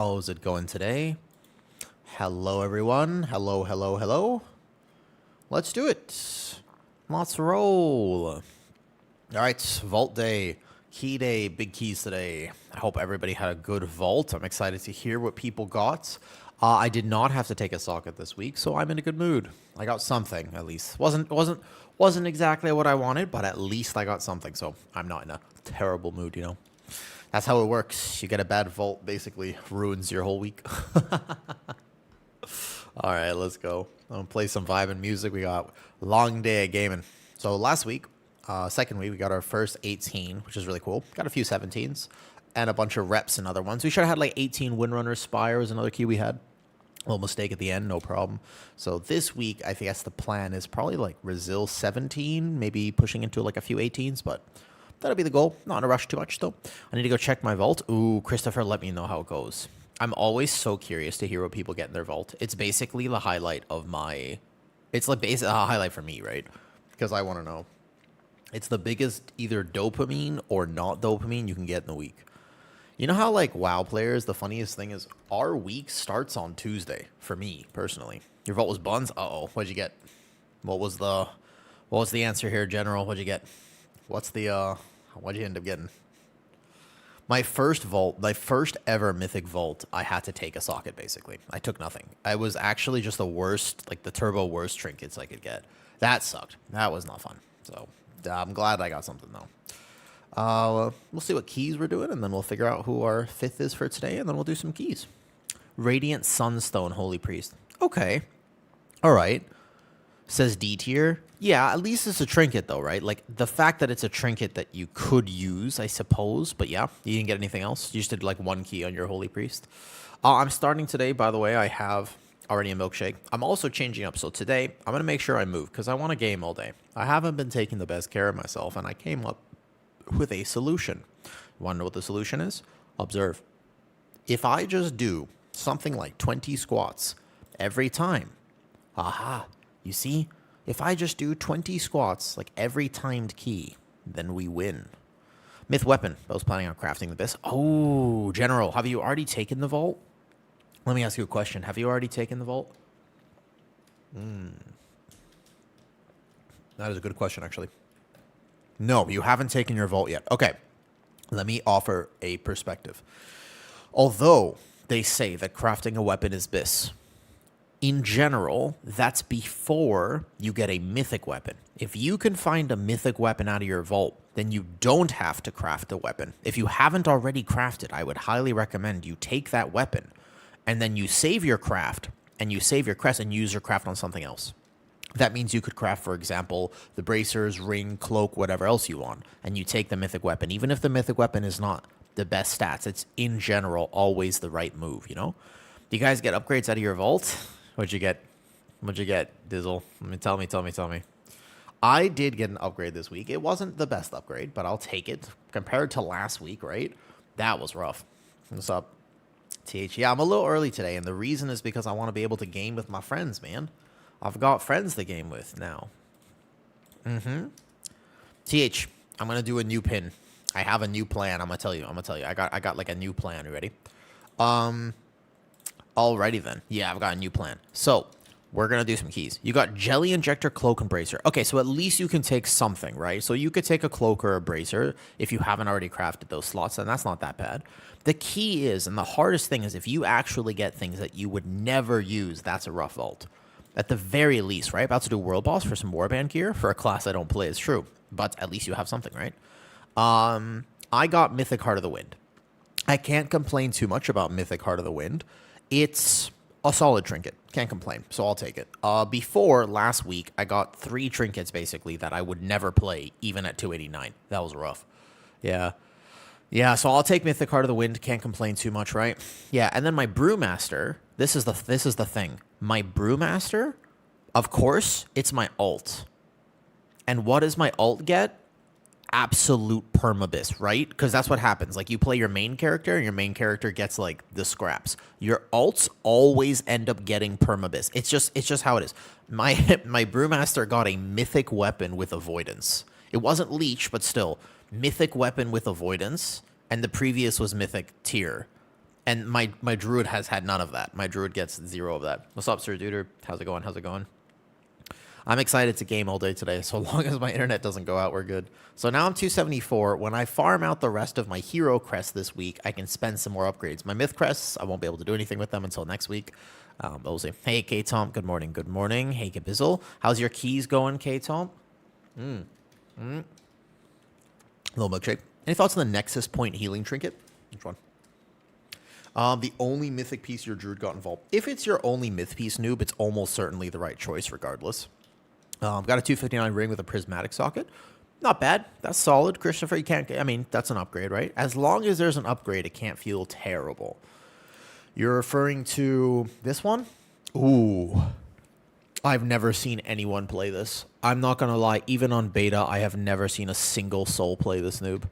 How's it going today? Hello, everyone. Hello, hello, hello. Let's do it. Let's roll. All right, Vault Day, Key Day, big keys today. I hope everybody had a good vault. I'm excited to hear what people got. I did not have to take a socket this week, so I'm in a good mood. I got something, at least. Wasn't exactly what I wanted, but at least I got something, so I'm not in a terrible mood, you know? That's how it works. You get a bad vault, basically ruins your whole week. All right, let's go. I'm going to play some vibing music. We got a long day of gaming. So last week, second week, we got our first 18, which is really cool. Got a few 17s and a bunch of reps and other ones. We should have had like 18 Windrunner Spire was another key we had. A little mistake at the end, no problem. So this week, I think that's the plan is probably like Resil 17, maybe pushing into like a few 18s, but that'll be the goal. Not in a rush too much, though. I need to go check my vault. Ooh, Christopher, let me know how it goes. I'm always so curious to hear what people get in their vault. It's basically the highlight of my... It's like a highlight for me, right? Because I want to know. It's the biggest either dopamine or not dopamine you can get in the week. You know how, like, WoW players, the funniest thing is our week starts on Tuesday, for me, personally. Your vault was buns? Uh-oh. What'd you get? What was the answer here, General? What'd you get? What'd you end up getting? My first vault, my first ever Mythic vault, I had to take a socket, basically. I took nothing. I was actually just the worst, like the turbo worst trinkets I could get. That sucked. That was not fun. So, I'm glad I got something, though. We'll see what keys we're doing, and then we'll figure out who our fifth is for today, and then we'll do some keys. Radiant Sunstone, Holy Priest. Okay. All right. Says D tier. Yeah, at least it's a trinket, though, right? Like, the fact that it's a trinket that you could use, I suppose. But yeah, you didn't get anything else. You just did, like, one key on your Holy Priest. I'm starting today, by the way. I have already a milkshake. I'm also changing up. So today, I'm going to make sure I move because I want to game all day. I haven't been taking the best care of myself, and I came up with a solution. You want to know what the solution is? Observe. If I just do something like 20 squats every time, aha, you see? If I just do 20 squats, like every timed key, then we win. Myth Weapon. I was planning on crafting the best. Oh, General, have you already taken the vault? Let me ask you a question. Have you already taken the vault? That is a good question, actually. No, you haven't taken your vault yet. Okay, let me offer a perspective. Although they say that crafting a weapon is BIS, in general, that's before you get a mythic weapon. If you can find a mythic weapon out of your vault, then you don't have to craft a weapon. If you haven't already crafted, I would highly recommend you take that weapon, and then you save your craft, and you save your crest, and use your craft on something else. That means you could craft, for example, the bracers, ring, cloak, whatever else you want, and you take the mythic weapon. Even if the mythic weapon is not the best stats, it's in general always the right move, you know? Do you guys get upgrades out of your vault? What'd you get? What'd you get, Dizzle? Tell me. I did get an upgrade this week. It wasn't the best upgrade, but I'll take it. Compared to last week, right? That was rough. What's up, TH? Yeah, I'm a little early today, and the reason is because I want to be able to game with my friends, man. I've got friends to game with now. TH, I'm going to do a new pin. I have a new plan. I'm going to tell you. I got like a new plan. You ready? Alrighty then. Yeah, I've got a new plan. So, we're going to do some keys. You got Jelly Injector, Cloak, and Bracer. Okay, so at least you can take something, right? So you could take a Cloak or a Bracer if you haven't already crafted those slots, and that's not that bad. The key is, and the hardest thing is, if you actually get things that you would never use, that's a rough vault. At the very least, right? About to do World Boss for some Warband gear. For a class I don't play, it's true. But at least you have something, right? I got Mythic Heart of the Wind. I can't complain too much about Mythic Heart of the Wind. It's a solid trinket. Can't complain, so I'll take it. Before, last week, I got 3 trinkets, basically, that I would never play, even at 289. That was rough. Yeah. Yeah, so I'll take Mythic Heart of the Wind. Can't complain too much, right? Yeah, and then my Brewmaster, this is the thing. My Brewmaster, of course, it's my ult. And what does my ult get? Absolute permabis, right? Because that's what happens. Like, you play your main character, and your main character gets, like, the scraps. Your ults always end up getting permabis. It's just how it is. My Brewmaster got a mythic weapon with avoidance. It wasn't leech, but still. Mythic weapon with avoidance, and the previous was mythic tier. And my druid has had none of that. My druid gets 0 of that. What's up, Sir Duder? How's it going? How's it going? I'm excited to game all day today. So long as my internet doesn't go out, we're good. So now I'm 274. When I farm out the rest of my hero crests this week, I can spend some more upgrades. My myth crests, I won't be able to do anything with them until next weweek. But we'll see. Hey, K-Tom. Good morning. Good morning. Hey, Gabizzle. How's your keys going, K-Tom? Little milkshake. Any thoughts on the Nexus Point healing trinket? Which one? The only mythic piece your druid got involved. If it's your only myth piece, noob, it's almost certainly the right choice regardless. I've got a 259 ring with a prismatic socket. Not bad. That's solid, Christopher. You can't. I mean, that's an upgrade, right? As long as there's an upgrade, it can't feel terrible. You're referring to this one? Ooh. I've never seen anyone play this. I'm not going to lie. Even on beta, I have never seen a single soul play this noob.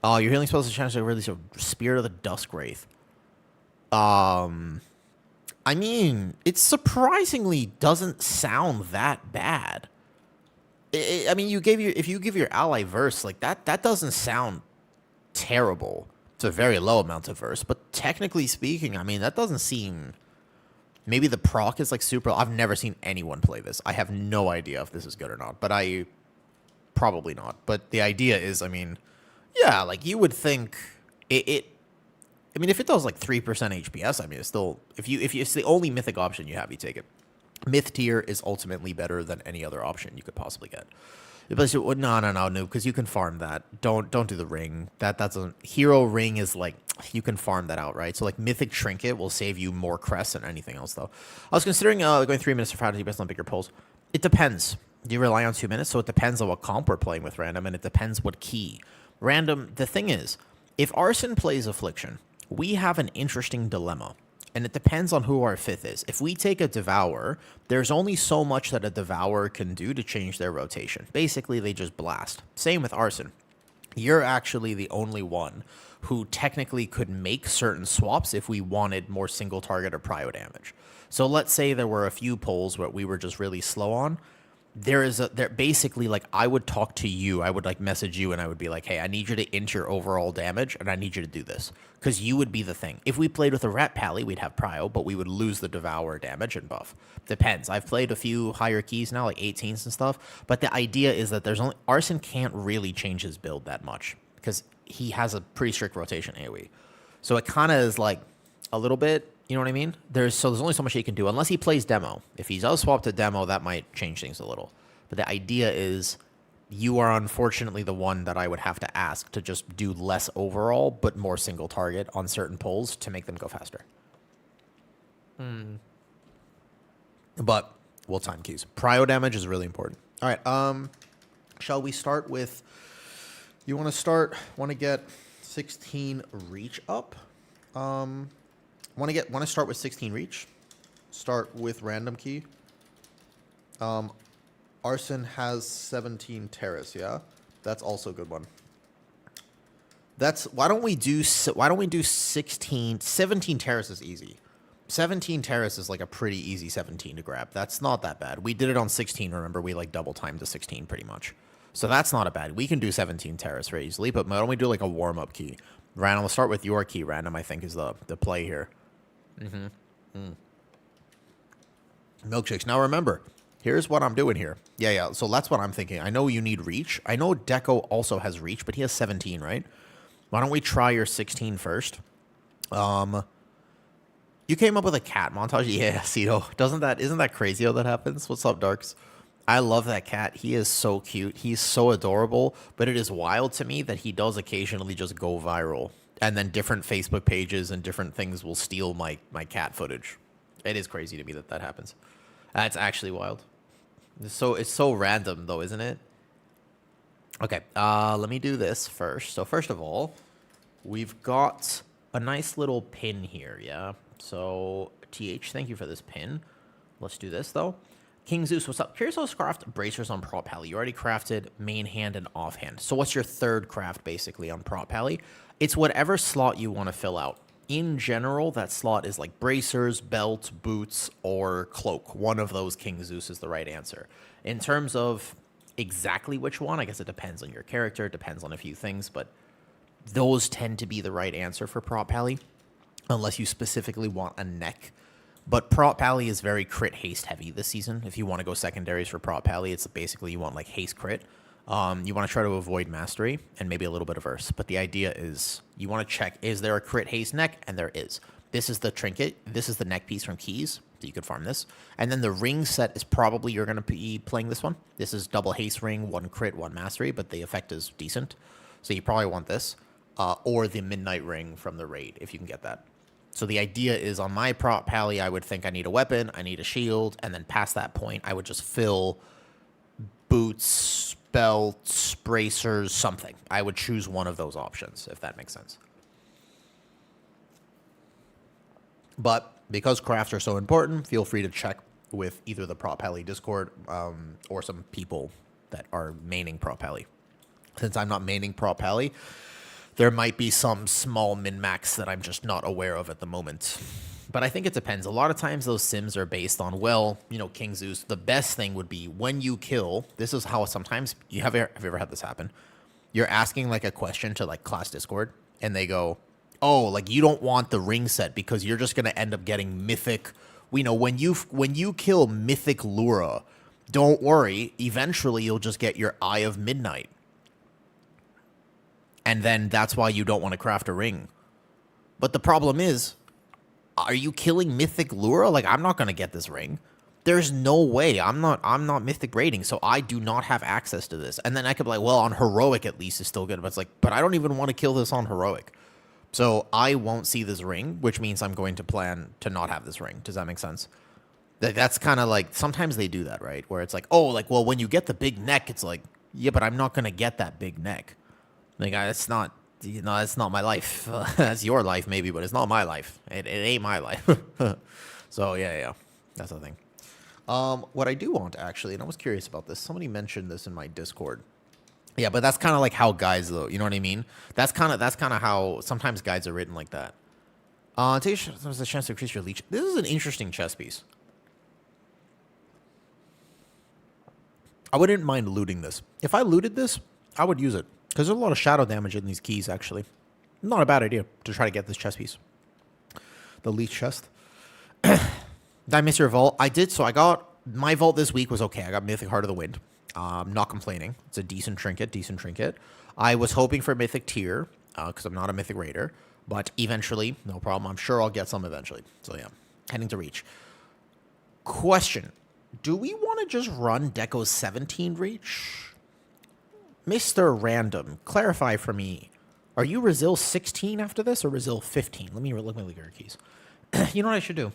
Oh, your healing spells is chance to release a Spirit of the Dusk Wraith. I mean, it surprisingly doesn't sound that bad. I mean, if you give your ally verse like that, that doesn't sound terrible. It's a very low amount of verse, but technically speaking, I mean, that doesn't seem. Maybe the proc is like super. I've never seen anyone play this. I have no idea if this is good or not, but probably not. But the idea is, I mean, yeah, like you would think I mean, if it does like 3% HPS, I mean, it's still if it's the only mythic option you have, you take it. Myth tier is ultimately better than any other option you could possibly get. But no, because you can farm that. Don't do the ring. That's a hero ring is like you can farm that out, right? So like mythic trinket will save you more crests than anything else, though. I was considering going 3 minutes for strategy based on bigger pulls. It depends. Do you rely on 2 minutes? So it depends on what comp we're playing with random, and it depends what key. Random. The thing is, if Arson plays Affliction, we have an interesting dilemma, and it depends on who our 5th is. If we take a Devourer, there's only so much that a Devourer can do to change their rotation. Basically, they just blast. Same with Arson. You're actually the only one who technically could make certain swaps if we wanted more single target or prio damage. So let's say there were a few pulls where we were just really slow on. There basically, like, I would talk to you, I would like message you, and I would be like, hey, I need you to int your overall damage, and I need you to do this, because you would be the thing. If we played with a Rat Pally, we'd have prio, but we would lose the Devourer damage and buff. Depends. I've played a few higher keys now, like 18s and stuff, but the idea is that Arson can't really change his build that much, because he has a pretty strict rotation AoE. So it kind of is like a little bit. You know what I mean? There's only so much he can do, unless he plays demo. If he does swap to demo, that might change things a little. But the idea is, you are unfortunately the one that I would have to ask to just do less overall, but more single target on certain pulls to make them go faster. But we'll time keys. Prio damage is really important. All right. Shall we start with? You want to get 16 reach up? Want to start with 16 reach? Start with random key. Arson has 17 terrace, yeah? That's also a good one. Why don't we do 16? 17 terrace is easy. 17 terrace is like a pretty easy 17 to grab. That's not that bad. We did it on 16, remember? We like double timed to 16 pretty much. So that's not a bad. We can do 17 terrace very easily, but why don't we do like a warm-up key? Random, we'll start with your key. Random, I think, is the play here. Milkshakes. Now remember, here's what I'm doing here. Yeah. So that's what I'm thinking. I know you need reach. I know Deco also has reach, but he has 17, right? Why don't we try your 16 first? You came up with a cat montage. Yeah, Cito. Isn't that crazy how that happens? What's up, Darks? I love that cat. He is so cute. He's so adorable, but it is wild to me that he does occasionally just go viral. And then different Facebook pages and different things will steal my cat footage. It is crazy to me that happens. That's actually wild. It's so random, though, isn't it? Okay, let me do this first. So first of all, we've got a nice little pin here, yeah? So, TH, thank you for this pin. Let's do this, though. King Zeus, what's up? Curious how to craft bracers on Prop Pally. You already crafted main hand and offhand. So what's your third craft, basically, on Prop Pally? It's whatever slot you want to fill out. In general, that slot is like bracers, belt, boots, or cloak. One of those King Zeus is the right answer. In terms of exactly which one, I guess it depends on your character. It depends on a few things, but those tend to be the right answer for Prop Pally. unless you specifically want a neck. But Prot Pally is very crit haste heavy this season. If you want to go secondaries for Prot Pally, it's basically you want like haste crit. You want to try to avoid mastery and maybe a little bit of verse. But the idea is you want to check, is there a crit haste neck? And there is. This is the trinket. This is the neck piece from Keys. So you could farm this. And then the ring set is probably you're going to be playing this one. This is double haste ring, 1 crit, 1 mastery, but the effect is decent. So you probably want this. Or the midnight ring from the raid, if you can get that. So the idea is on my Prot Pally, I would think I need a weapon, I need a shield, and then past that point, I would just fill boots, belts, bracers, something. I would choose one of those options, if that makes sense. But because crafts are so important, feel free to check with either the Prot Pally Discord or some people that are maining Prot Pally. Since I'm not maining Prot Pally, there might be some small min-max that I'm just not aware of at the moment. But I think it depends. A lot of times those sims are based on, well, you know, King Zeus. The best thing would be when you kill. This is how sometimes have you ever had this happen? You're asking like a question to like class Discord, and they go, "Oh, like you don't want the ring set because you're just gonna end up getting mythic. You know, when you kill mythic Lura, don't worry. Eventually, you'll just get your Eye of Midnight." And then that's why you don't want to craft a ring. But the problem is, are you killing Mythic Lura? Like, I'm not going to get this ring. There's no way. I'm not Mythic rating, so I do not have access to this. And then I could be like, well, on Heroic at least is still good. But it's like, but I don't even want to kill this on Heroic. So I won't see this ring, which means I'm going to plan to not have this ring. Does that make sense? That's kind of like, sometimes they do that, right? Where it's like, oh, like, well, when you get the big neck, it's like, yeah, but I'm not going to get that big neck. Like, it's not, you know, it's not my life. That's your life, maybe, but it's not my life. It ain't my life. So, yeah, that's the thing. What I do want, actually, and I was curious about this. Somebody mentioned this in my Discord. Yeah, but that's kind of like how guides, though. You know what I mean? That's kind of how sometimes guides are written like that. There's a chance to increase your leech. This is an interesting chess piece. I wouldn't mind looting this. If I looted this, I would use it. Because there's a lot of shadow damage in these keys, actually. Not a bad idea to try to get this chest piece. The leech chest. Did I miss your vault? I did, so I got... My vault this week was okay. I got Mythic Heart of the Wind. Not complaining. It's a decent trinket. I was hoping for Mythic Tier, because I'm not a Mythic Raider. But eventually, no problem. I'm sure I'll get some eventually. So yeah, heading to Reach. Question. Do we want to just run Deco's 17 Reach? Mr. Random, clarify for me. Are you Resil 16 after this or Resil 15? Let me look at your keys. You know what I should do?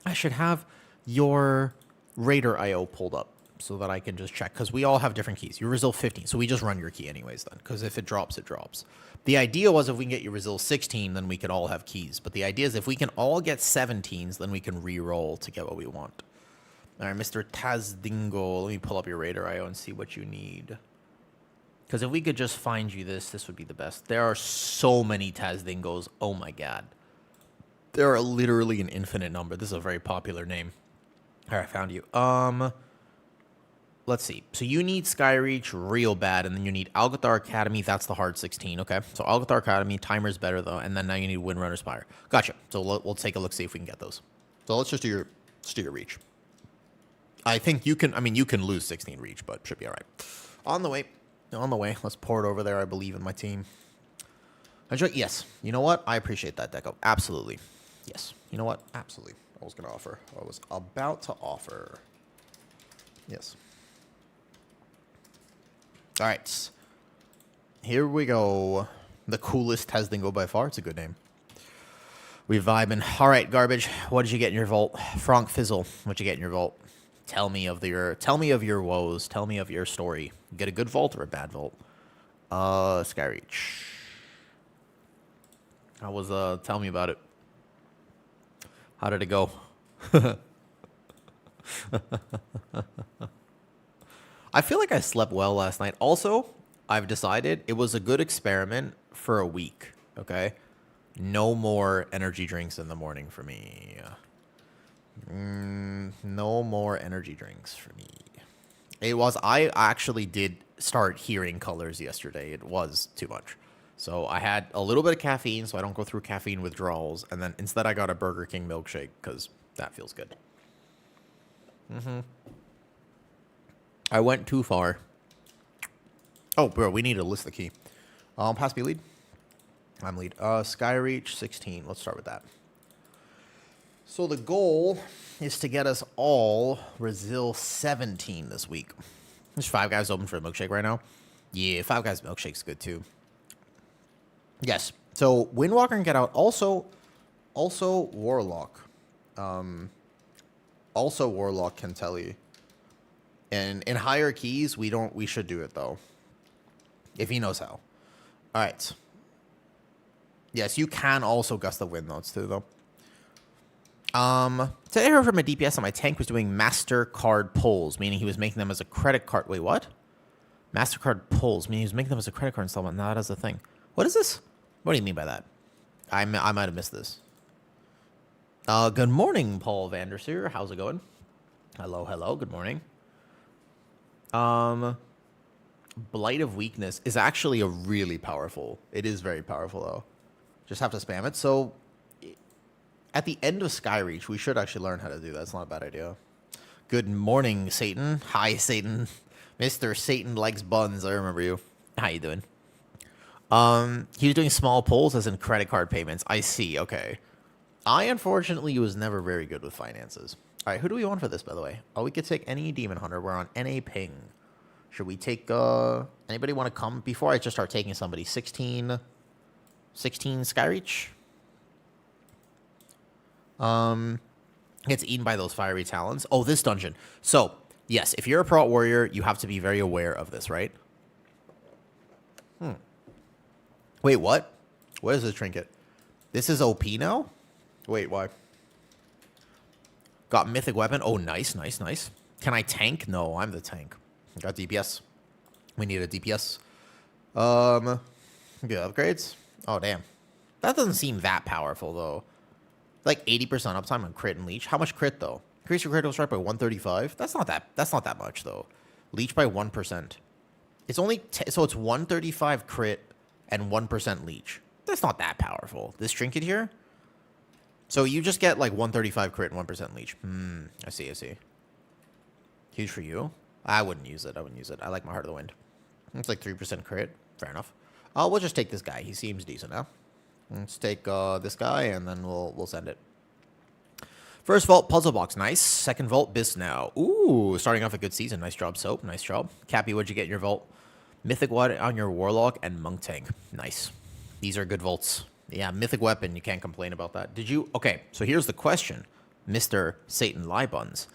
I should have your Raider IO pulled up so that I can just check. Because we all have different keys. You're Resil 15, so we just run your key anyways then. Because if it drops, it drops. The idea was if we can get you Resil 16, then we could all have keys. But the idea is if we can all get 17s, then we can re-roll to get what we want. All right, Mr. Tazdingo, let me pull up your Raider IO and see what you need. Because if we could just find you this would be the best. There are so many Tazdingos. Oh, my God. There are literally an infinite number. This is a very popular name. All right, I found you. Let's see. So you need Skyreach real bad, and then you need Algathar Academy. That's the hard 16, okay? So Algathar Academy, timer's better, though, and then now you need Windrunner Spire. Gotcha. So we'll take a look, see if we can get those. So let's just do your Reach. I think you can, you can lose 16 Reach, but should be all right. On the way. Let's pour it over there. I believe in my team. Enjoy. Yes. You know what? I appreciate that, Deco. Absolutely. Yes. You know what? Absolutely. I was about to offer. Yes. All right. Here we go. The coolest Tazdingo by far. It's a good name. We vibing. All right, Garbage. What did you get in your vault? Frank Fizzle. What'd you get in your vault? Tell me of your woes. Tell me of your story. You get a good vault or a bad vault? Skyreach. How was tell me about it. How did it go? I feel like I slept well last night. Also, I've decided it was a good experiment for a week, okay? No more energy drinks in the morning for me. No more energy drinks for me. I actually did start hearing colors yesterday. It was too much. So I had a little bit of caffeine, so I don't go through caffeine withdrawals. And then instead I got a Burger King milkshake because that feels good. I went too far. Oh, bro, we need to list the key. Pass me lead. I'm lead. Skyreach 16. Let's start with that. So the goal is to get us all Resil 17 this week. There's Five Guys open for a milkshake right now. Yeah, Five Guys milkshake's good too. Yes. So Windwalker and Get Out. Also Warlock. Also Warlock can tell you. And in higher keys, we should do it though. If he knows how. Alright. Yes, you can also gust the wind notes too though. Today I heard from a DPS on my tank was doing MasterCard pulls, meaning he was making them as a credit card. Wait, what? MasterCard pulls, meaning he was making them as a credit card installment. Now that is the thing. What is this? What do you mean by that? I might have missed this. Good morning, Paul Vanderseer. How's it going? Hello, hello. Good morning. Blight of Weakness is actually a really powerful. It is very powerful though. Just have to spam it. So at the end of Skyreach, we should actually learn how to do that. It's not a bad idea. Good morning, Satan. Hi, Satan. Mr. Satan likes buns. I remember you. How you doing? He was doing small pulls as in credit card payments. I see. Okay. I, unfortunately, was never very good with finances. All right, who do we want for this, by the way? Oh, we could take any Demon Hunter. We're on NA ping. Should we take, anybody want to come? Before I just start taking somebody, 16 Skyreach? Gets eaten by those fiery talons. Oh, this dungeon. So, yes, if you're a pro warrior, you have to be very aware of this, right? Wait, what? What is this trinket? This is OP now? Wait, why? Got mythic weapon. Oh, nice, nice, nice. Can I tank? No, I'm the tank. Got DPS. We need a DPS. Good upgrades. Oh, damn. That doesn't seem that powerful, though. Like 80% uptime on crit and leech. How much crit, though? Increase your critical strike by 135? That's not that much, though. Leech by 1%. It's only... so it's 135 crit and 1% leech. That's not that powerful. This trinket here? So you just get, like, 135 crit and 1% leech. I see, I see. Huge for you? I wouldn't use it. I like my Heart of the Wind. It's like 3% crit. Fair enough. We'll just take this guy. He seems decent now. Let's take this guy, and then we'll send it. First vault, Puzzle Box. Nice. Second vault, Bis now. Ooh, starting off a good season. Nice job, Soap. Nice job. Cappy, what'd you get in your vault? Mythic Weapon on your Warlock and Monk Tank. Nice. These are good vaults. Yeah, Mythic Weapon. You can't complain about that. Did you... Okay, so here's the question. Mr. Satan Liebuns.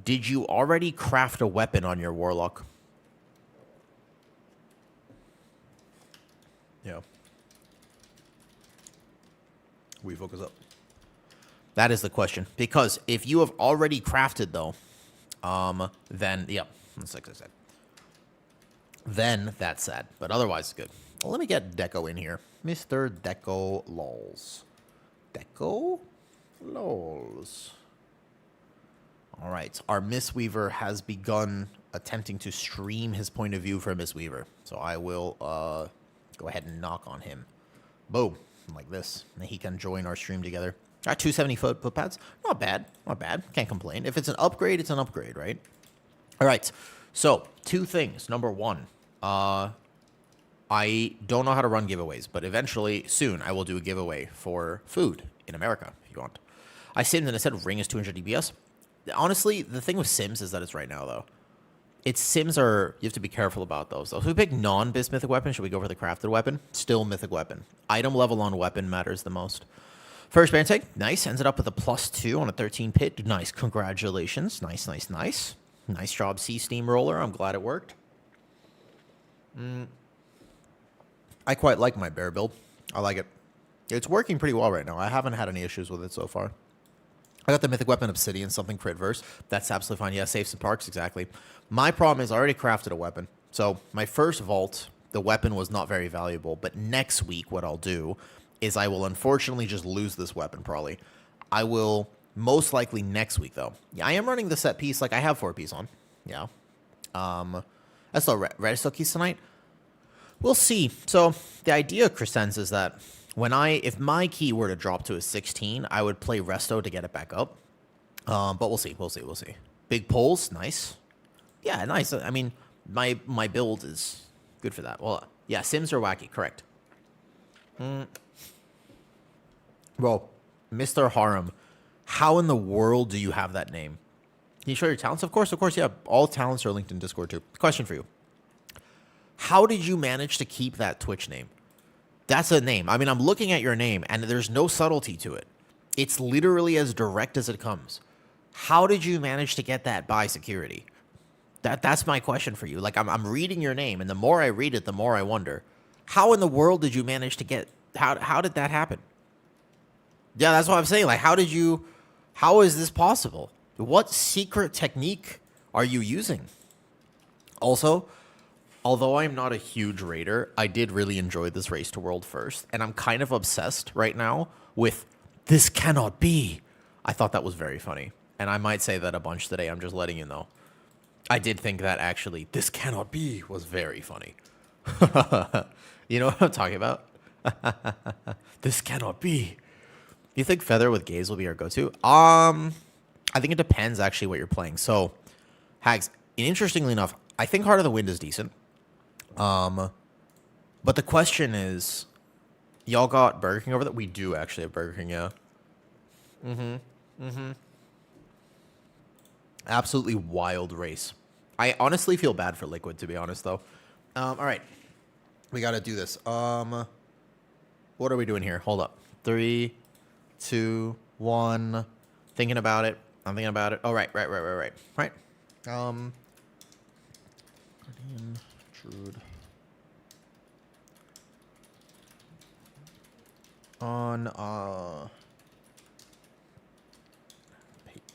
Did you already craft a weapon on your Warlock? Yeah. We focus up. That is the question. Because if you have already crafted, though, then, yeah, that's like I said. Then that's sad. But otherwise, it's good. Well, let me get Deco in here. Mr. Deco Lols. Deco Lols. All right. Our Mistweaver has begun attempting to stream his point of view for Mistweaver. So I will go ahead and knock on him. Boom. Like this. And he can join our stream together. Got 270 foot pads. Not bad. Not bad. Can't complain. If it's an upgrade, it's an upgrade, right? All right. So, two things. Number one, I don't know how to run giveaways, but eventually, soon, I will do a giveaway for food in America, if you want. I simmed and I said Ring is 200 DPS. Honestly, the thing with Sims is that it's right now, though. It's Sims are... You have to be careful about those, though. If we pick non-Bis Mythic Weapon, should we go for the crafted weapon? Still Mythic Weapon. Item level on weapon matters the most. First Baron Tank, nice. Ends it up with a +2 on a 13 pit. Nice. Congratulations. Nice, nice, nice. Nice job, Sea Steamroller. I'm glad it worked. I quite like my bear build. I like it. It's working pretty well right now. I haven't had any issues with it so far. I got the Mythic Weapon Obsidian, something crit verse. That's absolutely fine. Yeah, saves and parks, exactly. My problem is I already crafted a weapon. So my first vault, the weapon was not very valuable. But next week, what I'll do is I will unfortunately just lose this weapon, probably. I will... Most likely next week, though. Yeah, I am running the set piece. Like, I have 4 piece on. Yeah. That's the Redstone keys tonight. We'll see. So the idea, Crescens, is that if my key were to drop to a 16, I would play Resto to get it back up. But we'll see. We'll see. We'll see. Big poles, nice. Yeah, nice. I mean, my build is good for that. Well, yeah, Sims are wacky. Correct. Bro, Mr. Harem, how in the world do you have that name? Can you show your talents? Of course, yeah. All talents are linked in Discord too. Question for you. How did you manage to keep that Twitch name? That's a name. I mean, I'm looking at your name, and there's no subtlety to it. It's literally as direct as it comes. How did you manage to get that by security? That's my question for you. Like, I'm reading your name, and the more I read it, the more I wonder. How in the world did you manage to get... How did that happen? Yeah, that's what I'm saying. Like, how is this possible? What secret technique are you using? Also, although I'm not a huge raider, I did really enjoy this race to world first, and I'm kind of obsessed right now with "this cannot be." I thought that was very funny, and I might say that a bunch today. I'm just letting you know. I did think that actually "this cannot be" was very funny. You know what I'm talking about? This cannot be. You think Feather with Gaze will be our go-to? I think it depends actually what you're playing. So, Hags, interestingly enough, I think Heart of the Wind is decent. But the question is, y'all got Burger King over there? We do actually have Burger King, yeah. Absolutely wild race. I honestly feel bad for Liquid, to be honest, though. All right. We got to do this. What are we doing here? Hold up. 3, 2, 1. Thinking about it. I'm thinking about it. Oh, right. Right. Guardian Druid. On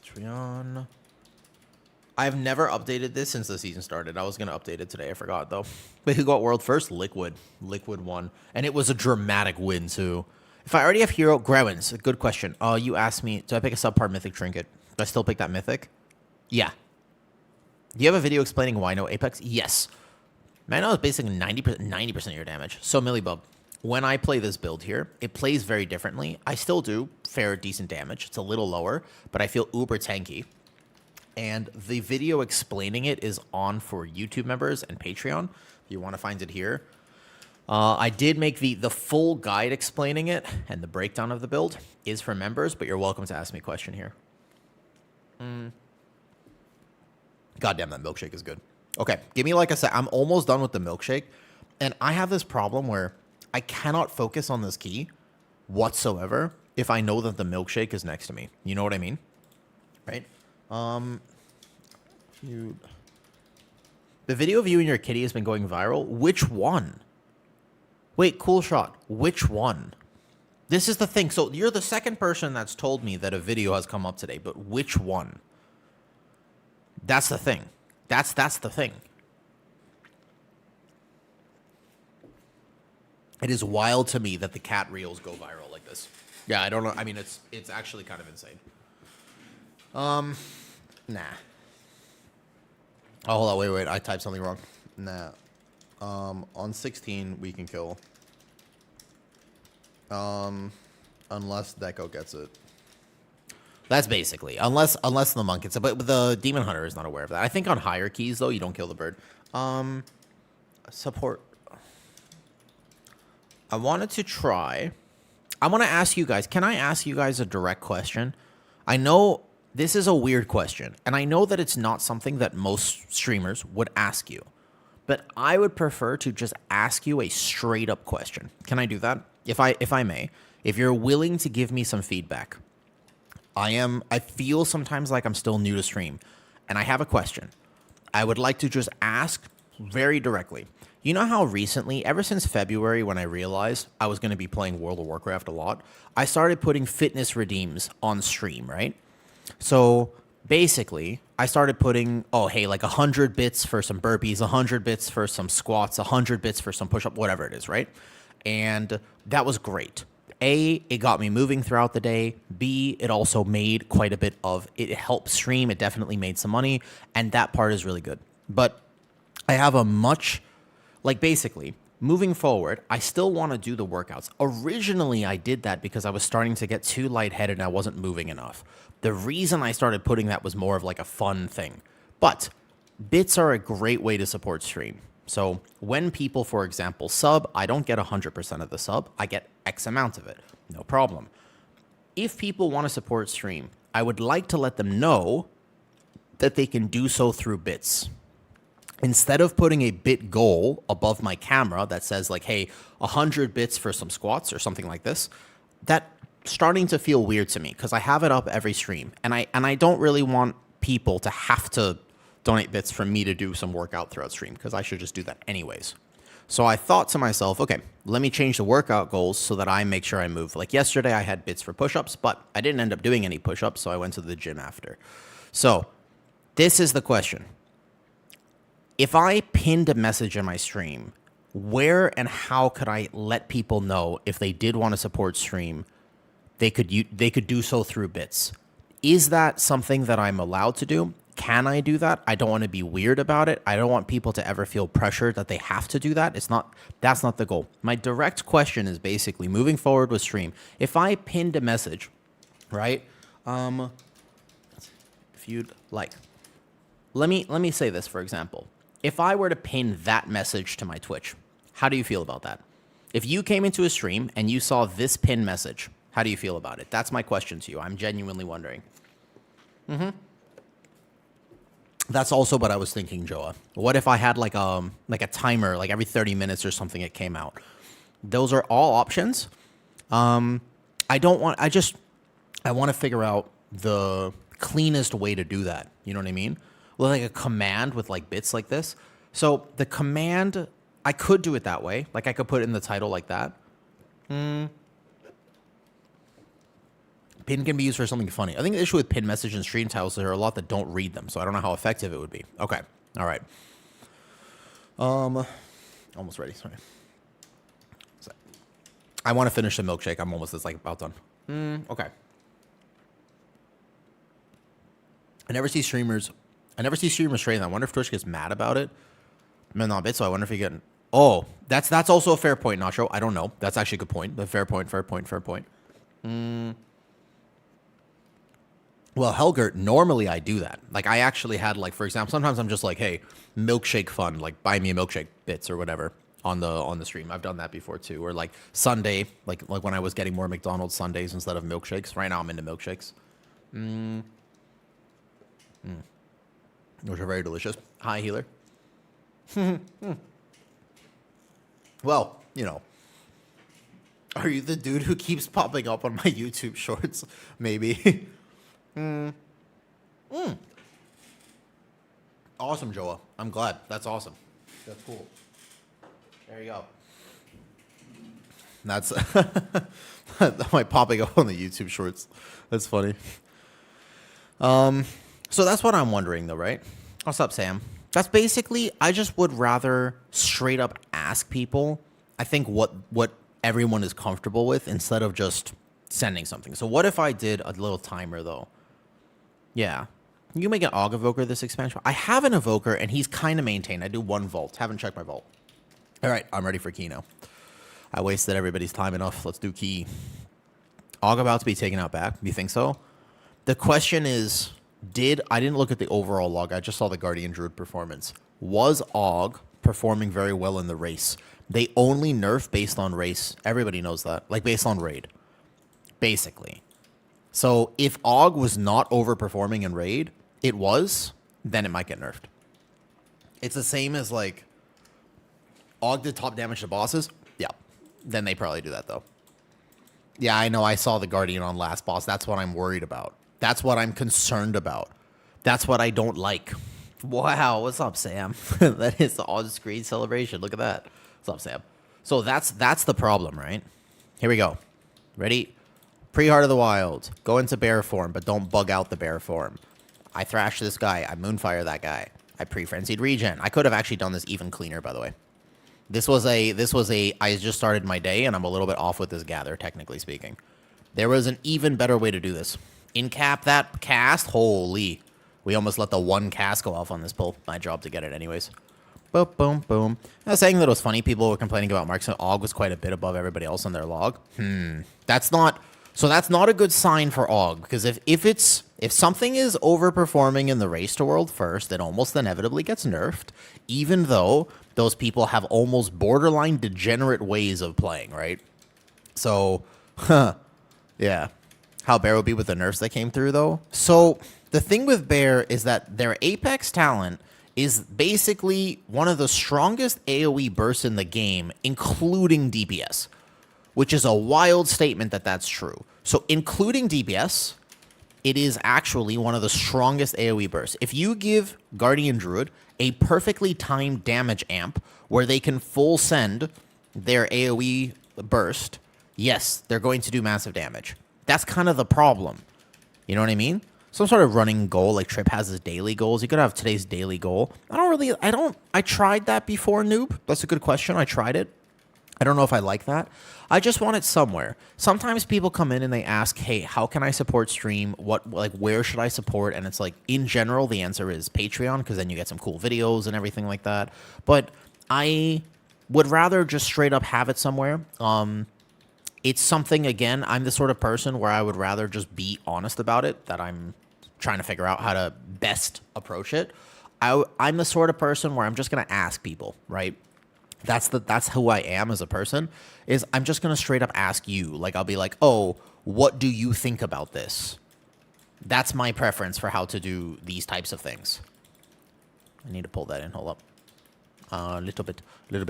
Patreon. I've never updated this since the season started. I was going to update it today. I forgot, though. But who got world first? Liquid. Liquid won. And it was a dramatic win, too. If I already have hero... Grewins, good question. You asked me, do I pick a subpar Mythic Trinket? Do I still pick that Mythic? Yeah. Do you have a video explaining why no Apex? Yes. Mana is basically 90% of your damage. So, Millibub, when I play this build here, it plays very differently. I still do fair, decent damage. It's a little lower, but I feel uber tanky. And the video explaining it is on for YouTube members and Patreon. If you want to find it here. I did make the full guide explaining it, and the breakdown of the build is for members, but you're welcome to ask me a question here. Goddamn, that milkshake is good. Okay, give me like a sec. I'm almost done with the milkshake, and I have this problem where I cannot focus on this key whatsoever if I know that the milkshake is next to me. You know what I mean? Right? The video of you and your kitty has been going viral. Which one? Wait, cool shot. Which one? This is the thing. So you're the second person that's told me that a video has come up today, but which one? That's the thing. That's the thing. It is wild to me that the cat reels go viral like this. Yeah, I don't know. I mean, it's actually kind of insane. Nah. Oh, hold on. Wait. I typed something wrong. Nah. On 16, we can kill. Unless Deco gets it. That's basically. Unless the monk gets it. But the Demon Hunter is not aware of that. I think on higher keys, though, you don't kill the bird. Support. I wanted to try. I want to ask you guys. Can I ask you guys a direct question? I know this is a weird question. And I know that it's not something that most streamers would ask you. But I would prefer to just ask you a straight up question. Can I do that? If I may. If you're willing to give me some feedback. I feel sometimes like I'm still new to stream. And I have a question. I would like to just ask very directly. You know how recently, ever since February when I realized I was going to be playing World of Warcraft a lot, I started putting fitness redeems on stream, right? So basically, I started putting, like 100 bits for some burpees, 100 bits for some squats, 100 bits for some push-up, whatever it is, right? And that was great. A, it got me moving throughout the day. B, it also made quite a bit of, it helped stream. It definitely made some money. And that part is really good. But I have a basically, moving forward, I still want to do the workouts. Originally, I did that because I was starting to get too lightheaded and I wasn't moving enough. The reason I started putting that was more of like a fun thing. But bits are a great way to support stream. So when people, for example, sub, I don't get 100% of the sub. I get X amount of it. No problem. If people want to support stream, I would like to let them know that they can do so through bits. Instead of putting a bit goal above my camera that says like, hey, 100 bits for some squats or something like this, that's starting to feel weird to me because I have it up every stream. And I don't really want people to have to donate bits for me to do some workout throughout stream because I should just do that anyways. So I thought to myself, okay, let me change the workout goals so that I make sure I move. Like yesterday I had bits for push-ups, but I didn't end up doing any push-ups, so I went to the gym after. So this is the question. If I pinned a message in my stream, where and how could I let people know if they did want to support stream, they could do so through bits? Is that something that I'm allowed to do? Can I do that? I don't want to be weird about it. I don't want people to ever feel pressured that they have to do that. That's not the goal. My direct question is basically moving forward with stream. If I pinned a message, right? If you'd like, let me say this, for example. If I were to pin that message to my Twitch, how do you feel about that? If you came into a stream and you saw this pin message, how do you feel about it? That's my question to you. I'm genuinely wondering. That's also what I was thinking, Joa. What if I had like a timer, like every 30 minutes or something it came out? Those are all options. I want to figure out the cleanest way to do that. You know what I mean? Well, like a command with like bits like this. So the command, I could do it that way. Like I could put it in the title like that. Pin can be used for something funny. I think the issue with pin message and stream titles is there are a lot that don't read them, so I don't know how effective it would be. Okay. All right. Almost ready. Sorry. I want to finish the milkshake. I'm almost just like about done. Okay. I never see streamers trading. I wonder if Twitch gets mad about it. Man, not a bit. So I wonder if you get. Oh, that's also a fair point, Nacho. I don't know. That's actually a good point. But fair point. Well, Helgert, normally I do that. Like I actually had like, for example, sometimes I'm just like, hey, milkshake fun, like buy me a milkshake bits or whatever on the stream. I've done that before too. Or like Sunday, like when I was getting more McDonald's Sundays instead of milkshakes. Right now I'm into milkshakes. Which are very delicious. Hi, healer. Well, you know. Are you the dude who keeps popping up on my YouTube shorts? Maybe. Awesome, Joa. I'm glad. That's awesome. That's cool. There you go. That's my popping up on the YouTube shorts. That's funny. So that's what I'm wondering though, right? What's up, Sam? That's basically, I just would rather straight up ask people, I think what everyone is comfortable with instead of just sending something. So what if I did a little timer though? Yeah. You can make an Aug Evoker this expansion. I have an Evoker, and he's kind of maintained. I do 1 Vault. Haven't checked my Vault. All right, I'm ready for Key now. I wasted everybody's time enough. Let's do Key. Aug about to be taken out back. You think so? The question is, I didn't look at the overall log. I just saw the Guardian Druid performance. Was Aug performing very well in the race? They only nerf based on race. Everybody knows that. Like, based on raid. Basically. So if Aug was not overperforming in raid, then it might get nerfed. It's the same as like Aug did top damage to bosses. Yeah. Then they probably do that though. Yeah, I know. I saw the Guardian on last boss. That's what I'm worried about. That's what I'm concerned about. That's what I don't like. Wow. What's up, Sam? That is the on-screen celebration. Look at that. What's up, Sam? So that's the problem, right? Here we go. Ready? Pre-Heart of the Wild. Go into bear form, but don't bug out the bear form. I thrash this guy. I moonfire that guy. I pre-frenzied regen. I could have actually done this even cleaner, by the way. This was a I just started my day, and I'm a little bit off with this gather, technically speaking. There was an even better way to do this. In cap that cast. Holy. We almost let the 1 cast go off on this pull. My job to get it anyways. Boom, boom, boom. I was saying that it was funny. People were complaining about Marks and Og was quite a bit above everybody else on their log. That's not... So that's not a good sign for Og, because if something is overperforming in the race to world first, it almost inevitably gets nerfed, even though those people have almost borderline degenerate ways of playing, right? So, yeah. How Bear will be with the nerfs that came through, though. So, the thing with Bear is that their Apex talent is basically one of the strongest AoE bursts in the game, including DPS. Which is a wild statement that that's true. So including DPS, it is actually one of the strongest AoE bursts. If you give Guardian Druid a perfectly timed damage amp where they can full send their AoE burst, yes, they're going to do massive damage. That's kind of the problem. You know what I mean? Some sort of running goal, like Trip has his daily goals. You could have today's daily goal. I tried that before, Noob. That's a good question. I tried it. I don't know if I like that. I just want it somewhere. Sometimes people come in and they ask, hey, how can I support stream? Where should I support? And it's like, in general, the answer is Patreon, because then you get some cool videos and everything like that. But I would rather just straight up have it somewhere. It's something, again, I'm the sort of person where I would rather just be honest about it, that I'm trying to figure out how to best approach it. I'm the sort of person where I'm just going to ask people, right? That's who I am as a person, is I'm just going to straight up ask you. Like, I'll be like, oh, what do you think about this? That's my preference for how to do these types of things. I need to pull that in. Hold up. A little bit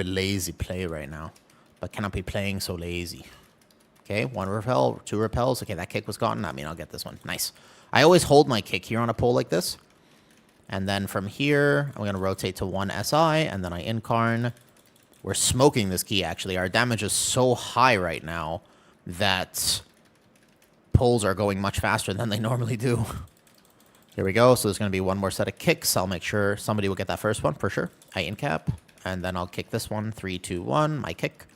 lazy play right now. But cannot be playing so lazy. Okay, 1 repel, 2 repels. Okay, that kick was gone. I mean, I'll get this one. Nice. I always hold my kick here on a pull like this. And then from here, I'm going to rotate to 1 SI, and then I incarn. We're smoking this key, actually. Our damage is so high right now that pulls are going much faster than they normally do. Here we go. So there's going to be 1 more set of kicks. I'll make sure somebody will get that first one for sure. I incap. And then I'll kick this one. 3, 2, 1. My kick.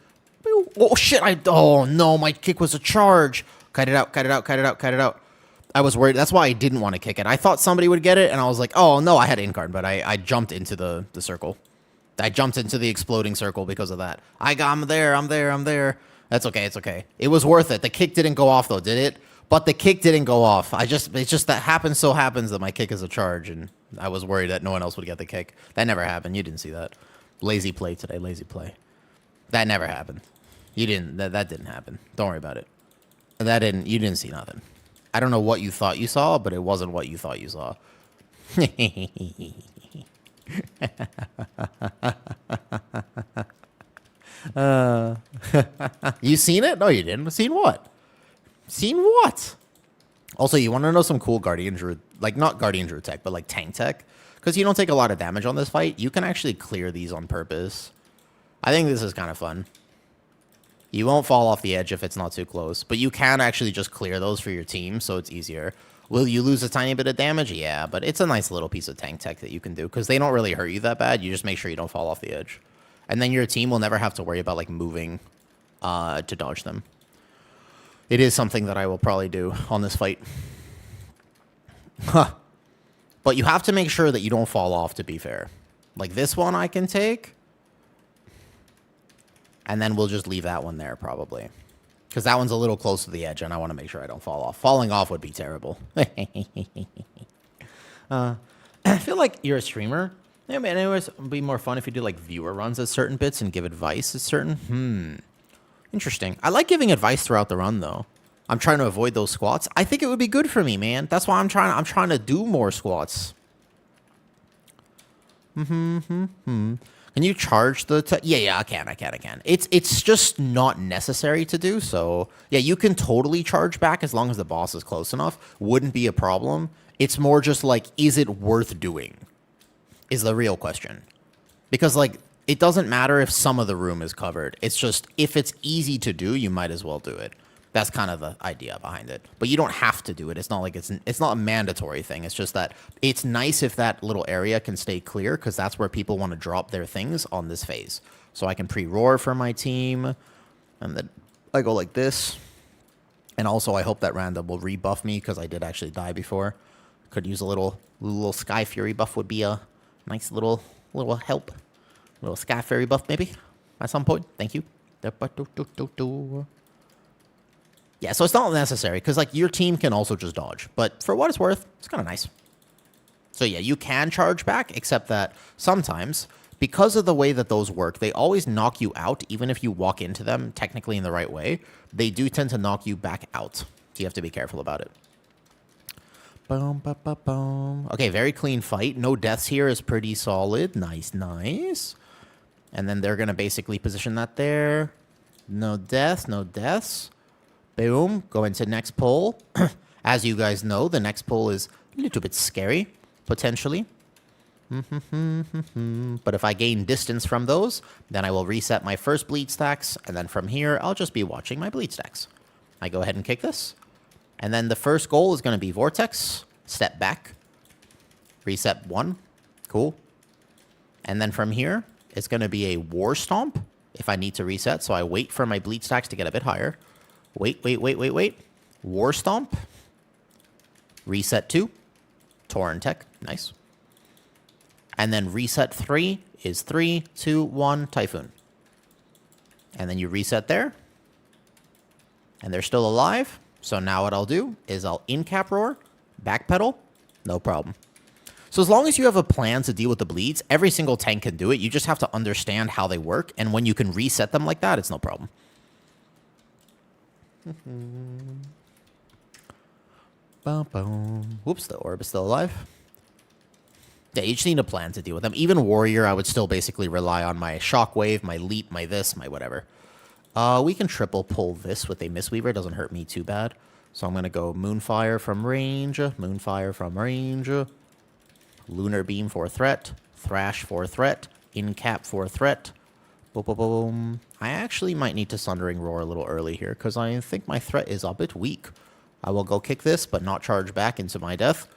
Oh, shit. Oh, no. My kick was a charge. Cut it out. Cut it out. Cut it out. Cut it out. I was worried. That's why I didn't want to kick it. I thought somebody would get it, and I was like, oh, no. I had incarn, but I jumped into the circle. I jumped into the exploding circle because of that. I'm there. That's okay, it's okay. It was worth it. The kick didn't go off, though, did it? But the kick didn't go off. It's just that happens that my kick is a charge, and I was worried that no one else would get the kick. That never happened. You didn't see that. Lazy play today, lazy play. That never happened. You didn't. That didn't happen. Don't worry about it. You didn't see nothing. I don't know what you thought you saw, but it wasn't what you thought you saw. You seen it? No, you didn't. Seen what? Seen what? Also, you want to know some cool Guardian Druid, like not Guardian Druid tech, but like tank tech? Because you don't take a lot of damage on this fight. You can actually clear these on purpose. I think this is kind of fun. You won't fall off the edge if it's not too close, but you can actually just clear those for your team, so it's easier. Will you lose a tiny bit of damage? Yeah, but it's a nice little piece of tank tech that you can do, because they don't really hurt you that bad. You just make sure you don't fall off the edge. And then your team will never have to worry about, like, moving to dodge them. It is something that I will probably do on this fight. Huh. But you have to make sure that you don't fall off, to be fair. Like, this one I can take. And then we'll just leave that one there, probably. Because that one's a little close to the edge, and I want to make sure I don't fall off. Falling off would be terrible. I feel like you're a streamer. Yeah, man, anyways, it would be more fun if you do, like, viewer runs at certain bits and give advice at certain... Interesting. I like giving advice throughout the run, though. I'm trying to avoid those squats. I think it would be good for me, man. That's why I'm trying to do more squats. Can you charge the... Yeah, I can. It's just not necessary to do, so... Yeah, you can totally charge back as long as the boss is close enough. Wouldn't be a problem. It's more just like, is it worth doing? Is the real question. Because, like, it doesn't matter if some of the room is covered. It's just, if it's easy to do, you might as well do it. That's kind of the idea behind it. But you don't have to do it. It's not like it's not a mandatory thing. It's just that it's nice if that little area can stay clear, because that's where people want to drop their things on this phase. So I can pre-roar for my team, and then I go like this. And also I hope that random will rebuff me, because I did actually die before. Could use a little Sky Fury buff would be a nice little help. little Sky Fairy buff, maybe, at some point. Thank you. Yeah, so it's not necessary, because, like, your team can also just dodge. But for what it's worth, it's kind of nice. So, yeah, you can charge back, except that sometimes, because of the way that those work, they always knock you out, even if you walk into them technically in the right way. They do tend to knock you back out. So you have to be careful about it. Boom, ba, ba, boom. Okay, very clean fight. No deaths here is pretty solid. Nice, nice. And then they're going to basically position that there. No deaths, no deaths. Boom. Go into next pull. As you guys know, the next pull is a little bit scary, potentially. But if I gain distance from those, then I will reset my first bleed stacks. And then from here, I'll just be watching my bleed stacks. I go ahead and kick this. And then the first goal is going to be Vortex. Step back. Reset 1. Cool. And then from here, it's going to be a War Stomp if I need to reset. So I wait for my bleed stacks to get a bit higher. Wait. War Stomp. Reset 2. Tauren Tech. Nice. And then reset 3 is 3, 2, 1, Typhoon. And then you reset there. And they're still alive. So now what I'll do is I'll in-cap roar, backpedal, no problem. So as long as you have a plan to deal with the bleeds, every single tank can do it. You just have to understand how they work. And when you can reset them like that, it's no problem. Whoops, the orb is still alive. Yeah, you just need a plan to deal with them. Even Warrior, I would still basically rely on my Shockwave, my Leap, my this, my whatever. We can triple pull this with a Mistweaver. It doesn't hurt me too bad. So I'm going to go Moonfire from range. Moonfire from range. Lunar Beam for threat. Thrash for threat. In-cap for threat. Boom, boom, boom. I actually might need to Sundering Roar a little early here, because I think my threat is a bit weak. I will go kick this, but not charge back into my death.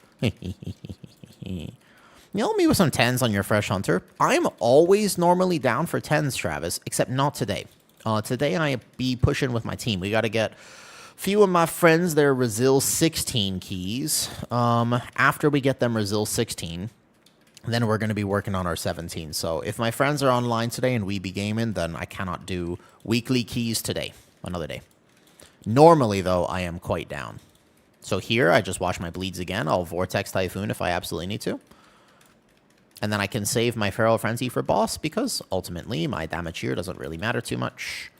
Nail me with some 10s on your Fresh Hunter. I'm always normally down for 10s, Travis, except not today. Today I be pushing with my team. We got to get a few of my friends their Resil 16 keys. After we get them Resil 16, then we're going to be working on our 17. So if my friends are online today and we be gaming, then I cannot do weekly keys today. Another day. Normally, though, I am quite down. So here, I just watch my bleeds again. I'll Vortex Typhoon if I absolutely need to. And then I can save my Feral Frenzy for boss, because ultimately my damage here doesn't really matter too much.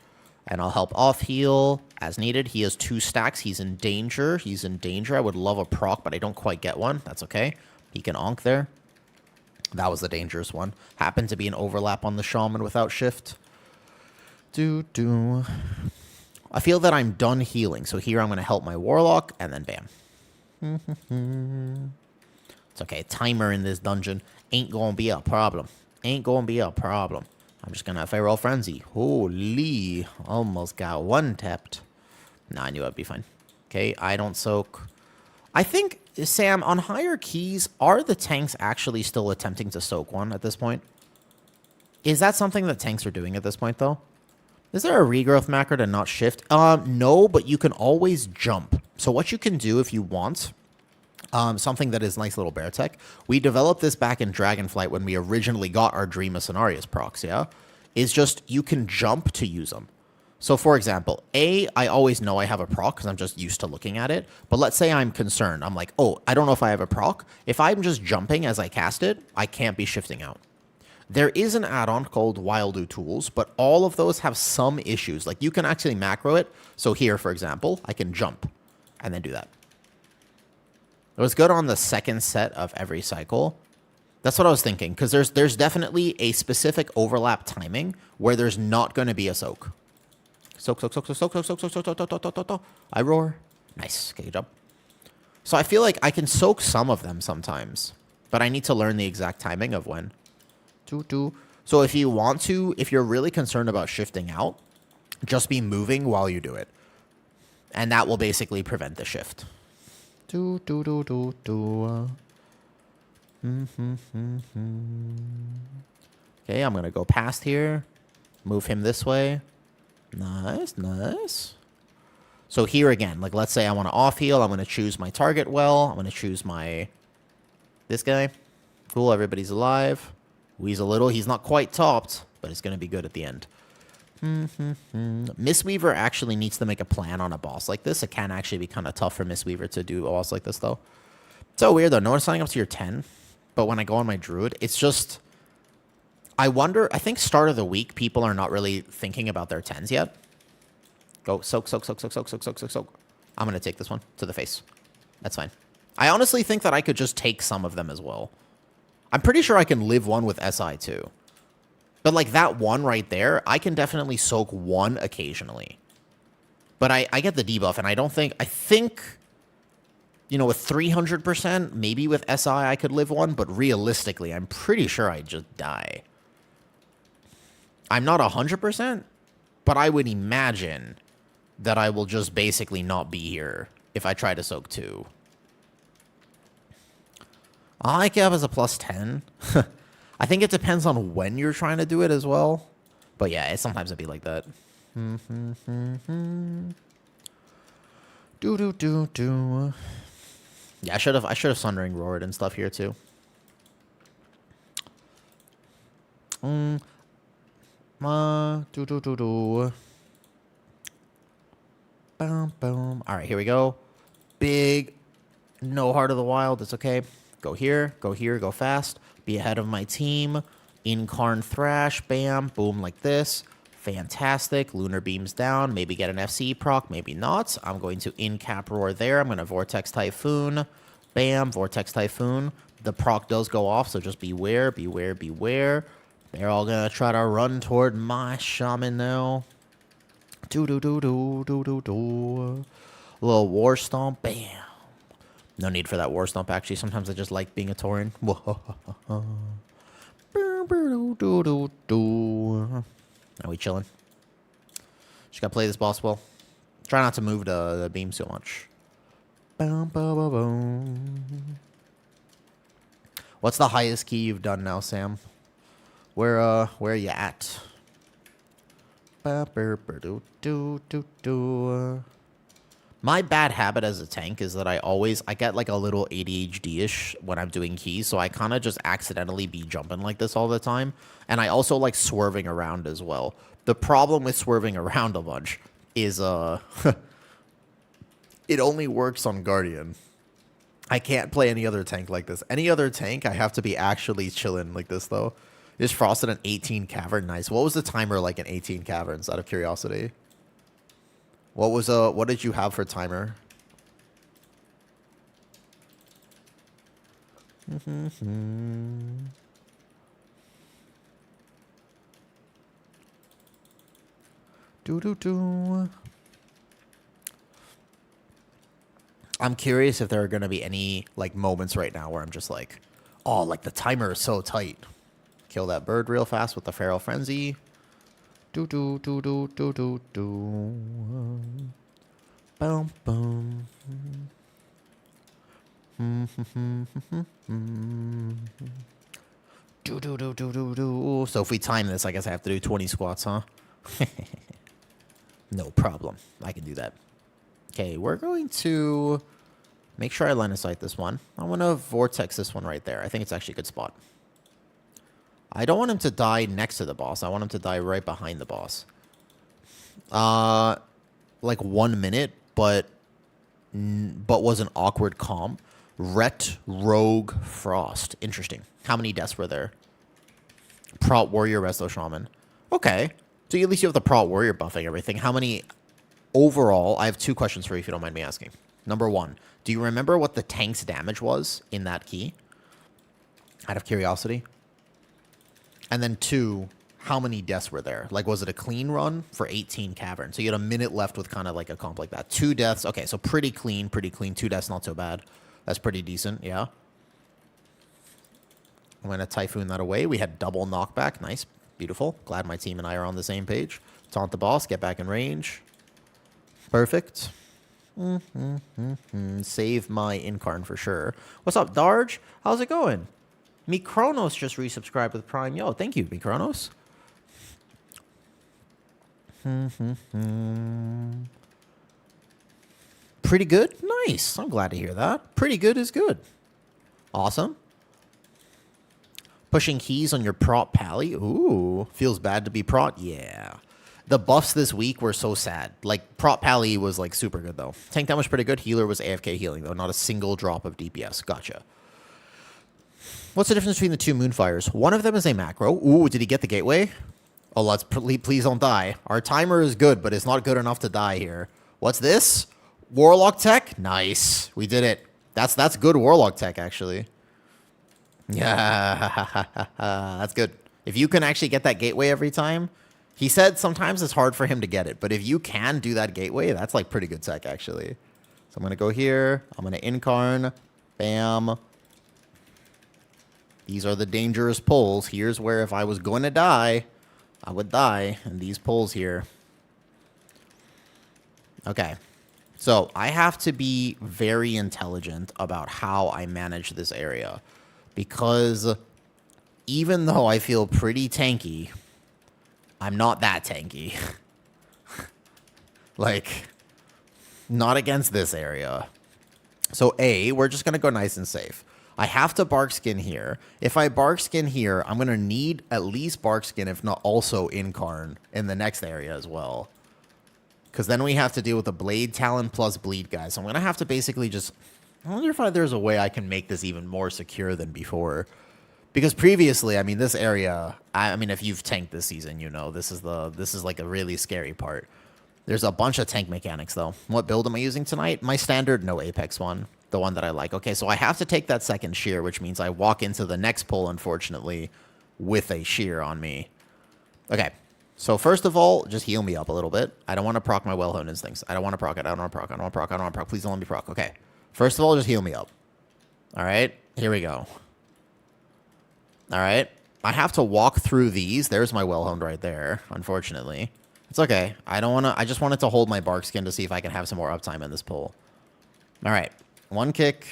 And I'll help off heal as needed. He has 2 stacks. He's in danger. He's in danger. I would love a proc, but I don't quite get one. That's okay. He can onk there. That was the dangerous one. Happened to be an overlap on the Shaman without shift. I feel that I'm done healing. So here I'm going to help my Warlock, and then bam. It's okay. Timer in this dungeon ain't gonna be a problem. Ain't gonna be a problem. I'm just gonna Feral Frenzy. Holy. Almost got one tapped. Nah, I knew I'd be fine. Okay, I don't soak. I think, Sam, on higher keys, are the tanks actually still attempting to soak one at this point? Is that something that tanks are doing at this point, though? Is there a regrowth macro to not shift? No, but you can always jump. So what you can do if you want... something that is nice little bear tech. We developed this back in Dragonflight when we originally got our Dream of Cenarius procs, yeah? Is just you can jump to use them. So, for example, I always know I have a proc because I'm just used to looking at it. But let's say I'm concerned. I'm like, oh, I don't know if I have a proc. If I'm just jumping as I cast it, I can't be shifting out. There is an add-on called Wildu Tools, but all of those have some issues. Like, you can actually macro it. So here, for example, I can jump and then do that. It was good on the second set of every cycle. That's what I was thinking, because there's definitely a specific overlap timing where there's not going to be a soak. Soak. I roar. Nice. Okay, good job. So I feel like I can soak some of them sometimes, but I need to learn the exact timing of when. So if you want to, if you're really concerned about shifting out, just be moving while you do it. And that will basically prevent the shift. Okay, I'm going to go past here. Move him this way. Nice, nice. So here again, like let's say I want to off heal. I'm going to choose my target well. I'm going to choose my... this guy. Cool, everybody's alive. He's not quite topped, but it's going to be good at the end. Mistweaver actually needs to make a plan on a boss like this. It can actually be kind of tough for Mistweaver to do a boss like this, though. So weird, though. No one's signing up to your 10, but when I go on my Druid, it's just... I wonder... I think start of the week, people are not really thinking about their 10s yet. Go, soak, soak, soak, soak, soak, soak, soak, soak, soak. I'm going to take this one to the face. That's fine. I honestly think that I could just take some of them as well. I'm pretty sure I can live one with SI, too. But, like, that one right there, I can definitely soak one occasionally. But I get the debuff, and I don't think... I think, you know, with 300%, maybe with SI I could live one, but realistically, I'm pretty sure I'd just die. I'm not 100%, but I would imagine that I will just basically not be here if I try to soak two. I like it as a plus 10. I think it depends on when you're trying to do it as well. But yeah, sometimes it'd be like that. Do. Yeah, I should have Sundering Roared and stuff here too. Do. Boom, boom. All right, here we go. Big, no Heart of the Wild. It's okay. Go here, go fast. Be ahead of my team. Incarn Thrash, bam, boom, like this. Fantastic. Lunar Beams down. Maybe get an FC proc, maybe not. I'm going to Incap Roar there. I'm going to Vortex Typhoon. Bam, Vortex Typhoon. The proc does go off, so just beware, beware, beware. They're all going to try to run toward my shaman now. Do. A little War Stomp, bam. No need for that War Stomp, actually. Sometimes I just like being a Tauren. Are we chilling? Just gotta play this boss well. Try not to move the beam so much. What's the highest key you've done now, Sam? Where are you at? My bad habit as a tank is that I get like a little ADHD-ish when I'm doing keys, so I kind of just accidentally be jumping like this all the time. And I also like swerving around as well. The problem with swerving around a bunch is it only works on Guardian. I can't play any other tank like this. Any other tank, I have to be actually chilling like this, though. Is Frosted an 18 cavern? Nice. What was the timer like in 18 caverns, out of curiosity? What did you have for timer? I'm curious if there are going to be any like moments right now where I'm just like, oh, like the timer is so tight. Kill that bird real fast with the Feral Frenzy. Boom, boom. So if we time this, I guess I have to do 20 squats, huh? No problem. I can do that. Okay, we're going to make sure I line of sight this one. I want to vortex this one right there. I think it's actually a good spot. I don't want him to die next to the boss. I want him to die right behind the boss. Like 1 minute, but was an awkward comp. Ret, Rogue, Frost. Interesting. How many deaths were there? Prot Warrior, Resto Shaman. Okay. So at least you have the Prot Warrior buffing everything. How many overall? I have 2 questions for you if you don't mind me asking. Number 1, do you remember what the tank's damage was in that key? Out of curiosity. And then 2, how many deaths were there? Like, was it a clean run for 18 caverns? So you had a minute left with kind of like a comp like that. 2 deaths. Okay, so pretty clean, pretty clean. 2 deaths, not so bad. That's pretty decent, yeah. I'm going to Typhoon that away. We had double knockback. Nice. Beautiful. Glad my team and I are on the same page. Taunt the boss. Get back in range. Perfect. Save my Incarn for sure. What's up, Darge? How's it going? Mikronos just resubscribed with Prime. Yo, thank you, Mikronos. Pretty good? Nice. I'm glad to hear that. Pretty good is good. Awesome. Pushing keys on your prot pally? Ooh, feels bad to be prot? Yeah. The buffs this week were so sad. Like, prot pally was, like, super good, though. Tank damage pretty good. Healer was AFK healing, though. Not a single drop of DPS. Gotcha. What's the difference between the two Moonfires? One of them is a macro. Ooh, did he get the gateway? Oh, let's please don't die. Our timer is good, but it's not good enough to die here. What's this? Warlock tech? Nice. We did it. That's good Warlock tech, actually. Yeah, that's good. If you can actually get that gateway every time, he said sometimes it's hard for him to get it, but if you can do that gateway, that's like pretty good tech, actually. So I'm going to go here. I'm going to incarn. Bam. These are the dangerous pulls. Here's where if I was going to die, I would die in these pulls here. Okay. So I have to be very intelligent about how I manage this area. Because even though I feel pretty tanky, I'm not that tanky. Like, not against this area. So A, we're just going to go nice and safe. I have to bark skin here. If I bark skin here, I'm going to need at least bark skin, if not also incarn in the next area as well. Because then we have to deal with the blade talon plus bleed guys. So I'm going to have to basically just... I wonder if there's a way I can make this even more secure than before. Because previously, I mean, this area... I mean, if you've tanked this season, you know, this is like a really scary part. There's a bunch of tank mechanics, though. What build am I using tonight? My standard no Apex one. The one that I like. Okay, so I have to take that second shear, which means I walk into the next pull, unfortunately, with a shear on me. Okay, so first of all, just heal me up a little bit. I don't want to proc my well-honed instincts. I don't want to proc it. I don't want to proc. I don't want to proc. I don't want to proc. Please don't let me proc. Okay, first of all, just heal me up. All right, here we go. All right, I have to walk through these. There's my well-honed right there, unfortunately. It's okay. I don't want to... I just wanted to hold my bark skin to see if I can have some more uptime in this pull. All right. One kick.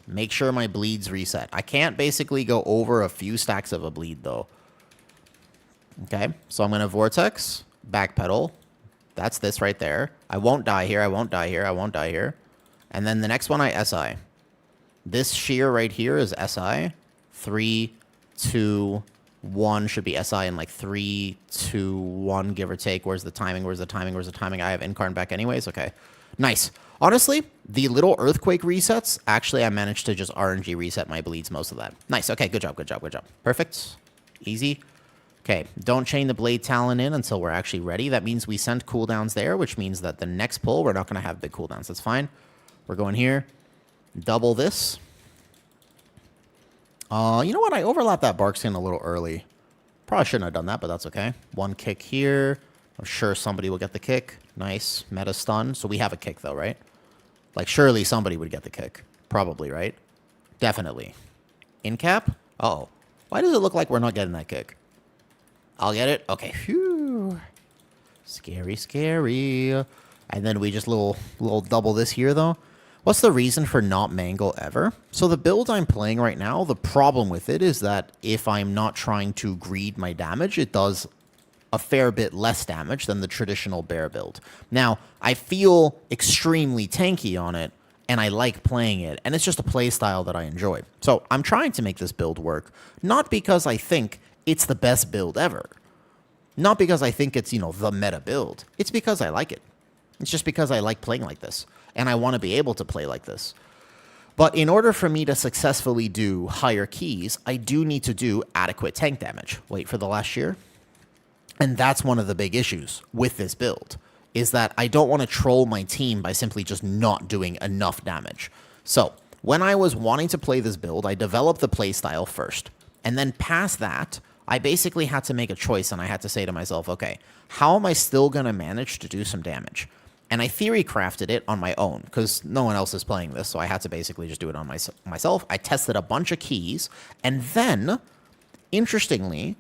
Make sure my bleeds reset. I can't basically go over a few stacks of a bleed, though. Okay. So I'm going to Vortex. Backpedal. That's this right there. I won't die here. I won't die here. I won't die here. And then the next one, I SI. This shear right here is SI. 3, 2, 1 should be SI in like 3, 2, 1, give or take. Where's the timing? Where's the timing? Where's the timing? I have incarn back anyways. Okay. Nice. Honestly, the little earthquake resets, actually, I managed to just RNG reset my bleeds most of that. Nice. Okay, good job, good job, good job. Perfect. Easy. Okay, don't chain the blade talon in until we're actually ready. That means we send cooldowns there, which means that the next pull, we're not going to have big cooldowns. That's fine. We're going here. Double this. You know what? I overlapped that bark skin a little early. Probably shouldn't have done that, but that's okay. One kick here. I'm sure somebody will get the kick. Nice. Meta stun. So we have a kick, though, right? Like, surely somebody would get the kick. Probably, right? Definitely. In cap? Uh-oh. Why does it look like we're not getting that kick? I'll get it. Okay. Phew. Scary, scary. And then we just little double this here, though. What's the reason for not mangle ever? So the build I'm playing right now, the problem with it is that if I'm not trying to greed my damage, it does a fair bit less damage than the traditional bear build. Now, I feel extremely tanky on it, and I like playing it, and it's just a play style that I enjoy. So I'm trying to make this build work, not because I think it's the best build ever. Not because I think it's, you know, the meta build. It's because I like it. It's just because I like playing like this, and I want to be able to play like this. But in order for me to successfully do higher keys, I do need to do adequate tank damage. Wait for the last shear. And that's one of the big issues with this build, is that I don't want to troll my team by simply just not doing enough damage. So when I was wanting to play this build, I developed the playstyle first. And then past that, I basically had to make a choice, and I had to say to myself, okay, how am I still going to manage to do some damage? And I theory crafted it on my own, because no one else is playing this, so I had to basically just do it on myself. I tested a bunch of keys, and then, interestingly,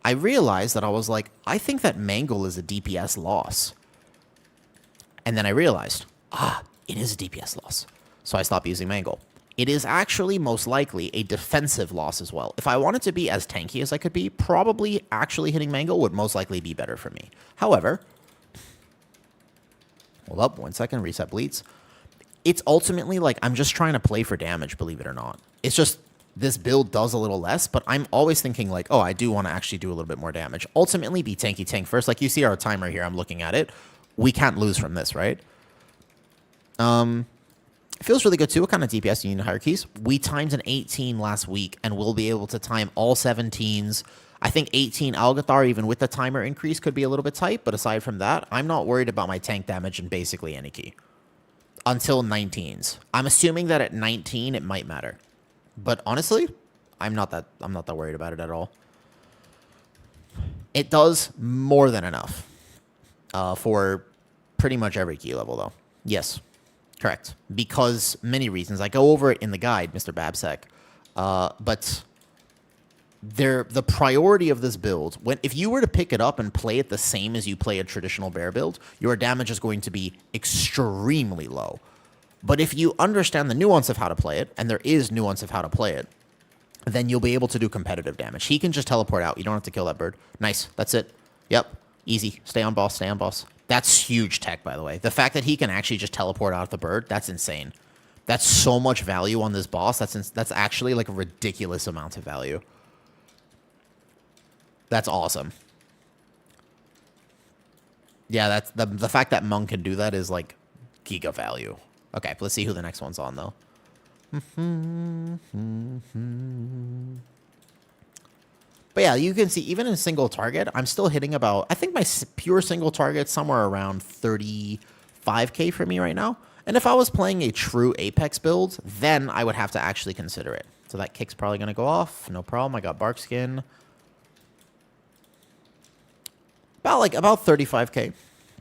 I realized that I was like, I think that Mangle is a DPS loss. And then I realized, it is a DPS loss. So I stopped using Mangle. It is actually most likely a defensive loss as well. If I wanted to be as tanky as I could be, probably actually hitting Mangle would most likely be better for me. However, hold up, 1 second, reset bleeds. It's ultimately like I'm just trying to play for damage, believe it or not. It's just, this build does a little less, but I'm always thinking like, oh, I do want to actually do a little bit more damage. Ultimately, be tanky tank first. Like you see our timer here, I'm looking at it. We can't lose from this, right? It feels really good too. What kind of DPS do you need in hierarchies? We timed an 18 last week, and we'll be able to time all 17s. I think 18 Algathar, even with the timer increase, could be a little bit tight. But aside from that, I'm not worried about my tank damage in basically any key. Until 19s. I'm assuming that at 19 it might matter. But honestly, I'm not that worried about it at all. It does more than enough. For pretty much every key level, though. Yes. Correct. Because many reasons. I go over it in the guide, Mr. Babsek. But the priority of this build, if you were to pick it up and play it the same as you play a traditional bear build, your damage is going to be extremely low. But if you understand the nuance of how to play it, and there is nuance of how to play it, then you'll be able to do competitive damage. He can just teleport out. You don't have to kill that bird. Nice. That's it. Yep. Easy. Stay on boss. Stay on boss. That's huge tech, by the way. The fact that he can actually just teleport out the bird, that's insane. That's so much value on this boss. That's actually like a ridiculous amount of value. That's awesome. Yeah, that's the fact that Monk can do that is like giga value. Okay, let's see who the next one's on though. But yeah, you can see even in single target, I'm still hitting about, I think my pure single target somewhere around 35k for me right now. And if I was playing a true Apex build, then I would have to actually consider it. So that kick's probably going to go off. No problem. I got bark skin. About 35k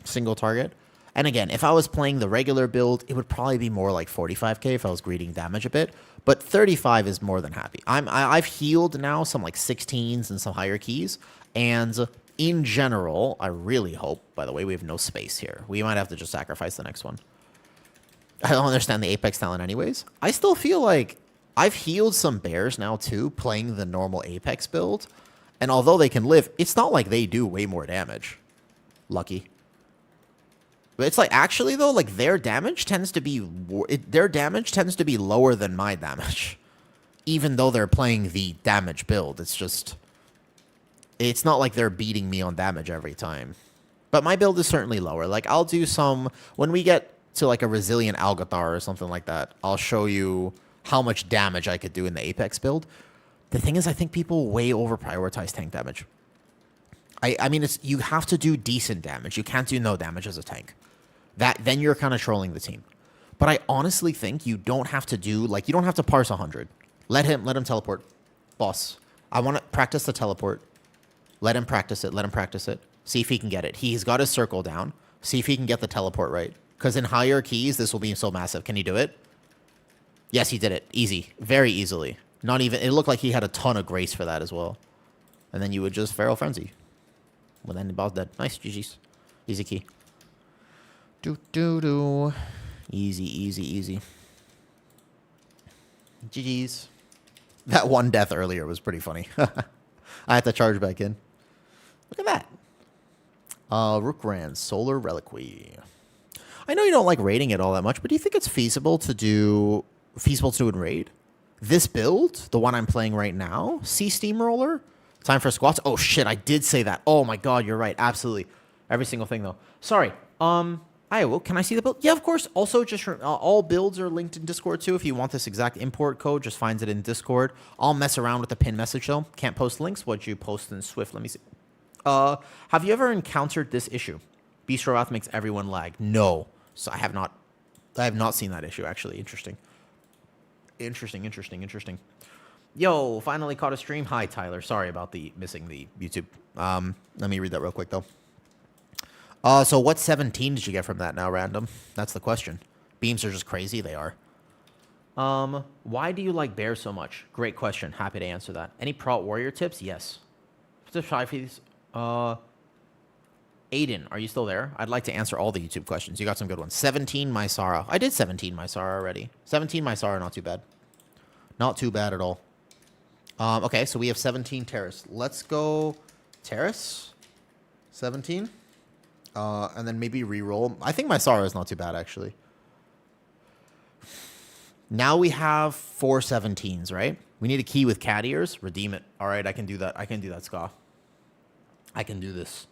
single target. And again, if I was playing the regular build, it would probably be more like 45k if I was greeding damage a bit. But 35 is more than happy. I've healed now some like 16s and some higher keys. And in general, I really hope, by the way, we have no space here. We might have to just sacrifice the next one. I don't understand the Apex talent anyways. I still feel like I've healed some bears now too, playing the normal Apex build. And although they can live, it's not like they do way more damage. Lucky. But it's like, actually, though, like, their damage tends to be lower than my damage. Even though they're playing the damage build. It's just, it's not like they're beating me on damage every time. But my build is certainly lower. Like, I'll do some, when we get to, like, a resilient Algathar or something like that, I'll show you how much damage I could do in the Apex build. The thing is, I think people way over-prioritize tank damage. I mean, you have to do decent damage. You can't do no damage as a tank. Then you're kind of trolling the team. But I honestly think you don't have to do, like, you don't have to parse 100. Let him teleport. Boss, I want to practice the teleport. Let him practice it. Let him practice it. See if he can get it. He's got his circle down. See if he can get the teleport right. Because in higher keys, this will be so massive. Can he do it? Yes, he did it. Easy. Very easily. Not even, it looked like he had a ton of grace for that as well. And then you would just Feral Frenzy. Well, then the boss dead. Nice, GG's. Easy key. Do. Easy. GG's. That one death earlier was pretty funny. I had to charge back in. Look at that. Rookran, Solar Reliquary. I know you don't like raiding it all that much, but do you think it's feasible to do in raid? This build, the one I'm playing right now, Sea Steamroller, time for squats. Oh shit, I did say that. Oh my god, you're right. Absolutely. Every single thing though. Sorry. Iowa, can I see the build? Yeah, of course. Also, just all builds are linked in Discord too. If you want this exact import code, just finds it in Discord. I'll mess around with the pin message though. Can't post links. What'd you post in Swift? Let me see. Have you ever encountered this issue? Bistro Wrath makes everyone lag. No. So I have not seen that issue actually. Interesting. Yo, finally caught a stream. Hi, Tyler. Sorry about missing the YouTube. Let me read that real quick, though. So what 17 did you get from that now, random? That's the question. Beams are just crazy. They are. Why do you like bears so much? Great question. Happy to answer that. Any Prot Warrior tips? Yes. Aiden, are you still there? I'd like to answer all the YouTube questions. You got some good ones. 17 Mysara. I did 17 Mysara already. 17 Mysara, not too bad. Not too bad at all. Okay, so we have 17 Terrace. Let's go Terrace. 17. And then maybe reroll. I think Mysara is not too bad, actually. Now we have 4 17s, right? We need a key with cat ears. Redeem it. All right, I can do that. I can do that, Ska. I can do this.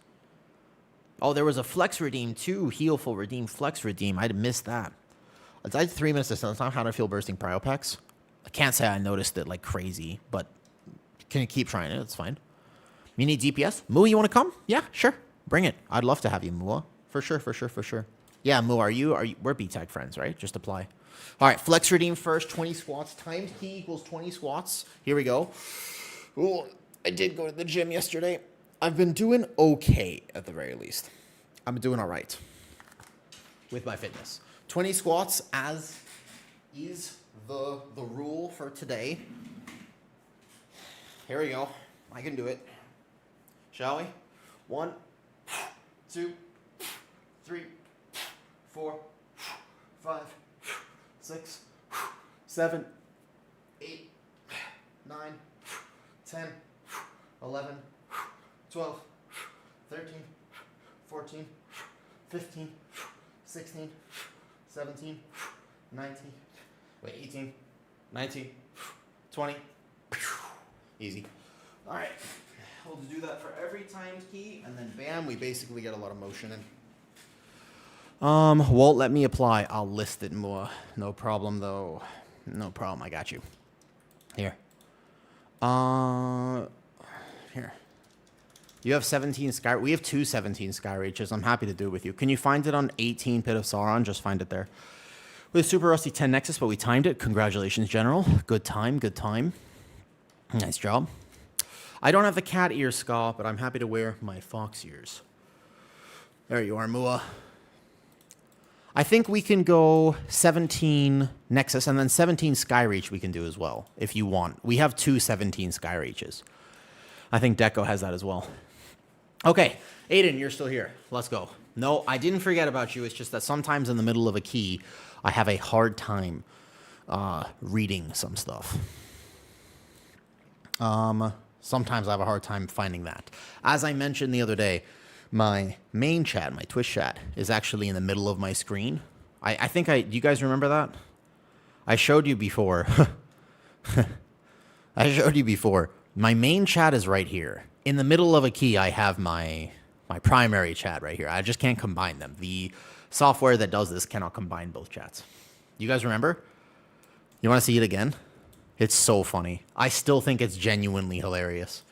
Oh, there was a flex redeem too. Heal full redeem, flex redeem. I'd missed that. I had 3 minutes to sell time. How do I feel bursting prio packs? I can't say I noticed it like crazy, but can you keep trying it? It's fine. You need DPS? Mua, you want to come? Yeah, sure. Bring it. I'd love to have you, Mua. For sure, for sure, for sure. Yeah, Mua, are you? We're B-Tag friends, right? Just apply. All right, flex redeem first. 20 squats. Timed key equals 20 squats. Here we go. Ooh, I did go to the gym yesterday. I've been doing okay, at the very least. I'm doing all right with my fitness. 20 squats as is the rule for today. Here we go. I can do it. Shall we? 1, 2, 3, 4, 5, 6, 7, 8, 9, 10, 11, 12, 13, 14, 15, 16, 17, 19, wait, 18, 19, 20. Easy. All right. We'll do that for every times key, and then bam, we basically get a lot of motion in. Won't let me apply. I'll list it more. No problem, though. No problem. I got you. Here. Here. You have 17 Sky... We have 2 17 Sky Reaches. I'm happy to do it with you. Can you find it on 18 Pit of Sauron? Just find it there. With Super Rusty 10 Nexus, but we timed it. Congratulations, General. Good time. Good time. Nice job. I don't have the cat ear, Ska, but I'm happy to wear my fox ears. There you are, Mua. I think we can go 17 Nexus, and then 17 Sky Reach we can do as well, if you want. We have 2 17 Sky Reaches. I think Deco has that as well. Okay, Aiden, you're still here. Let's go. No, I didn't forget about you. It's just that sometimes in the middle of a key, I have a hard time reading some stuff. Sometimes I have a hard time finding that. As I mentioned the other day, my main chat, my Twitch chat, is actually in the middle of my screen. I think do you guys remember that? I showed you before. I showed you before. My main chat is right here. In the middle of a key, I have my primary chat right here. I just can't combine them. The software that does this cannot combine both chats. You guys remember? You want to see it again? It's so funny. I still think it's genuinely hilarious.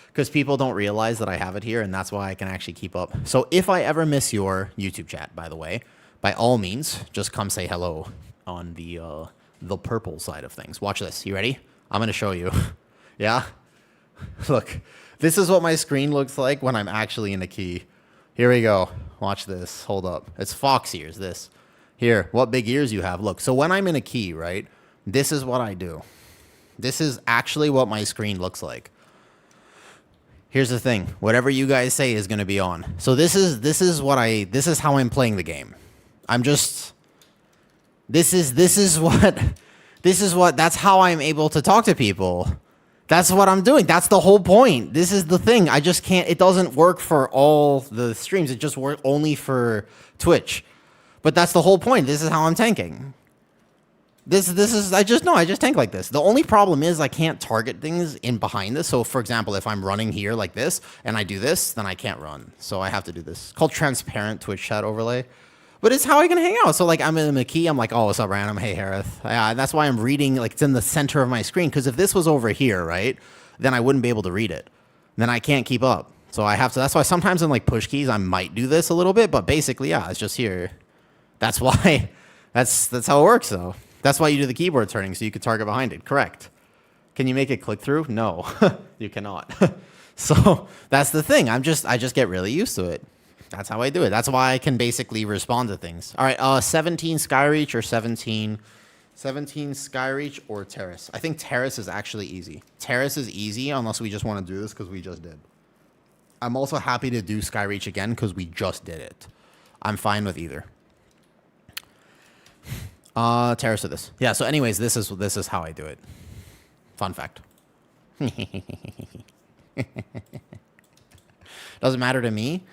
Because people don't realize that I have it here, and that's why I can actually keep up. So if I ever miss your YouTube chat, by the way, by all means, just come say hello on the purple side of things. Watch this. You ready? I'm going to show you. Yeah? Look, this is what my screen looks like when I'm actually in a key. Here we go. Watch this. Hold up. It's fox ears, this. Here, what big ears you have. Look, so when I'm in a key, right, this is what I do. This is actually what my screen looks like. Here's the thing. Whatever you guys say is going to be on. So this is how I'm playing the game. That's how I'm able to talk to people. That's what I'm doing. That's the whole point. This is the thing. I just can't, it doesn't work for all the streams. It just works only for Twitch. But that's the whole point. This is how I'm tanking. I just tank like this. The only problem is I can't target things in behind this. So for example, if I'm running here like this and I do this, then I can't run. So I have to do this. It's called transparent Twitch chat overlay. But it's how I can hang out. So like I'm in a key, I'm like, oh, what's up, random? Hey, Harith. Yeah, that's why I'm reading, like it's in the center of my screen. Because if this was over here, right, then I wouldn't be able to read it. Then I can't keep up. So I have to, that's why sometimes in like push keys, I might do this a little bit. But basically, yeah, it's just here. That's why, that's how it works though. That's why you do the keyboard turning, so you can target behind it. Correct. Can you make it click through? No, you cannot. So that's the thing. I just get really used to it. That's how I do it. That's why I can basically respond to things. All right, 17 Skyreach or 17 Skyreach or Terrace. I think Terrace is actually easy. Terrace is easy unless we just want to do this because we just did. I'm also happy to do Skyreach again because we just did it. I'm fine with either. Terrace of this. Yeah, so anyways, this is how I do it. Fun fact. Doesn't matter to me.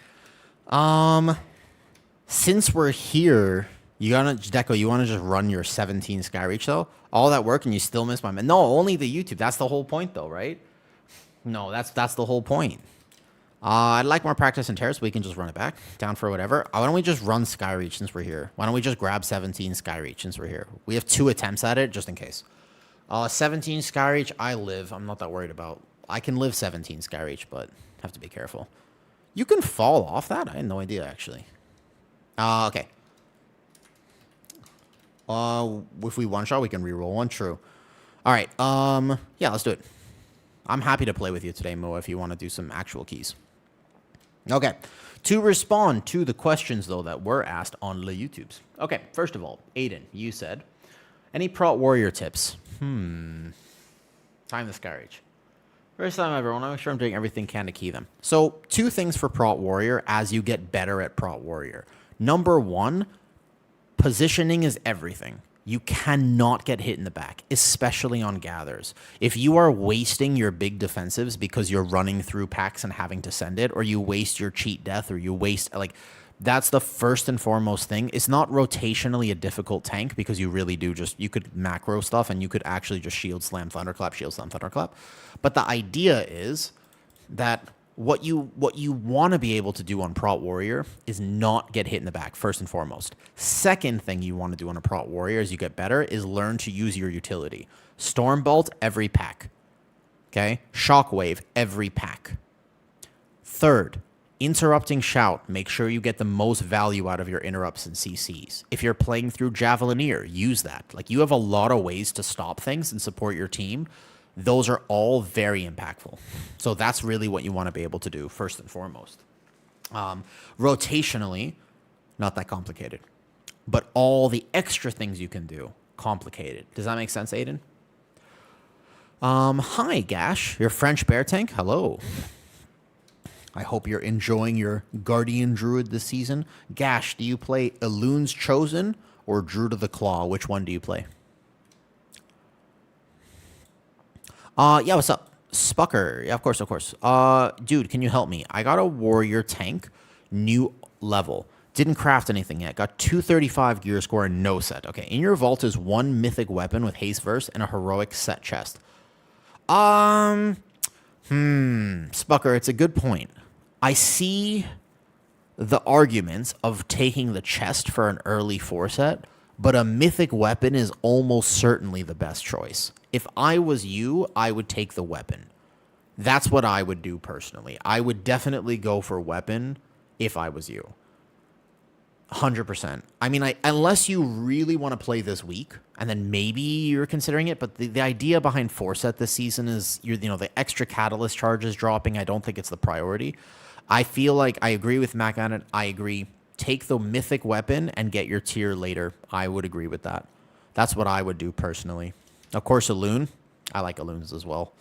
Since we're here, You gonna Deco? You want to just run your 17 Skyreach though? All that work and you still miss my man? No, only the YouTube. That's the whole point though, right? No, that's the whole point. I'd like more practice in Terrace. We can just run it back. Down for whatever. Why don't we just run Skyreach since we're here? Why don't we just grab 17 Skyreach since we're here? We have 2 attempts at it, just in case. 17 Skyreach, I live. I'm not that worried about. I can live 17 Skyreach, but have to be careful. You can fall off that? I had no idea, actually. Okay. If we one-shot, we can reroll one. True. All right. Yeah, let's do it. I'm happy to play with you today, Moa, if you want to do some actual keys. Okay. To respond to the questions, though, that were asked on the YouTubes. Okay, first of all, Aiden, you said, any Prot Warrior tips? Time the Skyreach. First time ever, I want to make sure I'm doing everything can to key them. So, 2 things for Prot Warrior as you get better at Prot Warrior. Number 1, positioning is everything. You cannot get hit in the back, especially on gathers. If you are wasting your big defensives because you're running through packs and having to send it, or you waste your cheat death, or you waste, like, that's the first and foremost thing. It's not rotationally a difficult tank because you really do just, you could macro stuff and you could actually just shield slam thunderclap, shield slam thunderclap. But the idea is that what you want to be able to do on Prot Warrior is not get hit in the back, first and foremost. Second thing you want to do on a Prot Warrior as you get better is learn to use your utility. Stormbolt every pack. Okay? Shockwave every pack. Third, interrupting shout. Make sure you get the most value out of your interrupts and CCs. If you're playing through Javelineer, use that. Like, you have a lot of ways to stop things and support your team. Those are all very impactful. So that's really what you want to be able to do first and foremost. Rotationally, not that complicated. But all the extra things you can do, complicated. Does that make sense, Aiden? Hi, Gash. Your French bear tank? Hello. I hope you're enjoying your Guardian Druid this season. Gash, do you play Elune's Chosen or Druid of the Claw? Which one do you play? Yeah, what's up? Spucker. Yeah, of course. Dude, can you help me? I got a warrior tank, new level. Didn't craft anything yet. Got 235 gear score and no set. Okay, in your vault is 1 mythic weapon with haste verse and a heroic set chest. Spucker, it's a good point. I see the arguments of taking the chest for an early 4 set, but a mythic weapon is almost certainly the best choice. If I was you, I would take the weapon. That's what I would do personally. I would definitely go for weapon if I was you. 100%. I mean, unless you really want to play this week, and then maybe you're considering it, but the idea behind 4 set this season is, the extra catalyst charges dropping. I don't think it's the priority. I feel like I agree with Mac on it. I agree. Take the mythic weapon and get your tier later. I would agree with that. That's what I would do personally. Of course, Elune. I like Elunes as well.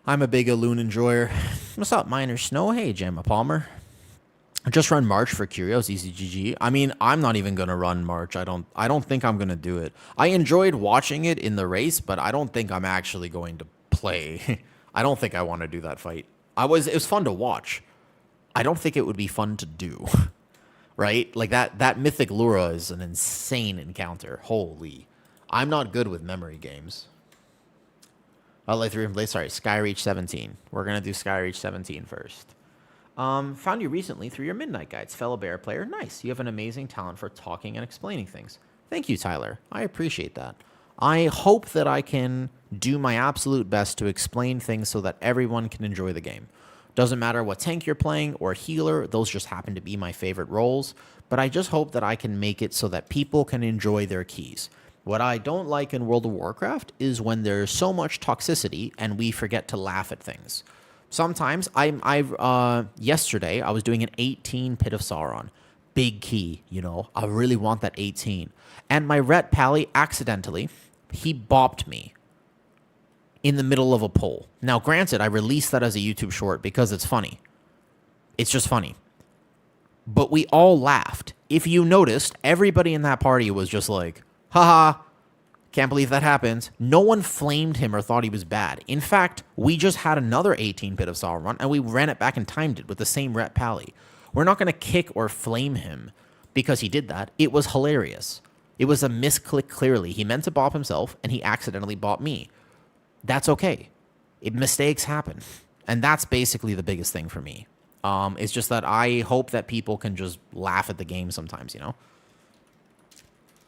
I'm a big Elune enjoyer. What's up, Miner Snow? Hey, Gemma Palmer. Just run March for Curios, easy GG. I mean, I'm not even gonna run March. I don't think I'm gonna do it. I enjoyed watching it in the race, but I don't think I'm actually going to play. I don't think I want to do that fight. It was fun to watch. I don't think it would be fun to do. Right? Like that Mythic Lura is an insane encounter. Holy. I'm not good with memory games. Skyreach 17. We're gonna do Skyreach 17 first. Found you recently through your Midnight Guides, fellow bear player. Nice. You have an amazing talent for talking and explaining things. Thank you, Tyler. I appreciate that. I hope that I can do my absolute best to explain things so that everyone can enjoy the game. Doesn't matter what tank you're playing or healer, those just happen to be my favorite roles, but I just hope that I can make it so that people can enjoy their keys. What I don't like in World of Warcraft is when there's so much toxicity and we forget to laugh at things. Sometimes, yesterday, I was doing an 18 Pit of Sauron. Big key, I really want that 18. And my Ret Pally, accidentally, he bopped me in the middle of a poll. Now, granted, I released that as a YouTube short because it's funny. It's just funny. But we all laughed. If you noticed, everybody in that party was just like, haha, can't believe that happened. No one flamed him or thought he was bad. In fact, we just had another 18 Pit of Sauron, and we ran it back and timed it with the same Ret Pally. We're not going to kick or flame him because he did that. It was hilarious. It was a misclick clearly. He meant to bop himself, and he accidentally bopped me. That's okay. Mistakes happen. And that's basically the biggest thing for me. It's just that I hope that people can just laugh at the game sometimes, you know?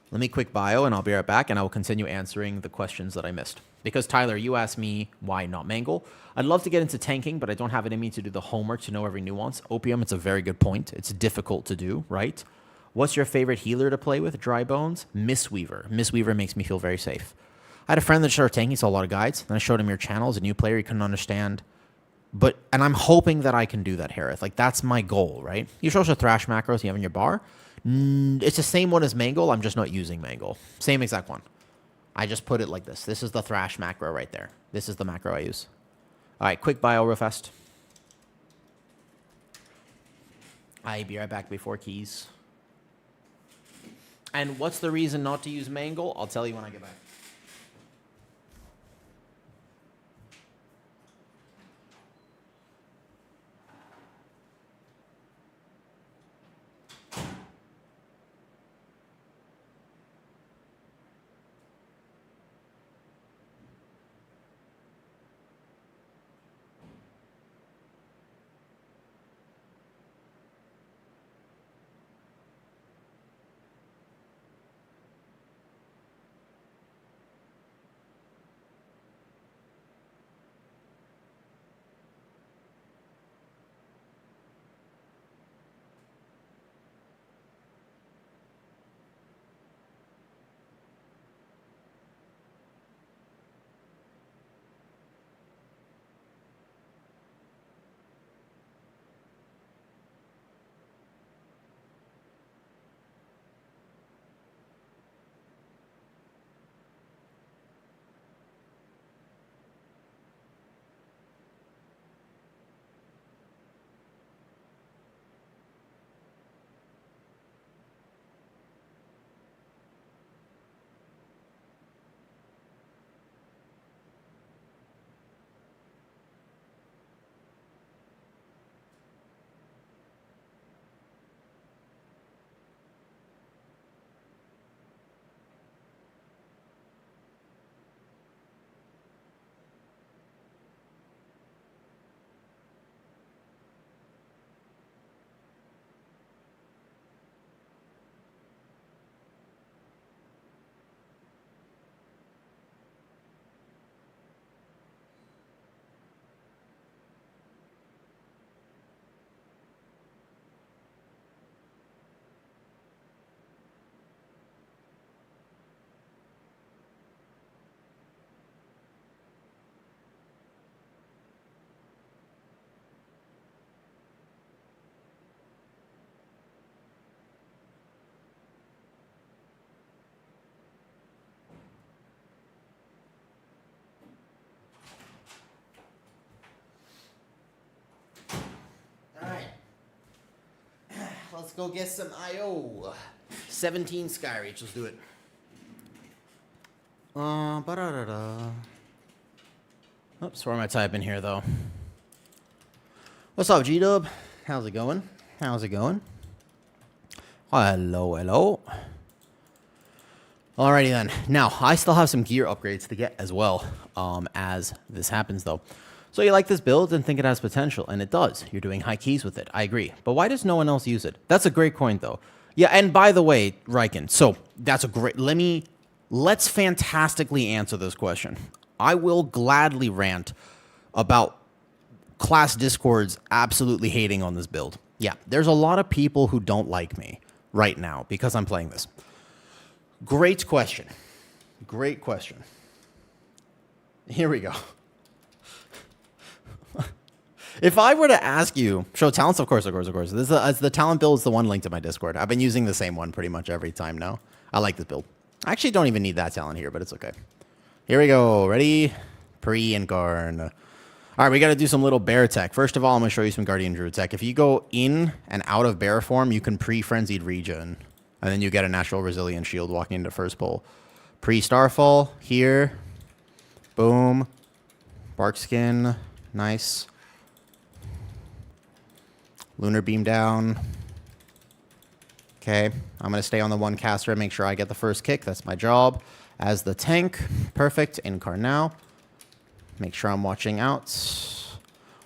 Let me quick bio, and I'll be right back, and I will continue answering the questions that I missed. Because, Tyler, you asked me why not Mangle. I'd love to get into tanking, but I don't have it in me to do the homework to know every nuance. Opium, it's a very good point. It's difficult to do, right? What's your favorite healer to play with? Dry Bones? Mistweaver. Mistweaver makes me feel very safe. I had a friend that started tanking, saw a lot of guides, and I showed him your channel as a new player. He couldn't understand. And I'm hoping that I can do that, Harith. Like, that's my goal, right? You show us the Thrash macros you have in your bar. It's the same one as Mangle. I'm just not using Mangle. Same exact one. I just put it like this. This is the Thrash macro right there. This is the macro I use. All right, quick bio real fast. I'll be right back before keys. And what's the reason not to use Mangle? I'll tell you when I get back. Let's go get some IO. 17 Skyreach. Let's do it. Oops, where am I typing here, though? What's up, G-Dub? How's it going? How's it going? Hello, hello. Alrighty then. Now, I still have some gear upgrades to get as well as this happens, though. So you like this build and think it has potential, and it does. You're doing high keys with it. I agree. But why does no one else use it? That's a great point, though. Yeah, and by the way, Riken, so that's a great... Let's fantastically answer this question. I will gladly rant about class discords absolutely hating on this build. Yeah, there's a lot of people who don't like me right now because I'm playing this. Great question. Great question. Here we go. If I were to ask you, show talents, of course. This is the talent build is the one linked to my Discord. I've been using the same one pretty much every time now. I like this build. I actually don't even need that talent here, but it's okay. Here we go. Ready? Pre-incarn. All right, we got to do some little bear tech. First of all, I'm going to show you some Guardian Druid tech. If you go in and out of bear form, you can pre-frenzied regen. And then you get a natural resilient shield walking into first pull. Pre-starfall here. Boom. Barkskin. Nice. Lunar beam down. Okay, I'm going to stay on the one caster and make sure I get the first kick. That's my job as the tank. Perfect. In-card now. Make sure I'm watching out.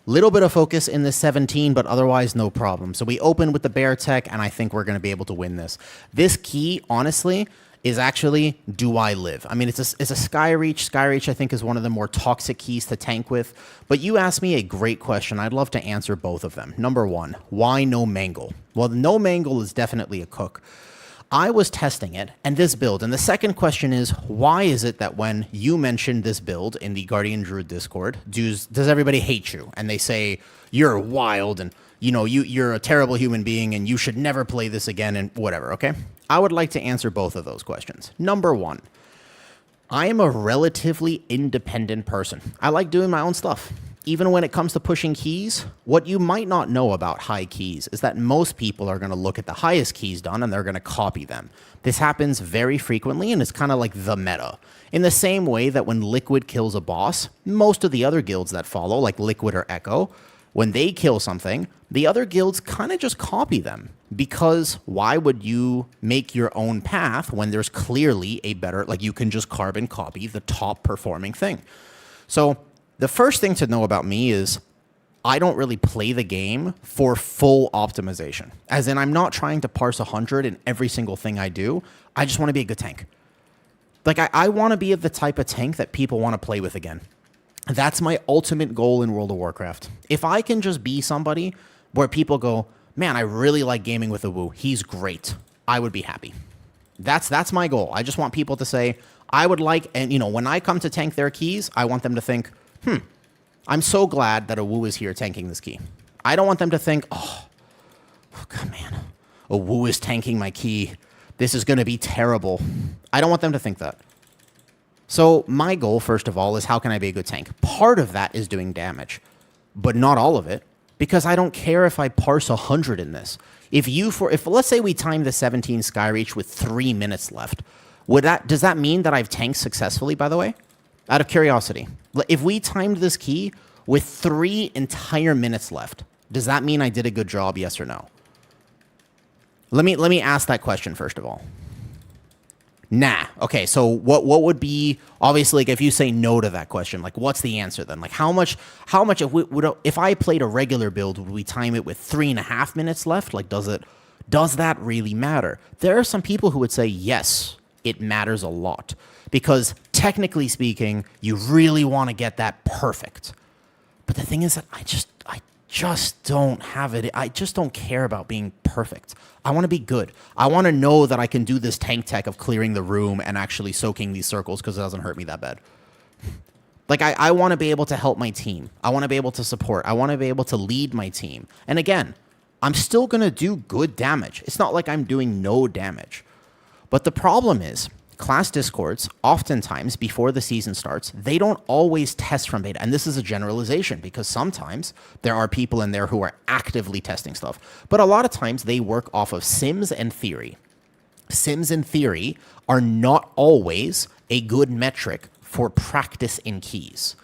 Little bit of focus in the 17, but otherwise no problem. So we open with the bear tech, and I think we're going to be able to win this. This key, honestly, is actually, do I live? I mean, it's a Sky Reach. Sky Reach, I think, is one of the more toxic keys to tank with. But you asked me a great question. I'd love to answer both of them. Number one, why no Mangle? Well, no Mangle is definitely a cook. I was testing it and this build. And the second question is, why is it that when you mentioned this build in the Guardian Druid Discord, does everybody hate you? And they say, you're wild and, you know, you're a terrible human being and you should never play this again and whatever, okay? I would like to answer both of those questions. Number one, I am a relatively independent person. I like doing my own stuff. Even when it comes to pushing keys, what you might not know about high keys is that most people are going to look at the highest keys done and they're going to copy them. This happens very frequently and it's kind of like the meta. In the same way that when Liquid kills a boss, most of the other guilds that follow, like Liquid or Echo, when they kill something, the other guilds kind of just copy them. Because why would you make your own path when there's clearly a better, like you can just carbon copy the top performing thing. So the first thing to know about me is I don't really play the game for full optimization. As in, I'm not trying to parse 100 in every single thing I do. I just want to be a good tank. Like, I want to be the type of tank that people want to play with again. That's my ultimate goal in World of Warcraft. If I can just be somebody where people go, man, I really like gaming with a Wu. He's great. I would be happy. That's my goal. I just want people to say, I would like, and you know, when I come to tank their keys, I want them to think, I'm so glad that a Wu is here tanking this key. I don't want them to think, oh God, man, a Wu is tanking my key. This is going to be terrible. I don't want them to think that. So my goal, first of all, is how can I be a good tank? Part of that is doing damage, but not all of it, because I don't care if I parse 100 in this. If let's say we time the 17 Sky Reach with 3 minutes left, does that mean that I've tanked successfully, by the way? Out of curiosity, if we timed this key with 3 entire minutes left, does that mean I did a good job, yes or no? Let me ask that question first of all. Nah. Okay, so what would be, obviously, like if you say no to that question, like what's the answer then? Like how much if I played a regular build, would we time it with 3.5 minutes left? Like does that really matter? There are some people who would say yes, it matters a lot. Because technically speaking, you really want to get that perfect. But the thing is that I just don't have it. I just don't care about being perfect. I want to be good. I want to know that I can do this tank tech of clearing the room and actually soaking these circles because it doesn't hurt me that bad. Like, I want to be able to help my team. I want to be able to support. I want to be able to lead my team. And again, I'm still going to do good damage. It's not like I'm doing no damage. But the problem is, class discords, oftentimes before the season starts, they don't always test from beta. And this is a generalization because sometimes there are people in there who are actively testing stuff. But a lot of times they work off of sims and theory. Sims and theory are not always a good metric for practice in keys.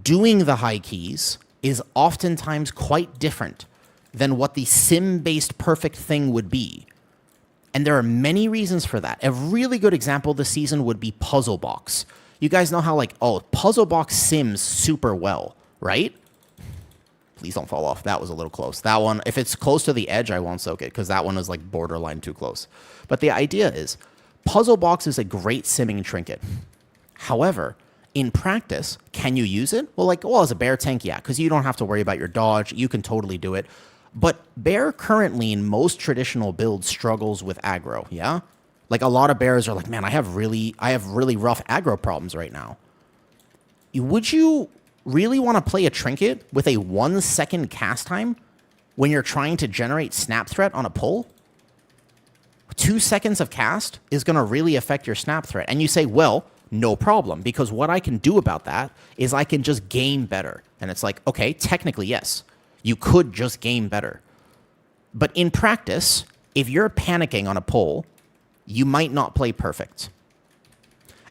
Doing the high keys is oftentimes quite different than what the sim-based perfect thing would be. And there are many reasons for that. A really good example this season would be Puzzle Box. You guys know how, like, Puzzle Box sims super well, right? Please don't fall off. That was a little close. That one, if it's close to the edge, I won't soak it because that one is, like, borderline too close. But the idea is, Puzzle Box is a great simming trinket. However, in practice, can you use it? Well, as a bear tank, yeah, because you don't have to worry about your dodge. You can totally do it. But bear currently in most traditional builds struggles with aggro, yeah? Like a lot of bears are like, man, I have really rough aggro problems right now. Would you really want to play a trinket with a 1 second cast time when you're trying to generate snap threat on a pull? 2 seconds of cast is going to really affect your snap threat. And you say, well, no problem, because what I can do about that is I can just game better. And it's like, okay, technically, yes. You could just game better. But in practice, if you're panicking on a pull, you might not play perfect.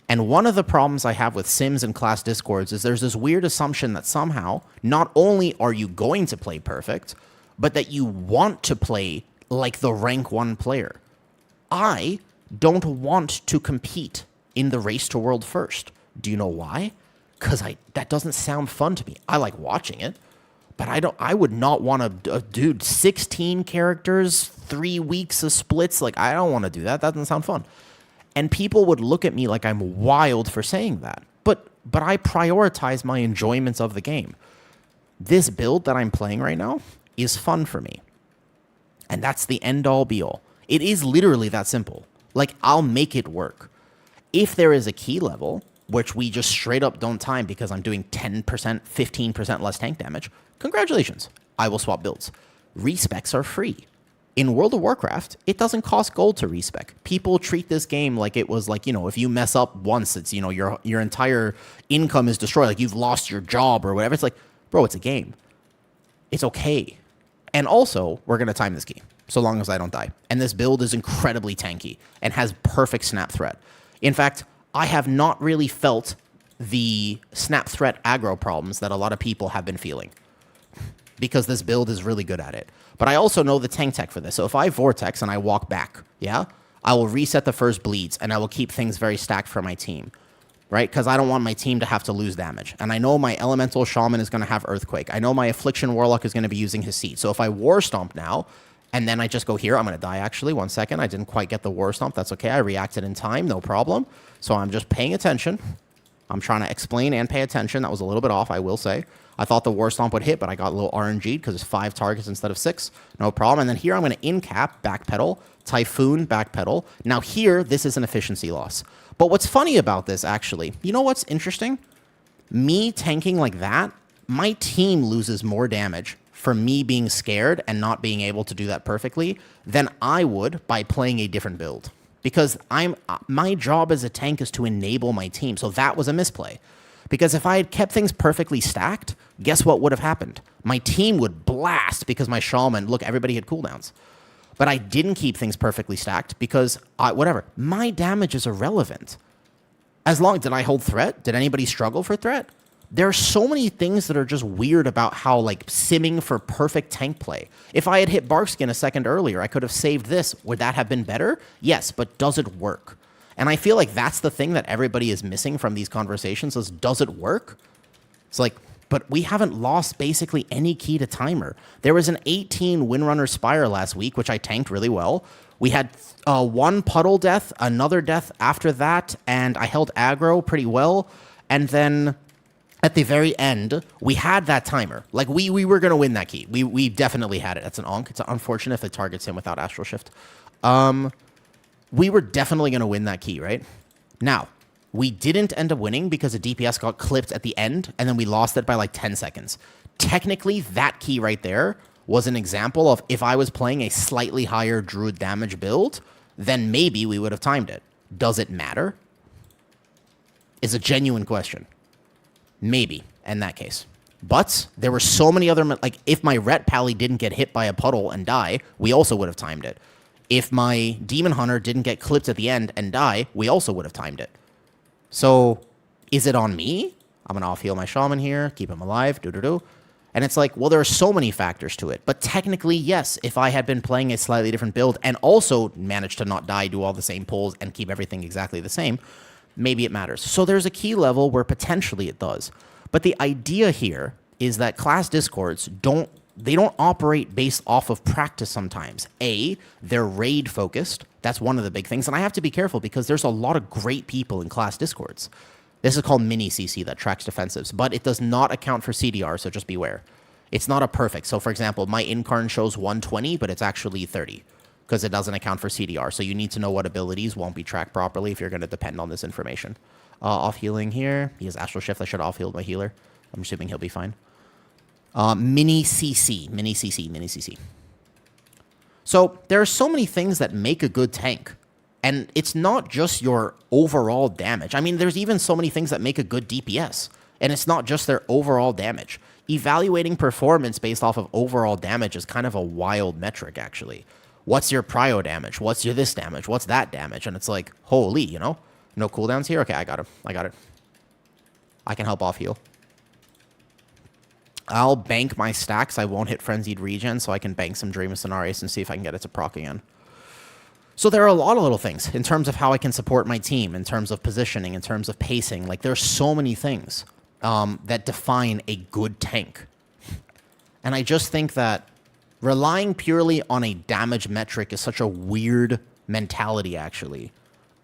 And one of the problems I have with sims and class discords is there's this weird assumption that somehow, not only are you going to play perfect, but that you want to play like the rank 1 player. I don't want to compete in the race to world first. Do you know why? Because that doesn't sound fun to me. I like watching it, but I would not want to, dude, 16 characters, 3 weeks of splits. Like, I don't want to do that. That doesn't sound fun. And people would look at me like I'm wild for saying that. But I prioritize my enjoyments of the game. This build that I'm playing right now is fun for me. And that's the end all be all. It is literally that simple. Like, I'll make it work. If there is a key level, which we just straight up don't time because I'm doing 10%, 15% less tank damage, congratulations. I will swap builds. Respecs are free. In World of Warcraft, it doesn't cost gold to respec. People treat this game like it was like, if you mess up once, it's, your entire income is destroyed. Like, you've lost your job or whatever. It's like, bro, it's a game. It's okay. And also, we're going to time this key, so long as I don't die. And this build is incredibly tanky and has perfect snap threat. In fact, I have not really felt the snap threat aggro problems that a lot of people have been feeling, because this build is really good at it. But I also know the tank tech for this. So if I Vortex and I walk back, yeah, I will reset the first bleeds, and I will keep things very stacked for my team, right? Because I don't want my team to have to lose damage. And I know my Elemental Shaman is going to have Earthquake. I know my Affliction Warlock is going to be using his Seed. So if I War Stomp now, and then I just go here, I'm going to die, actually. 1 second. I didn't quite get the War Stomp. That's okay. I reacted in time. No problem. So I'm just paying attention. I'm trying to explain and pay attention. That was a little bit off, I will say. I thought the War Stomp would hit, but I got a little RNG'd because it's 5 targets instead of 6. No problem. And then here I'm going to in-cap, backpedal, Typhoon, backpedal. Now here, this is an efficiency loss. But what's funny about this, actually, you know what's interesting? Me tanking like that, my team loses more damage for me being scared and not being able to do that perfectly than I would by playing a different build. Because my job as a tank is to enable my team. So that was a misplay. Because if I had kept things perfectly stacked, guess what would have happened? My team would blast because my shaman, look, everybody had cooldowns. But I didn't keep things perfectly stacked because, whatever, my damage is irrelevant. Did I hold threat? Did anybody struggle for threat? There are so many things that are just weird about how, like, simming for perfect tank play. If I had hit Barkskin a second earlier, I could have saved this. Would that have been better? Yes, but does it work? And I feel like that's the thing that everybody is missing from these conversations is, does it work? It's like, but we haven't lost basically any key to timer. There was an 18 Windrunner Spire last week, which I tanked really well. We had 1 puddle death, another death after that, and I held aggro pretty well. And then at the very end, we had that timer. Like, we were going to win that key. We definitely had it. That's an onk. It's unfortunate if it targets him without Astral Shift. We were definitely going to win that key, right? Now, we didn't end up winning because the DPS got clipped at the end, and then we lost it by like 10 seconds. Technically, that key right there was an example of if I was playing a slightly higher Druid damage build, then maybe we would have timed it. Does it matter? Is a genuine question. Maybe, in that case. But there were so many other... Like, if my Ret Pally didn't get hit by a puddle and die, we also would have timed it. If my Demon Hunter didn't get clipped at the end and die, we also would have timed it. So, is it on me? I'm going to off-heal my Shaman here, keep him alive, do-do-do. And it's like, well, there are so many factors to it. But technically, yes, if I had been playing a slightly different build and also managed to not die, do all the same pulls, and keep everything exactly the same, maybe it matters. So there's a key level where potentially it does. But the idea here is that class discords don't operate based off of practice sometimes. They're raid focused. That's one of the big things. And I have to be careful because there's a lot of great people in class discords. This is called mini CC that tracks defensives, but it does not account for CDR, so just beware. It's not a perfect. So for example, my Incarn shows 120, but it's actually 30 because it doesn't account for CDR. So you need to know what abilities won't be tracked properly if you're going to depend on this information. Off healing here. He has Astral Shift. I should have off healed my healer. I'm assuming he'll be fine. Mini CC. So there are so many things that make a good tank. And it's not just your overall damage. I mean, there's even so many things that make a good DPS. And it's not just their overall damage. Evaluating performance based off of overall damage is kind of a wild metric, actually. What's your prio damage? What's your this damage? What's that damage? And it's like, holy, you know? No cooldowns here? Okay, I got him. I got it. I can help off heal. I'll bank my stacks. I won't hit Frenzied Regen, so I can bank some Dream of Cenarius and see if I can get it to proc again. So there are a lot of little things in terms of how I can support my team, in terms of positioning, in terms of pacing. Like, there's so many things that define a good tank. And I just think that relying purely on a damage metric is such a weird mentality, actually.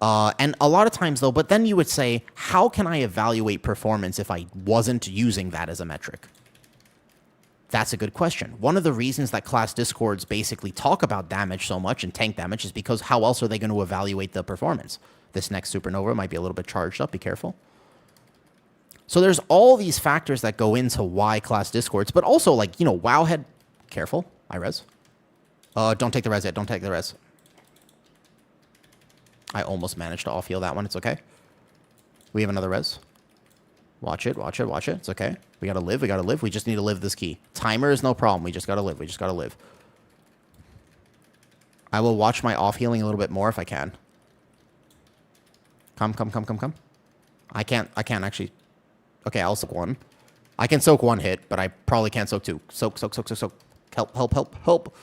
And a lot of times, though, but then you would say, how can I evaluate performance if I wasn't using that as a metric? That's a good question. One of the reasons that class discords basically talk about damage so much and tank damage is because how else are they going to evaluate the performance? This next supernova might be a little bit charged up. Be careful. So there's all these factors that go into why class discords, but also, like, you know, Wowhead. Careful. I res. Don't take the res yet. Don't take the res. I almost managed to off-heal that one. It's okay. We have another res. Watch it, watch it, watch it. It's okay. We gotta live, we gotta live. We just need to live this key. Timer is no problem. We just gotta live, we just gotta live. I will watch my off-healing a little bit more if I can. Come, come, come, come, come. I can't actually. Okay, I'll soak one. I can soak one hit, but I probably can't soak two. Soak, soak, soak, soak, soak. Help, help, help, help.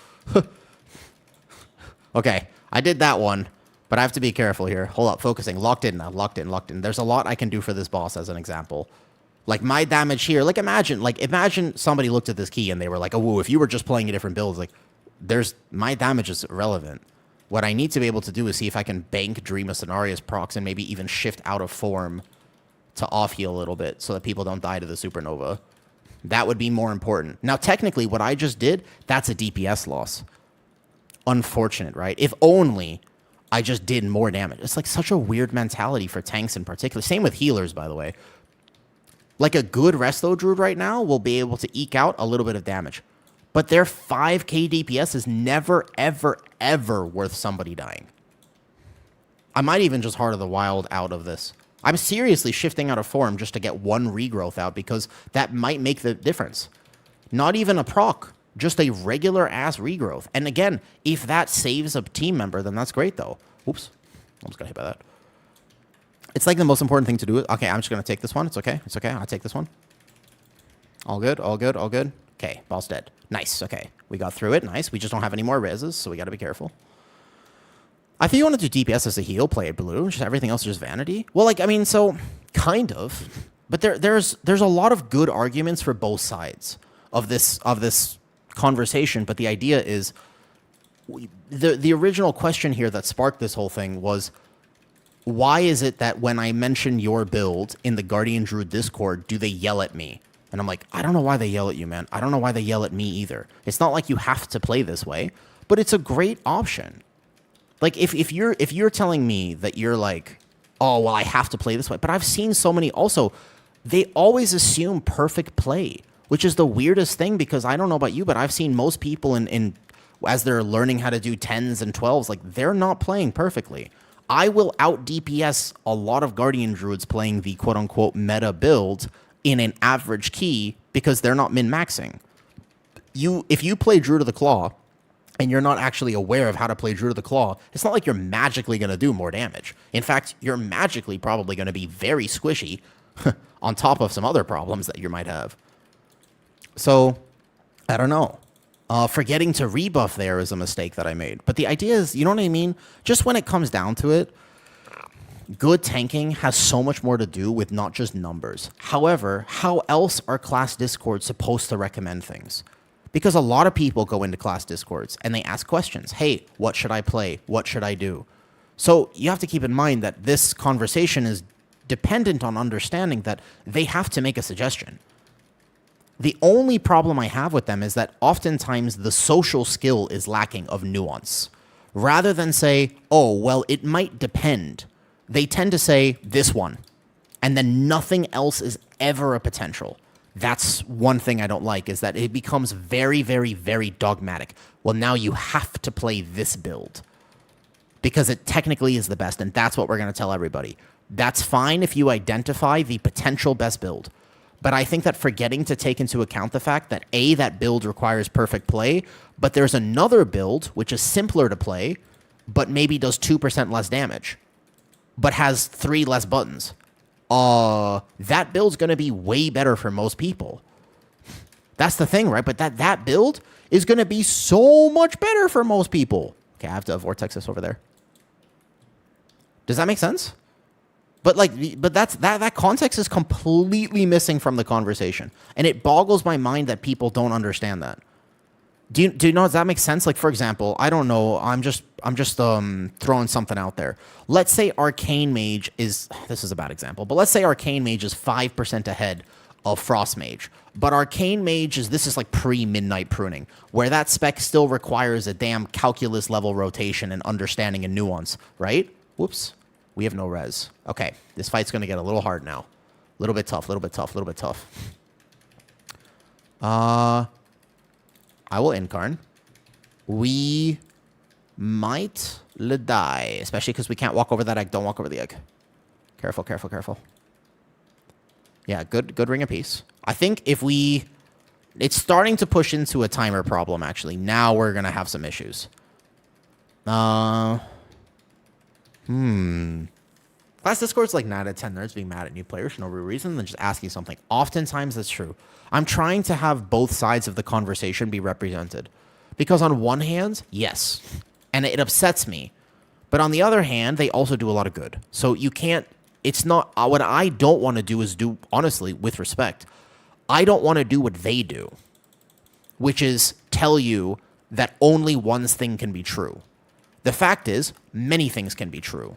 Okay, I did that one. But I have to be careful here. Hold up, focusing. Locked in now. Locked in, locked in. There's a lot I can do for this boss as an example. Like, my damage here. Like, imagine somebody looked at this key and they were like, oh, if you were just playing a different build, like, my damage is irrelevant. What I need to be able to do is see if I can bank Dream of Cenarius procs and maybe even shift out of form to off-heal a little bit so that people don't die to the supernova. That would be more important. Now, technically, what I just did, that's a DPS loss. Unfortunate, right? If only I just did more damage. It's like such a weird mentality for tanks in particular. Same with healers, by the way. Like, a good Resto Druid right now will be able to eke out a little bit of damage. But their 5k DPS is never, ever, ever worth somebody dying. I might even just Heart of the Wild out of this. I'm seriously shifting out of form just to get one regrowth out because that might make the difference. Not even a proc. Just a regular-ass regrowth. And again, if that saves a team member, then that's great, though. Oops. Almost got hit by that. It's like the most important thing to do. Okay, I'm just going to take this one. It's okay. It's okay. I'll take this one. All good. All good. All good. Okay, boss dead. Nice. Okay. We got through it. Nice. We just don't have any more reses, so we got to be careful. I think you want to do DPS as a heal, play it blue. Just everything else is just vanity. Well, like, I mean, so, kind of. But there's a lot of good arguments for both sides of this conversation, but the idea is the original question here that sparked this whole thing was, why is it that when I mention your build in the Guardian Druid Discord, do they yell at me? And I'm like, I don't know why they yell at you, man. I don't know why they yell at me either. It's not like you have to play this way, but it's a great option. Like, if you're telling me that you're like, oh, well, I have to play this way, but I've seen so many also, they always assume perfect play, which is the weirdest thing because I don't know about you, but I've seen most people in as they're learning how to do 10s and 12s, like, they're not playing perfectly. I will out DPS a lot of Guardian Druids playing the quote-unquote meta build in an average key because they're not min-maxing. If you play Druid of the Claw and you're not actually aware of how to play Druid of the Claw, it's not like you're magically going to do more damage. In fact, you're magically probably going to be very squishy on top of some other problems that you might have. So, I don't know. Forgetting to rebuff there is a mistake that I made. But the idea is, you know what I mean? Just when it comes down to it, good tanking has so much more to do with not just numbers. However, how else are class discords supposed to recommend things? Because a lot of people go into class discords and they ask questions. Hey, what should I play? What should I do? So you have to keep in mind that this conversation is dependent on understanding that they have to make a suggestion. The only problem I have with them is that oftentimes the social skill is lacking of nuance. Rather than say, oh, well, it might depend, they tend to say this one, and then nothing else is ever a potential. That's one thing I don't like, is that it becomes very, very, very dogmatic. Well, now you have to play this build because it technically is the best, and that's what we're going to tell everybody. That's fine if you identify the potential best build. But I think that forgetting to take into account the fact that A, that build requires perfect play, but there's another build which is simpler to play, but maybe does 2% less damage, but has 3 less buttons. That build's going to be way better for most people. That's the thing, right? But that build is going to be so much better for most people. Okay, I have to vortex this over there. Does that make sense? But that context is completely missing from the conversation, and it boggles my mind that people don't understand that. Do you know? Does that make sense? Like, for example, I don't know. I'm just throwing something out there. Let's say Arcane Mage is, this is a bad example, but let's say Arcane Mage is 5% ahead of Frost Mage, but Arcane Mage this is like pre-Midnight Pruning, where that spec still requires a damn calculus level rotation and understanding and nuance, right? Whoops. We have no res. Okay, this fight's going to get a little hard now. A little bit tough, a little bit tough, a little bit tough. I will incarn. We might die, especially because we can't walk over that egg. Don't walk over the egg. Careful, careful, careful. Yeah, good Ring of Peace. I think if we... It's starting to push into a timer problem, actually. Now we're going to have some issues. Class Discord's like 9 out of 10 nerds being mad at new players for no real reason than just asking something. Oftentimes that's true. I'm trying to have both sides of the conversation be represented. Because on one hand, yes, and it upsets me. But on the other hand, they also do a lot of good. So you can't, it's not, what I don't want to do is do, honestly, with respect, I don't want to do what they do, which is tell you that only one thing can be true. The fact is, many things can be true.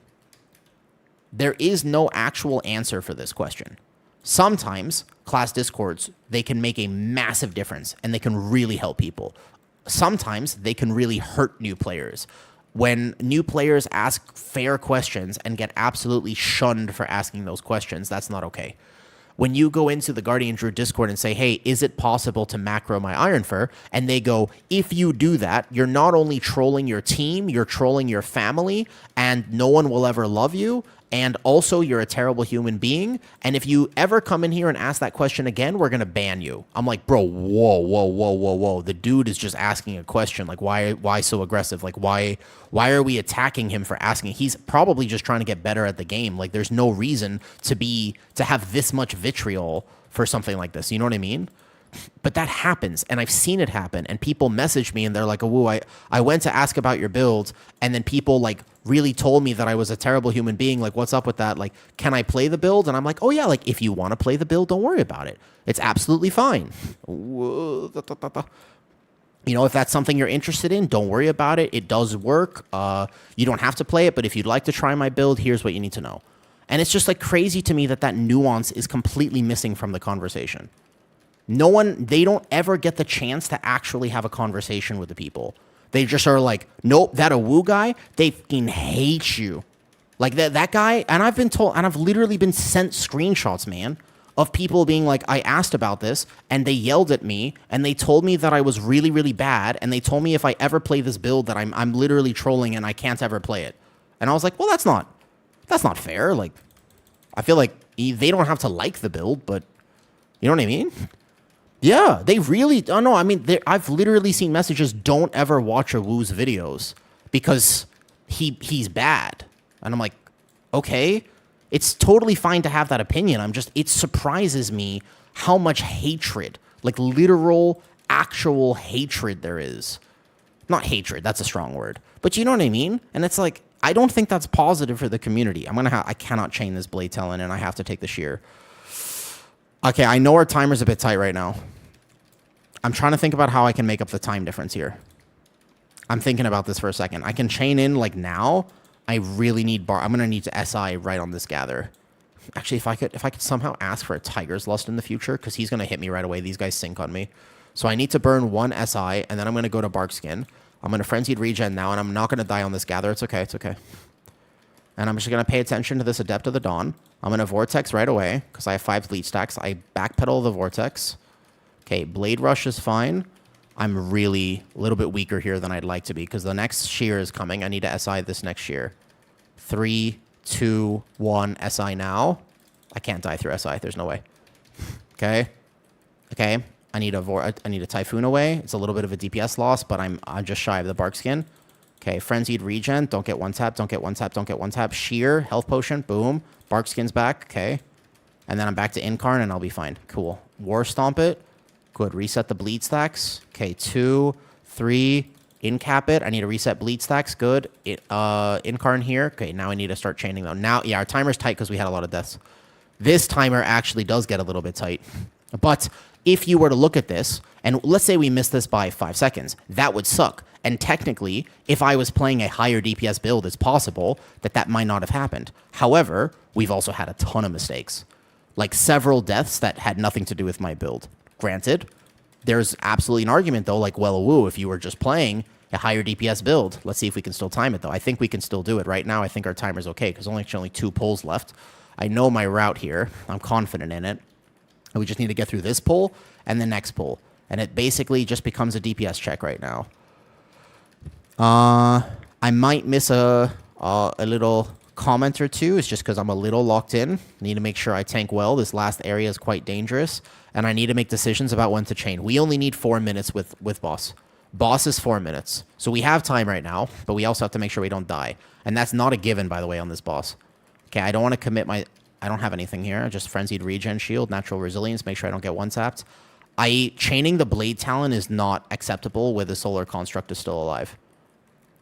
There is no actual answer for this question. Sometimes, class discords, they can make a massive difference, and they can really help people. Sometimes, they can really hurt new players. When new players ask fair questions and get absolutely shunned for asking those questions, that's not okay. When you go into the Guardian Druid Discord and say, hey, is it possible to macro my Ironfur? And they go, if you do that, you're not only trolling your team, you're trolling your family, and no one will ever love you, and also you're a terrible human being, and if you ever come in here and ask that question again, we're going to ban you. I'm like, bro, whoa. The dude is just asking a question. Like, why so aggressive? Like, why are we attacking him for asking? He's probably just trying to get better at the game. Like, there's no reason to have this much vitriol for something like this. You know what I mean? But that happens, and I've seen it happen, and people message me, and they're like, oh, I went to ask about your build, and then people, like, really told me that I was a terrible human being. Like, what's up with that? Like, can I play the build? And I'm like, oh, yeah, like, if you want to play the build, don't worry about it. It's absolutely fine. You know, if that's something you're interested in, don't worry about it. It does work. You don't have to play it, but if you'd like to try my build, here's what you need to know. And it's just, like, crazy to me that nuance is completely missing from the conversation. They don't ever get the chance to actually have a conversation with the people. They just are like, nope, that a woo guy, they fucking hate you. Like that guy, and I've been told, and I've literally been sent screenshots, man, of people being like, I asked about this, and they yelled at me, and they told me that I was really, really bad, and they told me if I ever play this build that I'm literally trolling and I can't ever play it. And I was like, well, that's not fair. Like, I feel like they don't have to like the build, but you know what I mean? Yeah, they really... Oh, no, I mean, I've literally seen messages, don't ever watch a Woo's videos because he's bad. And I'm like, okay, it's totally fine to have that opinion. It surprises me how much hatred, like literal, actual hatred there is. Not hatred, that's a strong word. But you know what I mean? And it's like, I don't think that's positive for the community. I cannot chain this Blade Talon, and I have to take the shear. Okay, I know our timer's a bit tight right now. I'm trying to think about how I can make up the time difference here. I'm thinking about this for a second. I can chain in, like, now. I really need I'm going to need to SI right on this gather. Actually, if I could somehow ask for a Tiger's Lust in the future, because he's going to hit me right away. These guys sync on me. So I need to burn one SI, and then I'm going to go to Barkskin. I'm going to Frenzied Regen now, and I'm not going to die on this gather. It's okay, it's okay. And I'm just going to pay attention to this Adept of the Dawn. I'm going to Vortex right away, because I have 5 leech stacks. I backpedal the Vortex. Okay, Blade Rush is fine. I'm really a little bit weaker here than I'd like to be, because the next shear is coming. I need to SI this next shear. 3, 2, 1, SI now. I can't die through SI. There's no way. Okay. Okay. I need a Typhoon away. It's a little bit of a DPS loss, but I'm just shy of the Barkskin. Okay, Frenzied Regen. Don't get one tap. Don't get one tap. Don't get one tap. Shear. Health Potion. Boom. Barkskin's back. Okay. And then I'm back to Incarn, and I'll be fine. Cool. War Stomp it. Good. Reset the bleed stacks. Okay, 2, 3. Incap it. I need to reset bleed stacks. Good. Incarn here. Okay, now I need to start chaining though. Now, yeah, our timer's tight because we had a lot of deaths. This timer actually does get a little bit tight. But if you were to look at this, and let's say we missed this by 5 seconds, that would suck. And technically, if I was playing a higher DPS build, it's possible that that might not have happened. However, we've also had a ton of mistakes. Like several deaths that had nothing to do with my build. Granted, there's absolutely an argument, though, like, well, woo, if you were just playing a higher DPS build. Let's see if we can still time it, though. I think we can still do it. Right now, I think our timer's okay, because only 2 pulls left. I know my route here. I'm confident in it. And we just need to get through this pull and the next pull. And it basically just becomes a DPS check right now. I might miss a little comment or two. It's just because I'm a little locked in. Need to make sure I tank well. This last area is quite dangerous. And I need to make decisions about when to chain. We only need 4 minutes with boss. Boss is 4 minutes. So we have time right now, but we also have to make sure we don't die. And that's not a given, by the way, on this boss. Okay, I don't want to commit my... I don't have anything here. Just Frenzied Regen Shield, Natural Resilience. Make sure I don't get one-tapped. Chaining the Blade Talon is not acceptable with the Solar Construct is still alive.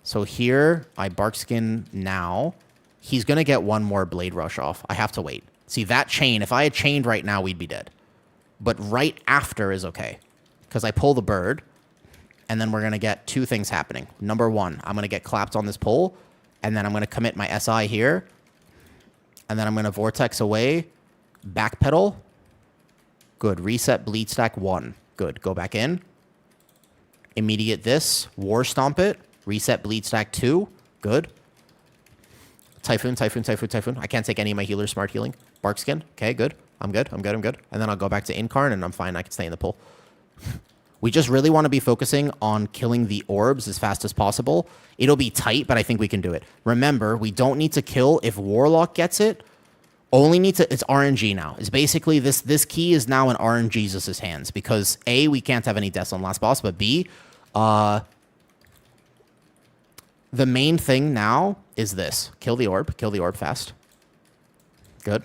So here, I Barkskin now. He's going to get one more Blade Rush off. I have to wait. See, that chain, if I had chained right now, we'd be dead. But right after is okay. Because I pull the bird, and then we're going to get 2 things happening. Number 1, I'm going to get clapped on this pole, and then I'm going to commit my SI here, and then I'm going to Vortex away, backpedal. Good. Reset Bleed Stack 1. Good. Go back in. Immediate this. War Stomp it. Reset Bleed Stack 2. Good. Typhoon, Typhoon, Typhoon, Typhoon. I can't take any of my healers. Smart healing. Barkskin. Okay, good. I'm good. I'm good. I'm good. And then I'll go back to Incarn, and I'm fine. I can stay in the pool. We just really want to be focusing on killing the orbs as fast as possible. It'll be tight, but I think we can do it. Remember, we don't need to kill if Warlock gets it. Only need to... It's RNG now. It's basically this key is now in RNGesus' hands because A, we can't have any deaths on last boss, but B, the main thing now is this. Kill the orb. Kill the orb fast. Good.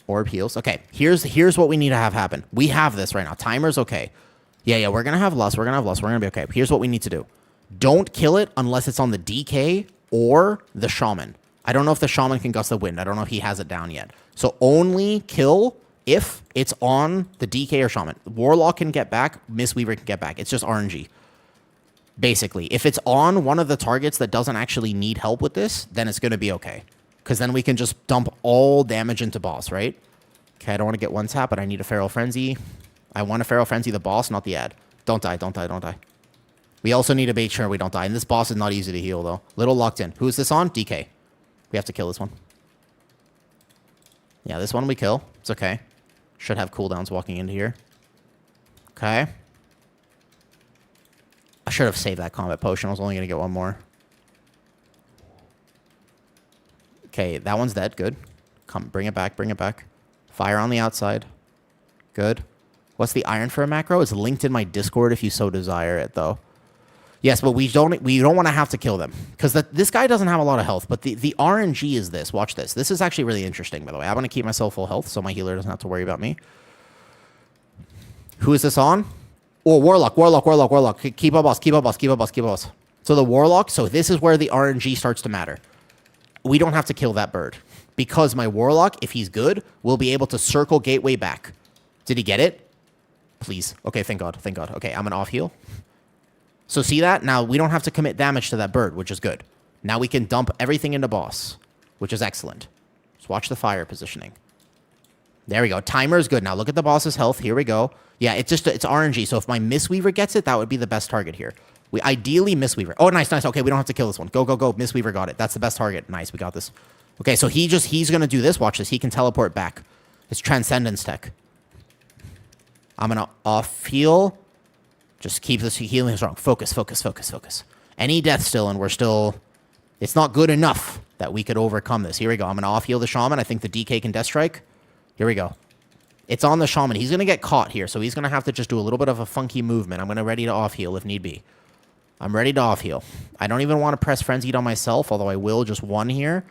Orb heals. Okay, here's what we need to have happen. We have this right now. Timer's okay. Yeah, we're going to have lust. We're going to have lust. We're going to be okay. Here's what we need to do. Don't kill it unless it's on the DK or the Shaman. I don't know if the Shaman can Gust of Wind. I don't know if he has it down yet. So only kill if it's on the DK or Shaman. Warlock can get back. Mistweaver can get back. It's just RNG. Basically, if it's on one of the targets that doesn't actually need help with this, then it's going to be okay. Because then we can just dump all damage into boss, right? Okay, I don't want to get one tap, but I need a Feral Frenzy. I want to Feral Frenzy the boss, not the ad. Don't die, don't die, don't die. We also need to make sure we don't die. And this boss is not easy to heal, though. Little locked in. Who is this on? DK. We have to kill this one. Yeah, this one we kill. It's okay. Should have cooldowns walking into here. Okay. I should have saved that combat potion. I was only going to get one more. Okay, that one's dead. Good. Come, bring it back, bring it back. Fire on the outside. Good. What's the Ironfur macro? It's linked in my Discord if you so desire it, though. Yes, but we don't want to have to kill them. Because this guy doesn't have a lot of health, but the RNG is this. Watch this. This is actually really interesting, by the way. I want to keep myself full health so my healer doesn't have to worry about me. Who is this on? Oh, Warlock, Warlock, Warlock, Warlock. Keep up boss, keep up boss, keep up boss, keep up boss. So the Warlock, so this is where the RNG starts to matter. We don't have to kill that bird. Because my Warlock, if he's good, will be able to circle gateway back. Did he get it? Please. Okay, thank God, thank God. Okay, I'm going to off heal. So see that? Now we don't have to commit damage to that bird, which is good. Now we can dump everything into boss, which is excellent. Just watch the fire positioning. There we go. Timer is good. Now look at the boss's health. Here we go. Yeah, it's RNG. So if my Mistweaver gets it, that would be the best target here. We ideally Mistweaver. Oh, nice, nice. Okay, we don't have to kill this one. Go, go, go. Mistweaver got it. That's the best target. Nice, we got this. Okay, so he's going to do this. Watch this. He can teleport back. It's Transcendence tech. I'm going to off heal. Just keep this healing strong. Focus, focus, focus, focus. Any death still, and we're still... It's not good enough that we could overcome this. Here we go. I'm going to off heal the Shaman. I think the DK can Death Strike. Here we go. It's on the Shaman. He's going to get caught here, so he's going to have to just do a little bit of a funky movement. I'm going to ready to off heal if need be. I'm ready to off heal. I don't even want to press Frenzied on myself, although I will just one here.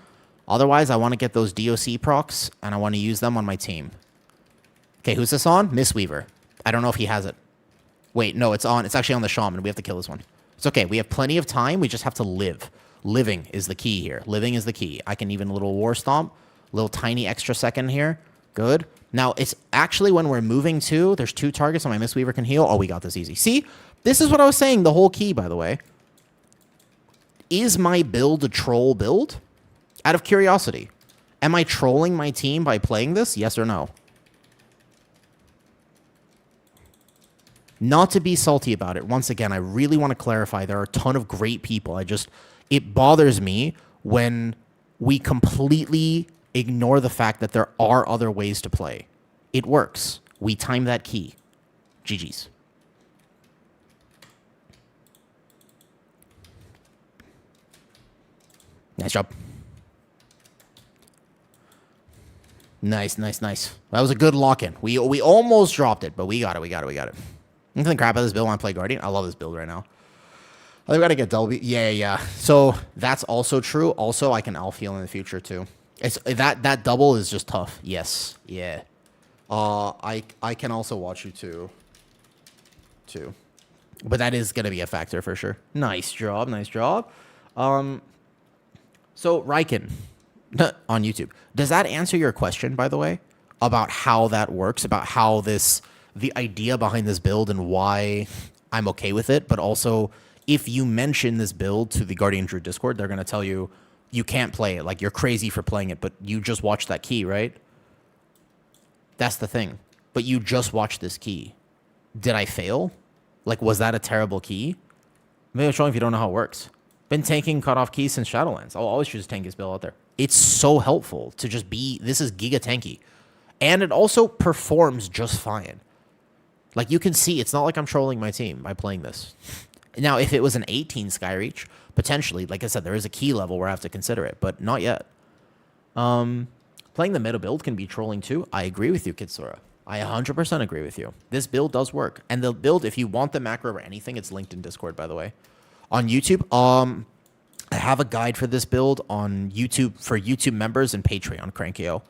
Otherwise, I want to get those DOC procs, and I want to use them on my team. Okay, who's this on? Mistweaver. I don't know if he has it. Wait, no, it's on. It's actually on the shaman. We have to kill this one. It's okay. We have plenty of time. We just have to live. Living is the key here. Living is the key. I can even a little war stomp. Little tiny extra second here. Good. Now, it's actually when we're moving to, there's 2 targets on my Mistweaver can heal. Oh, we got this easy. See? This is what I was saying, the whole key, by the way. Is my build a troll build? Out of curiosity. Am I trolling my team by playing this? Yes or no? Not to be salty about it. Once again, I really want to clarify there are a ton of great people. It bothers me when we completely ignore the fact that there are other ways to play. It works. We time that key. GG's. Nice job. Nice. That was a good lock-in. We almost dropped it, but we got it. I'm thinking crap out of this build when I play Guardian. I love this build right now. I've got to get double. Yeah. So that's also true. Also, I can elf heal in the future too. It's that double is just tough. Yes. Yeah. I can also watch you too. But that is gonna be a factor for sure. Nice job. So Riken on YouTube. Does that answer your question, by the way, about how that works, about how the idea behind this build and why I'm okay with it, but also if you mention this build to the Guardian Druid Discord, they're going to tell you you can't play it. Like, you're crazy for playing it, but you just watched that key, right? That's the thing. But you just watched this key. Did I fail? Like, was that a terrible key? Maybe I'm showing if you don't know how it works. Been tanking cutoff keys since Shadowlands. I'll always choose tankiest build out there. It's so helpful to just be, this is giga tanky. And it also performs just fine. Like, you can see, it's not like I'm trolling my team by playing this. Now, if it was an 18 Skyreach, potentially, like I said, there is a key level where I have to consider it, but not yet. Playing the meta build can be trolling too. I agree with you, Kitsura. I 100% agree with you. This build does work. And the build, if you want the macro or anything, it's linked in Discord, by the way. On YouTube, I have a guide for this build on YouTube for YouTube members and Patreon, Crankio.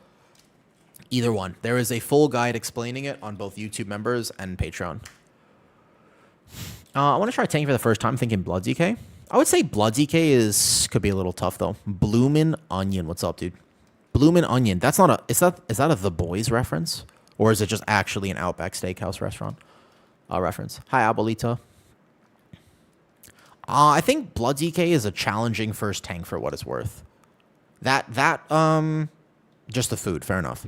Either one. There is a full guide explaining it on both YouTube members and Patreon. I want to try tanking for the first time, thinking Blood DK. I would say Blood DK could be a little tough, though. Bloomin' Onion. What's up, dude? Bloomin' Onion. That's not a... Is that a The Boys reference? Or is it just actually an Outback Steakhouse restaurant reference? Hi, Abuelita. I think Blood DK is a challenging first tank for what it's worth. Just the food. Fair enough.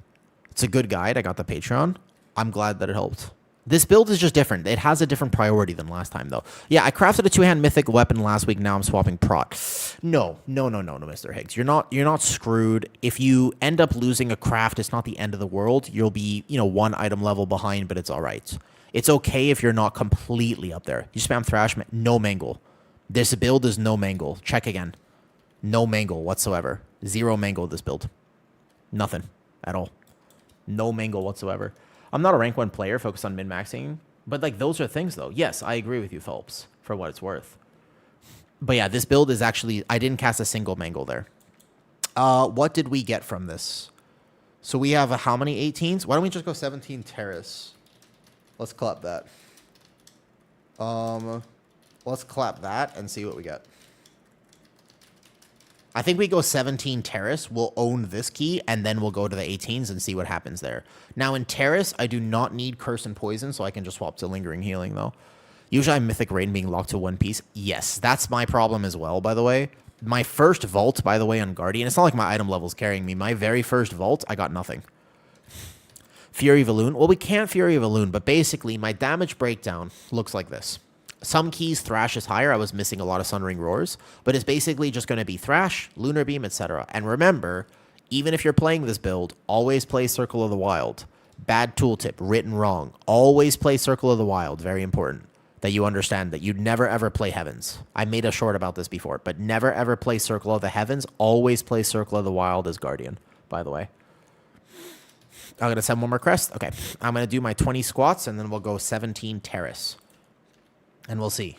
It's a good guide. I got the Patreon. I'm glad that it helped. This build is just different. It has a different priority than last time, though. Yeah, I crafted a 2-hand mythic weapon last week. Now I'm swapping prot. No, Mr. Higgs. You're not screwed. If you end up losing a craft, it's not the end of the world. You'll be, 1 item level behind, but it's all right. It's okay if you're not completely up there. You spam Thrash, no mangle. This build is no mangle. Check again. No mangle whatsoever. 0 mangle this build. Nothing at all. No mangle whatsoever. I'm not a rank 1 player focused on min-maxing, but like those are things though. Yes, I agree with you, Phelps, for what it's worth. But yeah, this build is actually, I didn't cast a single mangle there. What did we get from this? So we have how many 18s? Why don't we just go 17 Terrace? Let's clap that. Let's clap that and see what we get. I think we go 17 Terrace. We'll own this key, and then we'll go to the 18s and see what happens there. Now, in Terrace, I do not need Curse and Poison, so I can just swap to Lingering Healing, though. Usually, I'm Mythic Rain being locked to one piece. Yes, that's my problem as well, by the way. My first vault, by the way, on Guardian, it's not like my item level's carrying me. My very first vault, I got nothing. Fury Valoon. Well, we can't Fury Valoon, but basically, my damage breakdown looks like this. Some keys Thrash is higher. I was missing a lot of Sunring Roars, but it's basically just going to be Thrash, Lunar Beam, etc. And remember, even if you're playing this build, always play Circle of the Wild. Bad tooltip, written wrong. Always play Circle of the Wild. Very important that you understand that you'd never ever play Heavens. I made a short about this before, but never ever play Circle of the Heavens. Always play Circle of the Wild as Guardian, by the way. I'm going to send one more crest. Okay. I'm going to do my 20 squats, and then we'll go 17 Terrace. And we'll see.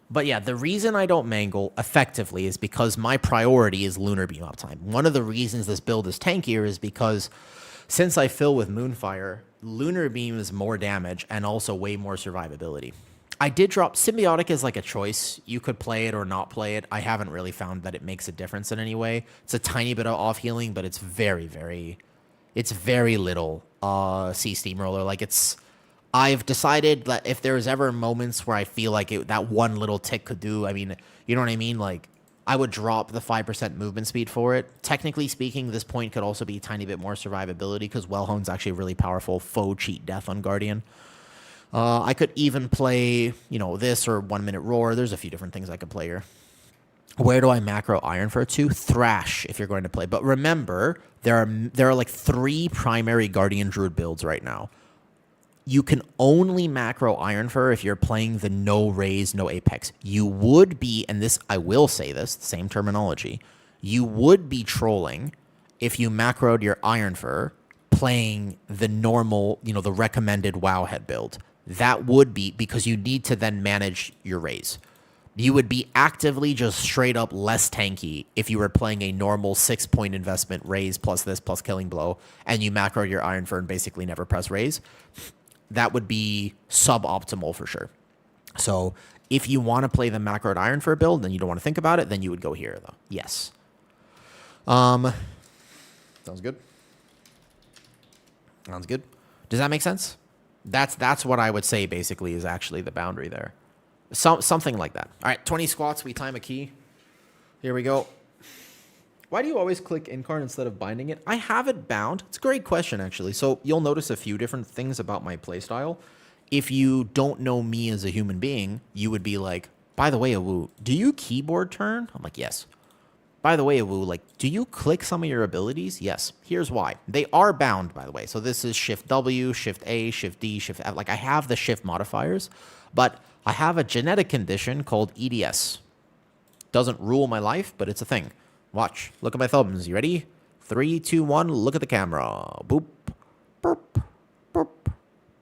But yeah, the reason I don't mangle effectively is because my priority is Lunar Beam uptime. One of the reasons this build is tankier is because Since I fill with Moonfire, Lunar Beam is more damage and also way more survivability. I did drop Symbiotic as like a choice. You could play it or not play it. I haven't really found that it makes a difference in any way. It's a tiny bit of off healing, but it's very little Sea Steamroller. Like I've decided that if there's ever moments where I feel like that one little tick could do, I mean, you know what I mean? Like, I would drop the 5% movement speed for it. Technically speaking, this point could also be a tiny bit more survivability because Wellhone's actually a really powerful faux cheat death on Guardian. I could even play, this or 1 Minute Roar. There's a few different things I could play here. Where do I macro Ironfur to? Thrash, if you're going to play. But remember, there are like 3 primary Guardian Druid builds right now. You can only macro Ironfur if you're playing the no raise, no apex. You would be, and this, I will say this, same terminology, you would be trolling if you macroed your Ironfur playing the normal, the recommended Wowhead build. That would be because you need to then manage your raise. You would be actively just straight up less tanky if you were playing a normal 6-point investment raise plus this plus killing blow, and you macroed your Ironfur and basically never press raise. That would be suboptimal for sure. So if you want to play the macroed Ironfur build, then you don't want to think about it, then you would go here, though. Yes. Sounds good. Sounds good. Does that make sense? That's what I would say basically is actually the boundary there. Something like that. All right, 20 squats. We time a key. Here we go. Why do you always click Incarn instead of binding it? I have it bound. It's a great question, actually. So you'll notice a few different things about my playstyle. If you don't know me as a human being, you would be like, by the way, Awu, do you keyboard turn? I'm like, yes. By the way, Awu, like, do you click some of your abilities? Yes. Here's why. They are bound, by the way. So this is Shift W, Shift A, Shift D, Shift F. Like, I have the shift modifiers, but I have a genetic condition called EDS. Doesn't rule my life, but it's a thing. Watch. Look at my thumbs. You ready? 3, 2, 1. Look at the camera. Boop. Boop. Boop.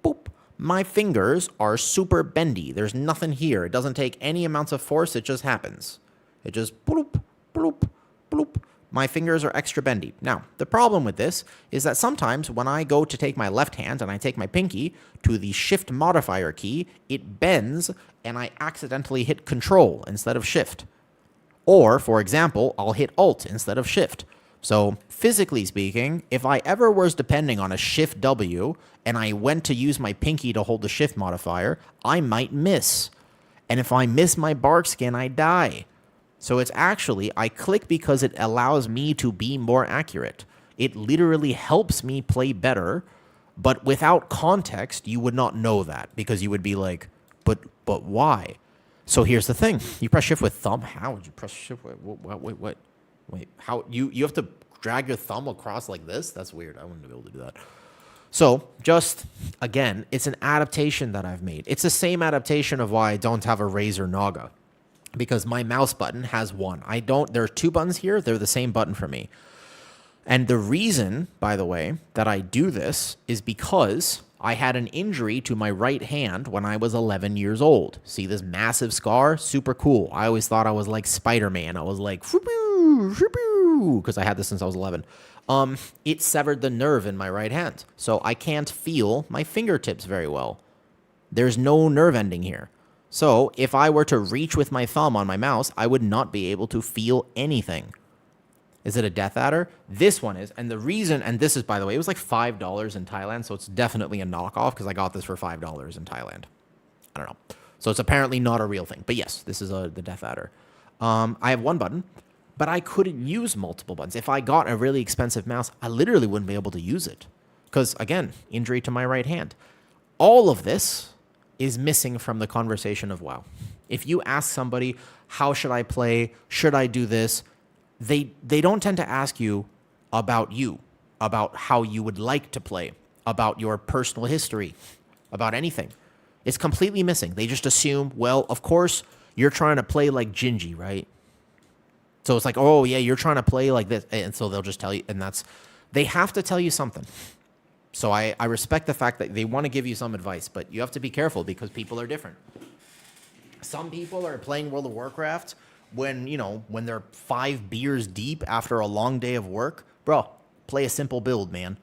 Boop. My fingers are super bendy. There's nothing here. It doesn't take any amounts of force. It just happens. It just bloop, bloop, bloop. My fingers are extra bendy. Now, the problem with this is that sometimes when I go to take my left hand and I take my pinky to the shift modifier key, it bends and I accidentally hit control instead of shift. Or, for example, I'll hit Alt instead of Shift. So, physically speaking, if I ever was depending on a Shift W and I went to use my pinky to hold the Shift modifier, I might miss. And if I miss my bark skin, I die. So it's actually, I click because it allows me to be more accurate. It literally helps me play better, but without context, you would not know that because you would be like, but why? So here's the thing. You press shift with thumb. How would you press shift? Wait, how? You have to drag your thumb across like this? That's weird. I wouldn't be able to do that. So just, again, it's an adaptation that I've made. It's the same adaptation of why I don't have a Razer Naga. Because my mouse button has one. There are 2 buttons here. They're the same button for me. And the reason, by the way, that I do this is because I had an injury to my right hand when I was 11 years old. See this massive scar? Super cool. I always thought I was like Spider-Man. I was like, because I had this since I was 11. It severed the nerve in my right hand. So I can't feel my fingertips very well. There's no nerve ending here. So if I were to reach with my thumb on my mouse, I would not be able to feel anything. Is it a Death Adder? This one is. And the reason, and this is, by the way, it was like $5 in Thailand, so it's definitely a knockoff because I got this for $5 in Thailand. I don't know. So it's apparently not a real thing. But yes, this is the Death Adder. I have 1 button, but I couldn't use multiple buttons. If I got a really expensive mouse, I literally wouldn't be able to use it. Because, again, injury to my right hand. All of this is missing from the conversation of WoW. If you ask somebody, how should I play? Should I do this? They don't tend to ask you, about how you would like to play, about your personal history, about anything. It's completely missing. They just assume, well, of course, you're trying to play like Gingy, right? So it's like, oh, yeah, you're trying to play like this. And so they'll just tell you, and they have to tell you something. So I respect the fact that they want to give you some advice, but you have to be careful because people are different. Some people are playing World of Warcraft when they're 5 beers deep after a long day of work. Bro, play a simple build, man.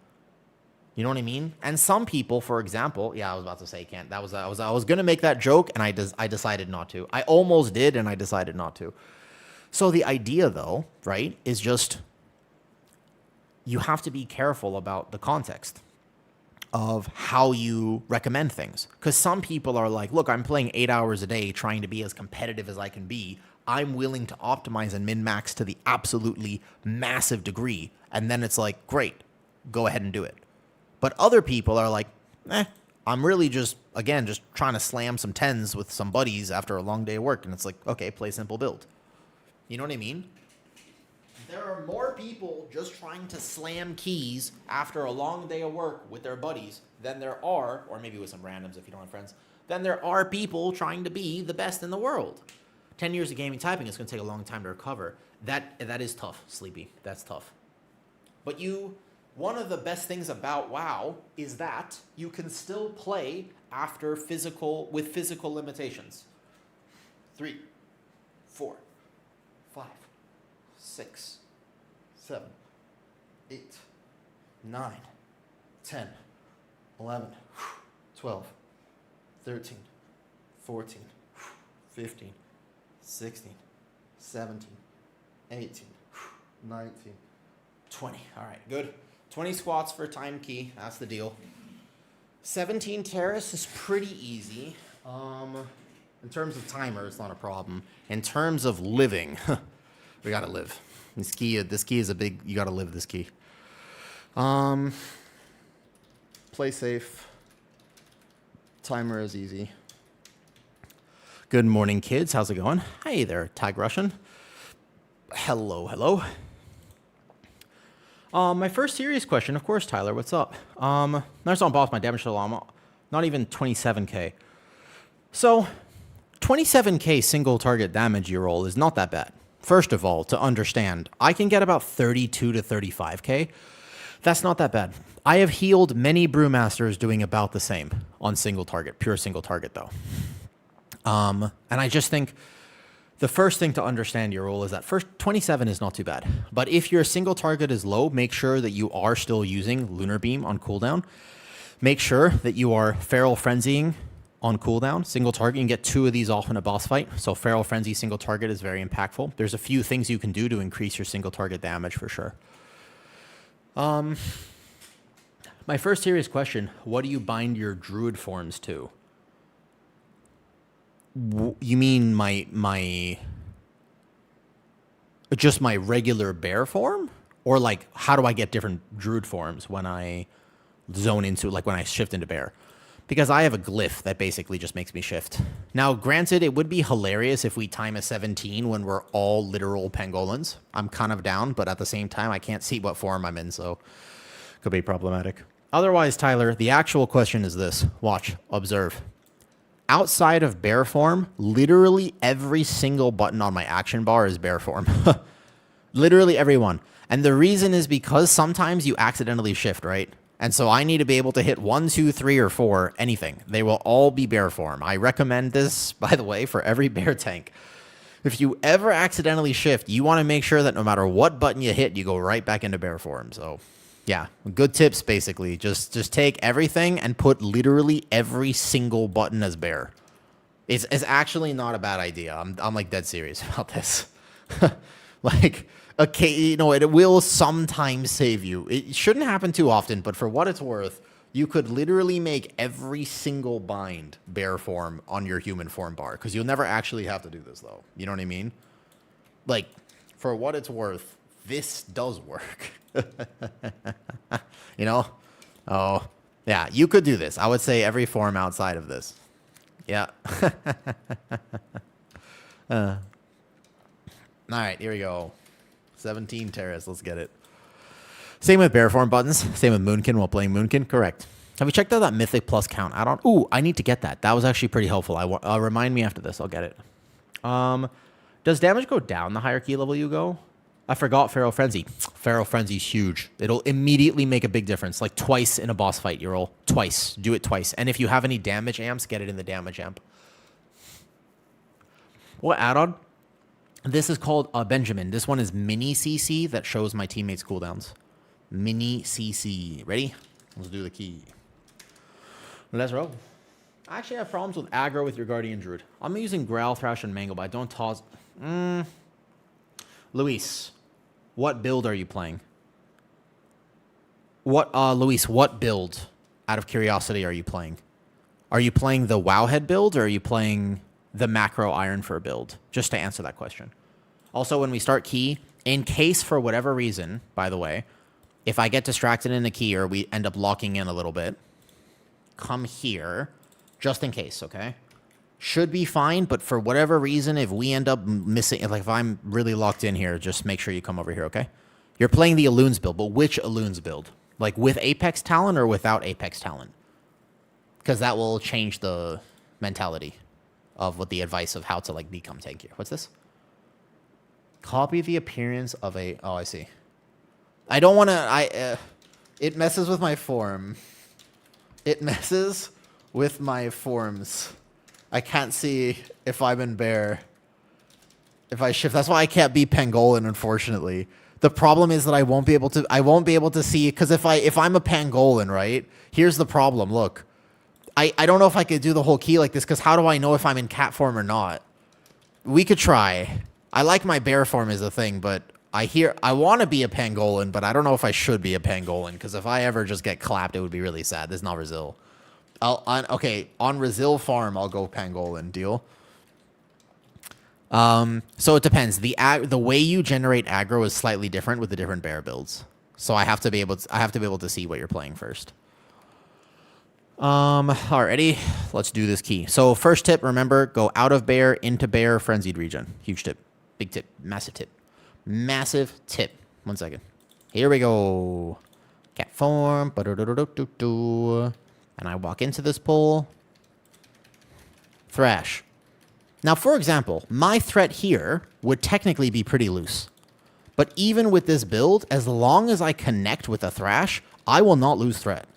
You know what I mean? And some people, for example, yeah, I was about to say can't. I was gonna make that joke, and I decided not to. I almost did, and I decided not to. So the idea, though, right, is just you have to be careful about the context of how you recommend things. Because some people are like, look, I'm playing 8 hours a day trying to be as competitive as I can be. I'm willing to optimize and min-max to the absolutely massive degree. And then it's like, great, go ahead and do it. But other people are like, I'm really just trying to slam some 10s with some buddies after a long day of work. And it's like, okay, play simple build. You know what I mean? There are more people just trying to slam keys after a long day of work with their buddies than there are, or maybe with some randoms if you don't have friends, than there are people trying to be the best in the world. 10 years of gaming typing is going to take a long time to recover. That is tough, Sleepy. That's tough. But one of the best things about WoW is that you can still play with physical limitations. 3, 4, 5, 6, 7, 8, 9, 10, 11, 12, 13, 14, 15, 16, 17, 18, 19, 20. All right, good. 20 squats for time key. That's the deal. 17 terrace is pretty easy. In terms of timer, it's not a problem. In terms of living, we gotta live. This key is a big. You gotta live this key. Play safe. Timer is easy. Good morning, kids. How's it going? Hey there, Tag Russian. Hello. My first serious question, of course, Tyler. What's up? That's not boss my damage to llama. Not even 27k. So, 27k single target damage you roll is not that bad. First of all, to understand, I can get about 32 to 35k. That's not that bad. I have healed many Brewmasters doing about the same on single target, pure single target though. And I just think the first thing to understand your role is that first 27 is not too bad. But if your single target is low, make sure that you are still using Lunar Beam on cooldown. Make sure that you are Feral Frenzying on cooldown. Single target, you can get 2 of these off in a boss fight. So Feral Frenzy single target is very impactful. There's a few things you can do to increase your single target damage for sure. My first serious question, what do you bind your druid forms to? You mean just my regular bear form? Or like, how do I get different druid forms when I zone into, like when I shift into bear? Because I have a glyph that basically just makes me shift. Now, granted, it would be hilarious if we time a 17 when we're all literal pangolins. I'm kind of down, but at the same time, I can't see what form I'm in, so could be problematic. Otherwise, Tyler, the actual question is this. Watch, observe. Outside of bear form, literally every single button on my action bar is bear form. Literally every one. And the reason is because sometimes you accidentally shift, right? And so I need to be able to hit 1, 2, 3, or 4, anything. They will all be bear form. I recommend this, by the way, for every bear tank. If you ever accidentally shift, you want to make sure that no matter what button you hit, you go right back into bear form. So, yeah, good tips, basically. Just take everything and put literally every single button as bear. It's actually not a bad idea. I'm like dead serious about this. Like, okay, you know, it will sometimes save you. It shouldn't happen too often, but for what it's worth, you could literally make every single bind bear form on your human form bar, because you'll never actually have to do this, though. You know what I mean? Like, for what it's worth, this does work. You know? Oh, yeah, you could do this. I would say every form outside of this. Yeah. All right, here we go. 17 Terrace, let's get it. Same with bear form buttons. Same with Moonkin while playing Moonkin. Correct. Have you checked out that Mythic plus count add-on? Ooh, I need to get that. That was actually pretty helpful. Remind me after this. I'll get it. Does damage go down the higher key level you go? I forgot Feral Frenzy. Feral Frenzy's huge. It'll immediately make a big difference. Like twice in a boss fight, you roll. Twice. Do it twice. And if you have any damage amps, get it in the damage amp. What add-on? This is called Benjamin. This one is Mini CC that shows my teammates' cooldowns. Mini CC. Ready? Let's do the key. Let's roll. I actually have problems with aggro with your Guardian Druid. I'm using Growl, Thrash, and Mangle, but I don't toss... Luis, what build are you playing? Luis, what build, out of curiosity, are you playing? Are you playing the Wowhead build, or are you playing the macro Ironfur build? Just to answer that question. Also, when we start key, in case for whatever reason, by the way, if I get distracted in the key or we end up locking in a little bit, come here, just in case, okay? Should be fine, but for whatever reason, if we end up missing, like if I'm really locked in here, just make sure you come over here, okay? You're playing the Alloons build, but which Alloons build? Like with Apex Talent or without Apex Talent? Because that will change the mentality of what the advice of how to like become tankier. What's this? Copy the appearance of a... Oh, I see. I don't want to... it messes with my form. It messes with my forms. I can't see if I'm in bear. If I shift... That's why I can't be Pangolin, unfortunately. The problem is that I won't be able to see... Because if I'm a Pangolin, right? Here's the problem. Look. I don't know if I could do the whole key like this, because how do I know if I'm in cat form or not? We could try. I like my bear form as a thing, but I want to be a Pangolin, but I don't know if I should be a Pangolin, because if I ever just get clapped, it would be really sad. This is not Brazil. On Brazil farm, I'll go Pangolin. Deal? So it depends. The way you generate aggro is slightly different with the different bear builds. So I have to be able to see what you're playing first. Alrighty, let's do this key. So first tip, remember, go out of bear into bear frenzied region. Huge tip. Big tip. Massive tip. Massive tip. 1 second. Here we go. Cat form. And I walk into this pool. Thrash. Now, for example, my threat here would technically be pretty loose. But even with this build, as long as I connect with a Thrash, I will not lose threat.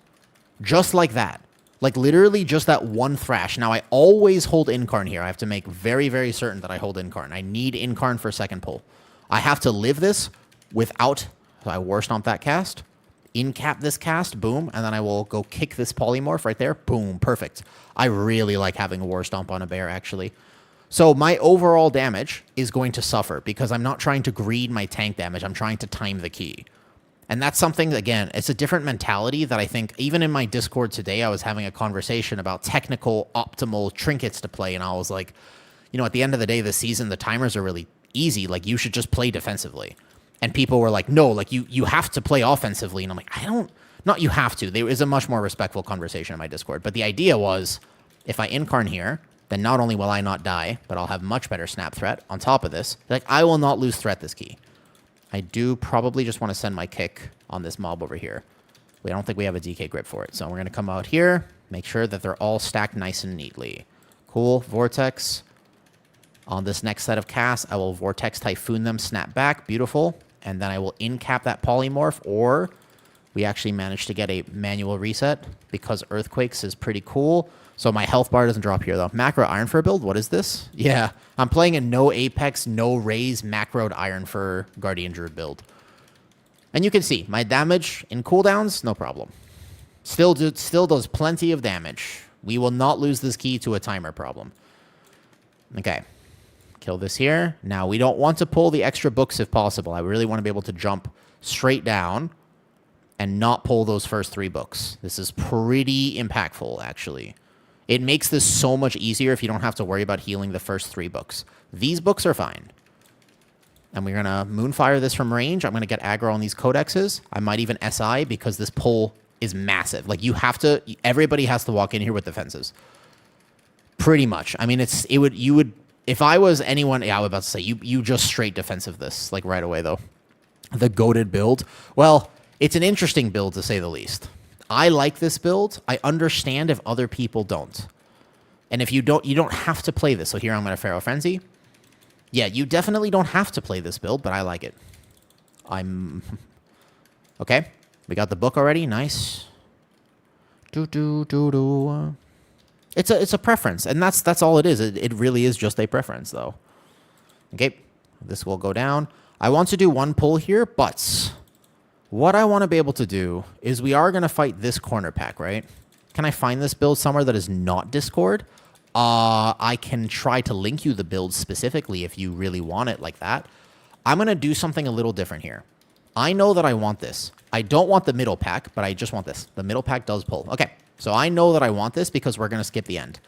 Just like that. Like, literally just that one Thrash. Now, I always hold Incarn here. I have to make very, very certain that I hold Incarn. I need Incarn for second pull. I have to live this without... So I War Stomp that cast. In-cap this cast. Boom. And then I will go kick this Polymorph right there. Boom. Perfect. I really like having a War Stomp on a bear, actually. So my overall damage is going to suffer because I'm not trying to greed my tank damage. I'm trying to time the key. And that's something, again, it's a different mentality that I think, even in my Discord today, I was having a conversation about technical, optimal trinkets to play, and I was like, you know, at the end of the day, this season, the timers are really easy. Like, you should just play defensively. And people were like, no, like, you have to play offensively. And I'm like, not you have to. There is a much more respectful conversation in my Discord. But the idea was, if I Incarn here, then not only will I not die, but I'll have much better snap threat on top of this. Like, I will not lose threat this key. I do probably just want to send my kick on this mob over here. I don't think we have a DK grip for it. So we're going to come out here, make sure that they're all stacked nice and neatly. Cool. Vortex. On this next set of casts, I will Vortex Typhoon them, snap back. Beautiful. And then I will in-cap that Polymorph, or we actually managed to get a manual reset because Earthquakes is pretty cool. So my health bar doesn't drop here, though. Macro Ironfur build? What is this? Yeah, I'm playing a no Apex, no Raise, macroed Ironfur Guardian Druid build. And you can see, my damage in cooldowns, no problem. Still does plenty of damage. We will not lose this key to a timer problem. Okay. Kill this here. Now, we don't want to pull the extra books if possible. I really want to be able to jump straight down and not pull those first 3 books. This is pretty impactful, actually. It makes this so much easier if you don't have to worry about healing the first 3 books. These books are fine. And we're going to Moonfire this from range. I'm going to get aggro on these codexes. I might even SI because this pull is massive. Like, you have to... Everybody has to walk in here with defenses. Pretty much. I mean, you would... If I was anyone... Yeah, I was about to say, you just straight defensive this, like, right away, though. The goated build. Well, it's an interesting build, to say the least. I like this build. I understand if other people don't. And if you don't have to play this. So here I'm going to Pharaoh Frenzy. Yeah, you definitely don't have to play this build, but I like it. Okay. We got the book already. Nice. It's a preference, and that's all it is. It really is just a preference, though. Okay. This will go down. I want to do 1 pull here, but What I want to be able to do is we are going to fight this corner pack, right? Can I find this build somewhere that is not Discord? I can try to link you the build specifically if you really want it like that. I'm going to do something a little different here. I know that I want this. I don't want the middle pack, but I just want this. The middle pack does pull. Okay, so I know that I want this because we're going to skip the end.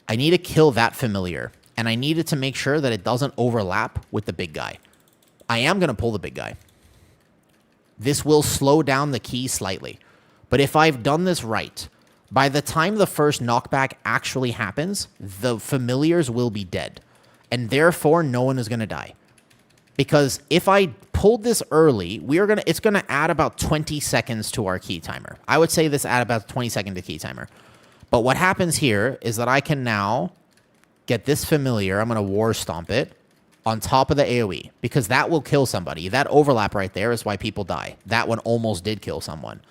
I need to kill that familiar, and I needed to make sure that it doesn't overlap with the big guy. I am going to pull the big guy. This will slow down the key slightly. But if I've done this right, by the time the first knockback actually happens, the familiars will be dead. And therefore, no one is going to die. Because if I pulled this early, it's going to add about 20 seconds to our key timer. I would say this add about 20 seconds to key timer. But what happens here is that I can now get this familiar. I'm going to war stomp it on top of the AoE, because that will kill somebody. That overlap right there is why people die. That one almost did kill someone.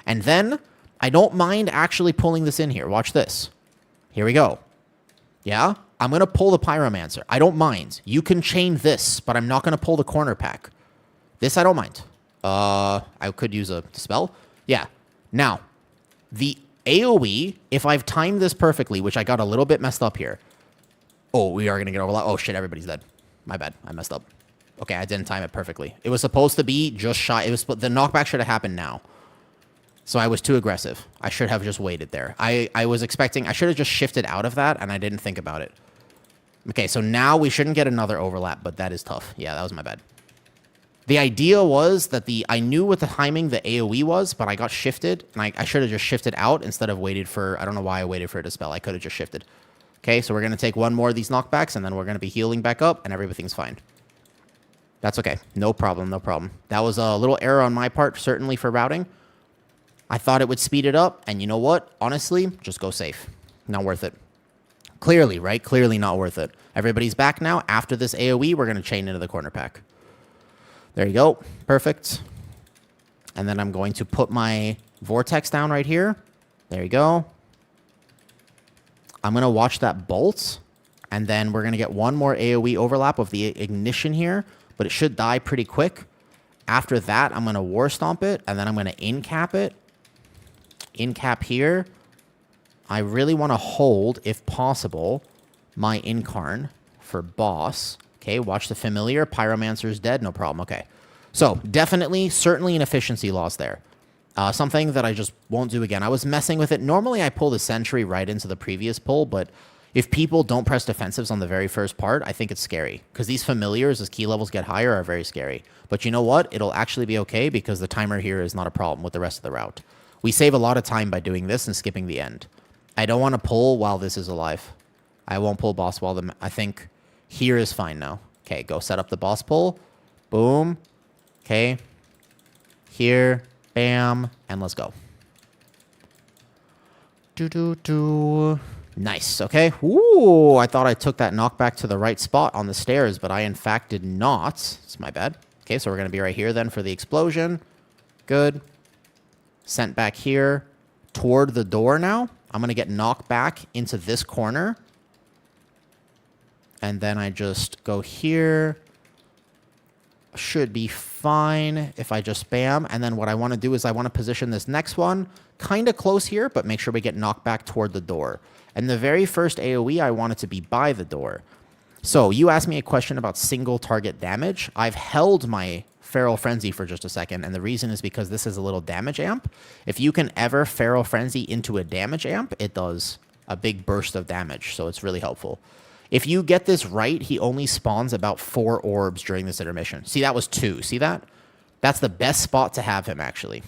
And then I don't mind actually pulling this in here. Watch this. Here we go. Yeah? I'm going to pull the Pyromancer. I don't mind. You can chain this, but I'm not going to pull the corner pack. This I don't mind. I could use a spell. Yeah. Now, the AoE, if I've timed this perfectly, which I got a little bit messed up here. Oh, we are going to get overlap. Oh, shit, everybody's dead. My bad. I messed up. Okay, I didn't time it perfectly. It was supposed to be just shy. The knockback should have happened now. So I was too aggressive. I should have just waited there. I was expecting... I should have just shifted out of that, and I didn't think about it. Okay, so now we shouldn't get another overlap, but that is tough. Yeah, that was my bad. The idea was that I knew what the timing the AoE was, but I got shifted, and I should have just shifted out instead of waited for... I don't know why I waited for it to spell. I could have just shifted. Okay, so we're going to take one more of these knockbacks, and then we're going to be healing back up, and everything's fine. That's okay. No problem, no problem. That was a little error on my part, certainly for routing. I thought it would speed it up, and you know what? Honestly, just go safe. Not worth it. Clearly, right? Clearly not worth it. Everybody's back now. After this AoE, we're going to chain into the corner pack. There you go. Perfect. And then I'm going to put my Vortex down right here. There you go. I'm going to watch that bolt, and then we're going to get one more AoE overlap of the ignition here, but it should die pretty quick. After that, I'm going to War Stomp it, and then I'm going to Incap it. Incap here. I really want to hold, if possible, my Incarn for boss. Okay, watch the familiar. Pyromancer's dead. No problem. Okay. So, definitely, certainly an efficiency loss there. Something that I just won't do again. I was messing with it. Normally, I pull the Sentry right into the previous pull, but if people don't press defensives on the very first part, I think it's scary. Because these familiars, as key levels get higher, are very scary. But you know what? It'll actually be okay because the timer here is not a problem with the rest of the route. We save a lot of time by doing this and skipping the end. I don't want to pull while this is alive. I won't pull boss while I think here is fine now. Okay, go set up the boss pull. Boom. Okay. Here. Bam. And let's go. Nice. Okay. Ooh, I thought I took that knockback to the right spot on the stairs, but I in fact did not. It's my bad. Okay, so we're going to be right here then for the explosion. Good. Sent back here toward the door now. I'm going to get knocked back into this corner. And then I just go here. Should be fine if I just spam. And then what I want to do is I want to position this next one kind of close here, but make sure we get knocked back toward the door. And the very first AoE, I want it to be by the door. So you asked me a question about single target damage. I've held my Feral Frenzy for just a second, and the reason is because this is a little damage amp. If you can ever Feral Frenzy into a damage amp, it does a big burst of damage, so it's really helpful. If you get this right, he only spawns about 4 orbs during this intermission. See, that was 2. See that? That's the best spot to have him, actually.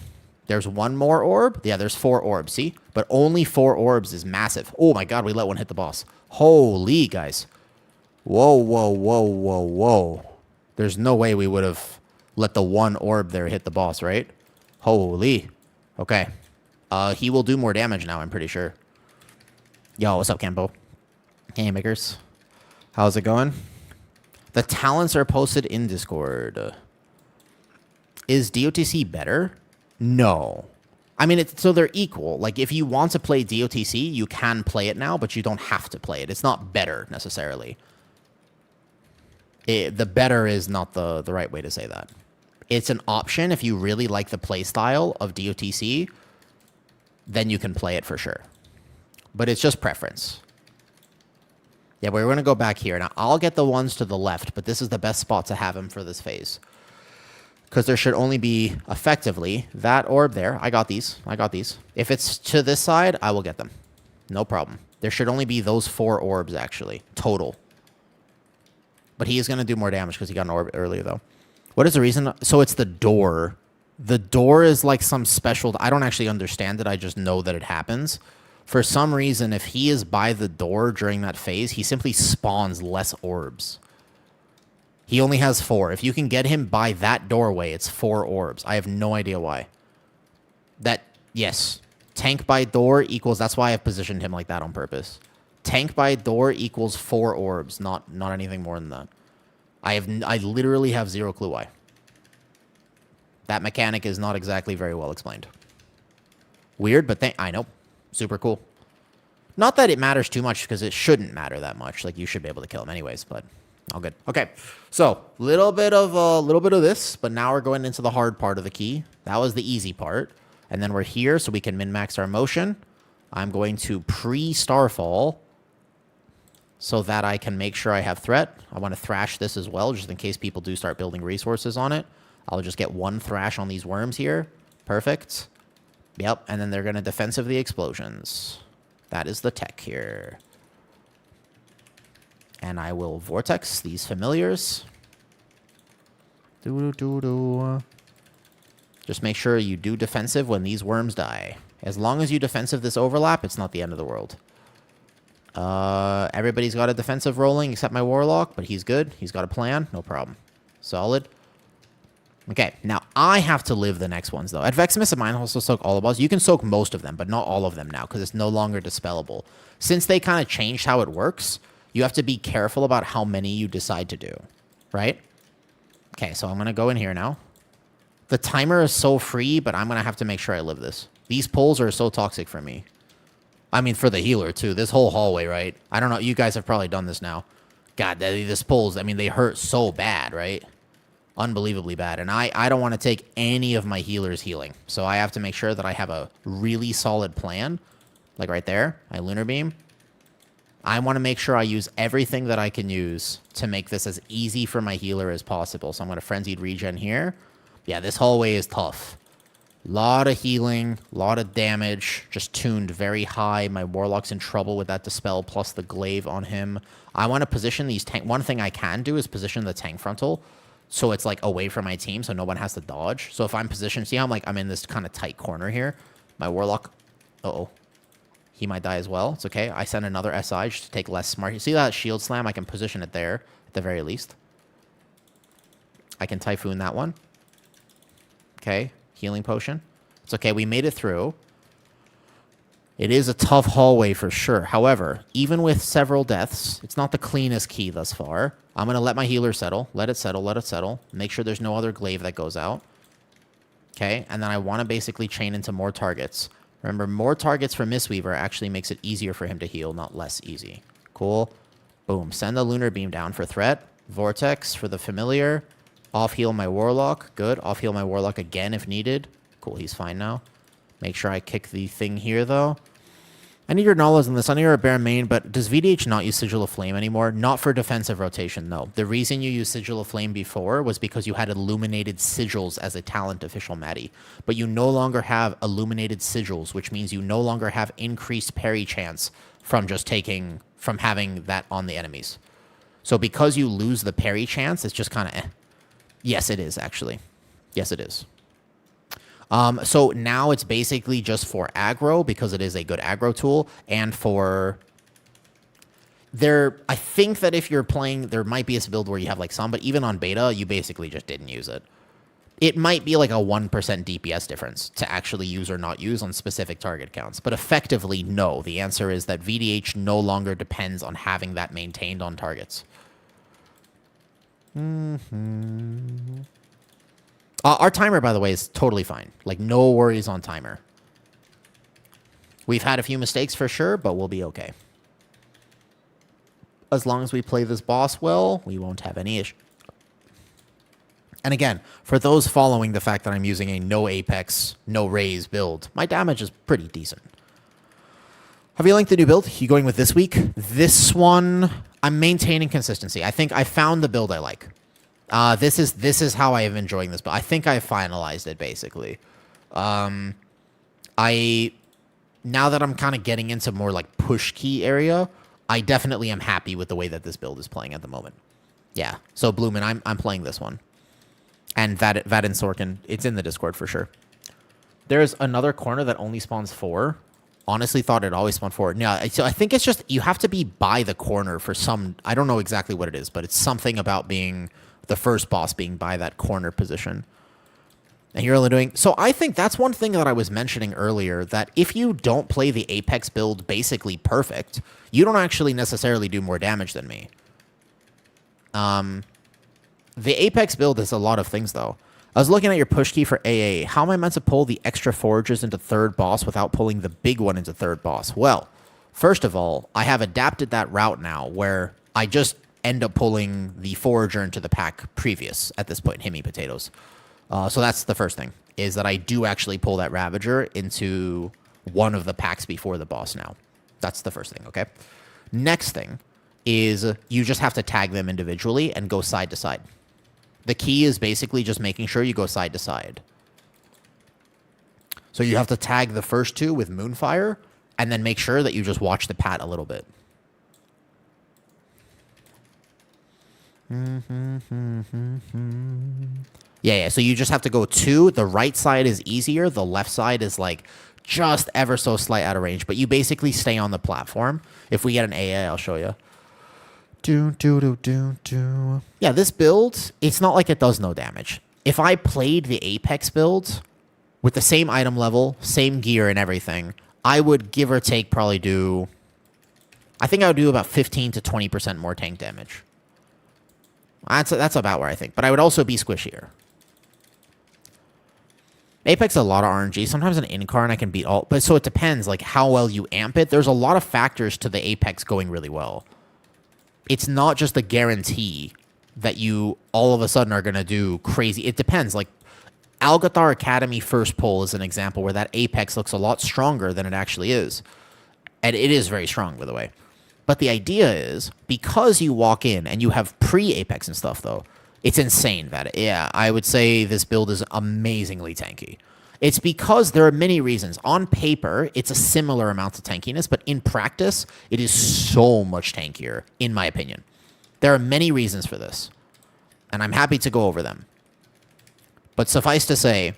There's 1 more orb. Yeah, there's 4 orbs, see? But only 4 orbs is massive. Oh, my God, we let one hit the boss. Holy, guys. Whoa, whoa, whoa, whoa, whoa. There's no way we would have let the 1 orb there hit the boss, right? Holy. Okay. He will do more damage now, I'm pretty sure. Yo, what's up, Campo? Hey, makers. How's it going? The talents are posted in Discord. Is DOTC better? No. I mean, so they're equal. Like, if you want to play DOTC, you can play it now, but you don't have to play it. It's not better, necessarily. The better is not the right way to say that. It's an option if you really like the playstyle of DOTC, then you can play it for sure. But it's just preference. Yeah, we're going to go back here. Now, I'll get the ones to the left, but this is the best spot to have him for this phase. Because there should only be, effectively, that orb there. I got these. I got these. If it's to this side, I will get them. No problem. There should only be those 4 orbs, actually, total. But he is going to do more damage because he got an orb earlier, though. What is the reason? So it's the door. The door is like some special... I don't actually understand it. I just know that it happens. For some reason, if he is by the door during that phase, he simply spawns less orbs. He only has 4. If you can get him by that doorway, it's 4 orbs. I have no idea why. That, yes. Tank by door equals... That's why I've positioned him like that on purpose. Tank by door equals 4 orbs, not anything more than that. I literally have 0 clue why. That mechanic is not exactly very well explained. Weird, but I know. Super cool. Not that it matters too much, because it shouldn't matter that much. Like, you should be able to kill him anyways, but all good. Okay, so little bit of this, but now we're going into the hard part of the key. That was the easy part. And then we're here so we can min-max our motion. I'm going to pre-Starfall so that I can make sure I have threat. I want to thrash this as well, just in case people do start building resources on it. I'll just get 1 thrash on these worms here. Perfect. Yep, and then they're going to defensive the explosions. That is the tech here. And I will vortex these familiars. Just make sure you do defensive when these worms die. As long as you defensive this overlap, it's not the end of the world. Everybody's got a defensive rolling except my warlock, but he's good. He's got a plan. No problem. Solid. Okay, now I have to live the next ones, though. At Veximus, it might also soak all of us. You can soak most of them, but not all of them now, because it's no longer dispellable. Since they kind of changed how it works, you have to be careful about how many you decide to do, right? Okay, so I'm going to go in here now. The timer is so free, but I'm going to have to make sure I live this. These pulls are so toxic for me. I mean, for the healer, too. This whole hallway, right? I don't know. You guys have probably done this now. God, these pulls, I mean, they hurt so bad, right? Unbelievably bad. And I don't want to take any of my healers healing. So I have to make sure that I have a really solid plan. Like right there, I Lunar Beam. I want to make sure I use everything that I can use to make this as easy for my healer as possible. So I'm going to Frenzied Regen here. Yeah, this hallway is tough. Lot of healing, lot of damage, just tuned very high. My Warlock's in trouble with that Dispel plus the Glaive on him. I want to position these tank... One thing I can do is position the tank frontal so it's like away from my team so no one has to dodge. So if I'm positioned... See how I'm in this kind of tight corner here? My Warlock... Uh-oh. He might die as well. It's okay. I send another SI just to take less smart... You see that Shield Slam? I can position it there at the very least. I can Typhoon that one. Okay. Healing potion. It's okay. We made it through. It is a tough hallway for sure. However, even with several deaths, it's not the cleanest key thus far. I'm going to let my healer settle. Let it settle. Let it settle. Make sure there's no other glaive that goes out. Okay. And then I want to basically chain into more targets. Remember, more targets for Mistweaver actually makes it easier for him to heal, not less easy. Cool. Boom. Send the Lunar Beam down for threat. Vortex for the familiar. Off-heal my Warlock. Good. Off-heal my Warlock again if needed. Cool, he's fine now. Make sure I kick the thing here, though. I need your knowledge on this. I know you're a bear main, but does VDH not use Sigil of Flame anymore? Not for defensive rotation, no. The reason you used Sigil of Flame before was because you had illuminated sigils as a talent official Maddie. But you no longer have illuminated sigils, which means you no longer have increased parry chance from just from having that on the enemies. So because you lose the parry chance, it's just kind of eh. Yes, it is, actually. Yes, it is. So now it's basically just for aggro, because it is a good aggro tool, and for... I think that if you're playing, there might be a build where you have like some, but even on beta, you basically just didn't use it. It might be like a 1% DPS difference to actually use or not use on specific target counts. But effectively, no. The answer is that VDH no longer depends on having that maintained on targets. Our timer, by the way, is totally fine. Like, no worries on timer. We've had a few mistakes for sure, but we'll be okay. As long as we play this boss well, we won't have any issue. And again, for those following the fact that I'm using a no Apex, no Raise build, my damage is pretty decent. Have you linked the new build? You going with this week? This one, I'm maintaining consistency. I think I found the build I like. This is how I am enjoying this, but I think I finalized it basically. Now that I'm kind of getting into more like push key area, I definitely am happy with the way that this build is playing at the moment. Yeah. So Bloomin', I'm playing this one. And Vadin Sorkin, it's in the Discord for sure. There's another corner that only spawns 4. Honestly thought it always spawned 4. No, so I think it's just you have to be by the corner for some, I don't know exactly what it is, but it's something about being the first boss being by that corner position. And you're only doing... So I think that's one thing that I was mentioning earlier, that if you don't play the Apex build basically perfect, you don't actually necessarily do more damage than me. The Apex build is a lot of things, though. I was looking at your push key for AA. How am I meant to pull the extra foragers into third boss without pulling the big one into third boss? Well, first of all, I have adapted that route now where I just end up pulling the forager into the pack previous at this point, Himmy Potatoes. So that's the first thing, is that I do actually pull that Ravager into one of the packs before the boss now. That's the first thing, okay? Next thing is you just have to tag them individually and go side to side. The key is basically just making sure you go side to side. So you have to tag the first 2 with Moonfire, and then make sure that you just watch the pat a little bit. Yeah, so you just have to go 2. The right side is easier. The left side is like just ever so slight out of range. But you basically stay on the platform. If we get an AA, I'll show you. Yeah, this build, it's not like it does no damage. If I played the Apex build with the same item level, same gear and everything, I would give or take probably do... I think I would do about 15 to 20% more tank damage. That's about where I think. But I would also be squishier. Apex a lot of RNG. Sometimes an Incarn I can beat all... But so it depends, like, how well you amp it. There's a lot of factors to the Apex going really well. It's not just a guarantee that you all of a sudden are going to do crazy. It depends. Like, Algathar Academy first pull is an example where that Apex looks a lot stronger than it actually is. And it is very strong, by the way. But the idea is, because you walk in and you have pre-Apex and stuff, though, it's insane that, yeah, I would say this build is amazingly tanky. It's because there are many reasons. On paper, it's a similar amount of tankiness, but in practice, it is so much tankier, in my opinion. There are many reasons for this, and I'm happy to go over them. But suffice to say,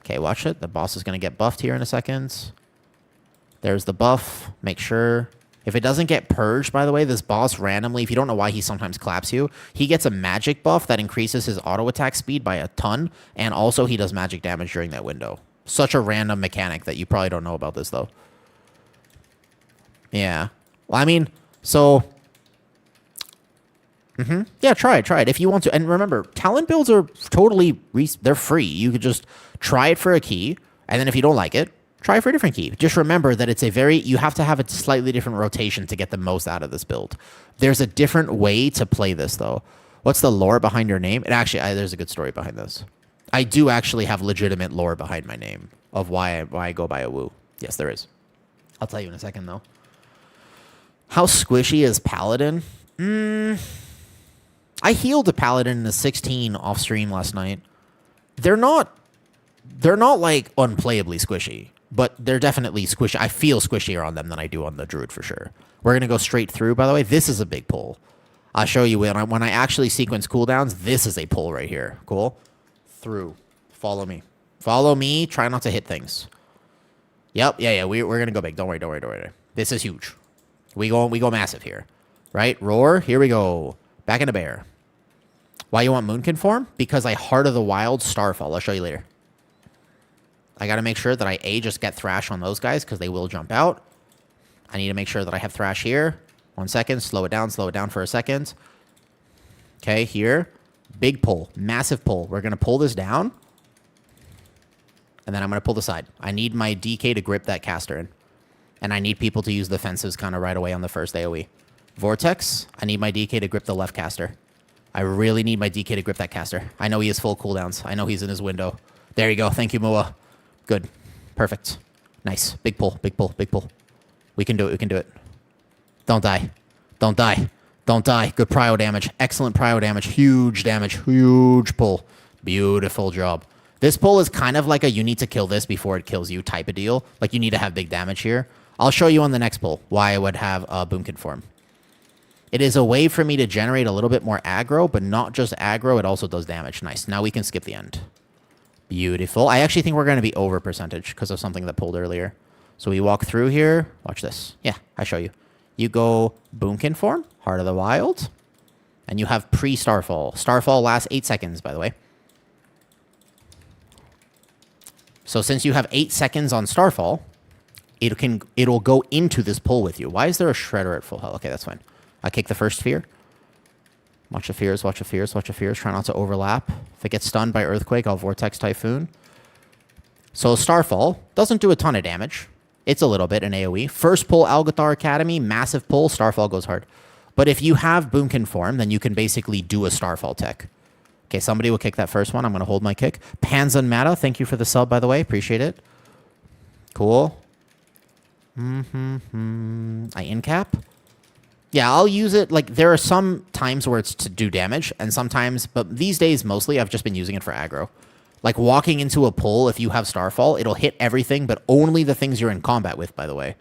okay, watch it. The boss is going to get buffed here in a second. There's the buff. Make sure. If it doesn't get purged, by the way, this boss randomly, if you don't know why he sometimes claps you, he gets a magic buff that increases his auto attack speed by a ton, and also he does magic damage during that window. Such a random mechanic that you probably don't know about this, though. Yeah. Well, I mean, so... Yeah, try it if you want to. And remember, talent builds are totally... they're free. You could just try it for a key, and then if you don't like it, try for a different key. Just remember that it's a very... You have to have a slightly different rotation to get the most out of this build. There's a different way to play this, though. What's the lore behind your name? And actually, there's a good story behind this. I do actually have legitimate lore behind my name of why I go by a woo. Yes, there is. I'll tell you in a second, though. How squishy is Paladin? I healed a Paladin in a 16 off stream last night. They're not like unplayably squishy, but they're definitely squishy. I feel squishier on them than I do on the Druid for sure. We're going to go straight through, by the way. This is a big pull. I'll show you when I actually sequence cooldowns. This is a pull right here. Cool? Through. Follow me. Follow me. Try not to hit things. Yep. Yeah. We're going to go big. Don't worry. This is huge. We go massive here. Right? Roar. Here we go. Back into bear. Why you want Moonkin form? Because I Heart of the Wild Starfall. I'll show you later. I got to make sure that I just get Thrash on those guys because they will jump out. I need to make sure that I have Thrash here. 1 second. Slow it down for a second. Okay, here. Big pull. Massive pull. We're going to pull this down. And then I'm going to pull the side. I need my DK to grip that caster in. And I need people to use the fences kind of right away on the first AoE. Vortex. I need my DK to grip the left caster. I really need my DK to grip that caster. I know he has full cooldowns. I know he's in his window. There you go. Thank you, Mua. Good. Perfect. Nice. Big pull, big pull, big pull. We can do it. We can do it. Don't die. Don't die. Don't die. Good prio damage. Excellent prio damage. Huge damage. Huge pull. Beautiful job. This pull is kind of like a you need to kill this before it kills you type of deal. Like you need to have big damage here. I'll show you on the next pull why I would have a Boomkin form. It is a way for me to generate a little bit more aggro, but not just aggro. It also does damage. Nice. Now we can skip the end. Beautiful. I actually think we're going to be over percentage because of something that pulled earlier. So we walk through here. Watch this. Yeah, I show you. You go Boomkin form, Heart of the Wild, and you have pre-Starfall. Starfall lasts 8 seconds, by the way. So since you have 8 seconds on Starfall, it'll go into this pull with you. Why is there a Shredder at full health? Okay, that's fine. I kick the first fear. Watch the fears, watch the fears, watch the fears. Try not to overlap. If it gets stunned by Earthquake, I'll Vortex Typhoon. So Starfall doesn't do a ton of damage. It's a little bit in AoE. First pull Algathar Academy, massive pull. Starfall goes hard. But if you have Boomkin form, then you can basically do a Starfall tech. Okay, somebody will kick that first one. I'm going to hold my kick. Panzan Mata, thank you for the sub, by the way. Appreciate it. Cool. I incap. Yeah, I'll use it. Like, there are some times where it's to do damage, and sometimes, but these days, mostly, I've just been using it for aggro. Like, walking into a pull, if you have Starfall, it'll hit everything, but only the things you're in combat with, by the way.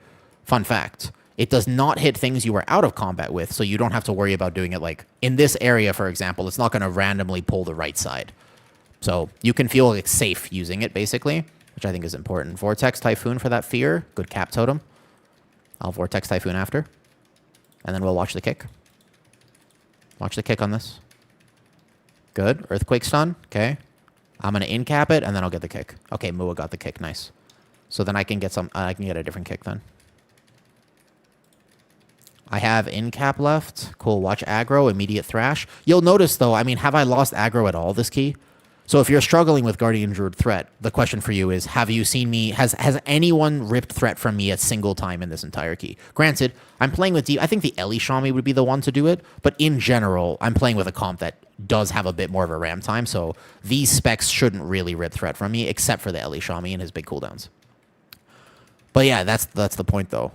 Fun fact. It does not hit things you are out of combat with, so you don't have to worry about doing it, like, in this area, for example, it's not going to randomly pull the right side. So, you can feel like safe using it, basically, which I think is important. Vortex Typhoon for that fear. Good cap totem. I'll Vortex Typhoon after. And then we'll watch the kick. Watch the kick on this. Good. Earthquake stun. Okay. I'm going to incap it, and then I'll get the kick. Okay, Mua got the kick. Nice. So then I can get I can get a different kick then. I have incap left. Cool. Watch aggro. Immediate thrash. You'll notice, though, I mean, have I lost aggro at all this key? So if you're struggling with Guardian Druid threat, the question for you is, have you seen me, has anyone ripped threat from me a single time in this entire key? Granted, I'm playing with I think the Ellie Shami would be the one to do it, but in general, I'm playing with a comp that does have a bit more of a ram time, so these specs shouldn't really rip threat from me, except for the Ellie Shami and his big cooldowns. But yeah, that's the point, though.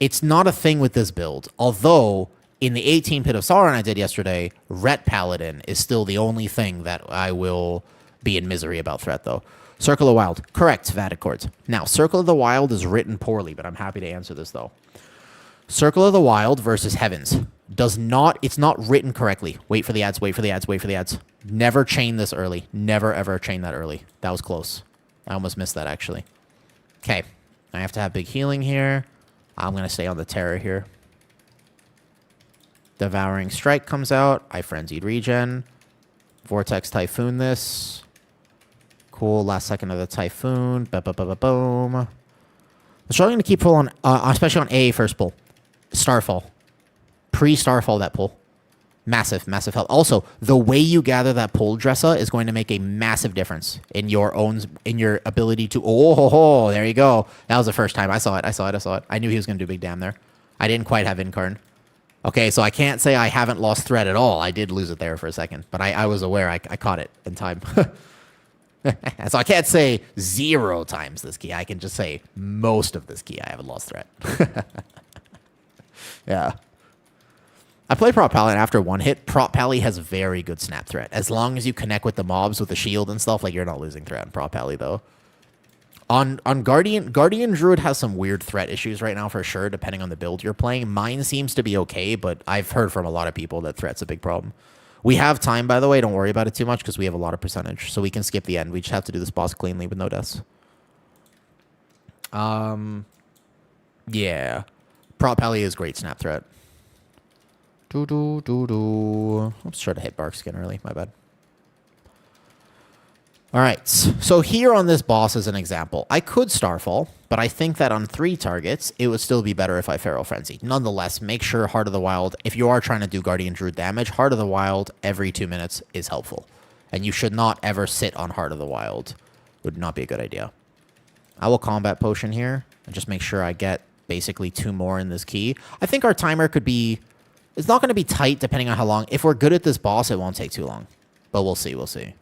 It's not a thing with this build, although in the 18 Pit of Sauron I did yesterday, Ret Paladin is still the only thing that I will be in misery about threat, though. Circle of Wild. Correct, Vaticords. Now, Circle of the Wild is written poorly, but I'm happy to answer this, though. Circle of the Wild versus Heavens. It's not written correctly. Wait for the ads, wait for the ads, wait for the ads. Never chain this early. Never, ever chain that early. That was close. I almost missed that, actually. Okay. I have to have big healing here. I'm going to stay on the Terror here. Devouring Strike comes out. I Frenzied Regen. Vortex Typhoon this. Cool. Last second of the Typhoon. Boom. I'm struggling to keep full on, especially on AA first pull. Starfall. Pre-Starfall that pull. Massive, massive help. Also, the way you gather that pull, Dressa, is going to make a massive difference in your ability to... Oh, there you go. That was the first time. I saw it. I knew he was going to do big damn there. I didn't quite have Incarn. Okay, so I can't say I haven't lost threat at all. I did lose it there for a second, but I was aware. I caught it in time. So I can't say 0 times this key. I can just say most of this key I haven't lost threat. Yeah. I play Prop Pally, and after one hit, Prop Pally has very good snap threat. As long as you connect with the mobs with the shield and stuff, like, you're not losing threat on Prop Pally, though. On Guardian Druid has some weird threat issues right now for sure, depending on the build you're playing. Mine seems to be okay, but I've heard from a lot of people that threat's a big problem. We have time, by the way. Don't worry about it too much because we have a lot of percentage, so we can skip the end. We just have to do this boss cleanly with no deaths. Yeah. Prop Pally is great snap threat. Let's try to hit Barkskin early. My bad. All right. So here on this boss as an example, I could Starfall, but I think that on 3 targets, it would still be better if I Feral Frenzy. Nonetheless, make sure Heart of the Wild, if you are trying to do Guardian Druid damage, Heart of the Wild every 2 minutes is helpful. And you should not ever sit on Heart of the Wild. Would not be a good idea. I will Combat Potion here and just make sure I get basically 2 more in this key. I think our timer could be It's not going to be tight depending on how long. If we're good at this boss, it won't take too long. But we'll see. We'll see.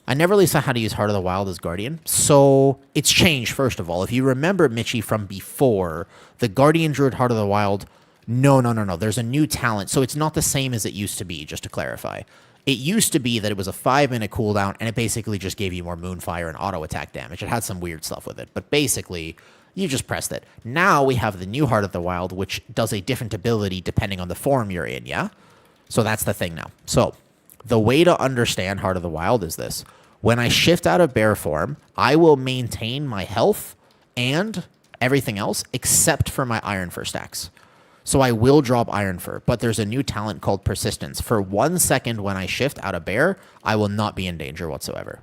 I never really saw how to use Heart of the Wild as Guardian. So it's changed, first of all. If you remember, Mitchie, from before, the Guardian Druid Heart of the Wild, no. There's a new talent. So it's not the same as it used to be, just to clarify. It used to be that it was a 5-minute cooldown, and it basically just gave you more Moonfire and auto attack damage. It had some weird stuff with it. But basically, you just pressed it. Now we have the new Heart of the Wild, which does a different ability depending on the form you're in, yeah? So that's the thing now. So the way to understand Heart of the Wild is this. When I shift out of bear form, I will maintain my health and everything else except for my Ironfur stacks. So I will drop Ironfur, but there's a new talent called Persistence. For 1 second when I shift out of bear, I will not be in danger whatsoever.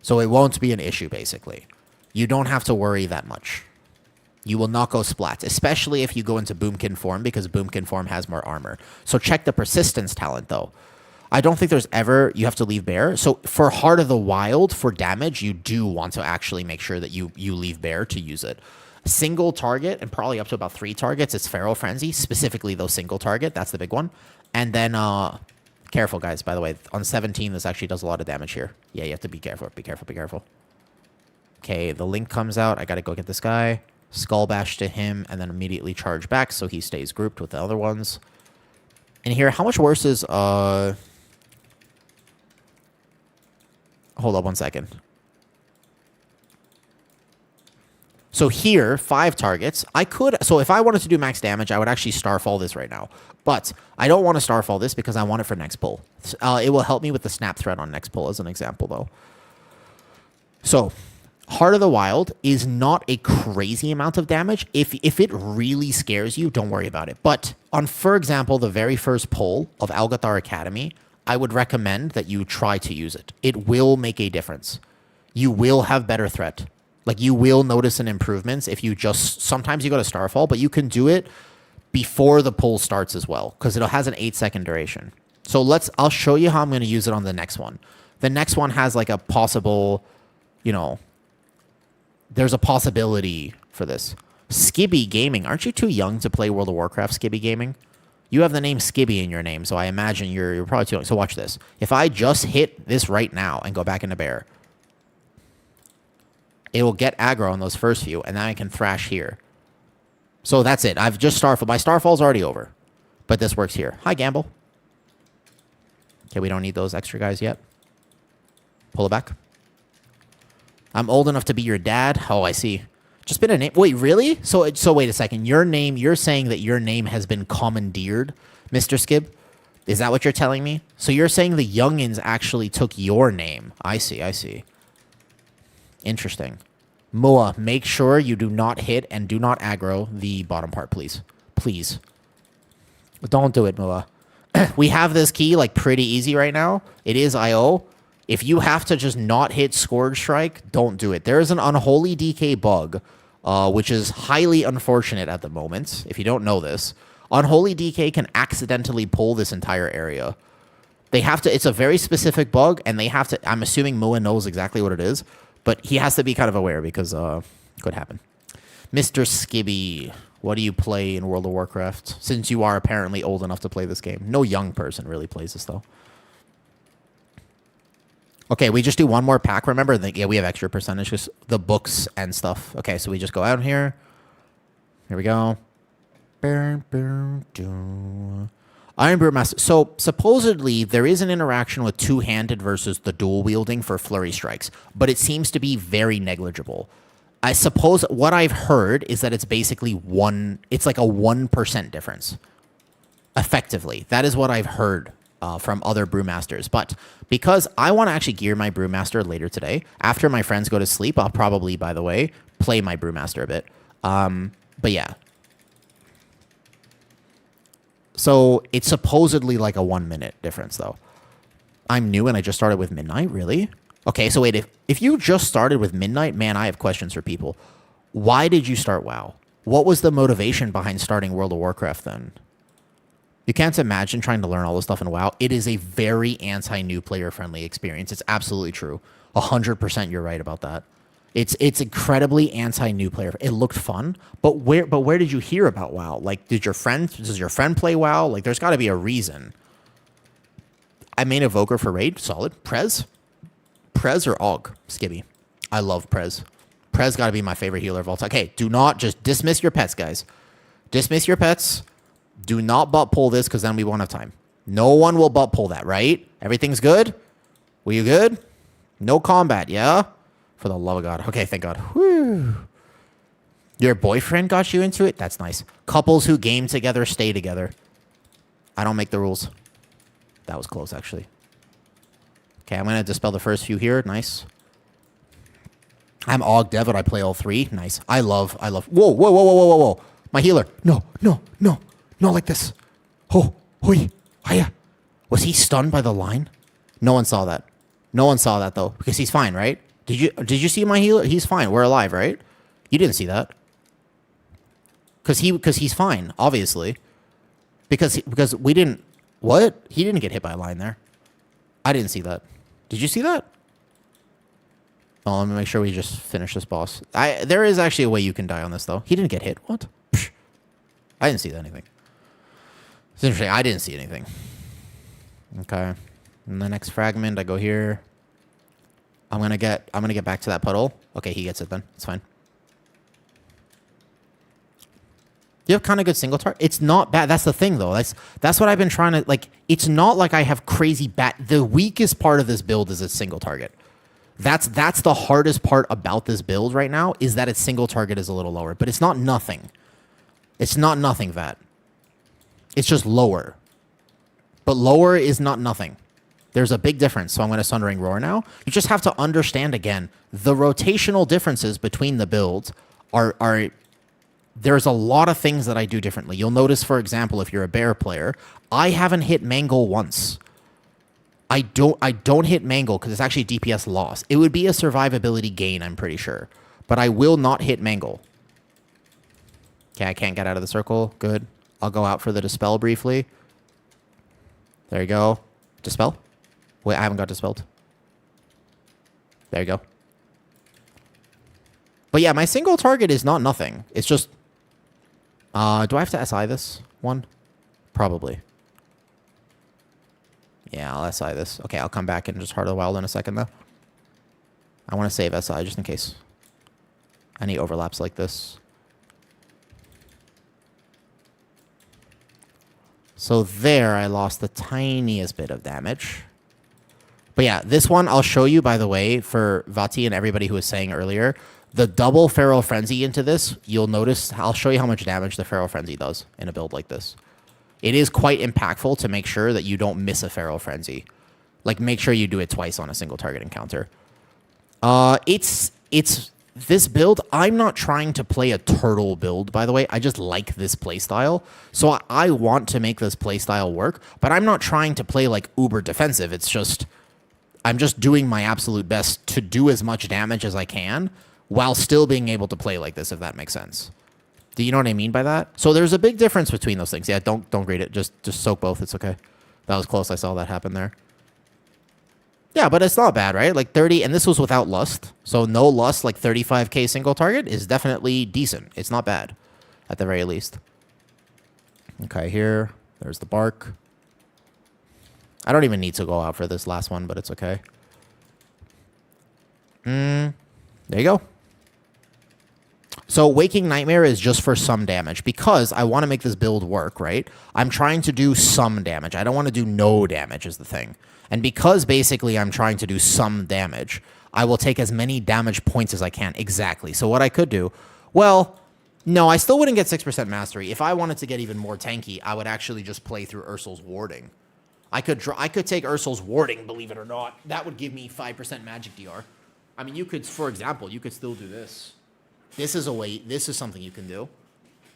So it won't be an issue, basically. You don't have to worry that much. You will not go splat, especially if you go into Boomkin form, because Boomkin form has more armor. So check the Persistence talent, though. I don't think there's ever, you have to leave bear. So for Heart of the Wild, for damage, you do want to actually make sure that you leave bear to use it. Single target, and probably up to about 3 targets, it's Feral Frenzy, specifically though single target, that's the big one. And then, careful guys, by the way, on 17, this actually does a lot of damage here. Yeah, you have to be careful, be careful. Okay, the link comes out, I gotta go get this guy, Skull Bash to him, and then immediately charge back so he stays grouped with the other ones. And here, how much worse is, hold up 1 second. So here, 5 targets. I could... So if I wanted to do max damage, I would actually Starfall this right now. But I don't want to Starfall this because I want it for next pull. It will help me with the Snap Threat on next pull as an example, though. So, Heart of the Wild is not a crazy amount of damage. If it really scares you, don't worry about it. But on, for example, the very first pull of Algathar Academy, I would recommend that you try to use it. It will make a difference. You will have better threat. Like, you will notice an improvements if you just... Sometimes you go to Starfall, but you can do it before the pull starts as well, because it has an 8-second duration. So I'll show you how I'm going to use it on the next one. The next one has, like, a possible, you know... There's a possibility for this. Skibby Gaming. Aren't you too young to play World of Warcraft, Skibby Gaming? You have the name Skibby in your name, so I imagine you're probably too young. So watch this. If I just hit this right now and go back into bear, it will get aggro on those first few, and then I can thrash here. So that's it. I've just Starfall. My Starfall's already over, but this works here. Hi, Gamble. Okay, we don't need those extra guys yet. Pull it back. I'm old enough to be your dad. Oh, I see. Just been a name. Wait, really? So wait a second. Your name, you're saying that your name has been commandeered, Mr. Skib? Is that what you're telling me? So you're saying the youngins actually took your name. I see. Interesting. Moa, make sure you do not hit and do not aggro the bottom part, please. Please. Don't do it, Moa. We have this key, like, pretty easy right now. It is IO. If you have to just not hit Scourge Strike, don't do it. There is an Unholy DK bug, which is highly unfortunate at the moment, if you don't know this. Unholy DK can accidentally pull this entire area. They have to... It's a very specific bug, and they have to... I'm assuming Moa knows exactly what it is, but he has to be kind of aware because it could happen. Mr. Skibby, what do you play in World of Warcraft? Since you are apparently old enough to play this game. No young person really plays this, though. Okay, we just do one more pack, remember? Yeah, we have extra percentages, the books and stuff. Okay, so we just go out here. Here we go. Iron Brewmaster. So, supposedly, there is an interaction with two-handed versus the dual-wielding for flurry strikes, but it seems to be very negligible. I suppose what I've heard is that it's basically it's like a 1% difference. Effectively. That is what I've heard from other Brewmasters. But because I want to actually gear my Brewmaster later today, after my friends go to sleep, I'll probably, by the way, play my Brewmaster a bit. But yeah. So it's supposedly like a 1 minute difference, though. I'm new and I just started with Midnight, really? Okay, so wait, if you just started with Midnight, man, I have questions for people. Why did you start WoW? What was the motivation behind starting World of Warcraft then? You can't imagine trying to learn all this stuff in WoW. It is a very anti-new player-friendly experience. It's absolutely true. 100% you're right about that. It's incredibly anti-new player. It looked fun, but where did you hear about WoW? Like, does your friend play WoW? Like, there's got to be a reason. I main Evoker for raid, solid. Prez or Og, Skibby. I love Prez. Prez got to be my favorite healer of all time. Okay, do not just dismiss your pets, guys. Dismiss your pets. Do not butt pull this because then we won't have time. No one will butt pull that, right? Everything's good? Were you good? No combat, yeah? For the love of God. Okay, thank God. Whew. Your boyfriend got you into it? That's nice. Couples who game together stay together. I don't make the rules. That was close, actually. Okay, I'm going to dispel the first few here. Nice. I'm Og Dev, I play all three. Nice. I love. Whoa. My healer. No. Not like this. Oh, hoi, hiya. Was he stunned by the line? No one saw that. No one saw that, though, because he's fine, right? Did you see my healer? He's fine. We're alive, right? You didn't see that. Because he's fine, obviously. Because we didn't... What? He didn't get hit by a line there. I didn't see that. Did you see that? Oh, let me make sure we just finish this boss. There is actually a way you can die on this, though. He didn't get hit. What? Psh. I didn't see anything. It's interesting. I didn't see anything. Okay. And the next fragment, I go here. I'm gonna get back to that puddle. Okay, he gets it then. It's fine. You have kind of good single target. It's not bad. That's the thing, though. That's what I've been trying to, like, it's not like I have crazy bad. The weakest part of this build is its single target. That's the hardest part about this build right now, is that its single target is a little lower. But it's not nothing. It's not nothing, Vat. It's just lower. But lower is not nothing. There's a big difference. So I'm going to Sundering Roar now. You just have to understand, again, the rotational differences between the builds are there's a lot of things that I do differently. You'll notice, for example, if you're a bear player, I haven't hit Mangle once. I don't hit Mangle because it's actually DPS loss. It would be a survivability gain, I'm pretty sure. But I will not hit Mangle. Okay, I can't get out of the circle. Good. I'll go out for the Dispel briefly. There you go. Dispel? Wait, I haven't got Dispelled. There you go. But yeah, my single target is not nothing. It's just... do I have to SI this one? Probably. Yeah, I'll SI this. Okay, I'll come back and just Heart of the Wild in a second, though. I want to save SI just in case. Any overlaps like this. So there, I lost the tiniest bit of damage. But yeah, this one I'll show you, by the way, for Vati and everybody who was saying earlier. The double Feral Frenzy into this, you'll notice, I'll show you how much damage the Feral Frenzy does in a build like this. It is quite impactful to make sure that you don't miss a Feral Frenzy. Like, make sure you do it twice on a single target encounter. It's this build, I'm not trying to play a turtle build, by the way. I just like this playstyle. So I want to make this playstyle work, but I'm not trying to play like uber defensive. It's just, I'm just doing my absolute best to do as much damage as I can while still being able to play like this, if that makes sense. Do you know what I mean by that? So there's a big difference between those things. Yeah, don't grade it. Just soak both. It's okay. That was close. I saw that happen there. Yeah, but it's not bad, right? Like 30, and this was without Lust. So no Lust, like 35k single target is definitely decent. It's not bad, at the very least. Okay, here. There's the bark. I don't even need to go out for this last one, but it's okay. There you go. So Waking Nightmare is just for some damage because I want to make this build work, right? I'm trying to do some damage. I don't want to do no damage is the thing. And because basically I'm trying to do some damage, I will take as many damage points as I can. Exactly. So what I could do, well, no, I still wouldn't get 6% mastery. If I wanted to get even more tanky, I would actually just play through Ursul's Warding. I could take Ursul's Warding, believe it or not. That would give me 5% magic DR. I mean, you could, for example, you could still do this. This is a way. This is something you can do.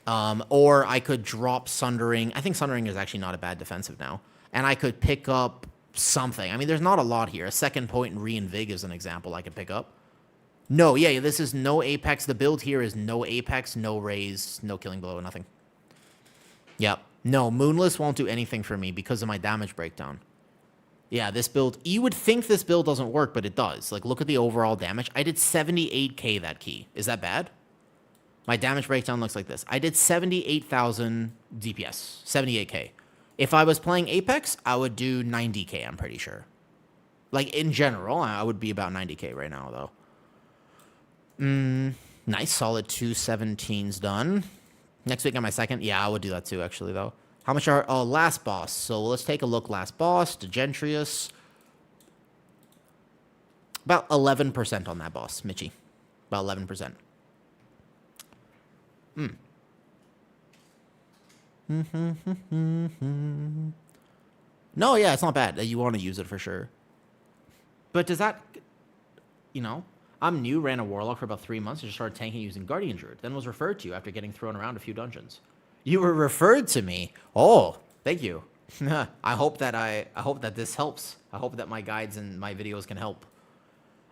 Or I could drop Sundering. I think Sundering is actually not a bad defensive now. And I could pick up something. I mean, there's not a lot here. A second point and Reinvig is an example I could pick up. No, yeah, this is no Apex. The build here is no Apex, no Raise, no Killing Blow, nothing. Yep. No, Moonless won't do anything for me because of my damage breakdown. Yeah, this build, you would think this build doesn't work, but it does. Like, look at the overall damage. I did 78k that key. Is that bad? My damage breakdown looks like this. I did 78,000 DPS, 78k. If I was playing Apex, I would do 90k, I'm pretty sure. Like, in general, I would be about 90k right now, though. Nice, solid 217s done. Next week on my second. Yeah, I would do that too, actually, though. How much are... Oh, last boss. So let's take a look. Last boss, Degentrius. About 11% on that boss, Mitchie. About 11%. No, yeah, it's not bad. You want to use it for sure. But does that... You know... I'm new, ran a Warlock for about 3 months, and just started tanking using Guardian Druid. Then was referred to you after getting thrown around a few dungeons. You were referred to me? Oh, thank you. I hope that this helps. I hope that my guides and my videos can help.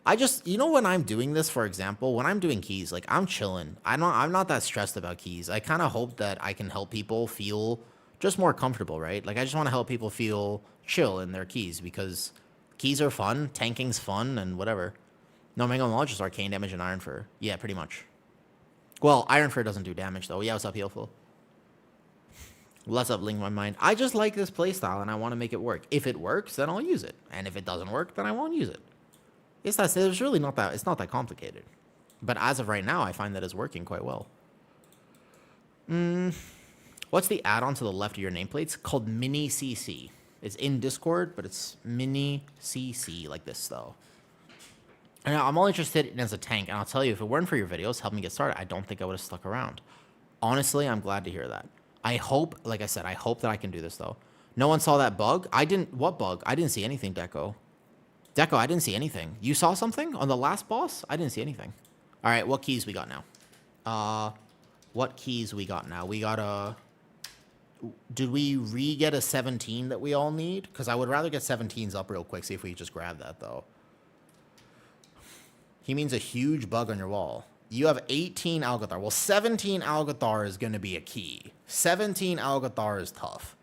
I just, you know, when I'm doing this, for example, when I'm doing keys, like, I'm chilling. I'm not that stressed about keys. I kind of hope that I can help people feel just more comfortable, right? Like, I just want to help people feel chill in their keys, because keys are fun, tanking's fun, and whatever. No, Mango Knowledge is arcane damage and Ironfur. Yeah, pretty much. Well, Ironfur doesn't do damage, though. Yeah, what's up, Healful? What's up, Link My Mind? I just like this playstyle, and I want to make it work. If it works, then I'll use it. And if it doesn't work, then I won't use it. It's really not that... It's not that complicated. But as of right now, I find that it's working quite well. What's the add-on to the left of your nameplate? It's called Mini CC. It's in Discord, but it's Mini CC, like this, though. And I'm all interested in as a tank, and I'll tell you, if it weren't for your videos, help me get started, I don't think I would have stuck around. Honestly, I'm glad to hear that. I hope, like I said, I hope that I can do this, though. No one saw that bug? What bug? I didn't see anything, Deco. Deco, I didn't see anything. You saw something on the last boss? I didn't see anything. All right, what keys we got now? What keys we got now? We got a... Did we re-get a 17 that we all need? Because I would rather get 17s up real quick, see if we just grab that, though. He means a huge bug on your wall. You have 18 Algathar. Well, 17 Algathar is going to be a key. 17 Algathar is tough.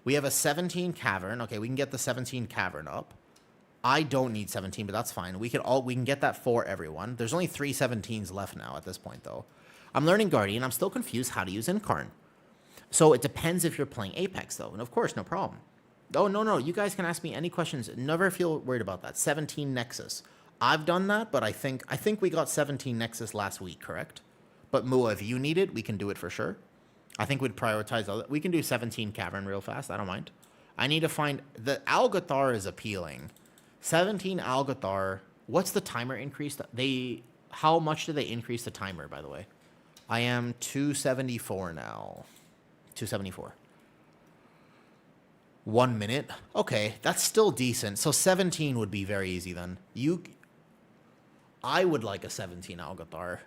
We have a 17 Cavern. Okay, we can get the 17 Cavern up. I don't need 17, but that's fine. We can get that for everyone. There's only 3 17s left now at this point, though. I'm learning Guardian. I'm still confused how to use Incarn. So it depends if you're playing Apex, though. And of course, no problem. Oh, no. You guys can ask me any questions. Never feel worried about that. 17 Nexus. I've done that, but I think we got 17 Nexus last week, correct? But Mua, if you need it, we can do it for sure. I think we'd prioritize other. We can do 17 Cavern real fast. I don't mind. I need to find... The Algathar is appealing. 17 Algathar. What's the timer increase? How much do they increase the timer, by the way? I am 274 now. 274. 1 minute? Okay, that's still decent. So 17 would be very easy then. I would like a 17 Algathar.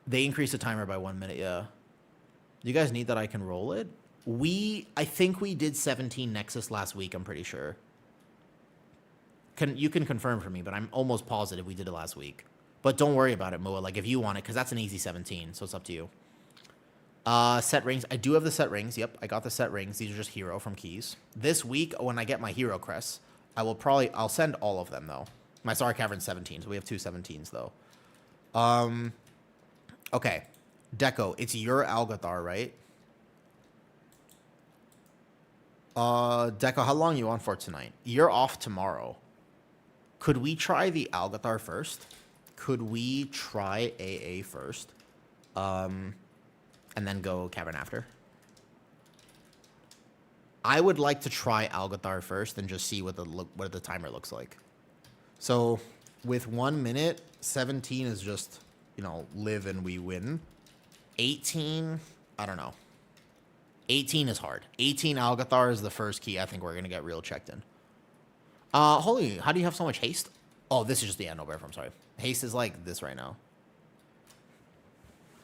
They increase the timer by 1 minute, yeah. You guys need that I can roll it? I think we did 17 Nexus last week, I'm pretty sure. You can confirm for me, but I'm almost positive we did it last week. But don't worry about it, Moa. Like, if you want it, because that's an easy 17, so it's up to you. Set rings. I do have the set rings. Yep, I got the set rings. These are just hero from keys. This week, when I get my hero crests, I'll send all of them, though. My Star Cavern's 17, so we have 2 17s, though. Okay. Deco, it's your Algathar, right? Deco, how long are you on for tonight? You're off tomorrow. Could we try the Algathar first? Could we try AA first? And then go Cavern after? I would like to try Algathar first and just see what the timer looks like. So, with 1 minute, 17 is just, live and we win. 18, I don't know. 18 is hard. 18 Algathar is the first key I think we're going to get real checked in. Holy, how do you have so much haste? Oh, this is just the no bear I'm sorry. Haste is like this right now.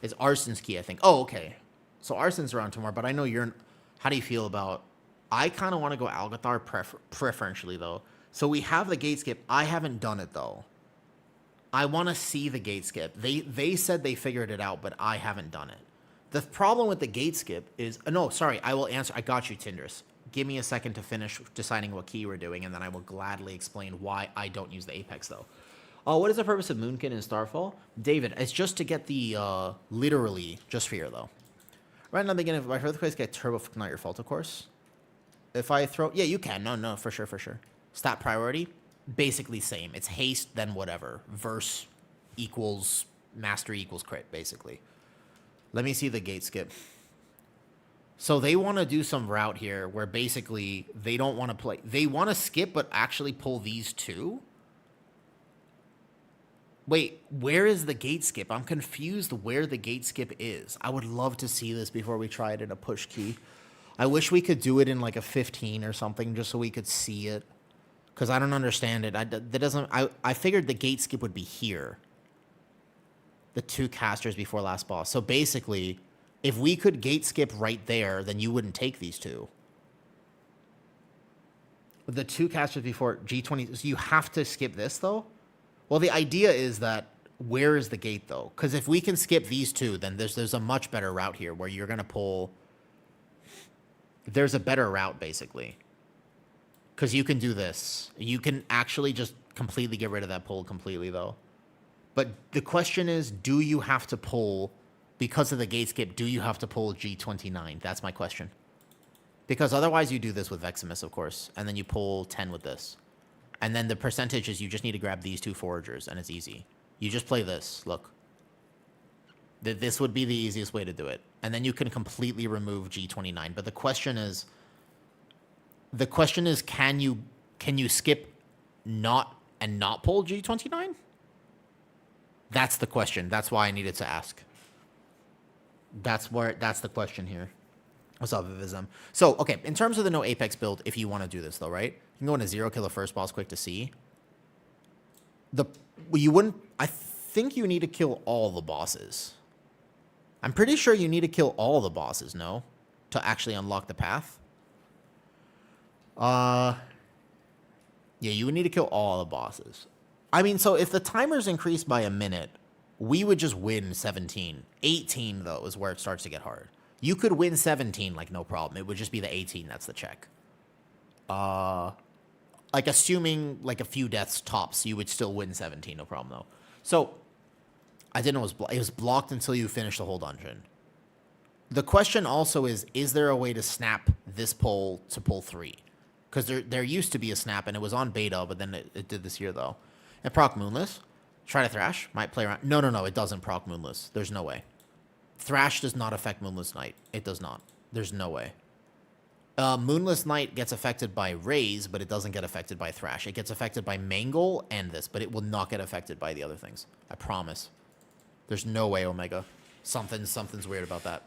It's Arson's key, I think. Oh, okay. So Arson's around tomorrow, but I know you're... How do you feel about... I kind of want to go Algathar preferentially, though. So we have the gate skip. I haven't done it, though. I want to see the gate skip. They said they figured it out, but I haven't done it. The problem with the gate skip is... No, sorry. I will answer. I got you, Tindris. give me a second to finish deciding what key we're doing, and then I will gladly explain why I don't use the Apex, though. What is the purpose of Moonkin and Starfall? David, it's just to get the, literally, just for here, though. Right in the beginning, if my earthquakes get turbo, not your fault, of course. If I throw, yeah, you can. No, for sure. Stat priority, basically same. It's haste, then whatever. Verse equals mastery equals crit, basically. Let me see the gate skip. So they want to do some route here where basically they don't want to play. They want to skip, but actually pull these two. Wait, where is the gate skip? I'm confused where the gate skip is. I would love to see this before we try it in a push key. I wish we could do it in like a 15 or something just so we could see it. Because I don't understand it. I figured the gate skip would be here. The 2 casters before last boss. So basically, if we could gate skip right there, then you wouldn't take these 2. The 2 casters before G20. So you have to skip this, though? Well, the idea is that where is the gate, though? Because if we can skip these 2, then there's a much better route here where you're going to pull... There's a better route, basically. Because you can do this. You can actually just completely get rid of that pull completely, though. But the question is, do you have to pull... Because of the gate skip, do you have to pull G29? That's my question. Because otherwise you do this with Veximus, of course. And then you pull 10 with this. And then the percentage is you just need to grab these 2 foragers, and it's easy. You just play this. Look. This would be the easiest way to do it. And then you can completely remove G29. But the question is, can you skip not pull G29? That's the question. That's why I needed to ask. That's the question here. What's up, Vivism? So, okay, in terms of the no Apex build, if you want to do this, though, right? You can go into 0, kill the first boss quick to see. I think you need to kill all the bosses. I'm pretty sure you need to kill all the bosses, no? To actually unlock the path. Yeah, you would need to kill all the bosses. I mean, so if the timer's increased by a minute, we would just win 17. 18, though, is where it starts to get hard. You could win 17, like, no problem. It would just be the 18 that's the check. Like, assuming, like, a few deaths tops, you would still win 17, no problem, though. So, I didn't know it was blocked until you finish the whole dungeon. The question also is there a way to snap this pull to pull 3? Because there used to be a snap, and it was on beta, but then it did this here, though. And proc Moonless. Try to Thrash. Might play around. No, it doesn't proc Moonless. There's no way. Thrash does not affect Moonless Knight. It does not. There's no way. Moonless Knight gets affected by Raise, but it doesn't get affected by Thrash. It gets affected by Mangle and this, but it will not get affected by the other things. I promise. There's no way, Omega. Something's weird about that.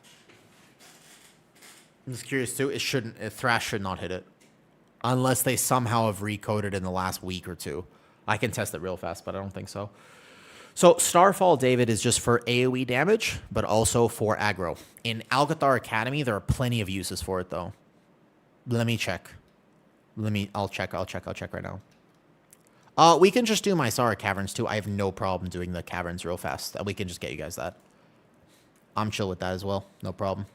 I'm just curious, too. Thrash should not hit it. Unless they somehow have recoded in the last week or 2. I can test it real fast, but I don't think so. So Starfall, David, is just for AoE damage, but also for aggro. In Alcathar Academy, there are plenty of uses for it, though. Let me check. I'll check right now. We can just do Mysara Caverns, too. I have no problem doing the Caverns real fast. We can just get you guys that. I'm chill with that as well. No problem.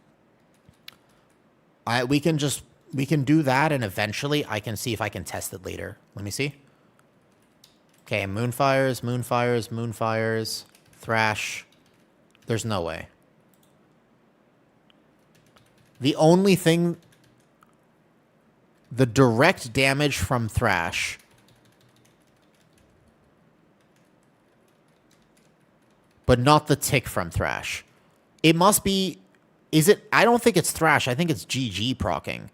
We can do that, and eventually I can see if I can test it later. Let me see. Okay, Moonfires. Thrash. There's no way. The only thing... The direct damage from Thrash... But not the tick from Thrash. It must be... Is it... I don't think it's Thrash. I think it's GG procking.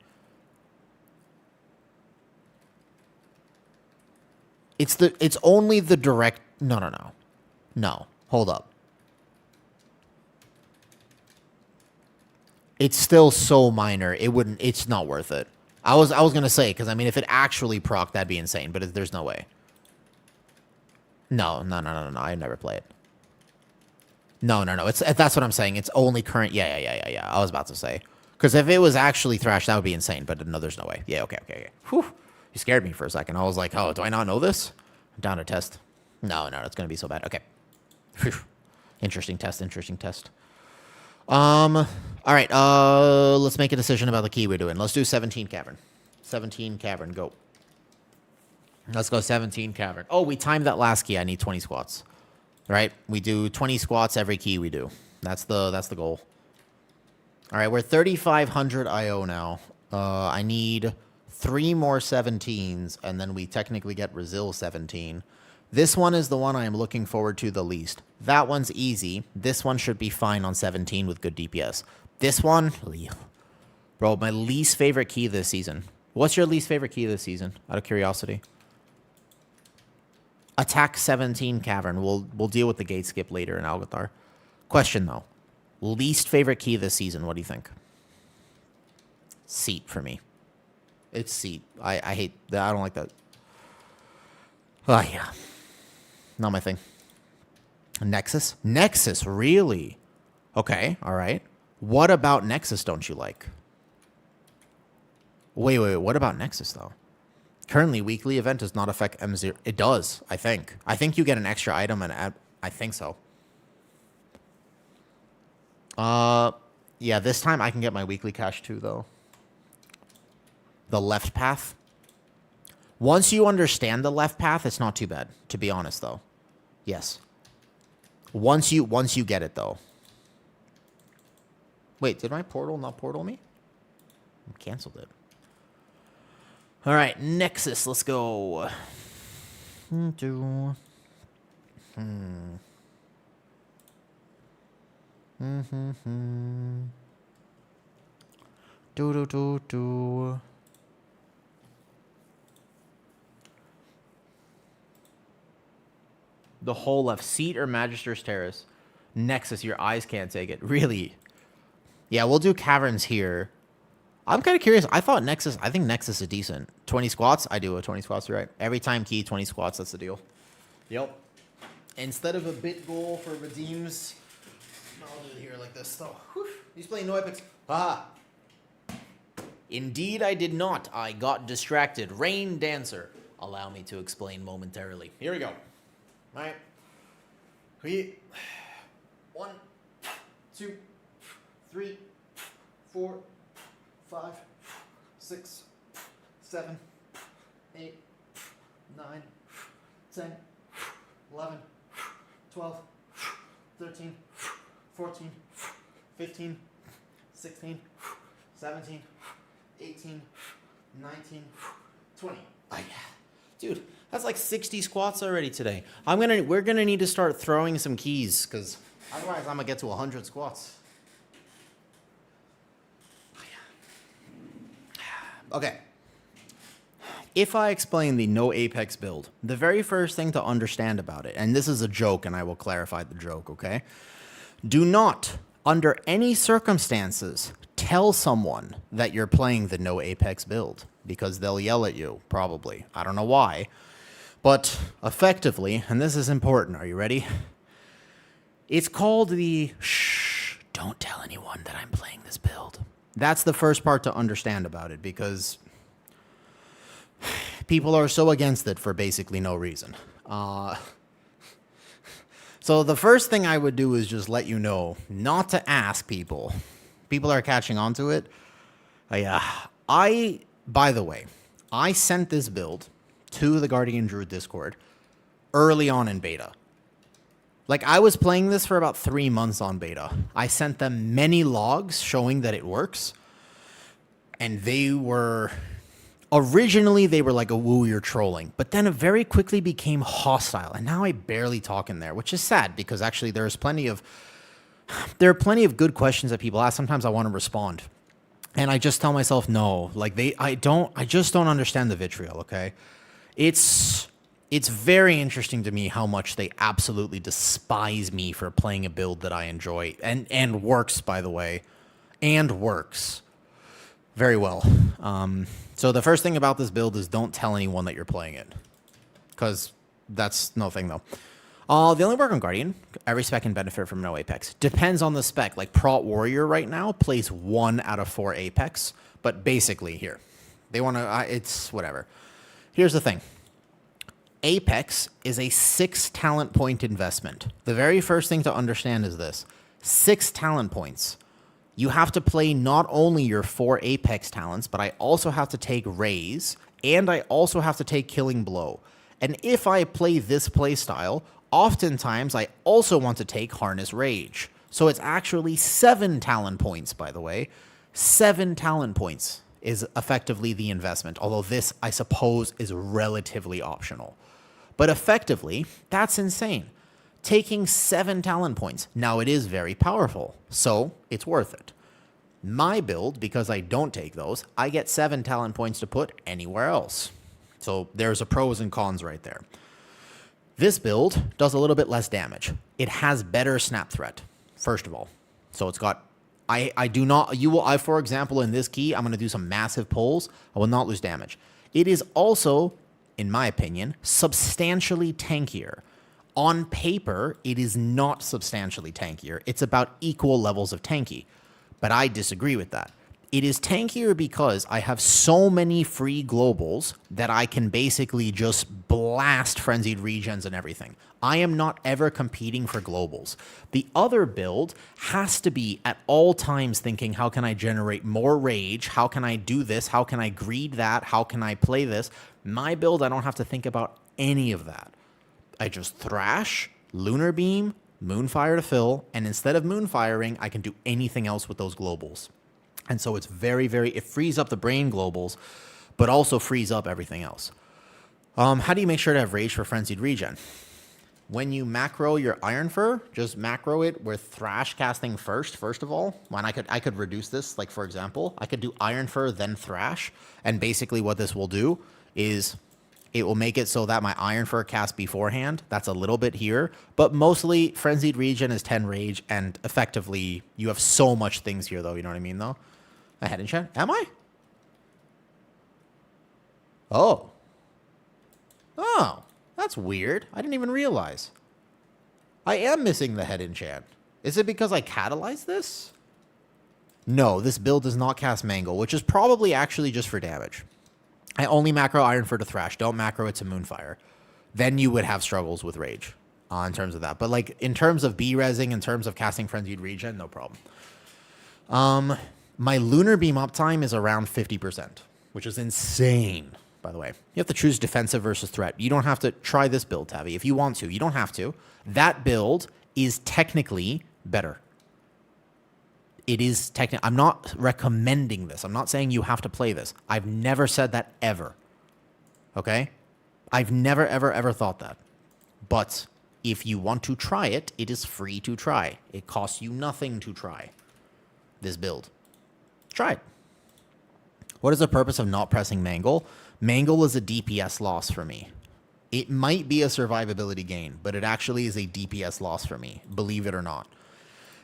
It's only the direct... No. No. Hold up. It's still so minor. It's not worth it. I was gonna say, because I mean, if it actually proc, that'd be insane. But there's no way. No. I never play it. No. That's what I'm saying. It's only current. Yeah. I was about to say, because if it was actually Thrash, that would be insane. But no, there's no way. Yeah. Okay. Whew. You scared me for a second. I was like, oh, do I not know this? I'm down to test. No, it's gonna be so bad. Okay. Whew. Interesting test. All right, let's make a decision about the key we're doing. Let's do 17 Cavern. 17 Cavern, go. Let's go 17 Cavern. Oh, we timed that last key. I need 20 squats. Right? We do 20 squats every key we do. That's the goal. All right, we're 3,500 IO now. I need 3 more 17s, and then we technically get Resil 17. This one is the one I am looking forward to the least. That one's easy. This one should be fine on 17 with good DPS. This one, bro, my least favorite key this season. What's your least favorite key this season, out of curiosity? Attack 17 Cavern. We'll deal with the gate skip later in Algathar. Question, though. Least favorite key this season, what do you think? Seat for me. It's Seat. I hate that. I don't like that. Oh, yeah. Not my thing. Nexus? Nexus, really? Okay, all right. What about Nexus don't you like? Wait. What about Nexus, though? Currently, weekly event does not affect M0. It does, I think. I think you get an extra item, and I think so. Yeah, this time I can get my weekly cash, too, though. The left path. Once you understand the left path, it's not too bad, to be honest, though. Yes. Once you get it, though. Wait, did my portal not portal me? I canceled it. All right, Nexus, let's go. The whole left. Seat or Magister's Terrace? Nexus, your eyes can't take it. Really? Yeah, we'll do Caverns here. I'm kind of curious. I think Nexus is decent. 20 squats? I do a 20 squats, right? Every time key, 20 squats. That's the deal. Yep. Instead of a bit goal for redeems, I'll do it here like this. So, he's playing no epics. Ah. Indeed, I did not. I got distracted. Rain Dancer. Allow me to explain momentarily. Here we go. All right. 1, 2, 3, 4, 5, 6, 7, 8, 9, 10, 11, 12, 13, 14, 15, 16, 17, 18, 19, 20. Oh, yeah. Dude, that's like 60 squats already today. We're gonna need to start throwing some keys, because otherwise I'm gonna get to 100 squats. Okay. If I explain the no Apex build, the very first thing to understand about it, and this is a joke and I will clarify the joke, okay? Do not, under any circumstances, tell someone that you're playing the no Apex build, because they'll yell at you, probably. I don't know why. But effectively, and this is important, are you ready? It's called the shh, don't tell anyone that I'm playing this build. That's the first part to understand about it, because people are so against it for basically no reason. So the first thing I would do is just let you know not to ask people. People are catching on to it. By the way, I sent this build to the Guardian Druid Discord early on in beta. Like, I was playing this for about 3 months on beta. I sent them many logs showing that it works. And originally they were like, oh, woo, you're trolling. But then it very quickly became hostile. And now I barely talk in there, which is sad, because actually there are plenty of good questions that people ask. Sometimes I want to respond. And I just tell myself, no, like I just don't understand the vitriol, okay? It's very interesting to me how much they absolutely despise me for playing a build that I enjoy and works, by the way, and works very well. So the first thing about this build is don't tell anyone that you're playing it, because that's no thing, though. They only work on Guardian. Every spec can benefit from no Apex. Depends on the spec. Like, Prot Warrior right now plays 1 out of 4 Apex, but basically here. They want to... it's whatever. Here's the thing. Apex is a 6 talent point investment. The very first thing to understand is this. 6 talent points. you have to play not only your 4 Apex talents, but I also have to take Raise, and I also have to take Killing Blow. And if I play this playstyle, oftentimes I also want to take Harness Rage. So it's actually 7 talent points, by the way. 7 talent points is effectively the investment, although this, I suppose, is relatively optional. But effectively, that's insane. Taking 7 talent points. Now, it is very powerful, so it's worth it. My build, because I don't take those, I get 7 talent points to put anywhere else. So there's a pros and cons right there. This build does a little bit less damage. It has better snap threat, first of all. So it's got, for example, in this key, I'm going to do some massive pulls. I will not lose damage. It is also, in my opinion, substantially tankier. On paper, it is not substantially tankier. It's about equal levels of tanky. But I disagree with that. It is tankier because I have so many free globals that I can basically just blast frenzied regens and everything. I am not ever competing for globals. The other build has to be at all times thinking, how can I generate more rage? How can I do this? How can I greed that? How can I play this? My build, I don't have to think about any of that. I just thrash, lunar beam, moonfire to fill, and instead of moonfiring, I can do anything else with those globals. And so it's it frees up the brain globals, but also frees up everything else. How do you make sure to have rage for frenzied regen? When you macro your Ironfur, just macro it with thrash casting first of all. When I could reduce this, like for example, I could do Ironfur then thrash, and basically what this will do is it will make it so that my Ironfur cast beforehand. That's a little bit here, but mostly frenzied regen is 10 rage, and effectively you have so much things here though. You know what I mean though? I had enchant. Am I? Oh, that's weird. I didn't even realize. I am missing the head enchant. Is it because I catalyzed this? No, this build does not cast Mangle, which is probably actually just for damage. I only macro Ironfur to thrash. Don't macro it to moonfire. Then you would have struggles with rage in terms of that. But like in terms of B-resing, in terms of casting frenzied regen, no problem. My lunar beam uptime is around 50%, which is insane. By the way, you have to choose defensive versus threat. You don't have to try this build, Tavi. If you want to, you don't have to. That build is technically better. It is technically. I'm not recommending this. I'm not saying you have to play this. I've never said that ever. Okay? I've never, ever thought that. But if you want to try it, it is free to try. It costs you nothing to try this build. Try it. What is the purpose of not pressing Mangle? Mangle is a DPS loss for me. It might be a survivability gain, but it actually is a DPS loss for me, believe it or not.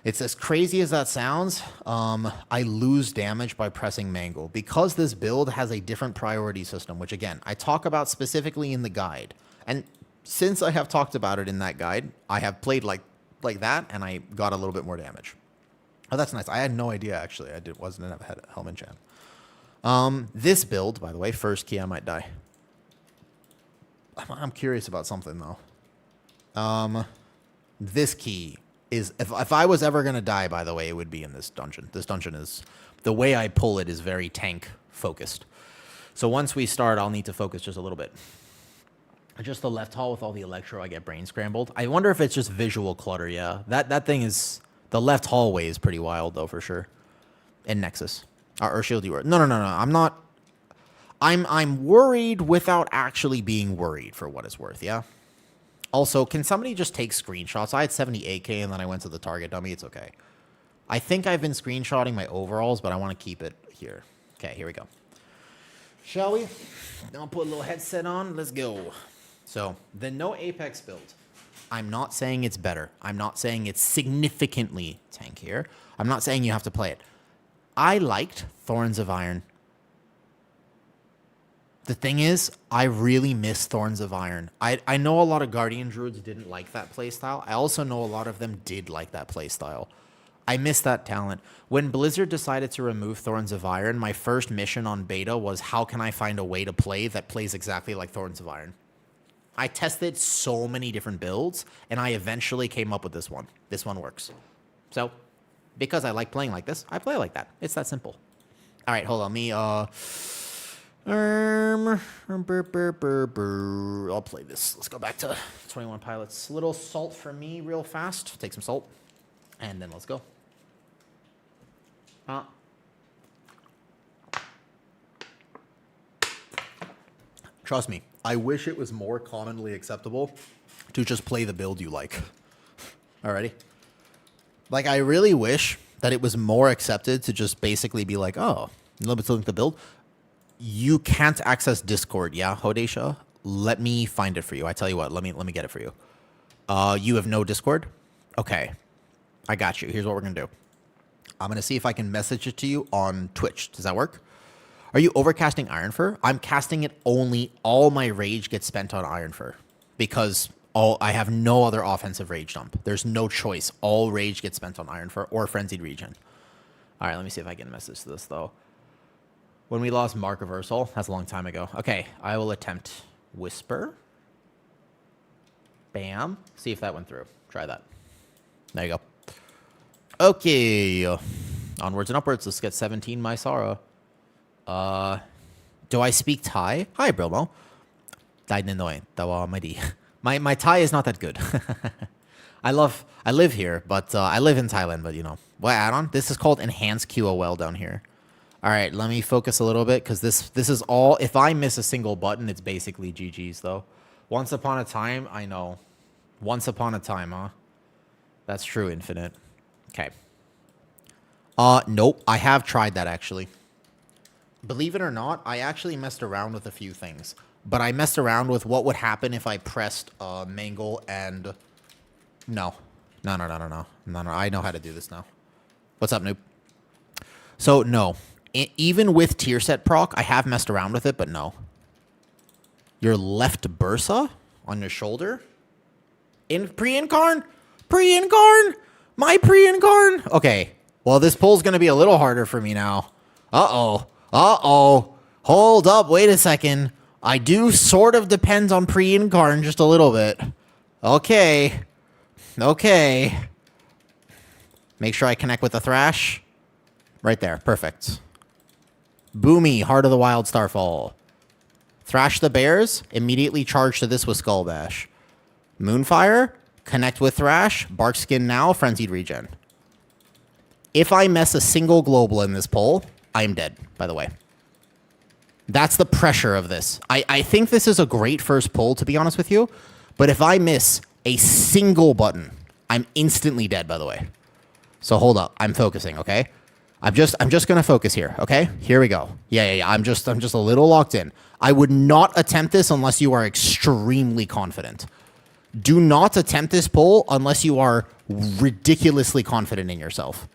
It's as crazy as that sounds. I lose damage by pressing Mangle because this build has a different priority system, which again, I talk about specifically in the guide. And since I have talked about it in that guide, I have played like that, and I got a little bit more damage. Oh, that's nice. I had no idea, actually. Wasn't have a helm enchant. This build, by the way, first key, I might die. I'm curious about something, though. This key is, if I was ever going to die, by the way, it would be in this dungeon. This dungeon is, the way I pull it is very tank-focused. So once we start, I'll need to focus just a little bit. Just the left hall with all the electro, I get brain scrambled. I wonder if it's just visual clutter, yeah. That thing is, the left hallway is pretty wild, though, for sure. In Nexus. Or Shield you were. No. I'm not. I'm worried without actually being worried, for what it's worth, yeah? Also, can somebody just take screenshots? I had 78k and then I went to the target dummy. It's okay. I think I've been screenshotting my overalls, but I want to keep it here. Okay, here we go. Shall we? I'll put a little headset on. Let's go. So, the no Apex build. I'm not saying it's better. I'm not saying it's significantly tankier. I'm not saying you have to play it. I liked Thorns of Iron. The thing is, I really miss Thorns of Iron. I know a lot of Guardian Druids didn't like that playstyle. I also know a lot of them did like that playstyle. I miss that talent. When Blizzard decided to remove Thorns of Iron, my first mission on beta was how can I find a way to play that plays exactly like Thorns of Iron. I tested so many different builds, and I eventually came up with this one. This one works. So, Because I like playing like this, I play like that. It's that simple. All right, hold on. I'll play this. Let's go back to 21 Pilots. Little salt for me real fast. Take some salt. And then let's go. Trust me, I wish it was more commonly acceptable to just play the build you like. Alrighty? Like, I really wish that it was more accepted to just basically be like, oh, let me link the build. You can't access Discord, yeah, Hodesha? Let me find it for you. I tell you what, let me get it for you. You have no Discord? Okay. I got you. Here's what we're going to do. I'm going to see if I can message it to you on Twitch. Does that work? Are you overcasting Ironfur? I'm casting it only. All my rage gets spent on Ironfur because I have no other offensive rage dump. There's no choice. All rage gets spent on Ironfur or Frenzied Regen. All right, let me see if I can message this, though. When we lost Mark of Ursol, that's a long time ago. Okay, I will attempt Whisper. Bam. See if that went through. Try that. There you go. Okay. Onwards and upwards. Let's get 17 Mysara. Do I speak Thai? Hi, Bromo. My Thai is not that good. I live here, but I live in Thailand, but you know. What add-on? This is called Enhanced QOL down here. All right, let me focus a little bit because this is all. If I miss a single button, it's basically GG's though. Once upon a time, I know. Once upon a time, huh? That's true, Infinite. Okay. Nope. I have tried that actually. Believe it or not, I actually messed around with a few things. But I messed around with what would happen if I pressed Mangle and... No. No. I know how to do this now. What's up, noob? So, no. Even with tier set proc, I have messed around with it, but no. Your left bursa on your shoulder? In pre-incarn? Pre-incarn? My pre-incarn? Okay. Well, this pull's going to be a little harder for me now. Uh-oh. Uh-oh. Hold up. Wait a second. I do sort of depend on pre-incarn just a little bit. Okay. Okay. Make sure I connect with the Thrash. Right there. Perfect. Boomy. Heart of the Wild Starfall. Thrash the Bears. Immediately charge to this with Skull Bash. Moonfire. Connect with Thrash. Barkskin now. Frenzied Regen. If I mess a single global in this pull, I am dead, by the way. That's the pressure of this. I think this is a great first pull, to be honest with you. But if I miss a single button, I'm instantly dead, by the way. So hold up. I'm focusing, okay? I'm just gonna focus here, okay? Here we go. Yeah. I'm just a little locked in. I would not attempt this unless you are extremely confident. Do not attempt this pull unless you are ridiculously confident in yourself.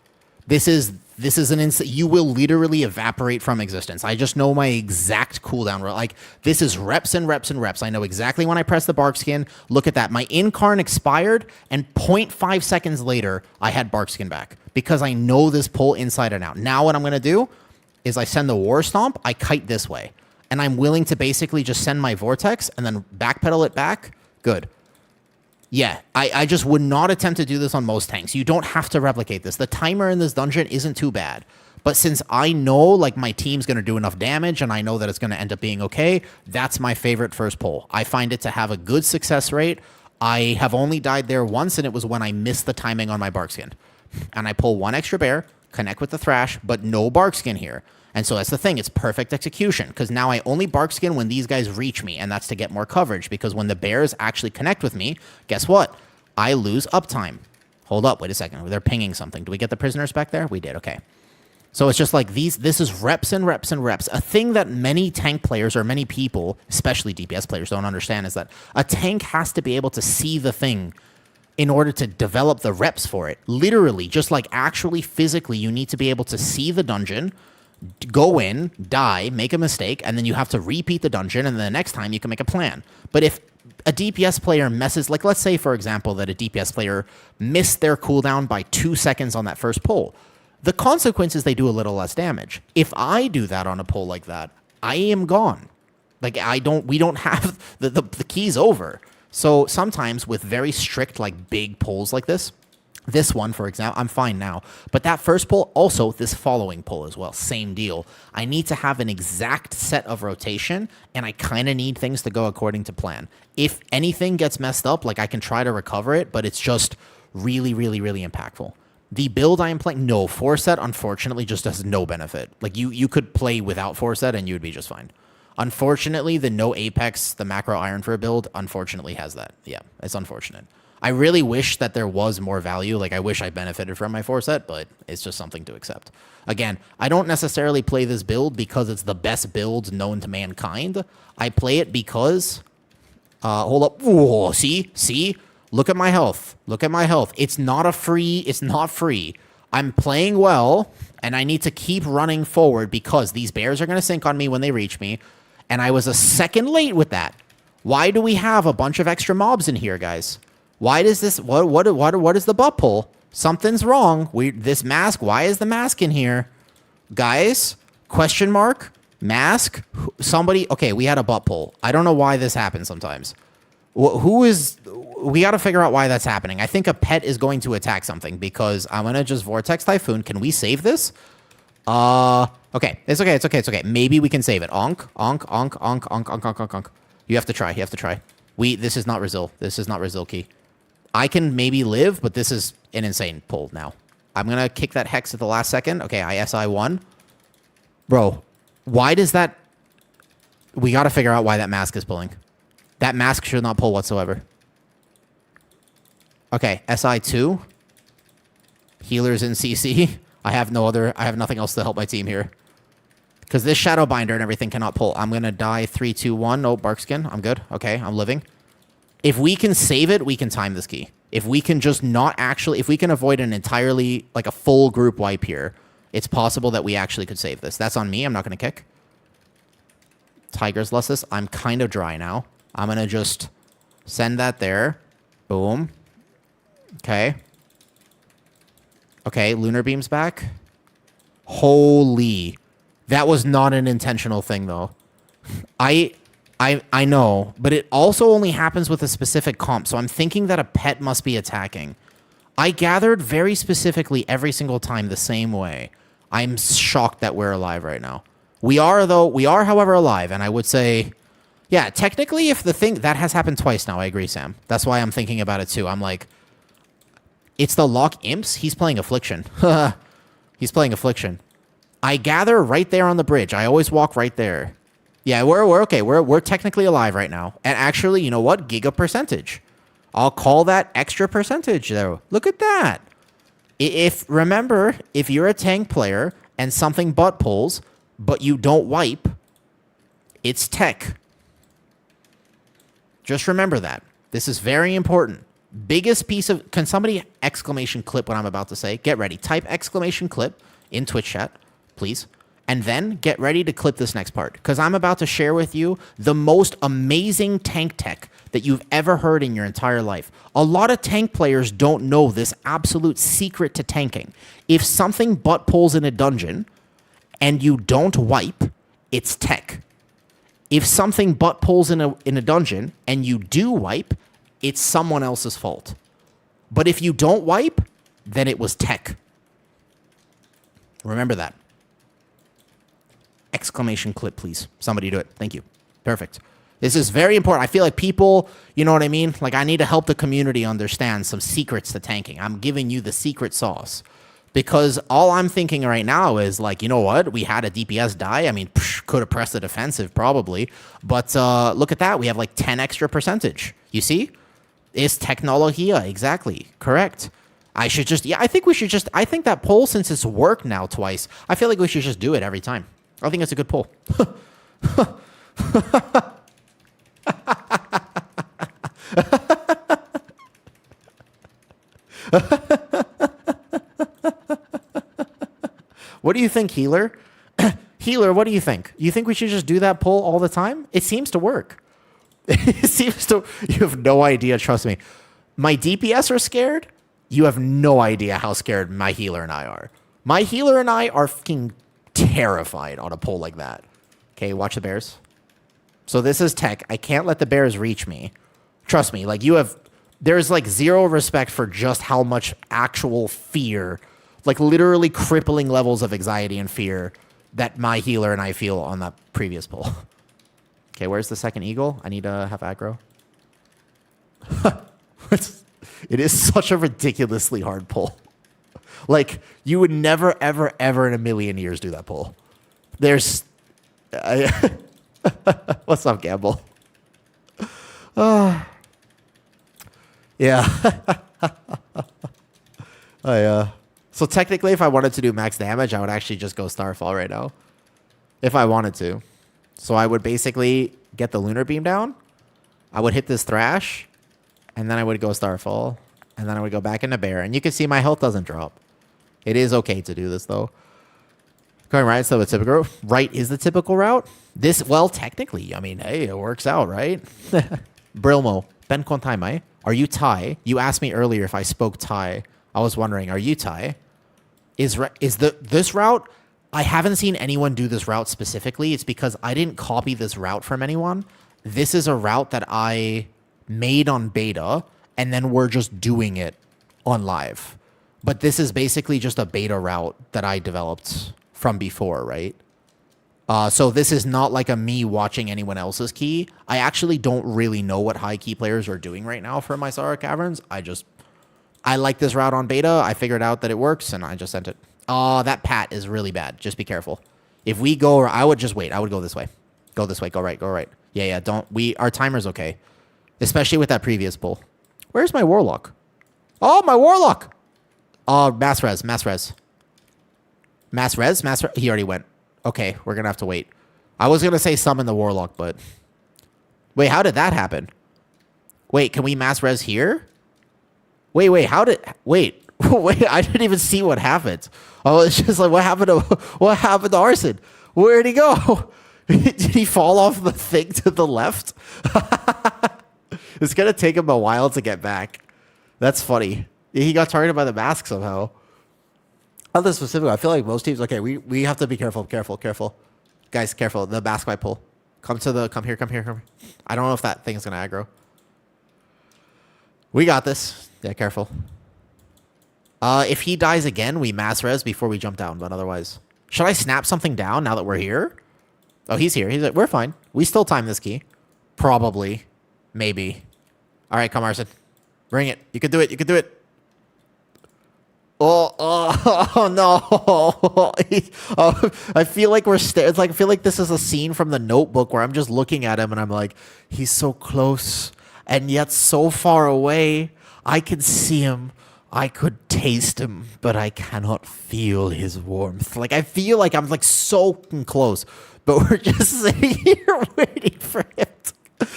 This is an you will literally evaporate from existence. I just know my exact cooldown. Like, this is reps and reps and reps. I know exactly when I press the Barkskin. Look at that. My Incarn expired, and 0.5 seconds later, I had Barkskin back. Because I know this pull inside and out. Now what I'm going to do is I send the War Stomp, I kite this way. And I'm willing to basically just send my Vortex and then backpedal it back. Good. Yeah, I just would not attempt to do this on most tanks. You don't have to replicate this. The timer in this dungeon isn't too bad. But since I know, like, my team's going to do enough damage and I know that it's going to end up being okay, that's my favorite first pull. I find it to have a good success rate. I have only died there once, and it was when I missed the timing on my Barkskin. And I pull one extra bear, connect with the Thrash, but no Barkskin here. And so that's the thing. It's perfect execution, because now I only Barkskin when these guys reach me, and that's to get more coverage, because when the bears actually connect with me, guess what? I lose uptime. Hold up. Wait a second. They're pinging something. Do we get the prisoners back there? We did. Okay. So it's just like this is reps and reps and reps. A thing that many tank players or many people, especially DPS players, don't understand is that a tank has to be able to see the thing in order to develop the reps for it. Literally, just like actually physically, you need to be able to see the dungeon, go in, die, make a mistake, and then you have to repeat the dungeon, and then the next time you can make a plan. But if a DPS player messes, like let's say, for example, that a DPS player missed their cooldown by 2 seconds on that first pull, the consequence is they do a little less damage. If I do that on a pull like that, I am gone. Like, we don't have, the key's over. So sometimes with very strict, like, big pulls like this, This one, for example, I'm fine now. But that first pull, also this following pull as well, same deal. I need to have an exact set of rotation, and I kind of need things to go according to plan. If anything gets messed up, like I can try to recover it, but it's just really, really, really impactful. The build I am playing, no, 4-set, unfortunately, just has no benefit. Like, you could play without 4-set, and you would be just fine. Unfortunately, the no Apex, the macro Ironfur build, unfortunately has that. Yeah, it's unfortunate. I really wish that there was more value. Like, I wish I benefited from my 4-set, but it's just something to accept. Again, I don't necessarily play this build because it's the best build known to mankind. I play it because... hold up. Whoa, see? Look at my health. Look at my health. It's not free. I'm playing well, and I need to keep running forward because these bears are going to sink on me when they reach me, and I was a second late with that. Why do we have a bunch of extra mobs in here, guys? Why does this... What is the butt pull? Something's wrong. This mask... Why is the mask in here? Guys? Question mark? Mask? Somebody... Okay, we had a butt pull. I don't know why this happens sometimes. Who is... We got to figure out why that's happening. I think a pet is going to attack something because I'm going to just Vortex Typhoon. Can we save this? Okay. It's okay. Maybe we can save it. Onk. You have to try. This is not Resil key. I can maybe live, but this is an insane pull now. I'm going to kick that Hex at the last second. Okay, I SI 1. Bro, why does that... We got to figure out why that mask is pulling. That mask should not pull whatsoever. Okay, SI 2. Healers in CC. I have nothing else to help my team here. Because this Shadow Binder and everything cannot pull. I'm going to die 3, 2, 1. No, Barkskin. I'm good. Okay, I'm living. If we can save it, we can time this key. If we can just not actually... If we can avoid an entirely... Like a full group wipe here, it's possible that we actually could save this. That's on me. I'm not going to kick. Tiger's Lussus. I'm kind of dry now. I'm going to just send that there. Boom. Okay. Okay, Lunar Beam's back. Holy... That was not an intentional thing, though. I know, but it also only happens with a specific comp, so I'm thinking that a pet must be attacking. I gathered very specifically every single time the same way. I'm shocked that we're alive right now. We are, however, alive, and I would say... Yeah, technically, if the thing... That has happened twice now, I agree, Sam. That's why I'm thinking about it, too. I'm like... It's the Lock Imps? He's playing Affliction. He's playing Affliction. I gather right there on the bridge. I always walk right there. Yeah, we're okay. We're technically alive right now. And actually, you know what? Giga percentage. I'll call that extra percentage, though. Look at that. Remember, if you're a tank player and something butt pulls, but you don't wipe, it's tech. Just remember that. This is very important. Biggest piece of... Can somebody exclamation clip what I'm about to say? Get ready. Type exclamation clip in Twitch chat, please. And then get ready to clip this next part, because I'm about to share with you the most amazing tank tech that you've ever heard in your entire life. A lot of tank players don't know this absolute secret to tanking. If something butt pulls in a dungeon and you don't wipe, it's tech. If something butt pulls in a dungeon and you do wipe, it's someone else's fault. But if you don't wipe, then it was tech. Remember that. Exclamation clip, please. Somebody do it. Thank you. Perfect. This is very important. I feel like people, you know what I mean? Like, I need to help the community understand some secrets to tanking. I'm giving you the secret sauce. Because all I'm thinking right now is, like, you know what? We had a DPS die. I mean, could have pressed the defensive, probably. But look at that. We have, like, 10 extra percentage. You see? Is Technologia. Exactly. Correct. I should just... Yeah, I think we should just... I think that poll, since it's worked now twice, I feel like we should just do it every time. I think it's a good poll. What do you think, Healer? Healer, what do you think? You think we should just do that poll all the time? It seems to work. It seems to... You have no idea, trust me. My DPS are scared. You have no idea how scared my healer and I are. My healer and I are fucking terrified on a poll like that. Okay, watch the bears. So this is tech. I can't let the bears reach me. Trust me, like, you have there's like zero respect for just how much actual fear, like literally crippling levels of anxiety and fear that my healer and I feel on that previous pull. Okay, where's the second eagle? I need to have aggro. It is such a ridiculously hard pull. Like, you would never, ever, ever in a million years do that pull. There's... What's up, Gamble? Yeah. So technically, if I wanted to do max damage, I would actually just go Starfall right now. If I wanted to. So I would basically get the Lunar Beam down. I would hit this Thrash. And then I would go Starfall. And then I would go back into Bear. And you can see my health doesn't drop. It is okay to do this, though. Going right instead of a typical. Right is the typical route. This, well, technically. I mean, hey, it works out, right? Brilmo. Ben Kontai Mai. Are you Thai? You asked me earlier if I spoke Thai. I was wondering, are you Thai? Is this route... I haven't seen anyone do this route specifically. It's because I didn't copy this route from anyone. This is a route that I made on beta, and then we're just doing it on live. But this is basically just a beta route that I developed from before, right? So this is not like a me watching anyone else's key. I actually don't really know what high key players are doing right now for my Mysara Caverns. I like this route on beta. I figured out that it works, and I just sent it. Oh, that pat is really bad. Just be careful. If we go, I would just wait. I would go this way. Go this way. Go right. Go right. Yeah. Our timer's okay. Especially with that previous pull. Where's my Warlock? Oh, my Warlock. Oh, mass res. He already went. Okay, we're going to have to wait. I was going to say summon the Warlock, but... Wait, how did that happen? Wait, can we mass res here? Wait, Wait, I didn't even see what happened. Oh, it's just like, what happened to Arson? Where'd he go? Did he fall off the thing to the left? It's going to take him a while to get back. That's funny. He got targeted by the mask somehow. Other specific, I feel like most teams, okay, we have to be careful. Guys, careful. The mask might pull. Come here. I don't know if that thing's going to aggro. We got this. Yeah, careful. If he dies again, we mass res before we jump down, but otherwise. Should I snap something down now that we're here? Oh, he's here. We're fine. We still time this key. Probably. Maybe. All right, come, Arson. Bring it. You can do it. Oh no. I feel like I feel like this is a scene from The Notebook where I'm just looking at him and I'm like, he's so close and yet so far away. I can see him. I could taste him, but I cannot feel his warmth. Like, I feel like I'm like so close, but we're just sitting here waiting for him to...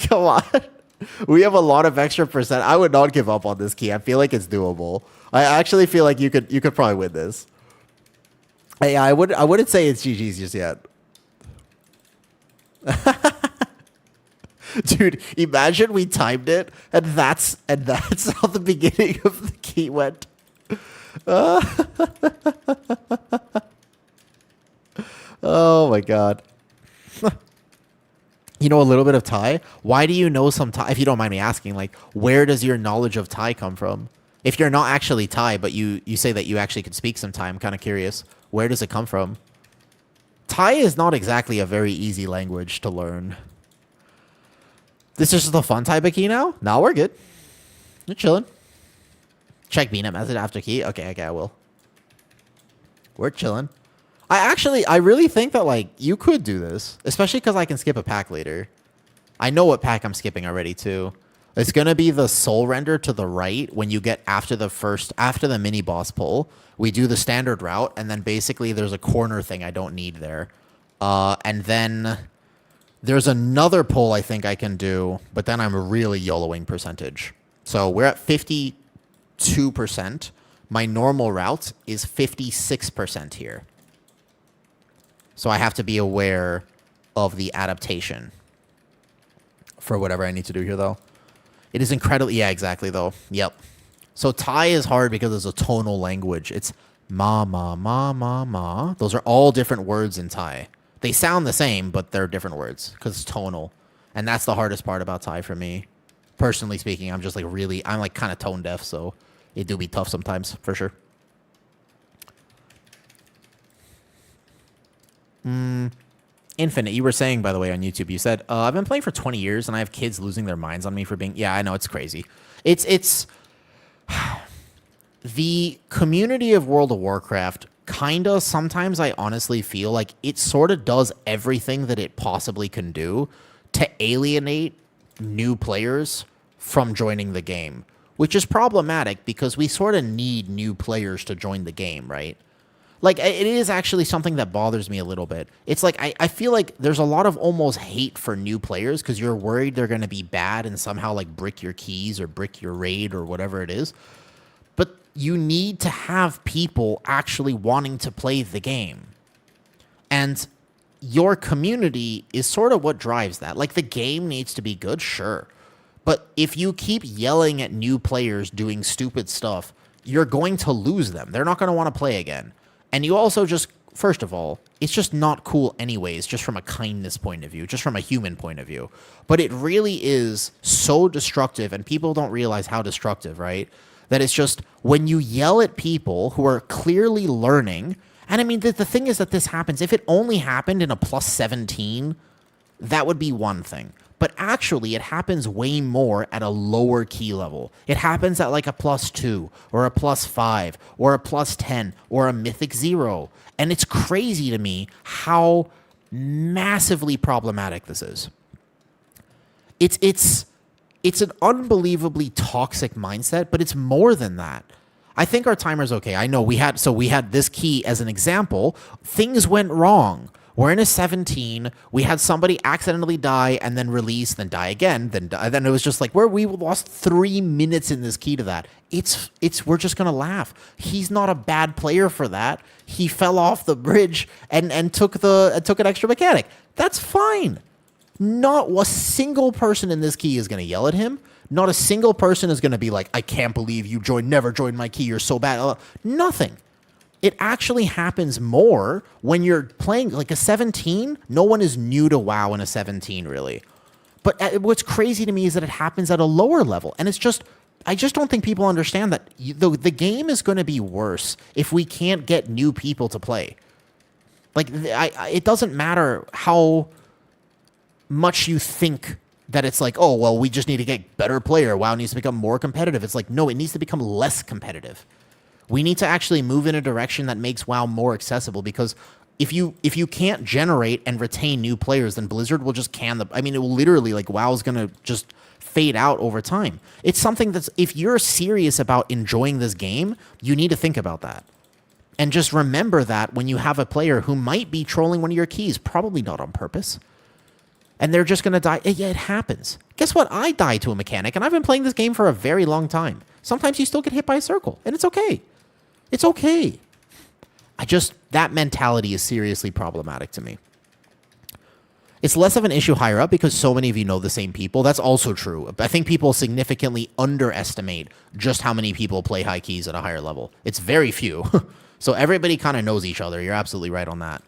Come on. We have a lot of extra percent. I would not give up on this key. I feel like it's doable. I actually feel like you could probably win this. Yeah, I wouldn't say it's GG's just yet. Dude, imagine we timed it and that's how the beginning of the key went. Oh my god. You know a little bit of Thai? Why do you know some Thai? If you don't mind me asking, like, where does your knowledge of Thai come from? If you're not actually Thai, but you say that you actually could speak some Thai, I'm kind of curious. Where does it come from? Thai is not exactly a very easy language to learn. This is just a fun type of key now? No, we're good. You're chilling. Check BNet method after key. Okay, I will. We're chilling. I really think that, like, you could do this. Especially because I can skip a pack later. I know what pack I'm skipping already, too. It's going to be the soul render to the right when you get after the mini boss pull. We do the standard route, and then basically there's a corner thing I don't need there. And then there's another pull I think I can do, but then I'm really YOLOing percentage. So we're at 52%. My normal route is 56% here. So I have to be aware of the adaptation for whatever I need to do here, though. It is incredibly... Yeah, exactly, though. Yep. So Thai is hard because it's a tonal language. It's Ma, ma, ma, ma, ma. Those are all different words in Thai. They sound the same, but they're different words because it's tonal. And that's the hardest part about Thai for me. Personally speaking, I'm just like really, I'm like kind of tone deaf, so it do be tough sometimes, for sure. Infinite, you were saying, by the way, on YouTube, you said, I've been playing for 20 years and I have kids losing their minds on me for being, yeah, I know, it's crazy. It's the community of World of Warcraft kinda, sometimes I honestly feel like it sort of does everything that it possibly can do to alienate new players from joining the game, which is problematic because we sort of need new players to join the game, right? Like, it is actually something that bothers me a little bit. It's like, I feel like there's a lot of almost hate for new players because you're worried they're going to be bad and somehow, like, brick your keys or brick your raid or whatever it is. But you need to have people actually wanting to play the game. And your community is sort of what drives that. Like, the game needs to be good, sure. But if you keep yelling at new players doing stupid stuff, you're going to lose them. They're not going to want to play again. And you also just, first of all, it's just not cool anyways, just from a kindness point of view, just from a human point of view. But it really is so destructive, and people don't realize how destructive, right? That it's just, when you yell at people who are clearly learning, and I mean, the thing is that this happens, if it only happened in a plus 17, that would be one thing. But actually, it happens way more at a lower key level. It happens at like a plus 2, or a plus 5, or a plus 10, or a Mythic 0. And it's crazy to me how massively problematic this is. It's an unbelievably toxic mindset, but it's more than that. I think our timer's okay. I know we had this key as an example. Things went wrong. We're in a 17. We had somebody accidentally die and then release, then die again, then die. Then it was just like, we lost 3 minutes in this key to that. We're just gonna laugh. He's not a bad player for that. He fell off the bridge and took an extra mechanic. That's fine. Not a single person in this key is gonna yell at him. Not a single person is gonna be like, I can't believe you never joined my key. You're so bad. Nothing. It actually happens more when you're playing like a 17. No one is new to WoW in a 17, really. But what's crazy to me is that it happens at a lower level. And it's just, I just don't think people understand that the game is going to be worse if we can't get new people to play. Like, it doesn't matter how much you think that it's like, oh, well, we just need to get better player. WoW needs to become more competitive. It's like, no, it needs to become less competitive. We need to actually move in a direction that makes WoW more accessible, because if you can't generate and retain new players, then Blizzard will just can it will literally, like, WoW's going to just fade out over time. It's something that's, if you're serious about enjoying this game, you need to think about that. And just remember that when you have a player who might be trolling one of your keys, probably not on purpose, and they're just going to die. Yeah, it happens. Guess what? I die to a mechanic, and I've been playing this game for a very long time. Sometimes you still get hit by a circle, and it's okay. It's okay. That mentality is seriously problematic to me. It's less of an issue higher up because so many of you know the same people. That's also true. I think people significantly underestimate just how many people play high keys at a higher level. It's very few. So everybody kind of knows each other. You're absolutely right on that.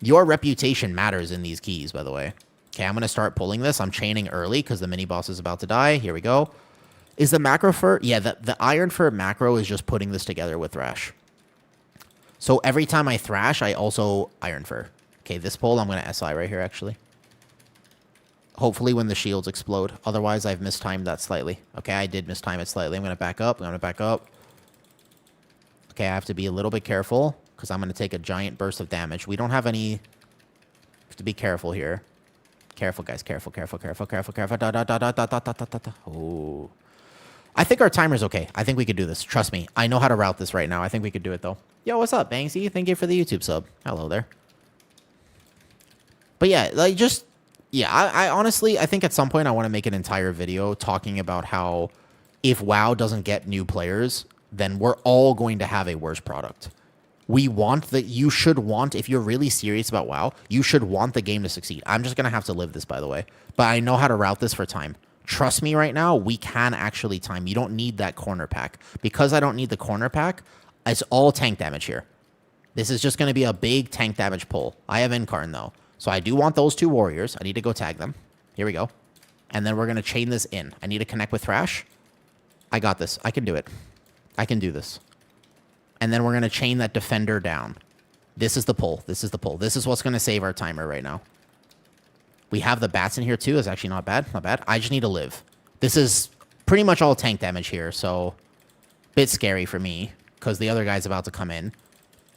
Your reputation matters in these keys, by the way. Okay, I'm going to start pulling this. I'm chaining early because the mini-boss is about to die. Here we go. Is the macro fur? Yeah, the Ironfur macro is just putting this together with Thrash. So every time I Thrash, I also Ironfur. Okay, this pull, I'm going to SI right here, actually. Hopefully when the shields explode. Otherwise, I've mistimed that slightly. Okay, I did mistime it slightly. I'm going to back up. Okay, I have to be a little bit careful because I'm going to take a giant burst of damage. We don't have any... have to be careful here. Careful, guys. Careful. Oh... I think our timer's okay. I think we could do this. Trust me. I know how to route this right now. I think we could do it, though. Yo, what's up, Banksy? Thank you for the YouTube sub. Hello there. But yeah, like, just... yeah, I honestly, I think at some point I want to make an entire video talking about how if WoW doesn't get new players, then we're all going to have a worse product. You should want, if you're really serious about WoW, you should want the game to succeed. I'm just going to have to live this, by the way. But I know how to route this for time. Trust me right now, we can actually time. You don't need that corner pack. Because I don't need the corner pack, It's all tank damage here. This is just going to be a big tank damage pull. I have Incarn, though. So I do want those 2 warriors. I need to go tag them. Here we go. And then we're going to chain this in. I need to connect with Thrash. I got this. I can do it. I can do this. And then we're going to chain that defender down. This is the pull. This is the pull. This is what's going to save our timer right now. We have the bats in here, too. It's actually not bad. Not bad. I just need to live. This is pretty much all tank damage here, so bit scary for me because the other guy's about to come in.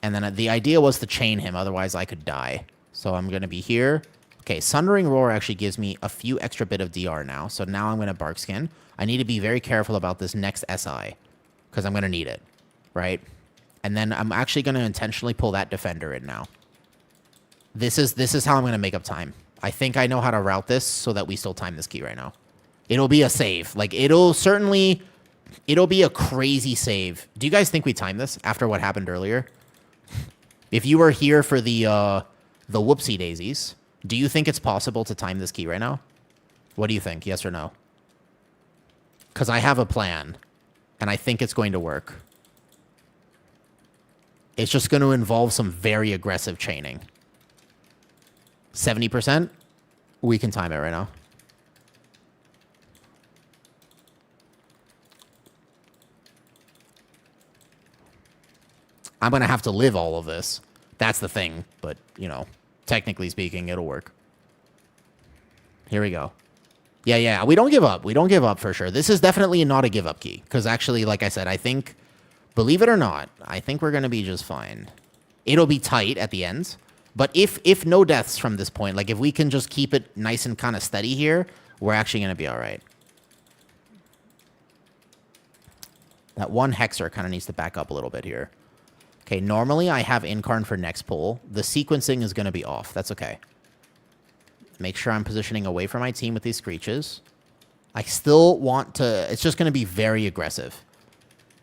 And then the idea was to chain him, otherwise I could die. So I'm going to be here. Okay, Sundering Roar actually gives me a few extra bit of DR now, so now I'm going to Barkskin. I need to be very careful about this next SI because I'm going to need it, right? And then I'm actually going to intentionally pull that defender in now. This is how I'm going to make up time. I think I know how to route this so that we still time this key right now. It'll be a save. Like, it'll be a crazy save. Do you guys think we timed this after what happened earlier? If you were here for the whoopsie daisies, do you think it's possible to time this key right now? What do you think? Yes or no? Because I have a plan, and I think it's going to work. It's just going to involve some very aggressive chaining. 70%? We can time it right now. I'm going to have to live all of this. That's the thing. But, you know, technically speaking, it'll work. Here we go. Yeah. We don't give up. We don't give up for sure. This is definitely not a give up key. Because actually, like I said, I think, believe it or not, I think we're going to be just fine. It'll be tight at the end. But if no deaths from this point, like if we can just keep it nice and kind of steady here, we're actually going to be all right. That one Hexer kind of needs to back up a little bit here. Okay, normally I have Incarn for next pull. The sequencing is going to be off. That's okay. Make sure I'm positioning away from my team with these Screeches. I still want to... It's just going to be very aggressive.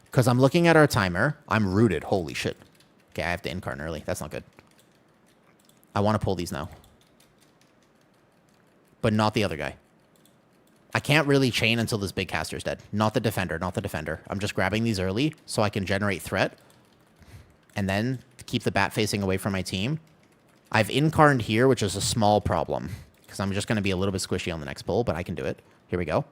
Because I'm looking at our timer. I'm rooted. Holy shit. Okay, I have to Incarn early. That's not good. I want to pull these now. But not the other guy. I can't really chain until this big caster's dead. Not the defender, not the defender. I'm just grabbing these early so I can generate threat. And then keep the bat facing away from my team. I've Incarned here, which is a small problem. Because I'm just going to be a little bit squishy on the next pull, but I can do it. Here we go.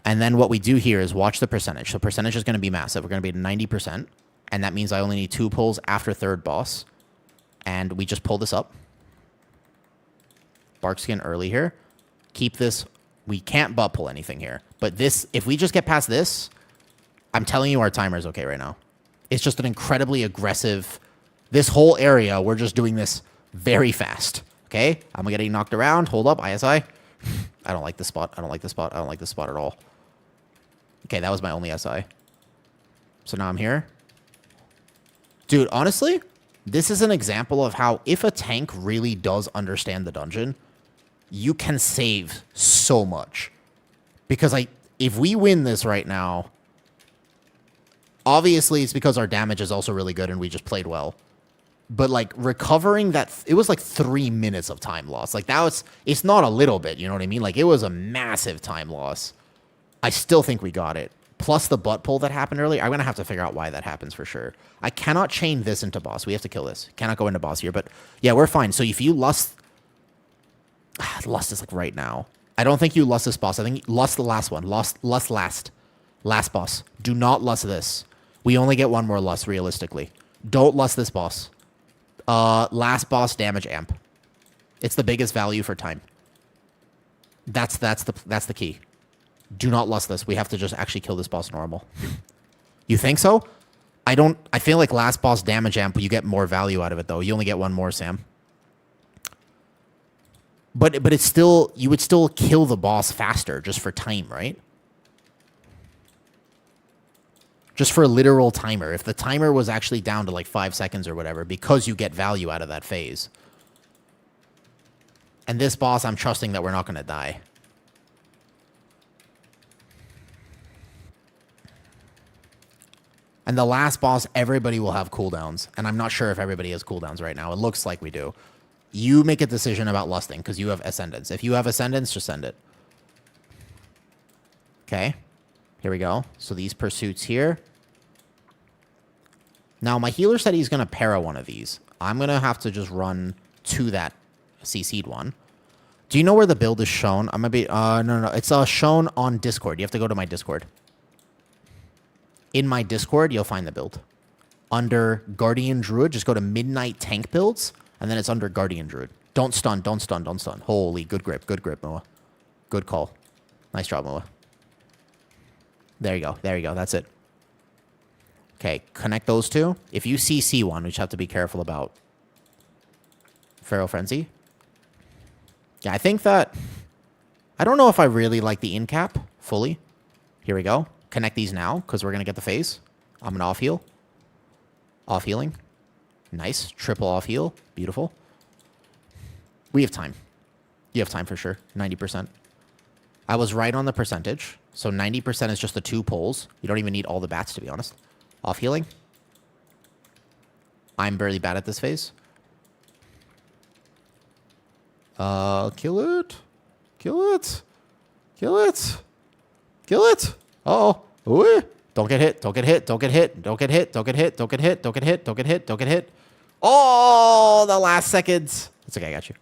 And then what we do here is watch the percentage. So percentage is going to be massive. We're going to be at 90%. And that means I only need 2 pulls after third boss. And we just pull this up. Barkskin early here. Keep this. We can't butt pull anything here. But this, if we just get past this, I'm telling you our timer is okay right now. It's just an incredibly aggressive... This whole area, we're just doing this very fast. Okay? I'm getting knocked around. Hold up, ISI. I don't like this spot. I don't like this spot. I don't like this spot at all. Okay, that was my only SI. So now I'm here. Dude, honestly, this is an example of how if a tank really does understand the dungeon, you can save so much. Because if we win this right now, obviously it's because our damage is also really good and we just played well. But like recovering that, it was like 3 minutes of time loss. Like that was, it's not a little bit, you know what I mean? Like it was a massive time loss. I still think we got it. Plus the butt pull that happened earlier. I'm going to have to figure out why that happens for sure. I cannot chain this into boss. We have to kill this. Cannot go into boss here. But yeah, we're fine. So if you lust... Lust is like right now. I don't think you lust this boss. I think lust the last one. Lust last. Last boss. Do not lust this. We only get one more lust realistically. Don't lust this boss. Last boss damage amp. It's the biggest value for time. That's the key. Do not lust this. We have to just actually kill this boss normal. You think so? I feel like last boss damage amp, you get more value out of it though. You only get one more, Sam. But it's still, you would still kill the boss faster just for time, right? Just for a literal timer. If the timer was actually down to like 5 seconds or whatever, because you get value out of that phase. And this boss, I'm trusting that we're not going to die. And the last boss, everybody will have cooldowns. And I'm not sure if everybody has cooldowns right now. It looks like we do. You make a decision about lusting, because you have Ascendance. If you have Ascendance, just send it. Okay. Here we go. So these pursuits here. Now, my healer said he's going to para one of these. I'm going to have to just run to that CC'd one. Do you know where the build is shown? I'm going to be... no. It's shown on Discord. You have to go to my Discord. In my Discord, you'll find the build. Under Guardian Druid, just go to Midnight Tank Builds, and then it's under Guardian Druid. Don't stun, don't stun, don't stun. Holy, good grip, Moa. Good call. Nice job, Moa. There you go, that's it. Okay, connect those two. If you see C1, we just have to be careful about Feral Frenzy. Yeah, I think that... I don't know if I really like the in-cap fully. Here we go. Connect these now, because we're going to get the phase. I'm going to off-heal. Off-healing. Nice. Triple off-heal. Beautiful. We have time. You have time for sure. 90%. I was right on the percentage. So 90% is just the 2 pulls. You don't even need all the bats, to be honest. Off-healing. I'm very bad at this phase. Kill it. Kill it. Kill it. Kill it. Uh-oh. Ooh. Don't get hit. Don't get hit. Don't get hit. Don't get hit. Don't get hit. Don't get hit. Don't get hit. Don't get hit. Don't get hit. Oh, the last seconds. It's okay. I got you.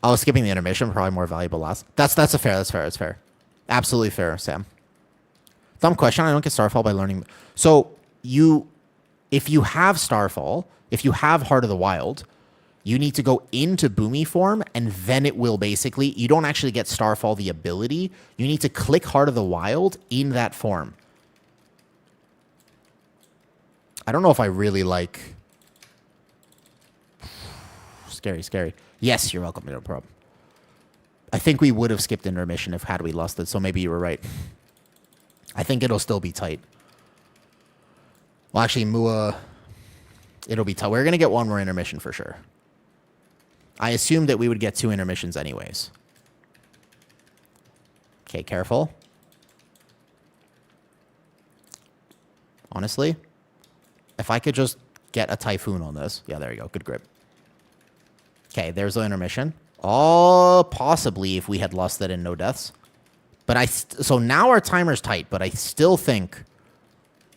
I was skipping the intermission. Probably more valuable last. That's a fair. That's fair. That's fair. Absolutely fair, Sam. Dumb question. I don't get Starfall by learning. So if you have Starfall, if you have Heart of the Wild, you need to go into Boomy form, and then it will basically... You don't actually get Starfall the ability. You need to click Heart of the Wild in that form. I don't know if I really like... Scary, scary. Yes, you're welcome. No problem. I think we would have skipped intermission if had we lost it, so maybe you were right. I think it'll still be tight. Well, actually, Mua... It'll be tight. We're going to get one more intermission for sure. I assumed that we would get 2 intermissions anyways. Okay, careful. Honestly, if I could just get a Typhoon on this. Yeah, there you go. Good grip. Okay, there's the intermission. Oh, possibly if we had lost that in no deaths. But so now our timer's tight, but I still think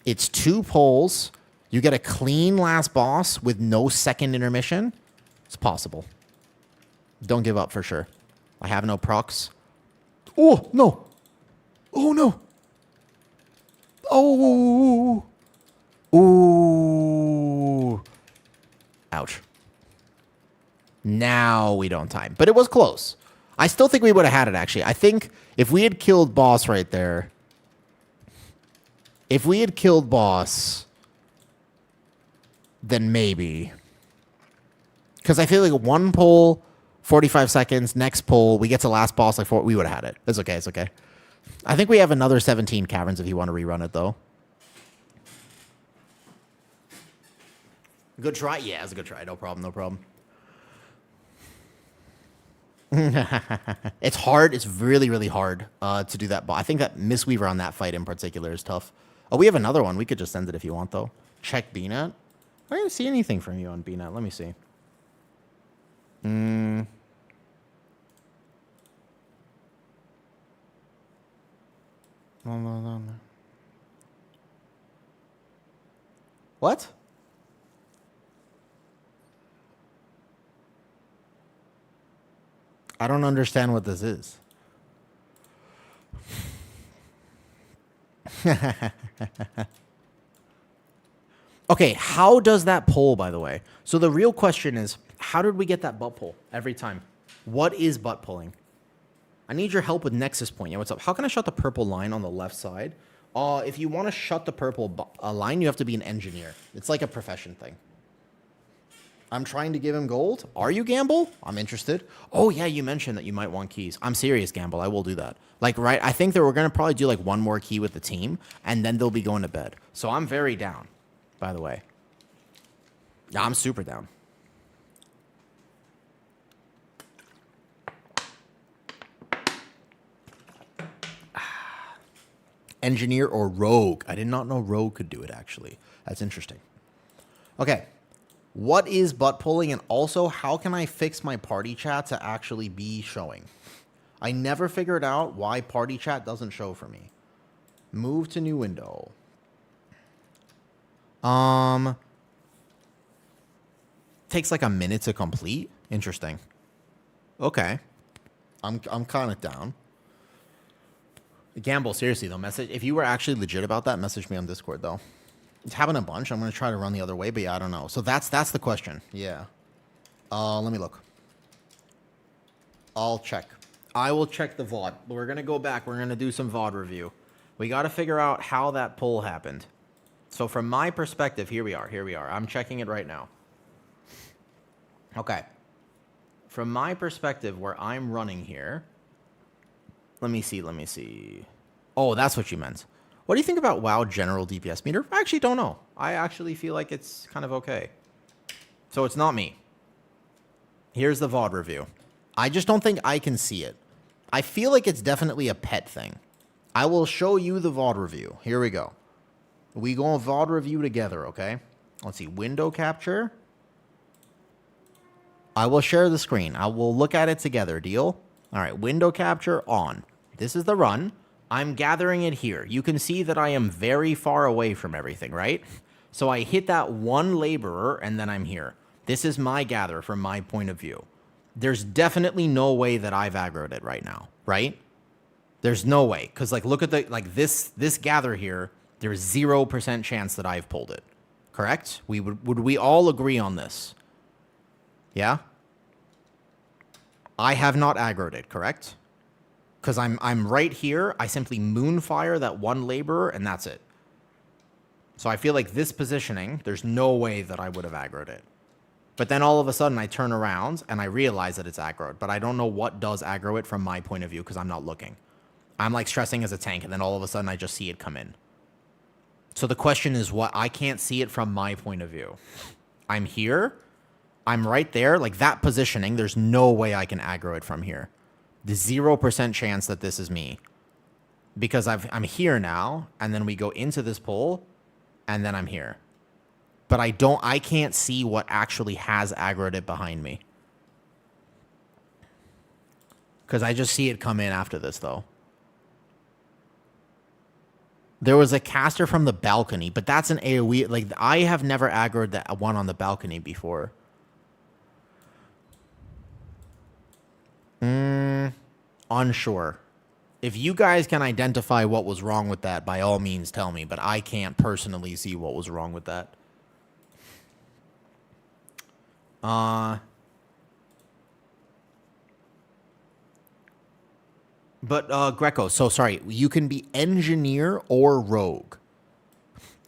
it's 2 pulls. You get a clean last boss with no second intermission. It's possible. Don't give up for sure. I have no procs. Oh, no. Oh, no. Oh. Ooh. Ouch. Now we don't time. But it was close. I still think we would have had it, actually. I think if we had killed boss right there... If we had killed boss... Then maybe. Because I feel like 1 pull... 45 seconds, next pull, we get to last boss, like 4, we would have had it. It's okay, it's okay. I think we have another 17 caverns if you want to rerun it, though. Good try? Yeah, it's a good try. No problem, no problem. It's hard. It's really, really hard to do that. But I think that Mistweaver on that fight in particular is tough. Oh, we have another one. We could just end it if you want, though. Check BNet. I didn't see anything from you on BNet. Let me see. What? I don't understand what this is. Okay, how does that pull, by the way? So the real question is, how did we get that butt pull every time? What is butt pulling? I need your help with Nexus Point. Yeah, what's up? How can I shut the purple line on the left side? If you want to shut the purple line, you have to be an engineer. It's like a profession thing. I'm trying to give him gold. Are you, Gamble? I'm interested. Oh, yeah, you mentioned that you might want keys. I'm serious, Gamble. I will do that. Like, right, I think that we're going to probably do, like, 1 more key with the team, and then they'll be going to bed. So I'm very down, by the way. Yeah, I'm super down. Engineer or rogue. I did not know rogue could do it, actually. That's interesting. Okay. What is butt pulling? And also, how can I fix my party chat to actually be showing? I never figured out why party chat doesn't show for me. Move to new window. Takes like a minute to complete. Interesting. Okay. I'm kind of down. Gamble, seriously though, message. If you were actually legit about that, message me on Discord though. It's happened a bunch. I'm gonna try to run the other way, but yeah, I don't know. So that's the question. Yeah. Let me look. I'll check. I will check the VOD. We're gonna go back. We're gonna do some VOD review. We got to figure out how that poll happened. So from my perspective, here we are. Here we are. I'm checking it right now. Okay. From my perspective, where I'm running here. Let me see. Let me see. Oh, that's what you meant. What do you think about WoW general DPS meter? I actually don't know. I actually feel like it's kind of okay. So it's not me. Here's the VOD review. I just don't think I can see it. I feel like it's definitely a pet thing. I will show you the VOD review. Here we go. We go on VOD review together, okay? Let's see. Window capture. I will share the screen. I will look at it together. Deal? All right. Window capture on. This is the run. I'm gathering it here. You can see that I am very far away from everything, right? So I hit that one laborer, and then I'm here. This is my gather from my point of view. There's definitely no way that I've aggroed it right now, right? There's no way. Because, like, look at the, like, this gather here. There's 0% chance that I've pulled it. Correct? Would we all agree on this? Yeah? I have not aggroed it, correct? Because I'm right here. I simply moonfire that one laborer, and that's it. So I feel like this positioning, there's no way that I would have aggroed it. But then all of a sudden I turn around and I realize that it's aggroed. But I don't know what does aggro it from my point of view because I'm not looking. I'm like stressing as a tank, and then all of a sudden I just see it come in. So the question is what? I can't see it from my point of view. I'm here. I'm right there. Like that positioning, there's no way I can aggro it from here. The 0% chance that this is me. Because I'm here now, and then we go into this poll, and then I'm here. But I can't see what actually has aggroed it behind me. Because I just see it come in after this, though. There was a caster from the balcony, but that's an AoE. Like, I have never aggroed that one on the balcony before. Unsure. If you guys can identify what was wrong with that, by all means tell me. But I can't personally see what was wrong with that. But Greco, so sorry, you can be engineer or rogue.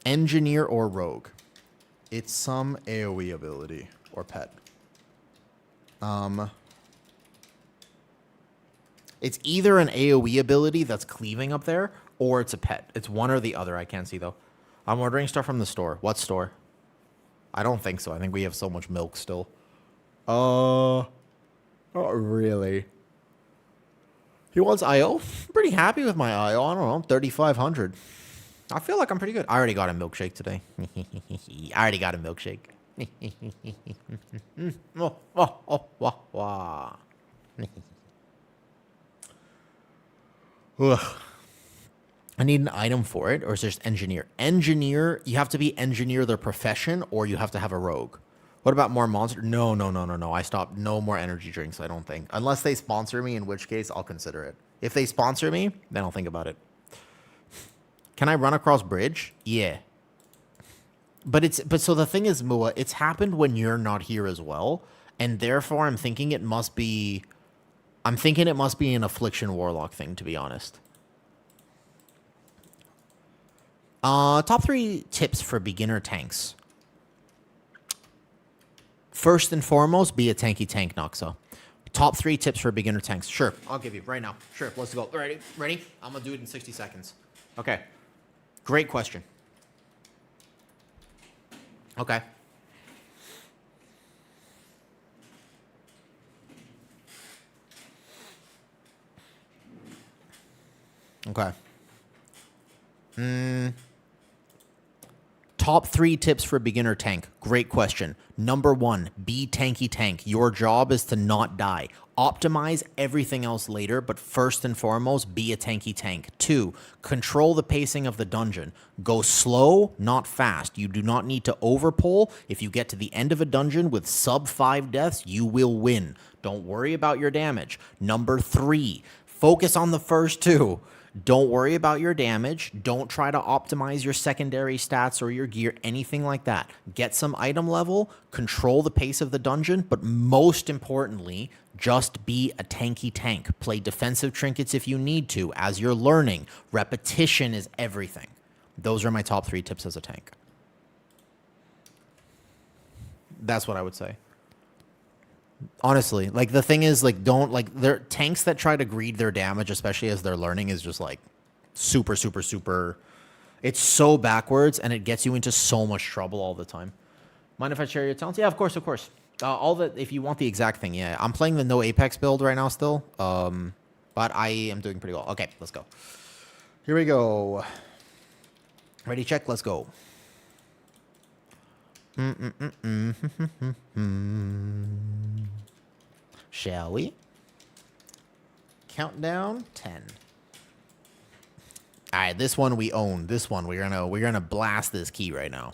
Engineer or rogue. It's some AoE ability or pet. It's either an AoE ability that's cleaving up there, or it's a pet. It's one or the other. I can't see, though. I'm ordering stuff from the store. What store? I don't think so. I think we have so much milk still. Not really. He wants IO? I'm pretty happy with my IO. I don't know, 3,500. I feel like I'm pretty good. I already got a milkshake today. I already got a milkshake. I need an item for it, or is there just engineer? Engineer, you have to be engineer the profession, or you have to have a rogue. What about more monster? No. I stopped. No more energy drinks, I don't think. Unless they sponsor me, in which case I'll consider it. If they sponsor me, then I'll think about it. Can I run across bridge? Yeah. But so the thing is, Mua, it's happened when you're not here as well, and therefore I'm thinking it must be an Affliction Warlock thing, to be honest. Top 3 tips for beginner tanks. First and foremost, be a tanky tank, Noxa. Top 3 tips for beginner tanks. Sure, I'll give you right now. Sure, let's go. Ready? I'm going to do it in 60 seconds. Okay. Great question. Okay. Top 3 tips for a beginner tank. Great question. Number 1, be tanky tank. Your job is to not die. Optimize everything else later, but first and foremost, be a tanky tank. 2, control the pacing of the dungeon. Go slow, not fast. You do not need to overpull. If you get to the end of a dungeon with sub 5 deaths, you will win. Don't worry about your damage. Number 3, focus on the first 2. Don't worry about your damage. Don't try to optimize your secondary stats or your gear, anything like that. Get some item level, control the pace of the dungeon, but most importantly, just be a tanky tank. Play defensive trinkets if you need to as you're learning. Repetition is everything. Those are my top 3 tips as a tank. That's what I would say. Honestly, like the thing is, like, don't like there tanks that try to greed their damage, especially as they're learning, is just like super, super, super. It's so backwards, and it gets you into so much trouble all the time. Mind if I share your talents? Yeah, of course, of course. All that if you want the exact thing, yeah. I'm playing the no Apex build right now still, but I am doing pretty well. Okay, let's go. Here we go. Ready? Check. Let's go. Shall we? Countdown 10. All right, this one we own. This one we're gonna blast this key right now.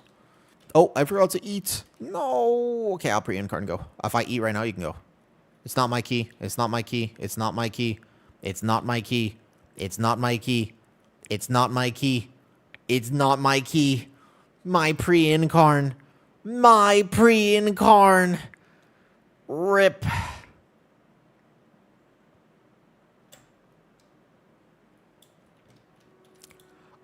Oh, I forgot to eat. No. Okay, I'll pre-incarn go. If I eat right now, you can go. It's not my key. It's not my key. It's not my key. It's not my key. It's not my key. It's not my key. It's not my key. My pre-incarn. My pre-incarn. Rip.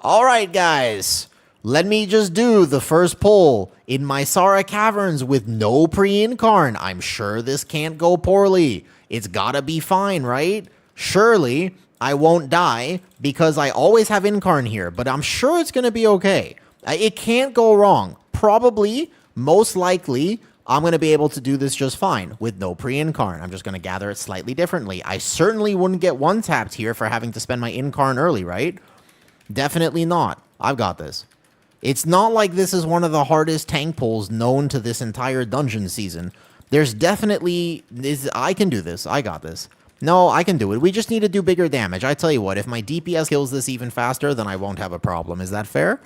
All right, guys. Let me just do the first pull in my Sara Caverns with no pre-incarn. I'm sure this can't go poorly. It's gotta be fine, right? Surely I won't die because I always have incarn here, but I'm sure it's gonna be okay. It can't go wrong. Probably, most likely, I'm going to be able to do this just fine with no pre-incarn. I'm just going to gather it slightly differently. I certainly wouldn't get one-tapped here for having to spend my incarn early, right? Definitely not. I've got this. It's not like this is one of the hardest tank pulls known to this entire dungeon season. There's definitely... I can do this. I got this. No, I can do it. We just need to do bigger damage. I tell you what, if my DPS kills this even faster, then I won't have a problem. Is that fair?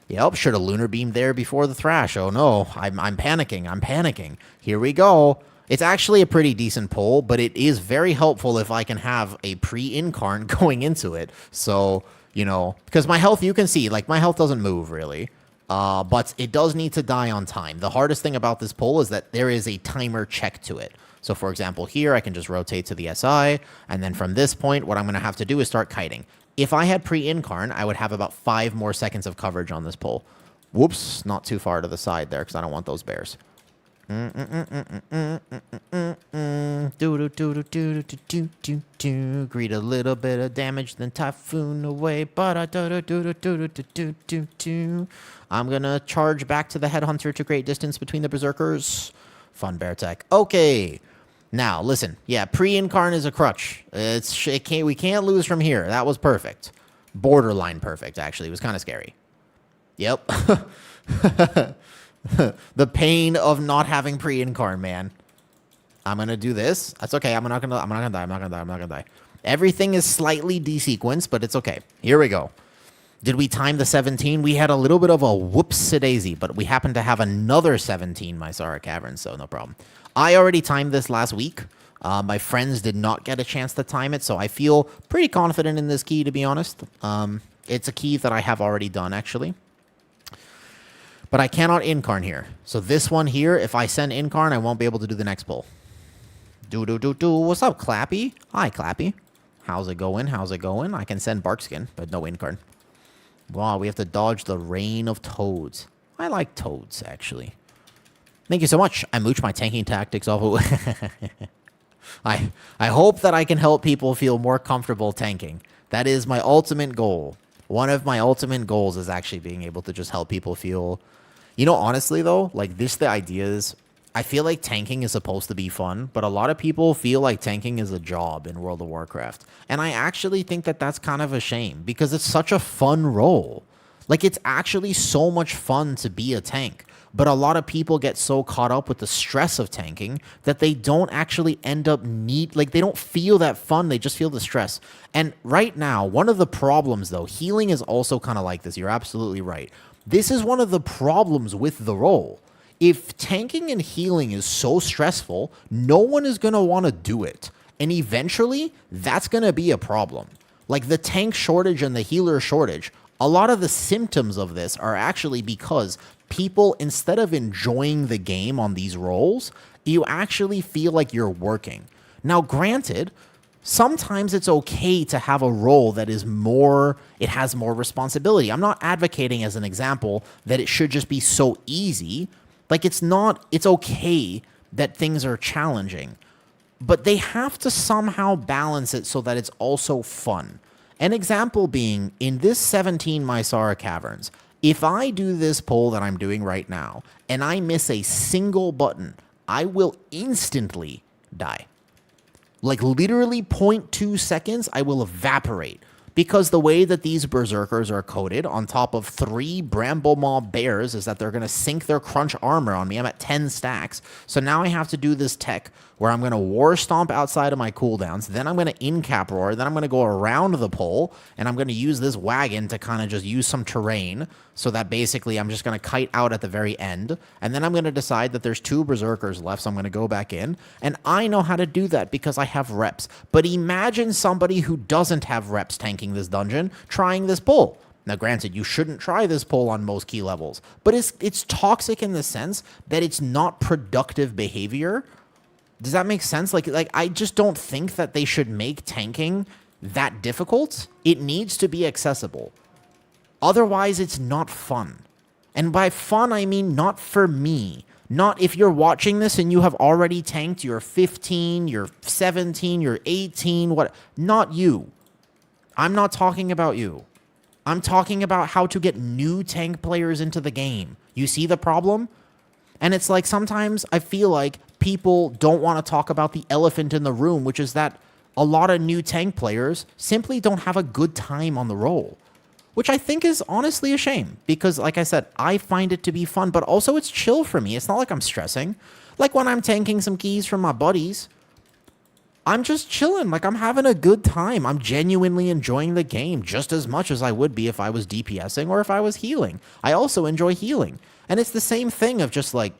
Yep, should have lunar beamed there before the thrash. Oh no, I'm panicking. I'm panicking. Here we go. It's actually a pretty decent pull, but it is very helpful if I can have a pre-incarn going into it. So, you know, because my health, you can see, like, my health doesn't move, really. But it does need to die on time. The hardest thing about this pull is that there is a timer check to it. So, for example, here, I can just rotate to the SI, and then from this point, what I'm going to have to do is start kiting. If I had pre-incarn, I would have about 5 more seconds of coverage on this pull. Whoops, not too far to the side there, because I don't want those bears. Greet a little bit of damage, then typhoon away. I'm gonna charge back to the headhunter to create distance between the berserkers. Fun bear tech. Okay. Now, listen. Yeah, pre-incarn is a crutch. We can't lose from here. That was perfect. Borderline perfect, actually. It was kind of scary. Yep. The pain of not having pre-incarn, man. I'm gonna do this. That's okay. I'm not gonna die. Everything is slightly desequenced, but it's okay. Here we go. Did we time the 17? We had a little bit of a whoops-a-daisy, but we happened to have another 17, my Sara Cavern, so no problem. I already timed this last week. My friends did not get a chance to time it, so I feel pretty confident in this key, to be honest. It's a key that I have already done, actually. But I cannot incarn here. So this one here, if I send incarn, I won't be able to do the next pull. What's up, Clappy? Hi, Clappy. How's it going? How's it going? I can send Barkskin, but no incarn. Wow, we have to dodge the rain of toads. I like toads, actually. Thank you so much. I mooch my tanking tactics off of... I hope that I can help people feel more comfortable tanking. That is my ultimate goal. One of my ultimate goals is actually being able to just help people feel... You know, honestly, though, like, the idea is... I feel like tanking is supposed to be fun, but a lot of people feel like tanking is a job in World of Warcraft. And I actually think that that's kind of a shame, because it's such a fun role. Like, it's actually so much fun to be a tank. But a lot of people get so caught up with the stress of tanking that they don't actually end up they don't feel that fun. They just feel the stress. And right now, one of the problems, though, healing is also kind of like this. You're absolutely right. This is one of the problems with the role. If tanking and healing is so stressful, no one is going to want to do it. And eventually, that's going to be a problem. Like the tank shortage and the healer shortage, a lot of the symptoms of this are actually because people, instead of enjoying the game on these roles, you actually feel like you're working. Now, granted, sometimes it's okay to have a role that is it has more responsibility. I'm not advocating as an example that it should just be so easy. Like it's okay that things are challenging, but they have to somehow balance it so that it's also fun. An example being, in this 17 Mysara Caverns, if I do this poll that I'm doing right now, and I miss a single button, I will instantly die. Like literally 0.2 seconds, I will evaporate. Because the way that these berserkers are coded on top of 3 bramble mob bears is that they're going to sink their crunch armor on me. I'm at 10 stacks. So now I have to do this tech where I'm going to war stomp outside of my cooldowns. Then I'm going to in-cap roar. Then I'm going to go around the pole. And I'm going to use this wagon to kind of just use some terrain. So that basically I'm just going to kite out at the very end. And then I'm going to decide that there's 2 berserkers left. So I'm going to go back in. And I know how to do that because I have reps. But imagine somebody who doesn't have reps tanking this dungeon trying this pull. Now, granted, you shouldn't try this pull on most key levels, but it's toxic in the sense that it's not productive behavior. Does that make sense? Like I just don't think that they should make tanking that difficult. It needs to be accessible. Otherwise, it's not fun. And by fun, I mean not for me. Not if you're watching this and you have already tanked, you're 15, you're 17, you're 18, not you. I'm not talking about you. I'm talking about how to get new tank players into the game. You see the problem? And it's like sometimes I feel like people don't want to talk about the elephant in the room, which is that a lot of new tank players simply don't have a good time on the role, which I think is honestly a shame because, like I said, I find it to be fun, but also it's chill for me. It's not like I'm stressing. Like when I'm tanking some keys from my buddies, I'm just chilling. Like I'm having a good time. I'm genuinely enjoying the game just as much as I would be if I was DPSing or if I was healing. I also enjoy healing. And it's the same thing of just like,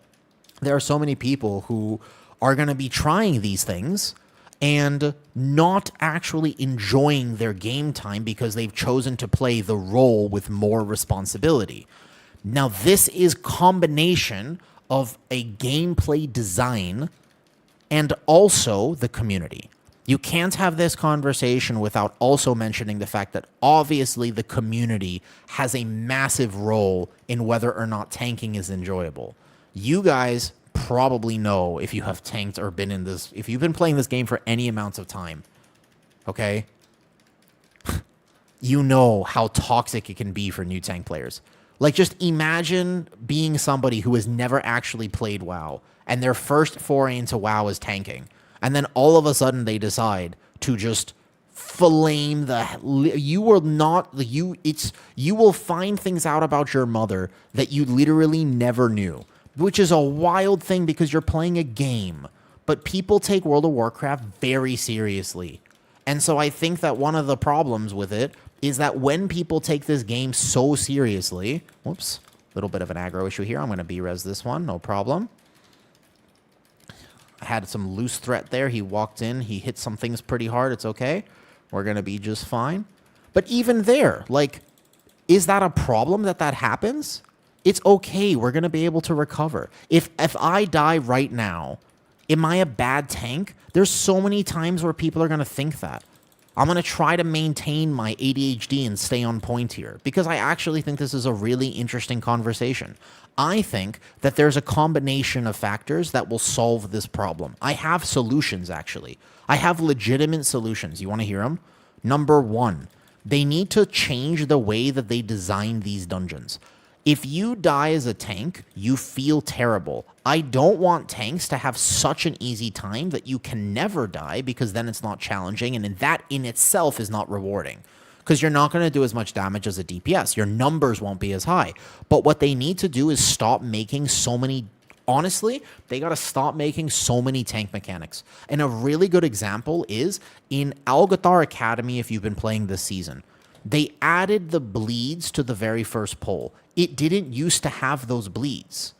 there are so many people who are going to be trying these things and not actually enjoying their game time because they've chosen to play the role with more responsibility. Now, this is combination of a gameplay design and also the community. You can't have this conversation without also mentioning the fact that obviously the community has a massive role in whether or not tanking is enjoyable. You guys probably know if you have tanked or been in this, if you've been playing this game for any amounts of time, okay? You know how toxic it can be for new tank players. Like, just imagine being somebody who has never actually played WoW, and their first foray into WoW is tanking, and then all of a sudden they decide to just flame you will find things out about your mother that you literally never knew, which is a wild thing because you're playing a game, but people take World of Warcraft very seriously. And so I think that one of the problems with it is that when people take this game so seriously, whoops, a little bit of an aggro issue here. I'm going to B-res this one, no problem. I had some loose threat there. He walked in, he hit some things pretty hard. It's okay. We're going to be just fine. But even there, like, is that a problem that happens? It's okay. We're going to be able to recover. If I die right now, am I a bad tank? There's so many times where people are going to think that. I'm going to try to maintain my ADHD and stay on point here because I actually think this is a really interesting conversation. I think that there's a combination of factors that will solve this problem. I have solutions, actually. I have legitimate solutions. You want to hear them? Number one, they need to change the way that they design these dungeons. If you die as a tank, you feel terrible. I don't want tanks to have such an easy time that you can never die because then it's not challenging, and that in itself is not rewarding. because you're not going to do as much damage as a DPS. Your numbers won't be as high. But what they need to do is stop making so many. Honestly, they got to stop making so many tank mechanics. And a really good example is in Algathar Academy, if you've been playing this season. They added the bleeds to the very first pull. It didn't used to have those bleeds.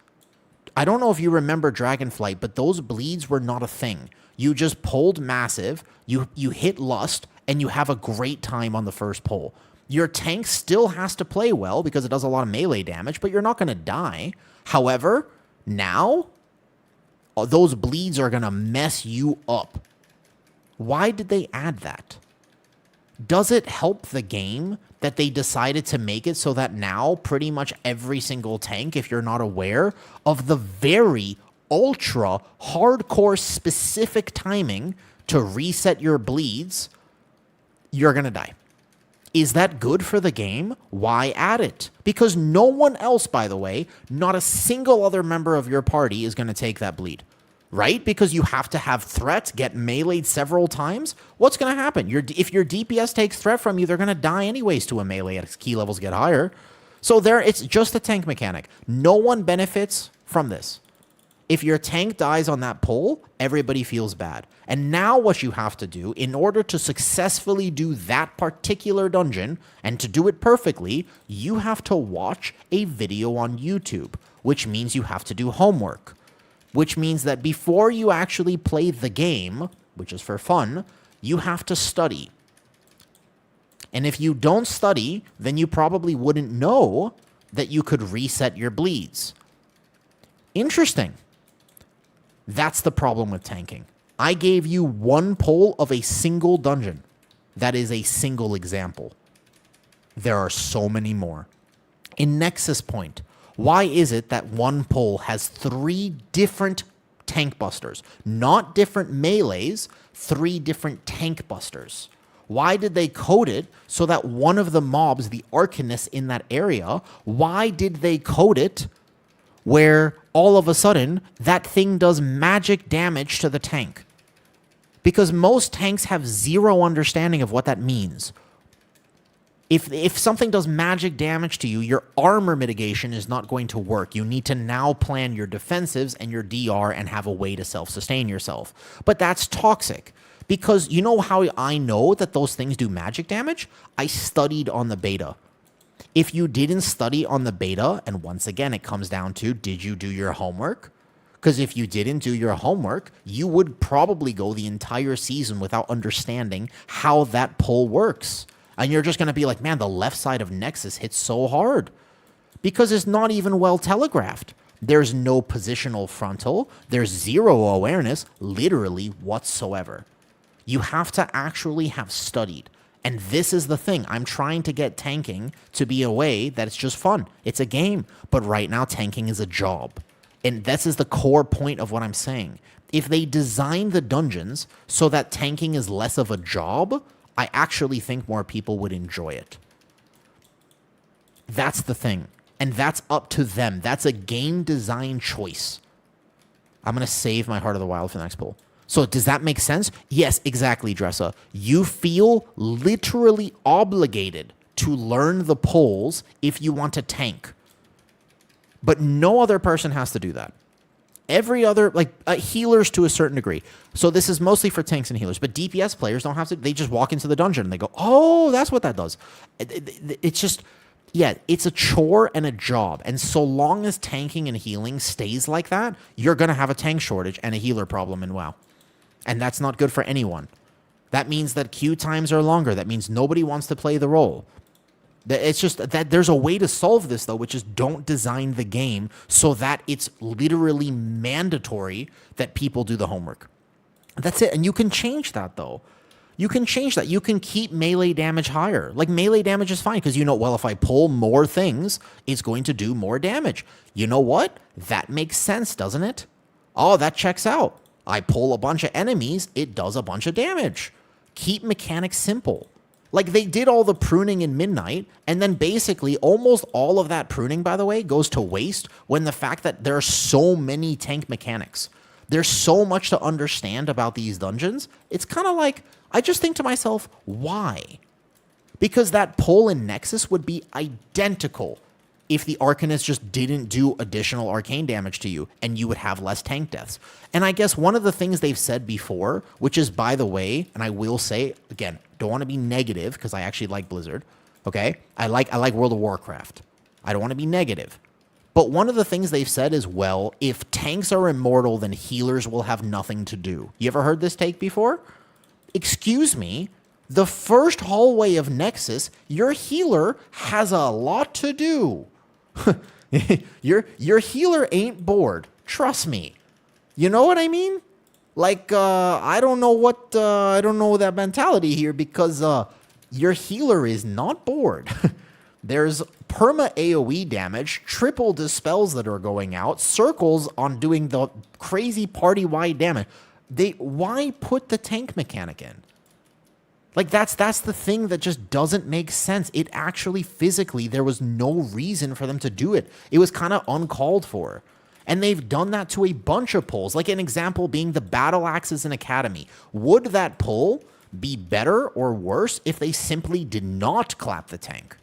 I don't know if you remember Dragonflight, but those bleeds were not a thing. You just pulled massive, you hit Lust, and you have a great time on the first pull. Your tank still has to play well because it does a lot of melee damage, but you're not going to die. However, now, those bleeds are going to mess you up. Why did they add that? Does it help the game that they decided to make it so that now pretty much every single tank, if you're not aware of the very ultra hardcore specific timing to reset your bleeds, you're going to die? Is that good for the game? Why add it? Because no one else, by the way, not a single other member of your party is going to take that bleed. Right? Because you have to have threat, get meleeed several times. What's going to happen? If your DPS takes threat from you, they're going to die anyways to a melee as key levels get higher. So it's just a tank mechanic. No one benefits from this. If your tank dies on that pull, everybody feels bad. And now what you have to do, in order to successfully do that particular dungeon, and to do it perfectly, you have to watch a video on YouTube, which means you have to do homework. Which means that before you actually play the game, which is for fun, you have to study. And if you don't study, then you probably wouldn't know that you could reset your bleeds. Interesting. That's the problem with tanking. I gave you one pull of a single dungeon. That is a single example. There are so many more. In Nexus Point, why is it that one pull has 3 different tank busters? Not different melees, 3 different tank busters. Why did they code it so that one of the mobs, the Arcanist in that area, why did they code it where all of a sudden that thing does magic damage to the tank? Because most tanks have zero understanding of what that means. If something does magic damage to you, your armor mitigation is not going to work. You need to now plan your defensives and your DR and have a way to self-sustain yourself. But that's toxic. Because you know how I know that those things do magic damage? I studied on the beta. If you didn't study on the beta, and once again it comes down to, did you do your homework? Because if you didn't do your homework, you would probably go the entire season without understanding how that pull works. And you're just going to be like, man, the left side of Nexus hits so hard. Because it's not even well telegraphed. There's no positional frontal. There's zero awareness, literally whatsoever. You have to actually have studied. And this is the thing. I'm trying to get tanking to be a way that it's just fun. It's a game. But right now, tanking is a job. And this is the core point of what I'm saying. If they design the dungeons so that tanking is less of a job, I actually think more people would enjoy it. That's the thing. And that's up to them. That's a game design choice. I'm going to save my Heart of the Wild for the next poll. So does that make sense? Yes, exactly, Dressa. You feel literally obligated to learn the polls if you want to tank. But no other person has to do that. Every other, healers to a certain degree. So this is mostly for tanks and healers. But DPS players don't have to. They just walk into the dungeon and they go, oh, that's what that does. It's just, yeah, it's a chore and a job. And so long as tanking and healing stays like that, you're going to have a tank shortage and a healer problem in WoW. And that's not good for anyone. That means that queue times are longer. That means nobody wants to play the role. It's just that there's a way to solve this, though, which is don't design the game so that it's literally mandatory that people do the homework. That's it. And you can change that, though. You can change that. You can keep melee damage higher. Like, melee damage is fine because you know, well, if I pull more things, it's going to do more damage. You know what? That makes sense, doesn't it? Oh, that checks out. I pull a bunch of enemies, it does a bunch of damage. Keep mechanics simple. Like, they did all the pruning in Midnight, and then basically almost all of that pruning, by the way, goes to waste when the fact that there are so many tank mechanics. There's so much to understand about these dungeons. It's kind of like, I just think to myself, why? Because that pull in Nexus would be identical if the Arcanist just didn't do additional arcane damage to you, and you would have less tank deaths. And I guess one of the things they've said before, which is, by the way, and I will say, again, don't want to be negative, because I actually like Blizzard, okay? I like World of Warcraft. I don't want to be negative. But one of the things they've said is, well, if tanks are immortal, then healers will have nothing to do. You ever heard this take before? Excuse me, the first hallway of Nexus, your healer has a lot to do. Your healer ain't bored. Trust me. You know what I mean? Like, I don't know that mentality here, because your healer is not bored. There's perma AoE damage, triple dispels that are going out, circles on doing the crazy party-wide damage. Why put the tank mechanic in? Like, that's the thing that just doesn't make sense. It actually, physically, there was no reason for them to do it. It was kind of uncalled for. And they've done that to a bunch of pulls. Like, an example being the battle axes in Academy. Would that pull be better or worse if they simply did not clap the tank?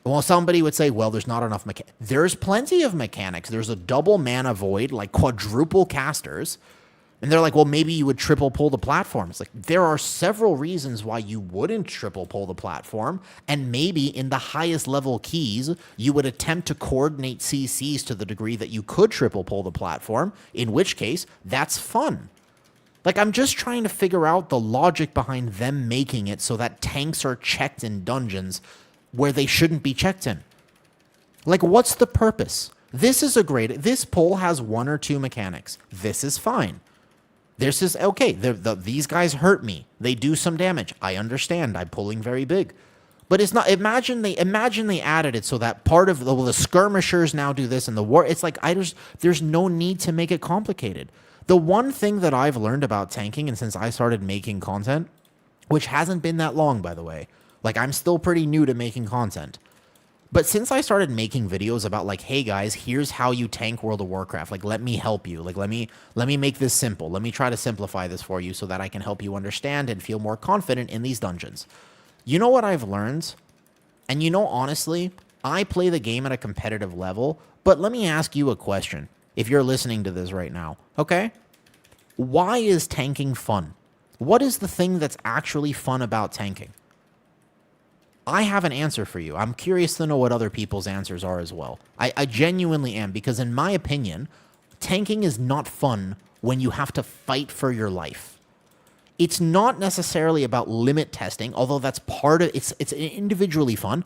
Well, somebody would say, well, there's not enough mechanics. There's plenty of mechanics. There's a double mana void, like quadruple casters. And they're like, well, maybe you would triple pull the platform. It's like, there are several reasons why you wouldn't triple pull the platform. And maybe in the highest level keys, you would attempt to coordinate CCs to the degree that you could triple pull the platform, in which case, that's fun. Like, I'm just trying to figure out the logic behind them making it so that tanks are checked in dungeons where they shouldn't be checked in. Like, what's the purpose? This pull has one or two mechanics. This is fine. This is, okay, these guys hurt me. They do some damage. I understand. I'm pulling very big. But it's not, imagine they added it so that part of the skirmishers now do this and the war. It's like, there's no need to make it complicated. The one thing that I've learned about tanking, and since I started making content, which hasn't been that long, by the way, like, I'm still pretty new to making content. But since I started making videos about, like, hey guys, here's how you tank World of Warcraft. Like, let me help you. Like, let me make this simple. Let me try to simplify this for you so that I can help you understand and feel more confident in these dungeons. You know what I've learned? And you know, honestly, I play the game at a competitive level, but let me ask you a question if you're listening to this right now, okay? Why is tanking fun? What is the thing that's actually fun about tanking? I have an answer for you. I'm curious to know what other people's answers are as well. I genuinely am, because in my opinion, tanking is not fun when you have to fight for your life. It's not necessarily about limit testing, although that's part of it's individually fun.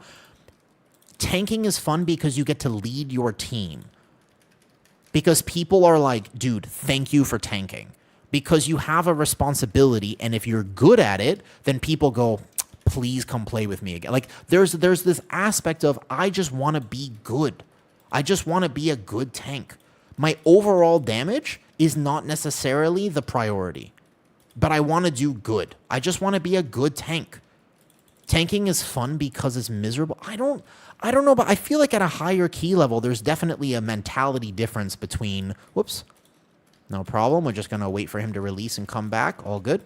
Tanking is fun because you get to lead your team. Because people are like, dude, thank you for tanking. Because you have a responsibility, and if you're good at it, then people go, please come play with me again. Like, there's this aspect of, I just want to be good. I just want to be a good tank. My overall damage is not necessarily the priority, but I want to do good. I just want to be a good tank. Tanking is fun because it's miserable. I don't know, but I feel like at a higher key level, there's definitely a mentality difference between, whoops, no problem. We're just going to wait for him to release and come back. All good.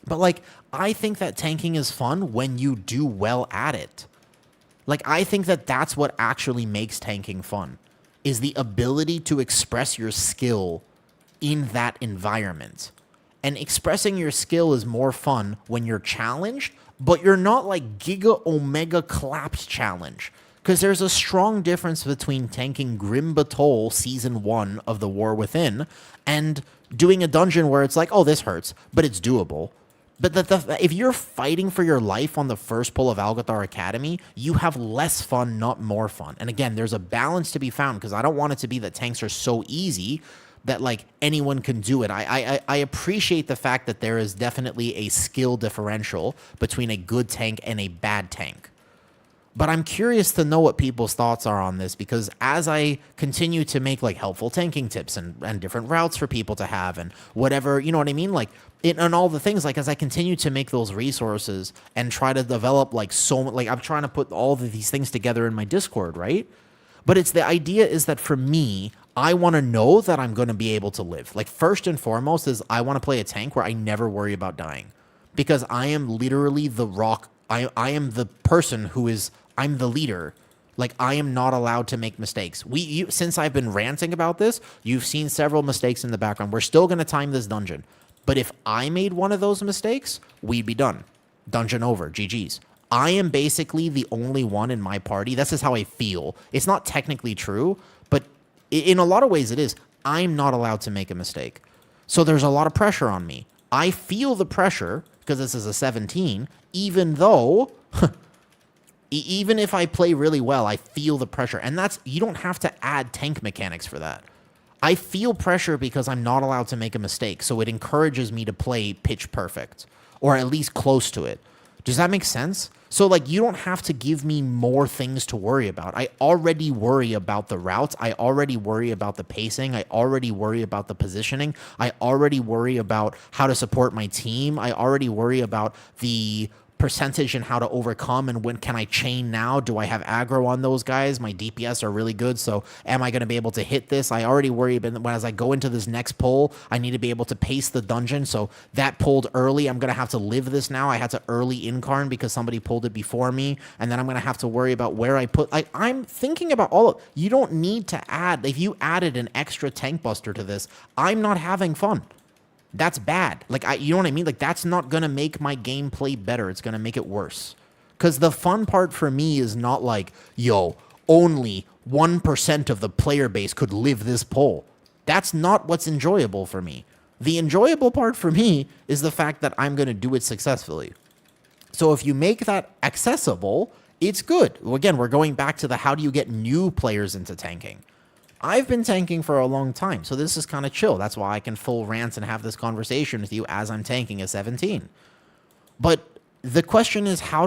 But, like, I think that tanking is fun when you do well at it. Like, I think that that's what actually makes tanking fun, is the ability to express your skill in that environment. And expressing your skill is more fun when you're challenged, but you're not, like, Giga Omega Clapped challenge. Because there's a strong difference between tanking Grim Batol Season 1 of The War Within and doing a dungeon where it's like, oh, this hurts, but it's doable. But if you're fighting for your life on the first pull of Algathar Academy, you have less fun, not more fun. And again, there's a balance to be found, because I don't want it to be that tanks are so easy that, like, anyone can do it. I appreciate the fact that there is definitely a skill differential between a good tank and a bad tank. But I'm curious to know what people's thoughts are on this, because as I continue to make, like, helpful tanking tips and different routes for people to have and whatever, you know what I mean? Like, and all the things, like, as I continue to make those resources and try to develop, like, I'm trying to put all of these things together in my Discord, right? But it's the idea is that for me, I want to know that I'm going to be able to live. Like, first and foremost is I want to play a tank where I never worry about dying, because I am literally the rock. I am the person I'm the leader. Like, I am not allowed to make mistakes. Since I've been ranting about this, you've seen several mistakes in the background. We're still going to time this dungeon. But if I made one of those mistakes, we'd be done. Dungeon over. GG's. I am basically the only one in my party. This is how I feel. It's not technically true, but in a lot of ways it is. I'm not allowed to make a mistake. So there's a lot of pressure on me. I feel the pressure because this is a 17, even though, even if I play really well, I feel the pressure. And you don't have to add tank mechanics for that. I feel pressure because I'm not allowed to make a mistake. So it encourages me to play pitch perfect, or at least close to it. Does that make sense? So, like, you don't have to give me more things to worry about. I already worry about the routes. I already worry about the pacing. I already worry about the positioning. I already worry about how to support my team. I already worry about the percentage and how to overcome and when can I chain now? Do I have aggro on those guys? My DPS are really good, so am I going to be able to hit this? I already worry about as I go into this next pull, I need to be able to pace the dungeon, so that pulled early. I'm going to have to live this now. I had to early incarn because somebody pulled it before me, and then I'm going to have to worry about where I put... I'm thinking about all of... You don't need to add... If you added an extra tank buster to this, I'm not having fun. That's bad. Like, you know what I mean? Like, that's not going to make my gameplay better. It's going to make it worse. Because the fun part for me is not like, yo, only 1% of the player base could live this poll. That's not what's enjoyable for me. The enjoyable part for me is the fact that I'm going to do it successfully. So if you make that accessible, it's good. Again, we're going back to the how do you get new players into tanking. I've been tanking for a long time, so this is kind of chill. That's why I can full rant and have this conversation with you as I'm tanking a 17. But the question is, how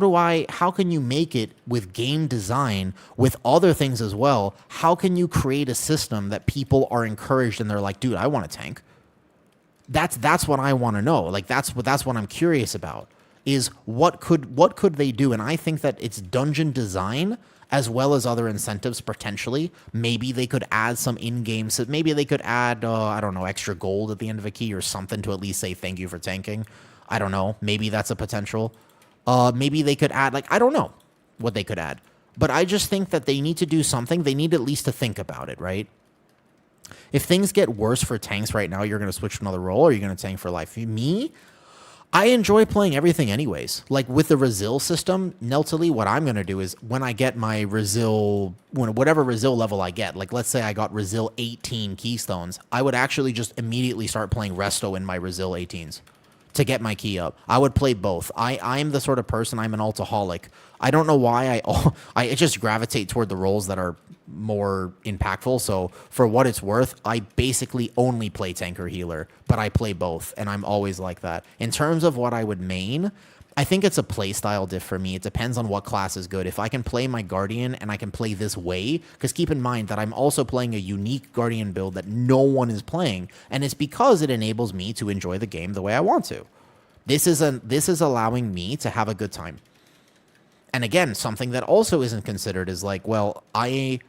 can you make it with game design, with other things as well? How can you create a system that people are encouraged and they're like, dude, I want to tank? That's what I want to know. Like, that's what I'm curious about, is what could they do? And I think that it's dungeon design as well as other incentives, potentially. Maybe they could add some in-game... So maybe they could add, I don't know, extra gold at the end of a key or something to at least say thank you for tanking. I don't know. Maybe that's a potential. Maybe they could add... Like, I don't know what they could add. But I just think that they need to do something. They need at least to think about it, right? If things get worse for tanks right now, you're going to switch to another role, or you're going to tank for life. Me... I enjoy playing everything anyways. Like, with the Resil system, Neltily, what I'm going to do is when I get my Resil, whatever Resil level I get, like let's say I got Resil 18 Keystones, I would actually just immediately start playing Resto in my Resil 18s to get my key up. I would play both. I'm the sort of person, I'm an altaholic. I don't know why I just gravitate toward the roles that are more impactful. So for what it's worth, I basically only play tanker healer, but I play both, and I'm always like that. In terms of what I would main, I think it's a playstyle diff for me. It depends on what class is good. If I can play my Guardian and I can play this way, because keep in mind that I'm also playing a unique Guardian build that no one is playing, and it's because it enables me to enjoy the game the way I want to. This is allowing me to have a good time. And again, something that also isn't considered is like, well, I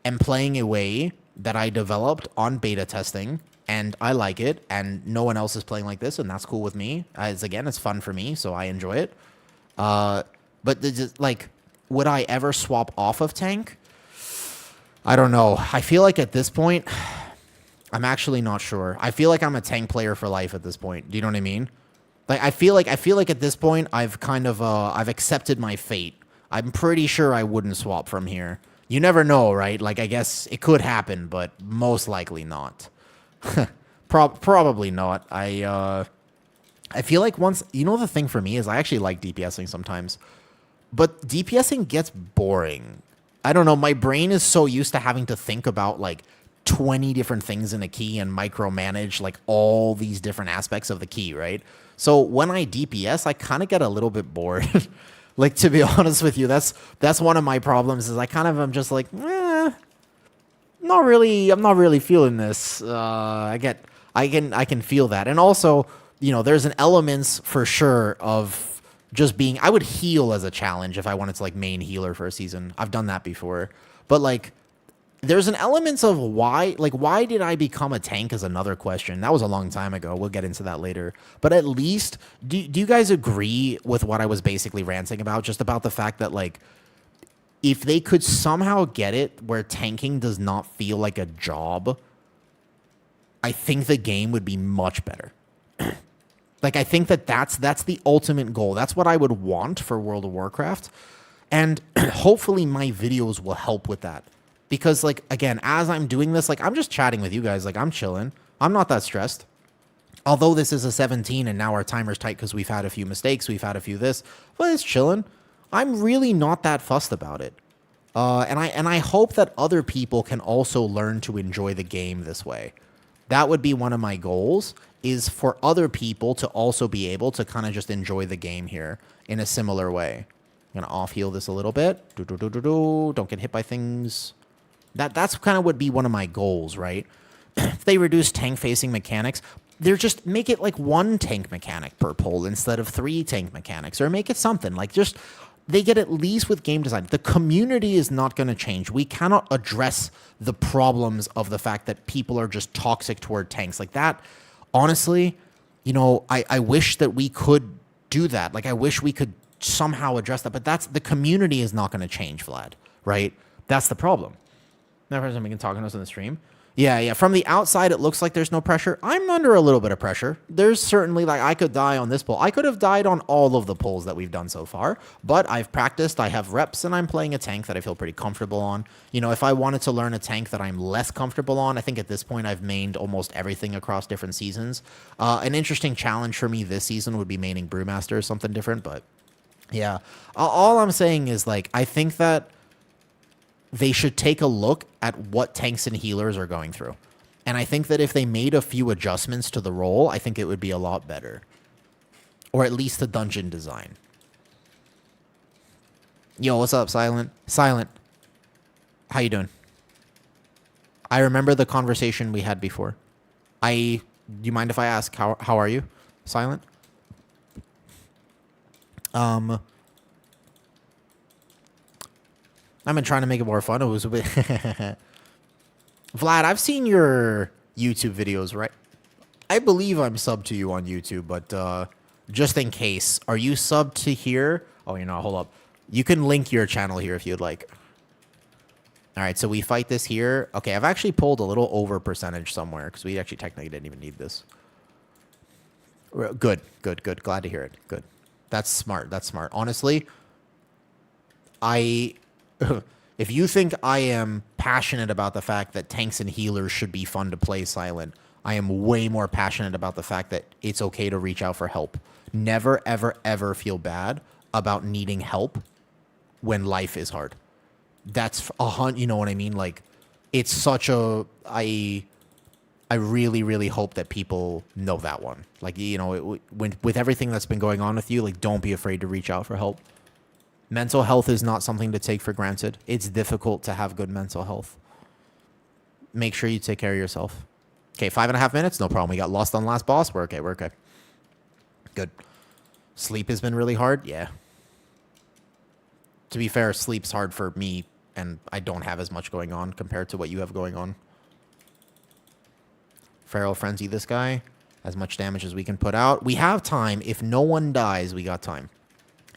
am playing a way that I developed on beta testing, and I like it, and no one else is playing like this, and that's cool with me. It's fun for me, so I enjoy it. But like, would I ever swap off of tank? I don't know. I feel like at this point, I'm actually not sure. I feel like I'm a tank player for life at this point. Do you know what I mean? Like, I feel like at this point, I've kind of I've accepted my fate. I'm pretty sure I wouldn't swap from here. You never know, right? Like, I guess it could happen, but most likely not. Probably not. I feel like once... You know, the thing for me is I actually like DPSing sometimes. But DPSing gets boring. I don't know. My brain is so used to having to think about, like, 20 different things in a key and micromanage, like, all these different aspects of the key, right? So when I DPS, I kind of get a little bit bored. Like, to be honest with you, that's one of my problems, is I kind of am just like, I'm not really feeling this. I can feel that. And also, you know, there's an elements for sure of just being... I would heal as a challenge if I wanted to, like, main healer for a season. I've done that before. But, like, there's an element of why did I become a tank is another question. That was a long time ago. We'll get into that later. But at least, do you guys agree with what I was basically ranting about? Just about the fact that, like, if they could somehow get it where tanking does not feel like a job, I think the game would be much better. Like, I think that's the ultimate goal. That's what I would want for World of Warcraft. And hopefully my videos will help with that. Because, like, again, as I'm doing this, like, I'm just chatting with you guys. Like, I'm chilling. I'm not that stressed. Although this is a 17 and now our timer's tight because we've had a few mistakes. We've had a few this. But it's chilling. I'm really not that fussed about it. And I hope that other people can also learn to enjoy the game this way. That would be one of my goals, is for other people to also be able to kind of just enjoy the game here in a similar way. I'm going to off-heal this a little bit. Don't get hit by things. That's kind of would be one of my goals, right? If they reduce tank-facing mechanics, they're just make it like 1 tank mechanic per pull instead of 3 tank mechanics, or make it something like just they get at least with game design. The community is not going to change. We cannot address the problems of the fact that people are just toxic toward tanks like that. Honestly, you know, I wish that we could do that. Like, I wish we could somehow address that, but the community is not going to change, Vlad, right? That's the problem. Never has been talking to us on the stream. Yeah. From the outside, it looks like there's no pressure. I'm under a little bit of pressure. There's certainly, like, I could die on this pull. I could have died on all of the pulls that we've done so far, but I've practiced, I have reps, and I'm playing a tank that I feel pretty comfortable on. You know, if I wanted to learn a tank that I'm less comfortable on, I think at this point I've mained almost everything across different seasons. An interesting challenge for me this season would be maining Brewmaster or something different, but yeah. All I'm saying is, like, I think that they should take a look at what tanks and healers are going through. And I think that if they made a few adjustments to the role, I think it would be a lot better. Or at least the dungeon design. Yo, what's up, Silent? Silent. How you doing? I remember the conversation we had before. Do you mind if I ask, how are you, Silent? I've been trying to make it more fun. It was a bit... Vlad, I've seen your YouTube videos, right? I believe I'm subbed to you on YouTube, but just in case, are you subbed to here? Oh, you're not. Hold up. You can link your channel here if you'd like. All right, so we fight this here. Okay, I've actually pulled a little over percentage somewhere because we actually technically didn't even need this. Good. Glad to hear it. Good. That's smart. Honestly, if you think I am passionate about the fact that tanks and healers should be fun to play, Silent, I am way more passionate about the fact that it's okay to reach out for help. Never, ever, ever feel bad about needing help when life is hard. That's you know what I mean? Like, it's such a, I really, really hope that people know that one. Like, you know, with everything that's been going on with you, like, don't be afraid to reach out for help. Mental health is not something to take for granted. It's difficult to have good mental health. Make sure you take care of yourself. Okay, 5.5 minutes, no problem. We got lost on last boss. We're okay. Good. Sleep has been really hard? Yeah. To be fair, sleep's hard for me, and I don't have as much going on compared to what you have going on. Feral Frenzy this guy. As much damage as we can put out. We have time. If no one dies, we got time.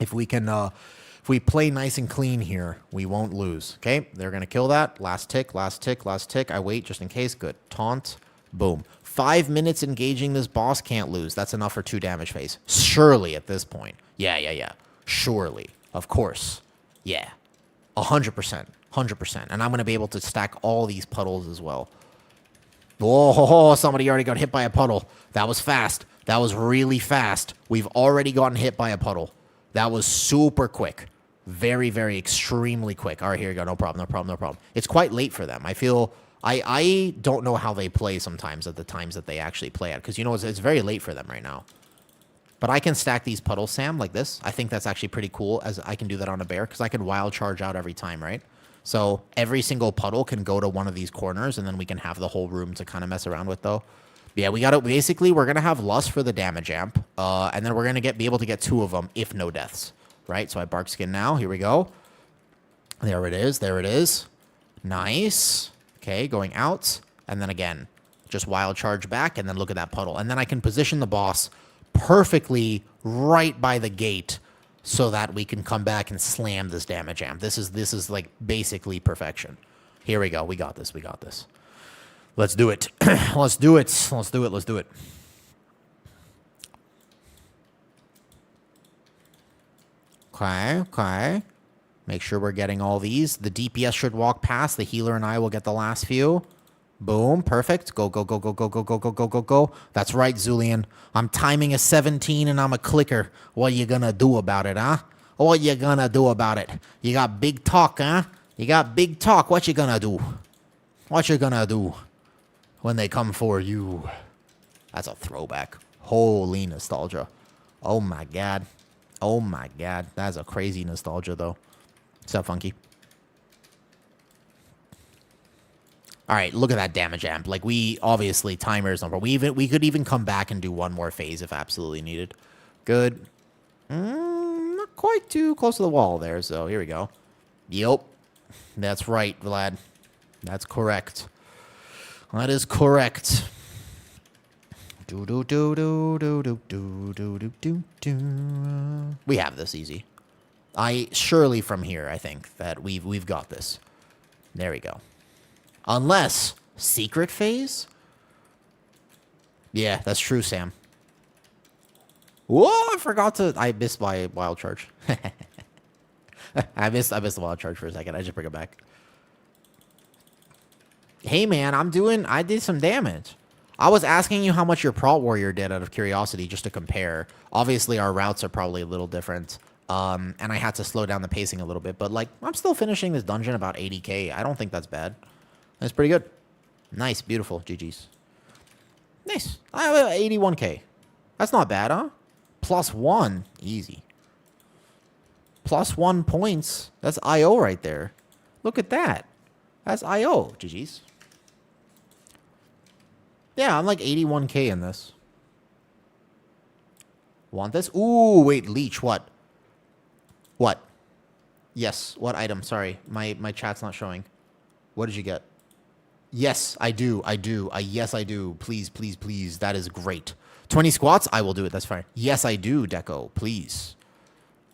If we can... if we play nice and clean here, we won't lose. Okay, they're going to kill that. Last tick. I wait just in case. Good. Taunt. Boom. 5 minutes engaging this boss, can't lose. That's enough for 2 damage phase. Surely at this point. Yeah. Surely. Of course. Yeah. 100%. 100%. And I'm going to be able to stack all these puddles as well. Oh, somebody already got hit by a puddle. That was fast. That was really fast. We've already gotten hit by a puddle. That was super quick. Very, very extremely quick. All right, here you go. No problem. It's quite late for them. I feel... I don't know how they play sometimes at the times that they actually play at. Because, you know, it's very late for them right now. But I can stack these puddles, Sam, like this. I think that's actually pretty cool, as I can do that on a bear. Because I can wild charge out every time, right? So every single puddle can go to one of these corners. And then we can have the whole room to kind of mess around with, though. Yeah, we got to... Basically, we're going to have Lust for the damage amp. And then we're going to be able to get 2 of them, if no deaths. Right? So I bark skin now. Here we go. There it is. Nice. Okay, going out. And then again, just wild charge back. And then look at that puddle. And then I can position the boss perfectly right by the gate so that we can come back and slam this damage amp. This is like basically perfection. Here we go. We got this. We got this. Let's do it. Let's do it. Let's do it. Let's do it. Okay, okay. Make sure we're getting all these. The DPS should walk past. The healer and I will get the last few. Boom. Perfect. Go, go, go, go, go, go, go, go, go, go, go. That's right, Zulian. I'm timing a 17 and I'm a clicker. What you gonna do about it, huh? What you gonna do about it? You got big talk, huh? You got big talk. What you gonna do? What you gonna do when they come for you? That's a throwback. Holy nostalgia. Oh my god. Oh my god. That's a crazy nostalgia, though. What's up, Funky? All right, look at that damage amp. Like, we obviously timers number. We could even come back and do one more phase if absolutely needed. Good. Not quite too close to the wall there, so here we go. Yep. That's right, Vlad. That's correct. That is correct. Do do do do do do do do do do do. We have this easy. Surely from here, I think that we've got this. There we go. Unless secret phase. Yeah, that's true, Sam. Whoa! I forgot to. I missed my wild charge. I missed the wild charge for a second. I just bring it back. Hey man, I did some damage. I was asking you how much your Prot Warrior did out of curiosity, just to compare. Obviously, our routes are probably a little different. And I had to slow down the pacing a little bit. But, like, I'm still finishing this dungeon about 80k. I don't think that's bad. That's pretty good. Nice. Beautiful. GG's. Nice. I have 81k. That's not bad, huh? +1. Easy. +1 points. That's IO right there. Look at that. That's IO. GG's. Yeah, I'm like 81k in this. Want this? Ooh, wait, leech. What? What? Yes. What item? Sorry. My chat's not showing. What did you get? Yes, I do. Yes, I do. Please, please, please. That is great. 20 squats? I will do it. That's fine. Yes, I do, Deco. Please.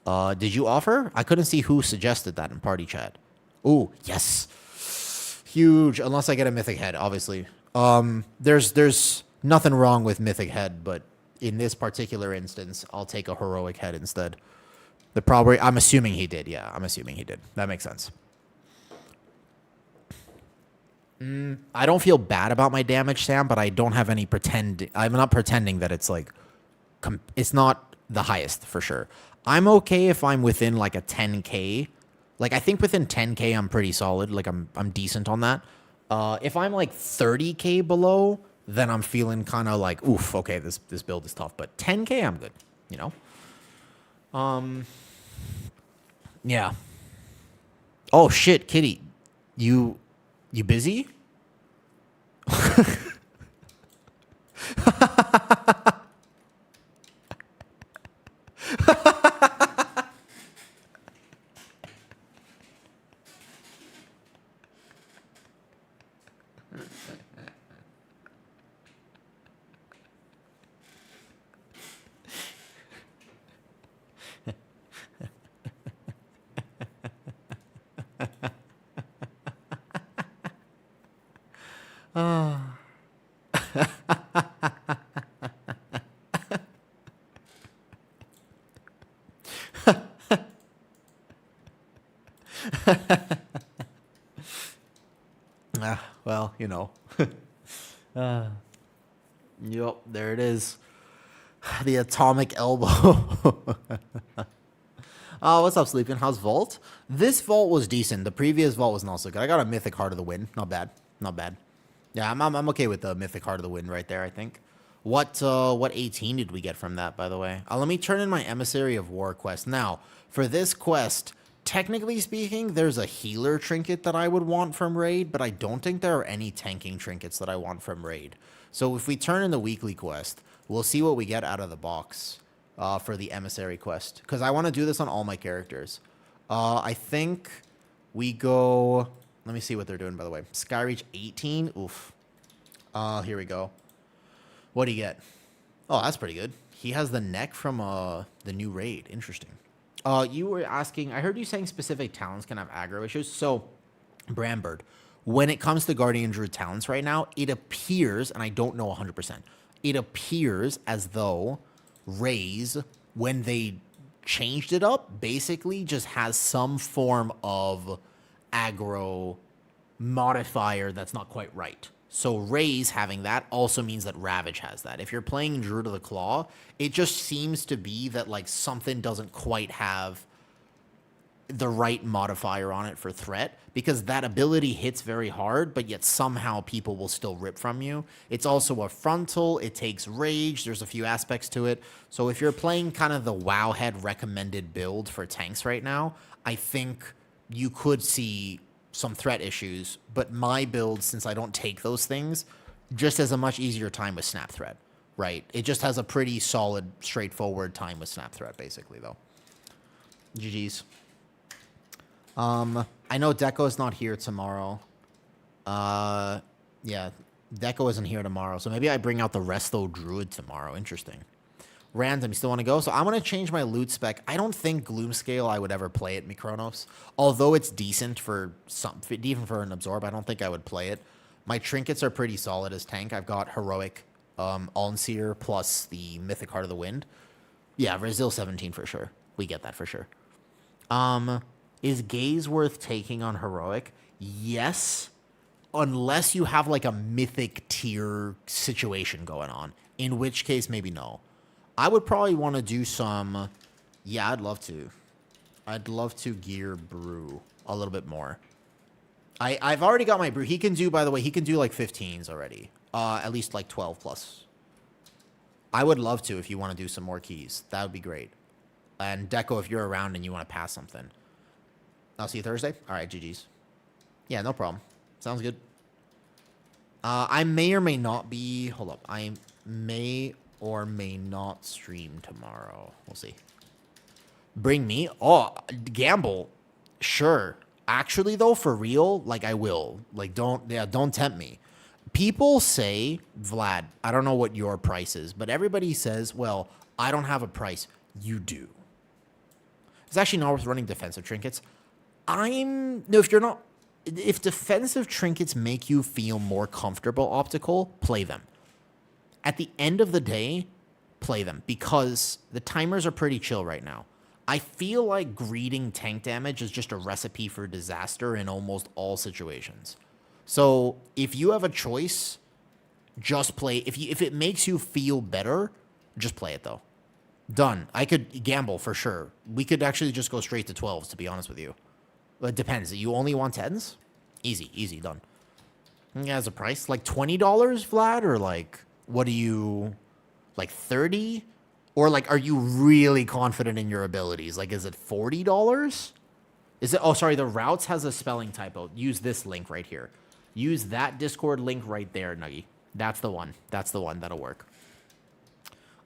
Did you offer? I couldn't see who suggested that in party chat. Ooh, yes. Huge. Unless I get a mythic head, obviously. There's nothing wrong with mythic head, but in this particular instance, I'll take a heroic head instead. I'm assuming he did. Yeah, I'm assuming he did. That makes sense. I don't feel bad about my damage, Sam, but I don't have any I'm not pretending that it's like, it's not the highest for sure. I'm okay if I'm within like a 10k. Like, I think within 10k, I'm pretty solid. Like, I'm decent on that. If I'm like 30k below, then I'm feeling kind of like, oof, okay, this build is tough. But 10k, I'm good, you know? Yeah. Oh, shit, Kitty. You busy? Well, you know. Yep, there it is. The atomic elbow. Oh, what's up, Sleeping? How's Vault? This Vault was decent. The previous Vault was not so good. I got a Mythic Heart of the Wind. Not bad. Not bad. Yeah, I'm okay with the Mythic Heart of the Wind right there, I think. What 18 did we get from that, by the way? Let me turn in my Emissary of War quest. Now, for this quest, technically speaking, there's a healer trinket that I would want from Raid, but I don't think there are any tanking trinkets that I want from Raid. So if we turn in the weekly quest, we'll see what we get out of the box for the Emissary quest. Because I want to do this on all my characters. I think we go Let me see what they're doing, by the way. Skyreach 18. Oof. Here we go. What do you get? Oh, that's pretty good. He has the neck from the new raid. Interesting. You were asking, I heard you saying specific talents can have aggro issues. So, Brambird, when it comes to Guardian Druid talents right now, it appears, and I don't know 100%, it appears as though Raise, when they changed it up, basically just has some form of aggro modifier that's not quite right. So Raise having that also means that Ravage has that. If you're playing Druid of the Claw, it just seems to be that like something doesn't quite have the right modifier on it for threat, because that ability hits very hard, but yet somehow people will still rip from you. It's also a frontal, it takes rage, there's a few aspects to it. So if you're playing kind of the Wowhead recommended build for tanks right now, I think you could see some threat issues, but my build, since I don't take those things, just has a much easier time with Snap Threat, right? It just has a pretty solid, straightforward time with Snap Threat, basically, though. GG's. I know Deco is not here tomorrow. Yeah, Deco isn't here tomorrow, so maybe I bring out the Resto Druid tomorrow. Interesting. Random, you still want to go? So I'm going to change my loot spec. I don't think Gloomscale I would ever play at Mikronos. Although it's decent for some, even for an Absorb, I don't think I would play it. My trinkets are pretty solid as tank. I've got Heroic, Alnseer, plus the Mythic Heart of the Wind. Yeah, Brazil 17 for sure. We get that for sure. Is Gaze worth taking on Heroic? Yes. Unless you have like a Mythic tier situation going on. In which case, maybe no. I would probably want to do some... Yeah, I'd love to. I'd love to gear Brew a little bit more. I've already got my Brew. He can do, by the way, he can do like 15s already. At least like 12 plus. I would love to if you want to do some more keys. That would be great. And Deco, if you're around and you want to pass something. I'll see you Thursday. All right, GG's. Yeah, no problem. Sounds good. I may or may not be... Hold up. I may or may not stream tomorrow. We'll see. Bring me? Oh, gamble. Sure. Actually, though, for real, like, I will. Like, don't tempt me. People say, Vlad, I don't know what your price is, but everybody says, well, I don't have a price. You do. It's actually not worth running defensive trinkets. No, if defensive trinkets make you feel more comfortable optical, play them. At the end of the day, play them, because the timers are pretty chill right now. I feel like greeting tank damage is just a recipe for disaster in almost all situations. So if you have a choice, just play. If it makes you feel better, just play it though. Done. I could gamble for sure. We could actually just go straight to 12s, to be honest with you. But it depends. You only want 10s? Easy, done. Yeah, as a price, like $20, Vlad, or like, what do you, like 30? Or like, are you really confident in your abilities? Like, is it $40? Is it? Oh, sorry. The routes has a spelling typo. Use this link right here. Use that Discord link right there, Nuggy. That's the one. That's the one that'll work.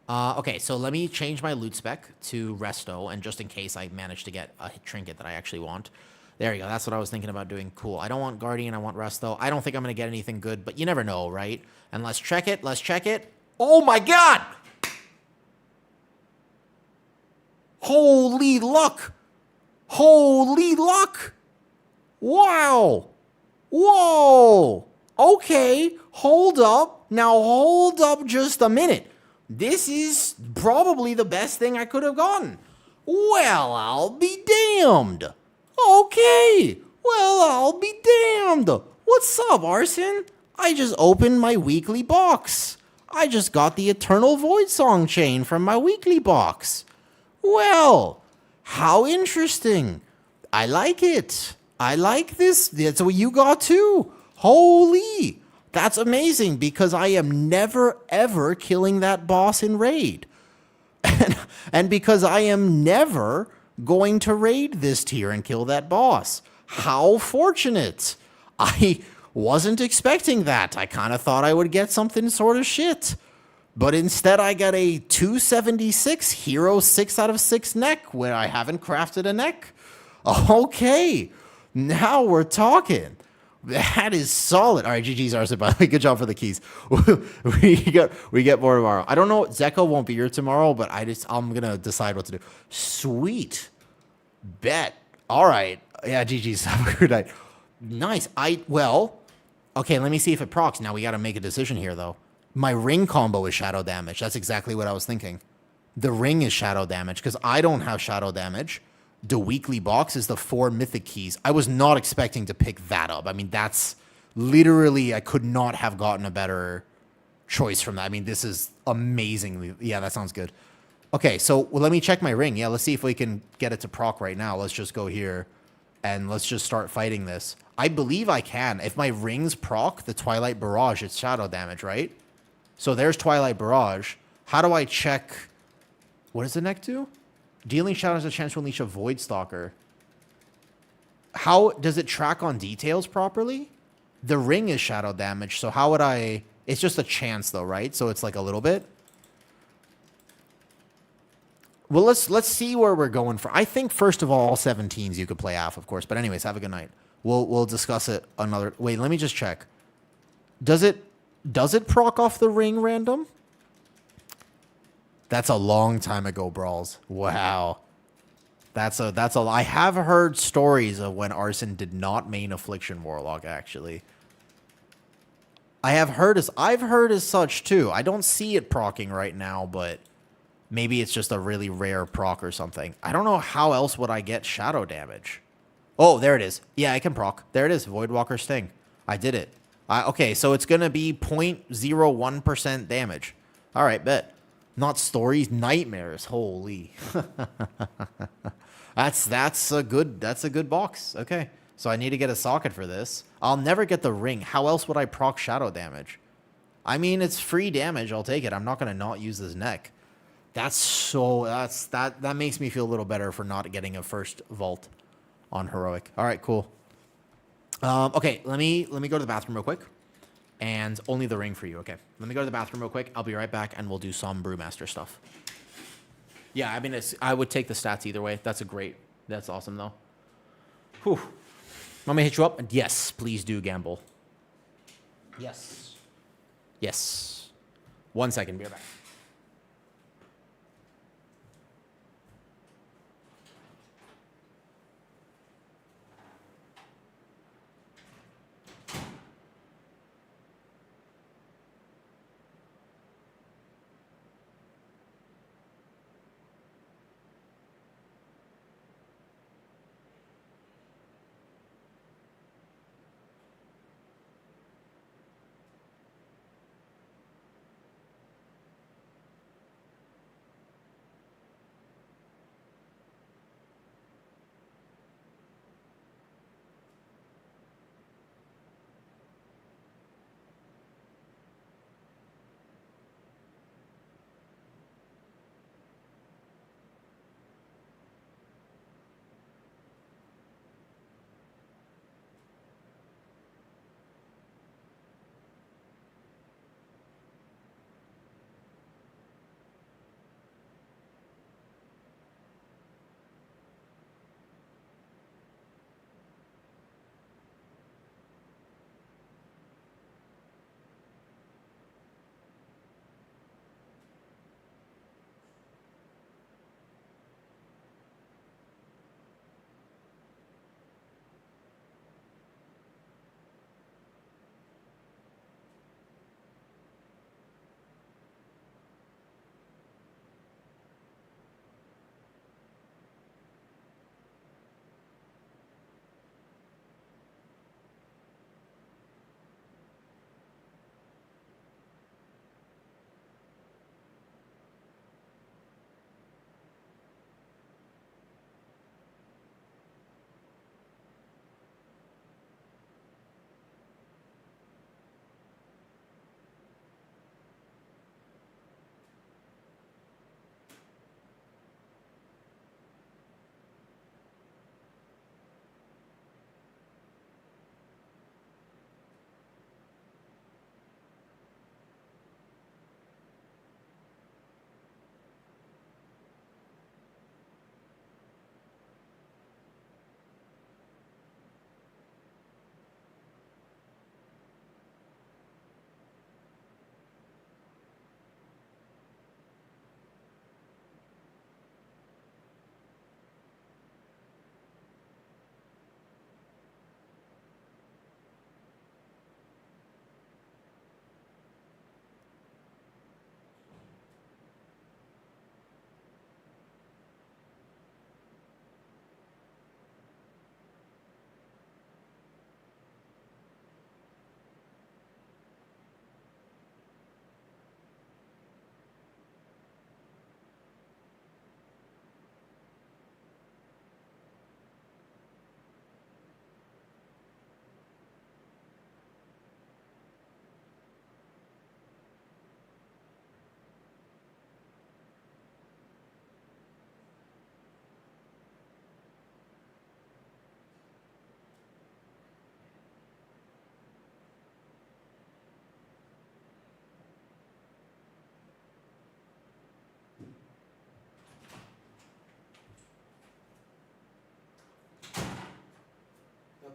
Okay, so let me change my loot spec to Resto, and just in case I manage to get a trinket that I actually want. There you go. That's what I was thinking about doing. Cool. I don't want Guardian. I want Resto. I don't think I'm going to get anything good, but you never know, right? And let's check it. Let's check it. Oh, my God! Holy luck! Holy luck! Wow! Whoa! Okay, hold up. Now hold up just a minute. This is probably the best thing I could have gotten. Well, I'll be damned. Okay, well, I'll be damned. What's up, Arson? I just opened my weekly box. I just got the Eternal Void Song chain from my weekly box. Well, how interesting. I like it. I like this. That's what you got too. Holy. That's amazing, because I am never, ever killing that boss in raid. And because I am never going to raid this tier and kill that boss. How fortunate. I wasn't expecting that. I kind of thought I would get something sort of shit. But instead I got a 276 hero 6 out of 6 neck where I haven't crafted a neck. Okay, now we're talking. That is solid. All right, GG's Arson, by the way. Good job for the keys. we get more tomorrow. I don't know. Zeko won't be here tomorrow, but I'm gonna decide what to do. Sweet. Bet. All right. Yeah, GG's. Have a good night. Nice. Okay, let me see if it procs. Now we gotta make a decision here though. My ring combo is shadow damage. That's exactly what I was thinking. The ring is shadow damage because I don't have shadow damage. The weekly box is the 4 mythic keys. I was not expecting to pick that up. I mean, that's literally, I could not have gotten a better choice from that. I mean, this is amazingly, yeah, that sounds good. Okay, so let me check my ring. Yeah, let's see if we can get it to proc right now. Let's just go here and let's just start fighting this. I believe I can. If my rings proc the Twilight Barrage, it's shadow damage, right? So there's Twilight Barrage. How do I check? What does the neck do? Dealing shadow has a chance to unleash a Void Stalker. How does it track on details properly? The ring is shadow damage, so how would I... It's just a chance though, right? So it's like a little bit. Well, let's see where we're going for. I think first of all 17s you could play off, of course. But anyways, have a good night. We'll discuss it another. Wait, let me just check. Does it proc off the ring random? That's a long time ago, Brawls. Wow. That's a I have heard stories of when Arson did not main Affliction Warlock, actually. I've heard as such too. I don't see it procking right now, but maybe it's just a really rare proc or something. I don't know how else would I get shadow damage. Oh, there it is. Yeah, I can proc. There it is. Voidwalker Sting. I did it. Okay, so it's going to be 0.01% damage. All right, bet. Not stories, nightmares. Holy. that's a good box. Okay. So I need to get a socket for this. I'll never get the ring. How else would I proc shadow damage? I mean, it's free damage. I'll take it. I'm not going to not use this neck. That makes me feel a little better for not getting a first vault on heroic. All right, cool. Okay, let me go to the bathroom real quick. And only the ring for you, okay. Let me go to the bathroom real quick. I'll be right back, and we'll do some Brewmaster stuff. Yeah, I mean, I would take the stats either way. That's awesome, though. Whew. Want me to hit you up? Yes, please do, Gamble. Yes. Yes. 1 second, be right back.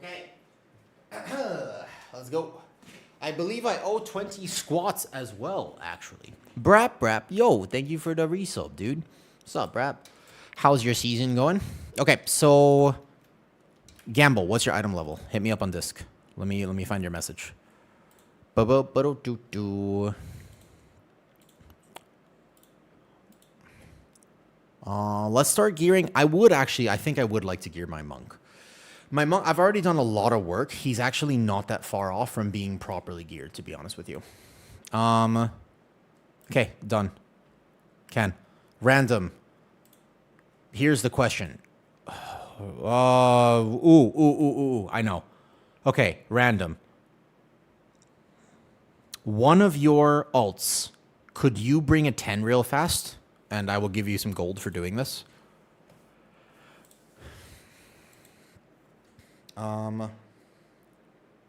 Okay. Let's go. I believe I owe 20 squats as well, actually. Brap. Yo, thank you for the resub, dude. What's up, Brap? How's your season going? Okay, so Gamble, what's your item level? Hit me up on Disc. Let me find your message. Let's start gearing. I think I would like to gear my monk. My monk, I've already done a lot of work. He's actually not that far off from being properly geared, to be honest with you. Okay, done. Ken. Random. Here's the question. I know. Okay, random. One of your alts, could you bring a 10 real fast? And I will give you some gold for doing this.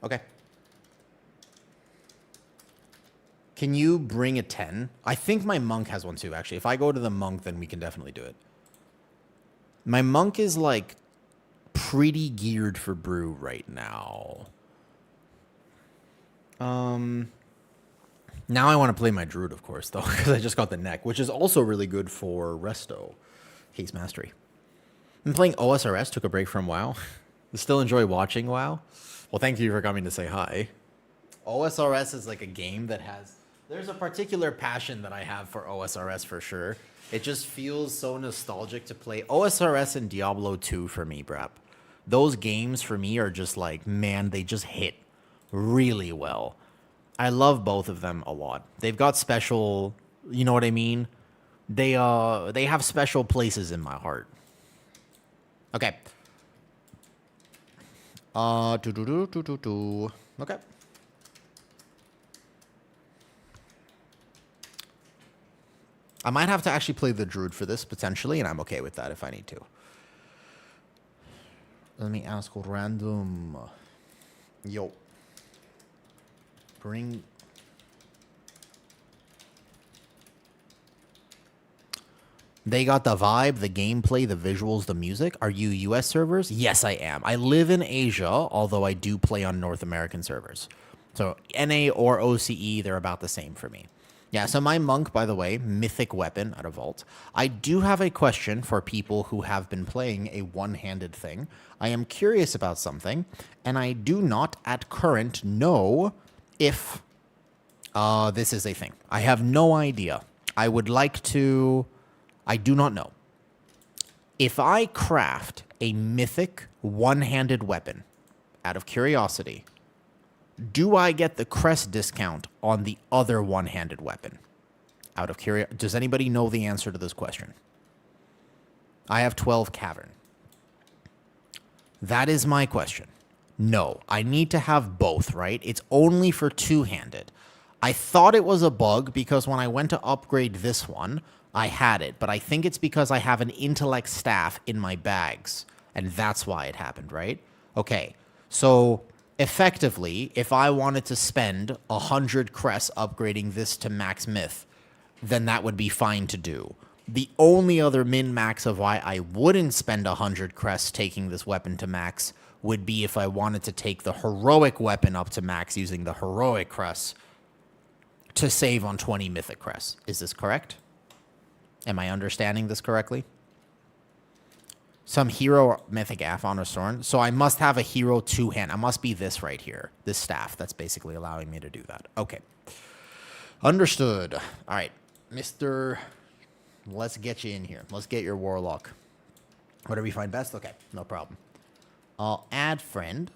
Okay. Can you bring a 10? I think my monk has one too, actually. If I go to the monk, then we can definitely do it. My monk is like pretty geared for brew right now. Now I want to play my druid, of course, though, because I just got the neck, which is also really good for resto, case mastery. I'm playing OSRS, took a break from WoW. Still enjoy watching WoW. Well, thank you for coming to say hi. OSRS is like a game that there's a particular passion that I have for OSRS for sure. It just feels so nostalgic to play OSRS and Diablo 2 for me, Brap. Those games for me are just like, man, they just hit really well. I love both of them a lot. They've got special, you know what I mean? They have special places in my heart. Okay. Okay. I might have to actually play the druid for this potentially, and I'm okay with that if I need to. Let me ask random. Yo. Bring. They got the vibe, the gameplay, the visuals, the music. Are you US servers? Yes, I am. I live in Asia, although I do play on North American servers. So NA or OCE, they're about the same for me. Yeah, so my monk, by the way, mythic weapon out of vault. I do have a question for people who have been playing a one-handed thing. I am curious about something, and I do not at current know if this is a thing. I have no idea. I would like to... I do not know. If I craft a mythic one-handed weapon, out of curiosity, do I get the crest discount on the other one-handed weapon? Out of curiosity, does anybody know the answer to this question? I have 12 cavern. That is my question. No, I need to have both, right? It's only for two-handed. I thought it was a bug because when I went to upgrade this one, I had it, but I think it's because I have an intellect staff in my bags, and that's why it happened, right? Okay, so effectively, if I wanted to spend 100 crests upgrading this to max myth, then that would be fine to do. The only other min-max of why I wouldn't spend 100 crests taking this weapon to max would be if I wanted to take the heroic weapon up to max using the heroic crests to save on 20 mythic crests. Is this correct? Am I understanding this correctly? Some hero mythic Aphon or Sorn. So I must have a hero two-hand. I must be this right here. This staff that's basically allowing me to do that. Okay. Understood. All right. Mr. Let's get you in here. Let's get your warlock. Whatever you find best. Okay. No problem. I'll add friend.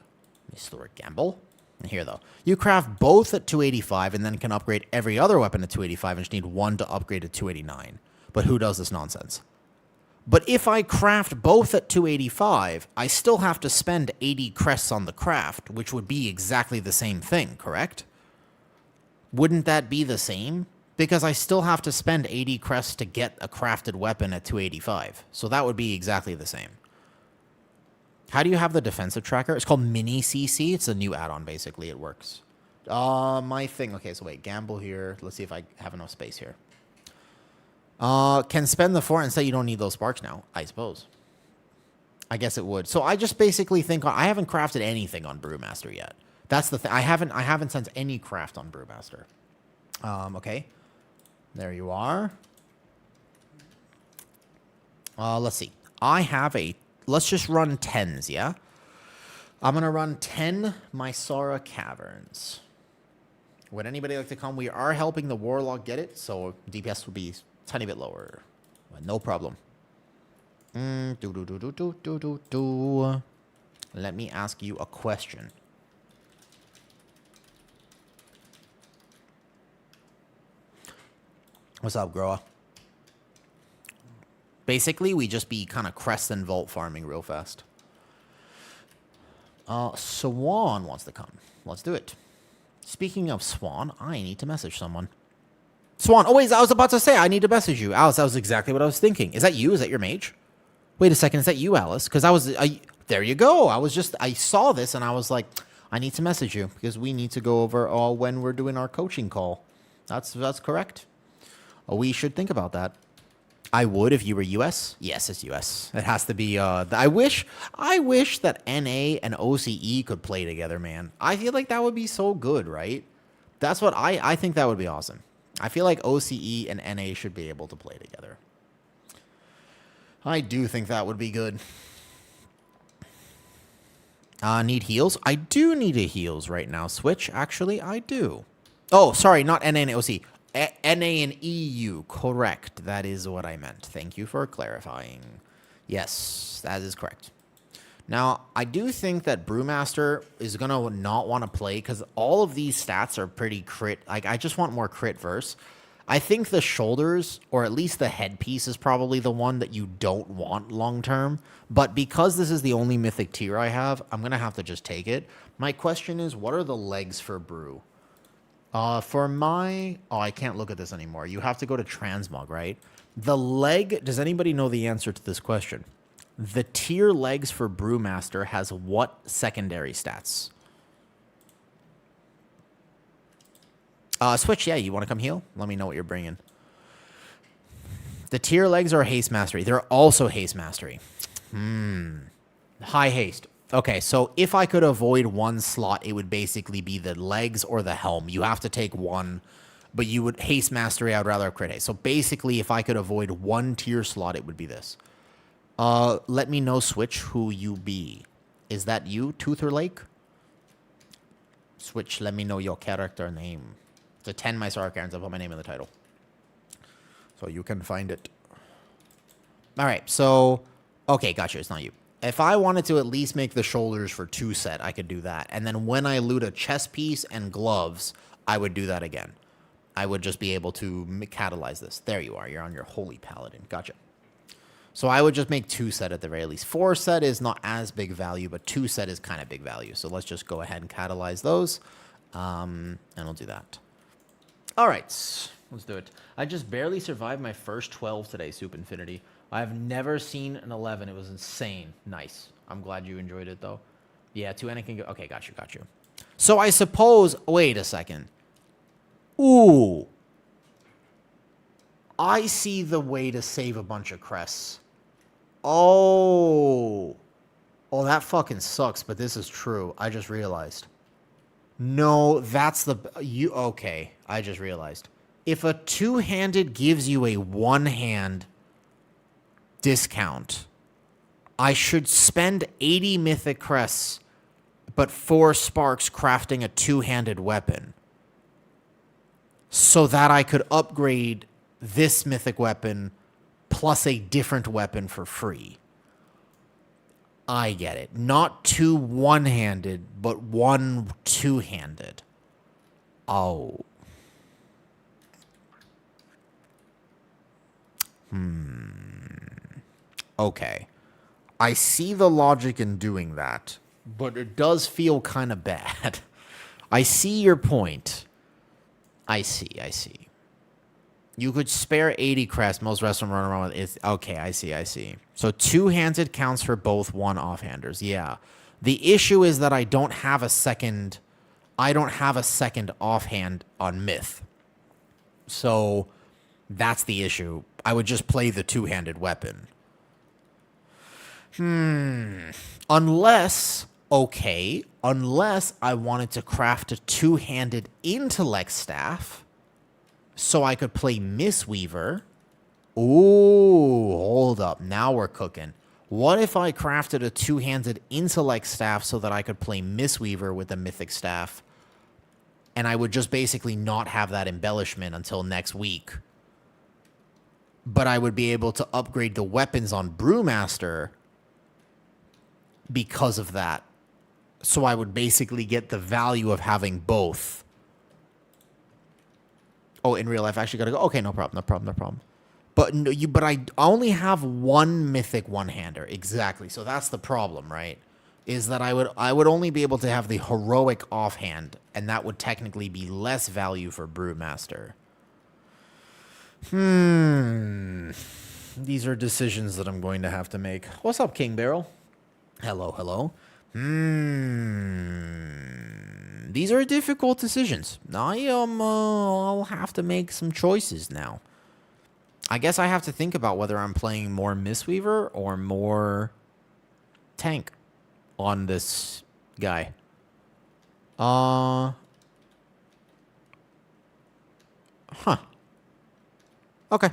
Mr. Gamble. Here, though. You craft both at 285 and then can upgrade every other weapon at 285 and just need one to upgrade at 289. But who does this nonsense? But if I craft both at 285, I still have to spend 80 crests on the craft, which would be exactly the same thing, correct? Wouldn't that be the same? Because I still have to spend 80 crests to get a crafted weapon at 285. So that would be exactly the same. How do you have the defensive tracker? It's called Mini CC. It's a new add-on, basically. It works. My thing. Okay, so wait. Gamble here. Let's see if I have enough space here. Can spend the 4 and say you don't need those sparks now, I suppose. I guess it would. So I just basically think I haven't crafted anything on Brewmaster yet. That's the thing. I haven't sent any craft on Brewmaster. Okay. There you are. Let's see. I have let's just run 10s, yeah? I'm going to run 10 Mysara Caverns. Would anybody like to come? We are helping the Warlock get it, so DPS will be a tiny bit lower. But no problem. Let me ask you a question. What's up, Groa? Basically, we just be kind of crest and vault farming real fast. Swan wants to come. Let's do it. Speaking of Swan, I need to message someone. Swan, oh wait, I was about to say I need to message you. Alice, that was exactly what I was thinking. Is that you? Is that your mage? Wait a second, is that you, Alice? Because there you go. I saw this and I was like, I need to message you because we need to go over when we're doing our coaching call. That's correct. We should think about that. I would if you were US. Yes, it's US. It has to be. I wish that NA and OCE could play together, man. I feel like that would be so good, right? That's what I think that would be awesome. I feel like OCE and NA should be able to play together. I do think that would be good. Need heals? I do need a heals right now. Switch, actually, I do. Oh, sorry, not NA and OC. NA and EU, correct. That is what I meant. Thank you for clarifying. Yes, that is correct. Now, I do think that Brewmaster is going to not want to play because all of these stats are pretty crit. Like, I just want more crit verse. I think the shoulders, or at least the headpiece, is probably the one that you don't want long-term. But because this is the only mythic tier I have, I'm going to have to just take it. My question is, what are the legs for Brew? I can't look at this anymore. You have to go to Transmog, right? The leg, does anybody know the answer to this question? The tier legs for Brewmaster has what secondary stats? Switch, yeah, you want to come heal? Let me know what you're bringing. The tier legs are haste mastery. They're also haste mastery. High haste. Okay, so if I could avoid one slot, it would basically be the legs or the helm. You have to take one, but you would haste mastery. I'd rather have crit haste. So basically, if I could avoid one tier slot, it would be this. Let me know, Switch, who you be. Is that you, Toother Lake? Switch, let me know your character name. It's a 10 Mysara Cairns. I'll put my name in the title, so you can find it. All right, so okay, gotcha. It's not you. If I wanted to at least make the shoulders for 2 set, I could do that. And then when I loot a chest piece and gloves, I would do that again. I would just be able to catalyze this. There you are. You're on your holy paladin. Gotcha. So I would just make 2 set at the very least. 4 set is not as big value, but 2 set is kind of big value. So let's just go ahead and catalyze those. And we'll do that. All right. Let's do it. I just barely survived my first 12 today, Soup Infinity. I've never seen an 11. It was insane. Nice. I'm glad you enjoyed it, though. Yeah, 2 Anakin. Go. Okay, got you. So I suppose... Wait a second. Ooh. I see the way to save a bunch of crests. Oh. Oh, that fucking sucks, but this is true. I just realized. No, that's the... Okay, I just realized. If a 2-handed gives you a 1-hand... discount, I should spend 80 mythic crests but 4 sparks crafting a 2-handed weapon so that I could upgrade this mythic weapon plus a different weapon for free. I get it. Not 2 1-handed, but 1 2-handed. Oh. Okay. I see the logic in doing that, but it does feel kind of bad. I see your point. I see. You could spare 80 crests. Most restaurants run around with it. Okay, I see. So 2-handed counts for both 1 offhanders. Yeah. The issue is that I don't have a second offhand on Myth. So that's the issue. I would just play the 2-handed weapon. Unless, okay, unless I wanted to craft a two-handed intellect staff so I could play Mistweaver. Ooh, hold up. Now we're cooking. What if I crafted a two-handed intellect staff so that I could play Mistweaver with a mythic staff, and I would just basically not have that embellishment until next week, but I would be able to upgrade the weapons on Brewmaster because of that. So I would basically get the value of having both. Oh, in real life, I actually got to go. Okay, no problem, no problem, no problem. But no, but I only have one mythic one-hander. Exactly. So that's the problem, right? Is that I would only be able to have the heroic offhand, and that would technically be less value for Brewmaster. These are decisions that I'm going to have to make. What's up, King Barrel? Hello, hello. These are difficult decisions. I'll have to make some choices now. I guess I have to think about whether I'm playing more Mistweaver or more tank on this guy. Huh. Okay.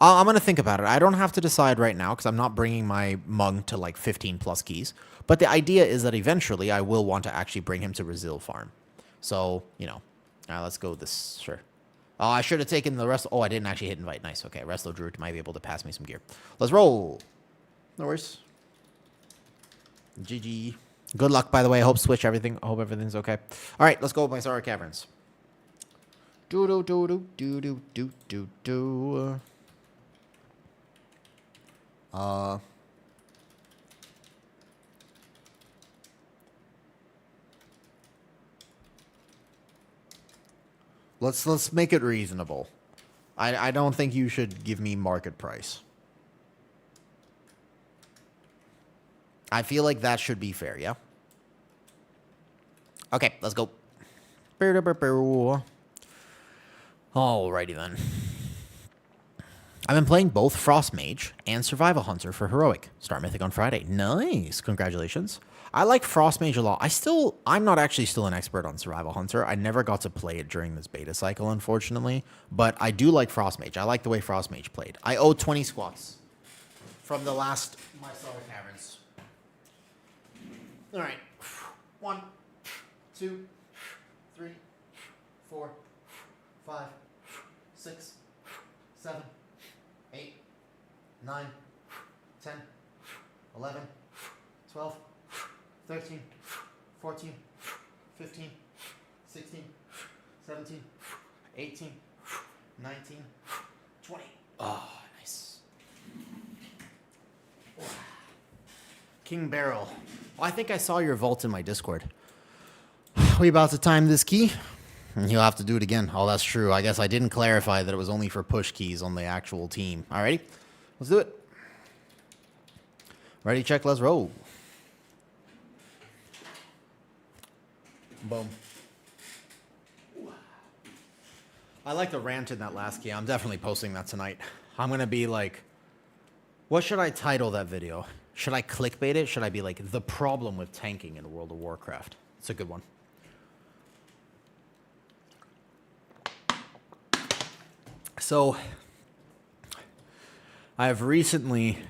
I'm going to think about it. I don't have to decide right now because I'm not bringing my mug to like 15 plus keys. But the idea is that eventually I will want to actually bring him to Brazil Farm. So, you know, let's go with this. Sure. Oh, I should have taken the rest. Oh, I didn't actually hit invite. Nice. Okay. Resto Druid might be able to pass me some gear. Let's roll. No worries. GG. Good luck, by the way. I hope Switch everything. I hope everything's okay. All right. Let's go with my Zara Caverns. Do. Let's make it reasonable. I don't think you should give me market price. I feel like that should be fair, yeah? Okay, let's go. Alrighty then. I've been playing both Frost Mage and Survival Hunter for Heroic. Start Mythic on Friday. Nice. Congratulations. I like Frost Mage a lot. I'm not actually still an expert on Survival Hunter. I never got to play it during this beta cycle, unfortunately. But I do like Frost Mage. I like the way Frost Mage played. I owe 20 squats from the last Mycella Caverns. All right. 1, 2, 3, 4, 5, 6, 7, 8, 9, 10, 11, 12, 13, 14, 15, 16, 17, 18, 19, 20. Oh, nice. King Barrel. Oh, I think I saw your vault in my Discord. We about to time this key? You'll have to do it again. Oh, that's true. I guess I didn't clarify that it was only for push keys on the actual team. Alrighty, let's do it. Ready, check, let's roll. Boom. I like the rant in that last key. I'm definitely posting that tonight. I'm going to be like, what should I title that video? Should I clickbait it? Should I be like, the problem with tanking in World of Warcraft? It's a good one. So, I've recently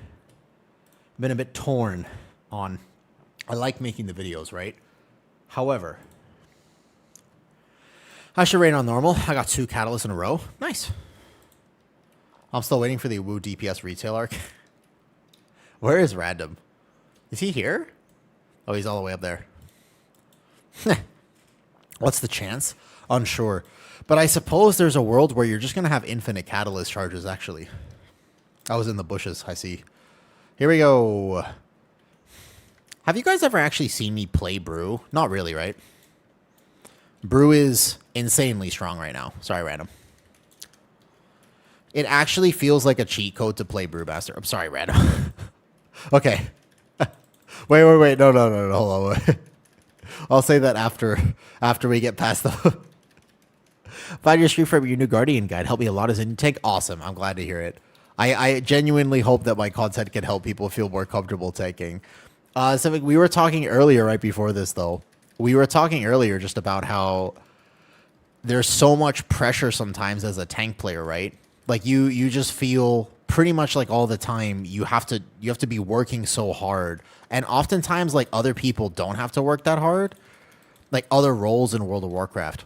been a bit torn on, I like making the videos, right? However, I should rate on normal. I got 2 catalysts in a row. Nice. I'm still waiting for the Woo DPS retail arc. Where is Random? Is he here? Oh, he's all the way up there. What's the chance? Unsure. But I suppose there's a world where you're just going to have infinite catalyst charges, actually. I was in the bushes, I see. Here we go. Have you guys ever actually seen me play Brew? Not really, right? Brew is insanely strong right now. Sorry, Random. It actually feels like a cheat code to play Brewmaster. I'm sorry, Random. Okay. Wait. No. Hold on. I'll say that after we get past the... 5-year stream for your new Guardian guide. Helped me a lot as a new tank. Awesome. I'm glad to hear it. I genuinely hope that my content can help people feel more comfortable tanking. So we were talking earlier, right before this, though. We were talking earlier just about how there's so much pressure sometimes as a tank player, right? Like you just feel pretty much like all the time you have to be working so hard. And oftentimes like other people don't have to work that hard. Like other roles in World of Warcraft.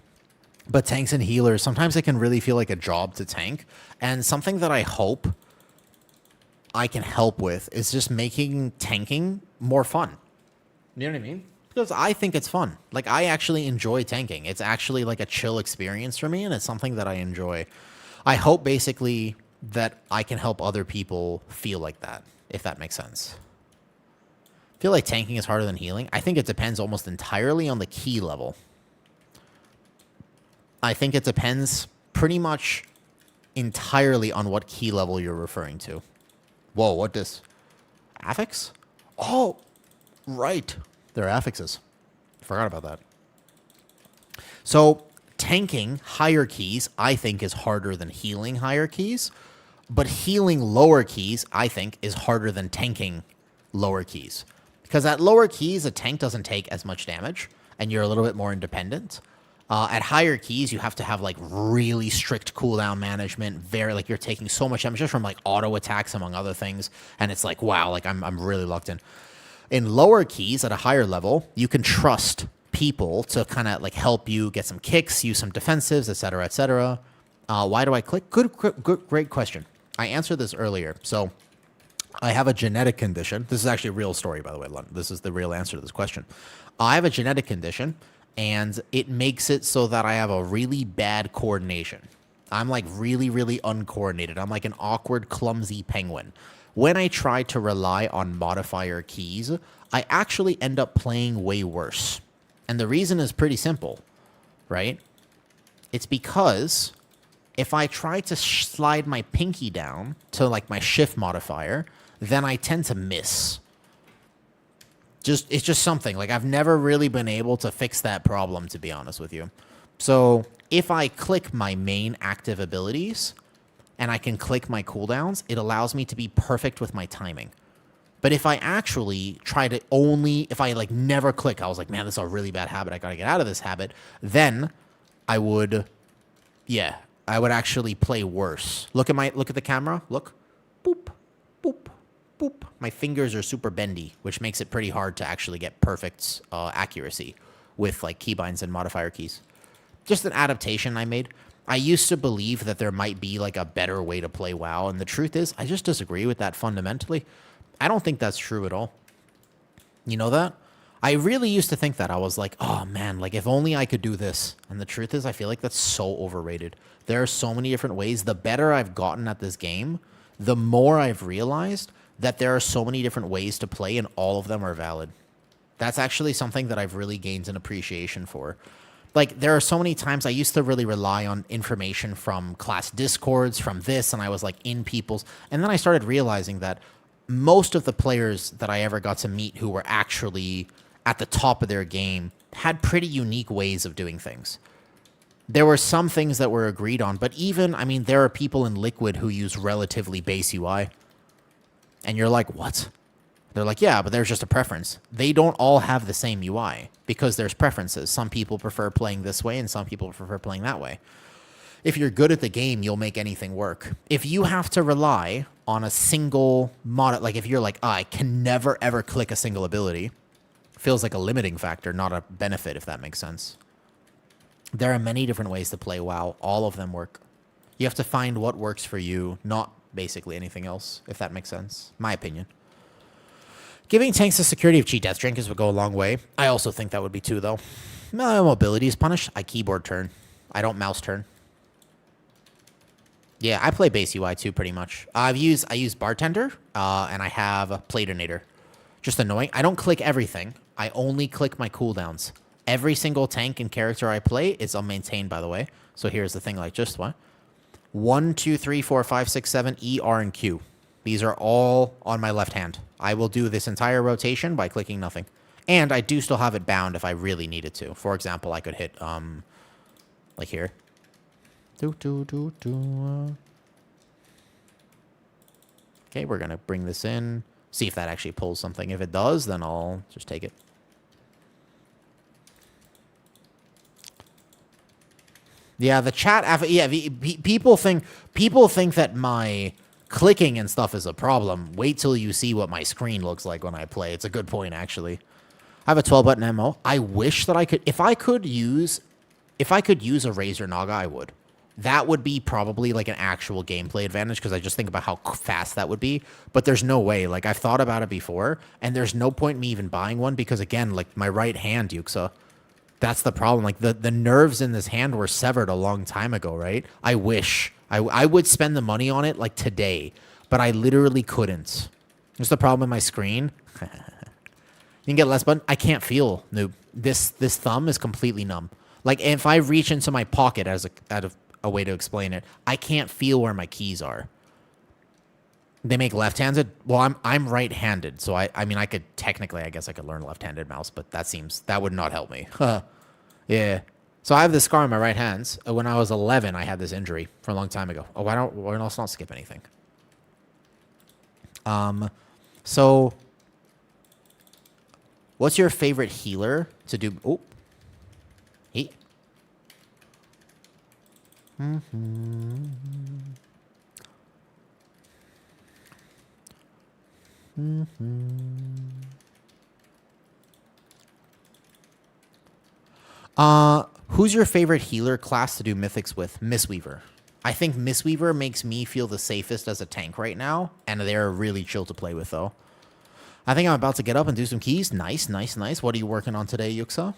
But tanks and healers, sometimes it can really feel like a job to tank. And something that I hope I can help with is just making tanking more fun. You know what I mean? Because I think it's fun. Like, I actually enjoy tanking. It's actually like a chill experience for me, and it's something that I enjoy. I hope basically that I can help other people feel like that, if that makes sense. I feel like tanking is harder than healing. I think it depends almost entirely on the key level. I think it depends pretty much entirely on what key level you're referring to. Whoa, what this? Affix? Oh, right. They're affixes. Forgot about that. So tanking higher keys, I think, is harder than healing higher keys. But healing lower keys, I think, is harder than tanking lower keys. Because at lower keys, a tank doesn't take as much damage, and you're a little bit more independent. At higher keys, you have to have like really strict cooldown management. Very like you're taking so much damage just from like auto attacks among other things, and it's like wow, like I'm really locked in. In lower keys, at a higher level, you can trust people to kind of like help you get some kicks, use some defensives, etc., etc. Why do I click? Great question. I answered this earlier. So I have a genetic condition. This is actually a real story, by the way. This is the real answer to this question. I have a genetic condition. And it makes it so that I have a really bad coordination. I'm like really, really uncoordinated. I'm like an awkward, clumsy penguin. When I try to rely on modifier keys, I actually end up playing way worse. And the reason is pretty simple, right? It's because if I try to slide my pinky down to like my shift modifier, then I tend to miss. It's just something like I've never really been able to fix that problem, to be honest with you. So if I click my main active abilities and I can click my cooldowns, it allows me to be perfect with my timing. But if I actually try to if I like never click, I was like, man, this is a really bad habit. I got to get out of this habit. Then I would actually play worse. Look at the camera. Look, boop, boop. Boop. My fingers are super bendy, which makes it pretty hard to actually get perfect accuracy with like keybinds and modifier keys. Just an adaptation I made. I used to believe that there might be like a better way to play WoW, and the truth is I just disagree with that fundamentally. I don't think that's true at all. You know that? I really used to think that. I was like, oh man, like if only I could do this. And the truth is I feel like that's so overrated. There are so many different ways. The better I've gotten at this game, the more I've realized that there are so many different ways to play and all of them are valid. That's actually something that I've really gained an appreciation for. Like, there are so many times I used to really rely on information from class discords, from this, and I was like in people's... And then I started realizing that most of the players that I ever got to meet who were actually at the top of their game had pretty unique ways of doing things. There were some things that were agreed on, but even, I mean, there are people in Liquid who use relatively base UI. And you're like, what? They're like, yeah, but there's just a preference. They don't all have the same UI because there's preferences. Some people prefer playing this way and some people prefer playing that way. If you're good at the game, you'll make anything work. If you have to rely on a single mod, like if you're like, I can never ever click a single ability, feels like a limiting factor, not a benefit, if that makes sense. There are many different ways to play WoW. All of them work. You have to find what works for you, not basically anything else, if that makes sense. My opinion. Giving tanks the security of cheat death trinkets would go a long way. I also think that would be too, though. My mobility is punished. I keyboard turn. I don't mouse turn. Yeah, I play base UI too, pretty much. I use Bartender, and I have Platinator. Just annoying. I don't click everything. I only click my cooldowns. Every single tank and character I play is unmaintained, by the way. So here's the thing, like just what? 1, 2, 3, 4, 5, 6, 7, E, R, and Q. These are all on my left hand. I will do this entire rotation by clicking nothing. And I do still have it bound if I really needed to. For example, I could hit, like here. Okay, we're going to bring this in. See if that actually pulls something. If it does, then I'll just take it. Yeah, the chat. Yeah, people think that my clicking and stuff is a problem. Wait till you see what my screen looks like when I play. It's a good point, actually. I have a 12-button MO. I wish that I could. If I could use a Razor Naga, I would. That would be probably like an actual gameplay advantage because I just think about how fast that would be. But there's no way. Like, I've thought about it before, and there's no point in me even buying one because, again, like, my right hand, Yuxa, that's the problem. Like, the nerves in this hand were severed a long time ago, right? I wish. I would spend the money on it, like, today, but I literally couldn't. What's the problem with my screen? You can get less button. I can't feel, noob. This thumb is completely numb. Like, if I reach into my pocket out of a way to explain it, I can't feel where my keys are. They make left-handed. Well, I'm right-handed, so I mean, I could technically, I guess I could learn left-handed mouse, but that would not help me. Yeah. So I have this scar on my right hand. When I was 11, I had this injury from a long time ago. Oh, why else not skip anything? So what's your favorite healer to do? Oh, he. Who's your favorite healer class to do mythics with? Mistweaver. I think Mistweaver makes me feel the safest as a tank right now, and they're really chill to play with, though. I think I'm about to get up and do some keys. Nice, nice, nice. What are you working on today, Yuxa?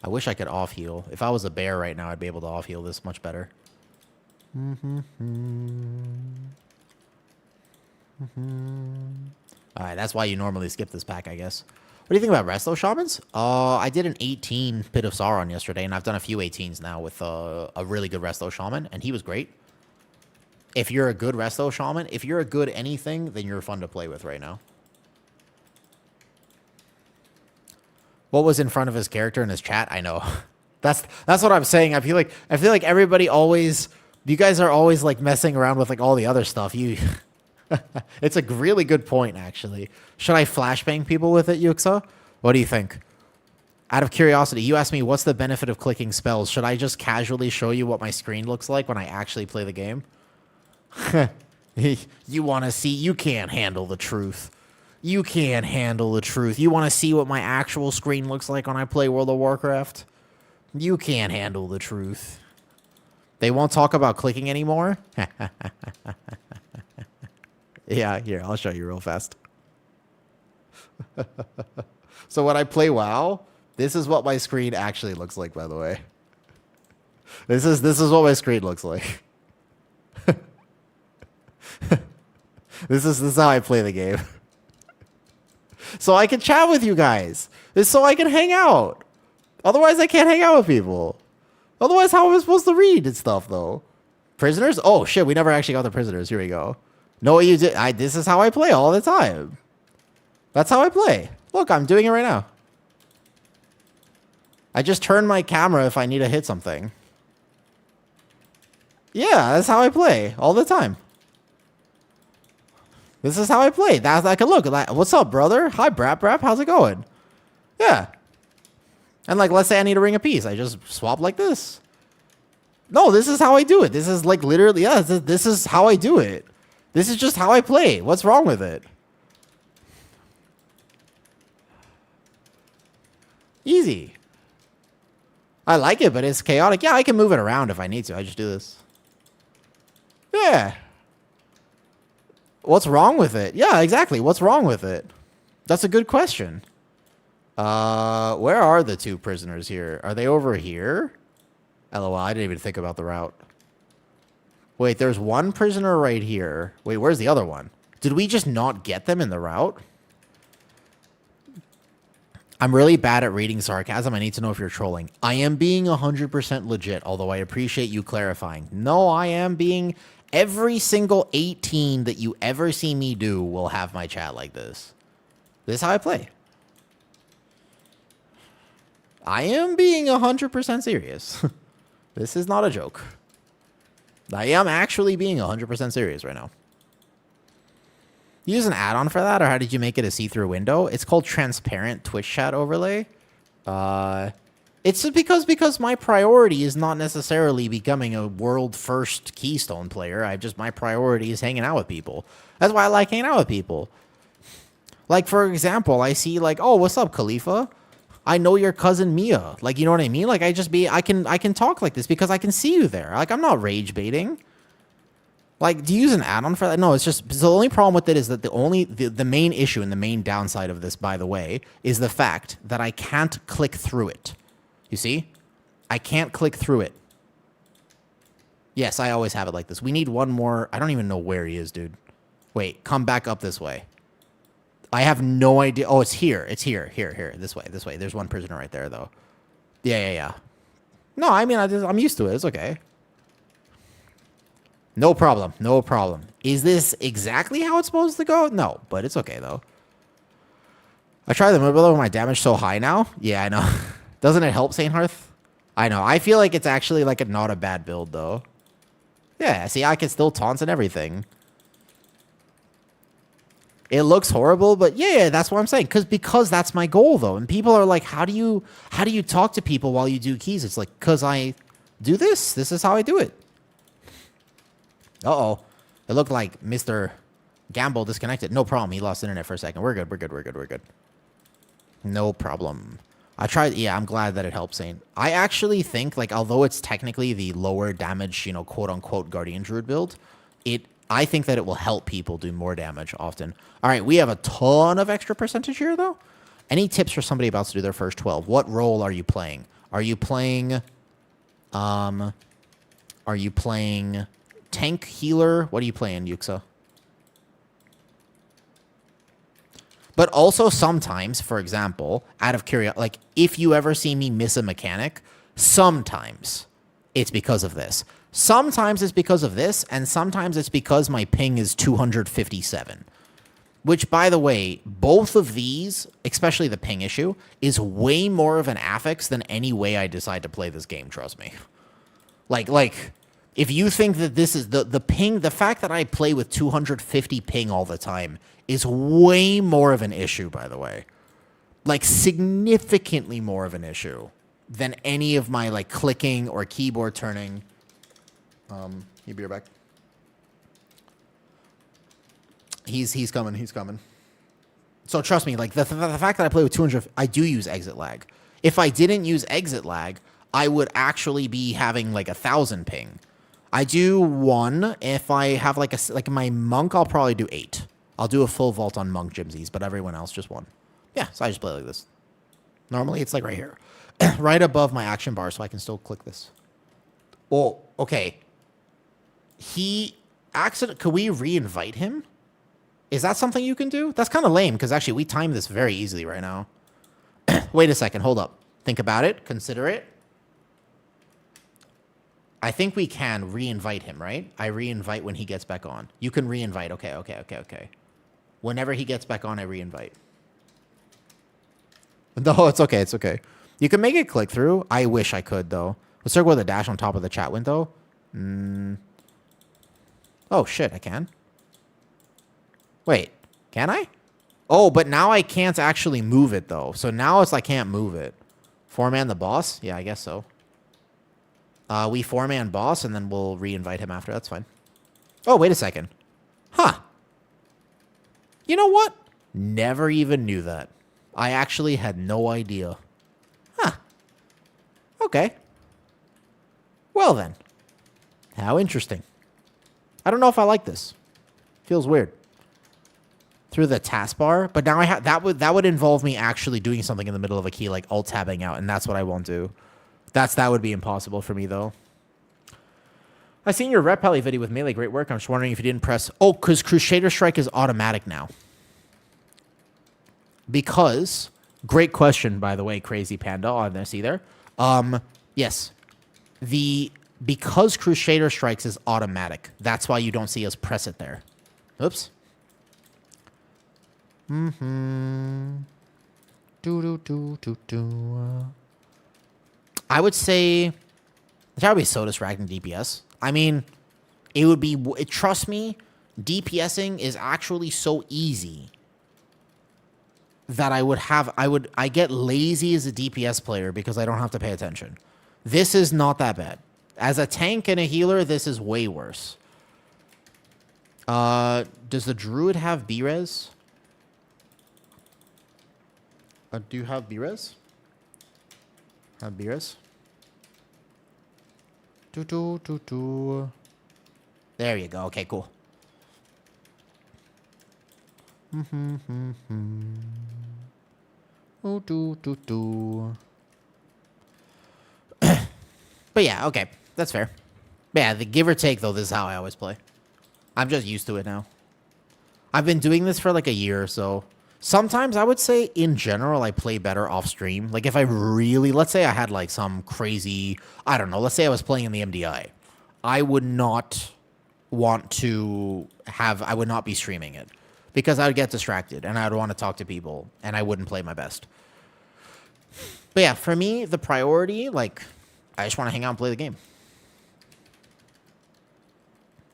I wish I could off-heal. If I was a bear right now, I'd be able to off-heal this much better. Alright, that's why you normally skip this pack, I guess. What do you think about Resto Shamans? I did an 18 Pit of Sauron yesterday, and I've done a few 18s now with a really good Resto Shaman, and he was great. If you're a good Resto Shaman, if you're a good anything, then you're fun to play with right now. What was in front of his character in his chat? I know. That's what I'm saying. I feel like everybody always, you guys are always like messing around with like all the other stuff. It's a really good point, actually. Should I flashbang people with it, Yuxa? What do you think? Out of curiosity, you asked me what's the benefit of clicking spells. Should I just casually show you what my screen looks like when I actually play the game? You want to see? You can't handle the truth. You can't handle the truth. You want to see what my actual screen looks like when I play World of Warcraft? You can't handle the truth. They won't talk about clicking anymore? Yeah, here, I'll show you real fast. So when I play WoW, this is what my screen actually looks like, by the way. This is what my screen looks like. This is how I play the game. So I can chat with you guys. This is so I can hang out. Otherwise, I can't hang out with people. Otherwise, how am I supposed to read and stuff, though? Prisoners? Oh, shit, we never actually got the prisoners. Here we go. No, you did. This is how I play all the time. That's how I play. Look, I'm doing it right now. I just turn my camera if I need to hit something. Yeah, that's how I play all the time. This is how I play. That's like a look. Like, what's up, brother? Hi, Brap. How's it going? Yeah. And like, let's say I need to ring a piece. I just swap like this. No, this is how I do it. This is like literally, yeah, this is how I do it. This is just how I play. What's wrong with it? Easy. I like it, but it's chaotic. Yeah, I can move it around if I need to. I just do this. Yeah. What's wrong with it? Yeah, exactly. What's wrong with it? That's a good question. Where are the two prisoners here? Are they over here? LOL, I didn't even think about the route. Wait, there's one prisoner right here. Wait, where's the other one? Did we just not get them in the route? I'm really bad at reading sarcasm. I need to know if you're trolling. I am being 100% legit, although I appreciate you clarifying. No, I am being... Every single 18 that you ever see me do will have my chat like this. This is how I play. I am being 100% serious. This is not a joke. I am actually being 100% serious right now. You use an add-on for that, or how did you make it a see-through window? It's called Transparent Twitch Chat Overlay. It's because my priority is not necessarily becoming a world-first Keystone player. My priority is hanging out with people. That's why I like hanging out with people. Like, for example, I see, like, oh, what's up, Khalifa? I know your cousin Mia. Like, you know what I mean? Like, I can talk like this because I can see you there. Like, I'm not rage baiting. Like, do you use an add-on for that? No, it's just, the only problem with it is that the main issue and the main downside of this, by the way, is the fact that I can't click through it. You see? I can't click through it. Yes, I always have it like this. We need one more. I don't even know where he is, dude. Wait, come back up this way. I have no idea. Oh, it's here. It's here. Here. This way. There's one prisoner right there, though. Yeah. No, I mean, I'm used to it. It's okay. No problem. Is this exactly how it's supposed to go? No, but it's okay, though. I tried the mid builder with my damage so high now. Yeah, I know. Doesn't it help, Saint Hearth? I know. I feel like it's actually like not a bad build, though. Yeah, see, I can still taunt and everything. It looks horrible, but yeah, that's what I'm saying. Because that's my goal, though. And people are like, how do you talk to people while you do keys? It's like, because I do this. This is how I do it. Uh-oh. It looked like Mr. Gamble disconnected. No problem. He lost internet for a second. We're good. No problem. I tried. Yeah, I'm glad that it helps, Saint. I actually think, like, although it's technically the lower damage, quote-unquote Guardian Druid build, I think that it will help people do more damage often. All right, we have a ton of extra percentage here, though. Any tips for somebody about to do their first 12? What role are you playing? Are you playing tank, healer? What are you playing, Yuxa? But also sometimes, for example, out of curiosity, like if you ever see me miss a mechanic, sometimes it's because of this. Sometimes it's because of this, and sometimes it's because my ping is 257. Which, by the way, both of these, especially the ping issue, is way more of an affix than any way I decide to play this game, trust me. Like, if you think that this is the ping, the fact that I play with 250 ping all the time is way more of an issue, by the way. Like, significantly more of an issue than any of my, like, clicking or keyboard turning. You be right back. He's coming. So trust me, like, the fact that I play with 200, I do use exit lag. If I didn't use exit lag, I would actually be having, like, 1,000 ping. I do 1. If I have, like my monk, I'll probably do 8. I'll do a full vault on monk gymsies, but everyone else just 1. Yeah, so I just play like this. Normally, it's like right here. Right above my action bar, so I can still click this. Oh, okay. Could we re-invite him? Is that something you can do? That's kind of lame, because actually, we time this very easily right now. Wait a second, hold up. Think about it, consider it. I think we can re-invite him, right? I re-invite when he gets back on. You can re-invite. Okay. Whenever he gets back on, I re-invite. No, it's okay. You can make it click through. I wish I could, though. Let's start with a dash on top of the chat window. Oh, shit, I can. Wait, can I? Oh, but now I can't actually move it, though. So now I can't move it. 4-man the boss? Yeah, I guess so. We 4-man boss, and then we'll re-invite him after. That's fine. Oh, wait a second. Huh. You know what? Never even knew that. I actually had no idea. Huh. Okay. Well, then. How interesting. I don't know if I like this. Feels weird. Through the taskbar, but now I have that would involve me actually doing something in the middle of a key, like alt-tabbing out, and that's what I won't do. That would be impossible for me, though. I seen your Rep Pally video with Melee. Great work. I'm just wondering if you didn't press... Oh, because Crusader Strike is automatic now. Because... Great question, by the way, Crazy Panda on this either. Yes. Because Crusader Strikes is automatic. That's why you don't see us press it there. Oops. I would say it's probably so distracting DPS. I mean, It would be, trust me, DPSing is actually so easy that I get lazy as a DPS player because I don't have to pay attention. This is not that bad. As a tank and a healer, this is way worse. Does the druid have B-res? Do you have B-res? Have B-res? There you go. Okay, cool. But yeah, okay. That's fair. But yeah, the give or take, though, this is how I always play. I'm just used to it now. I've been doing this for like a year or so. Sometimes I would say, in general, I play better off stream. Like, if I really, let's say I had like some crazy, I don't know, let's say I was playing in the MDI. I would not want to have, I would not be streaming it. Because I would get distracted, and I would want to talk to people, and I wouldn't play my best. But yeah, for me, the priority, like, I just want to hang out and play the game.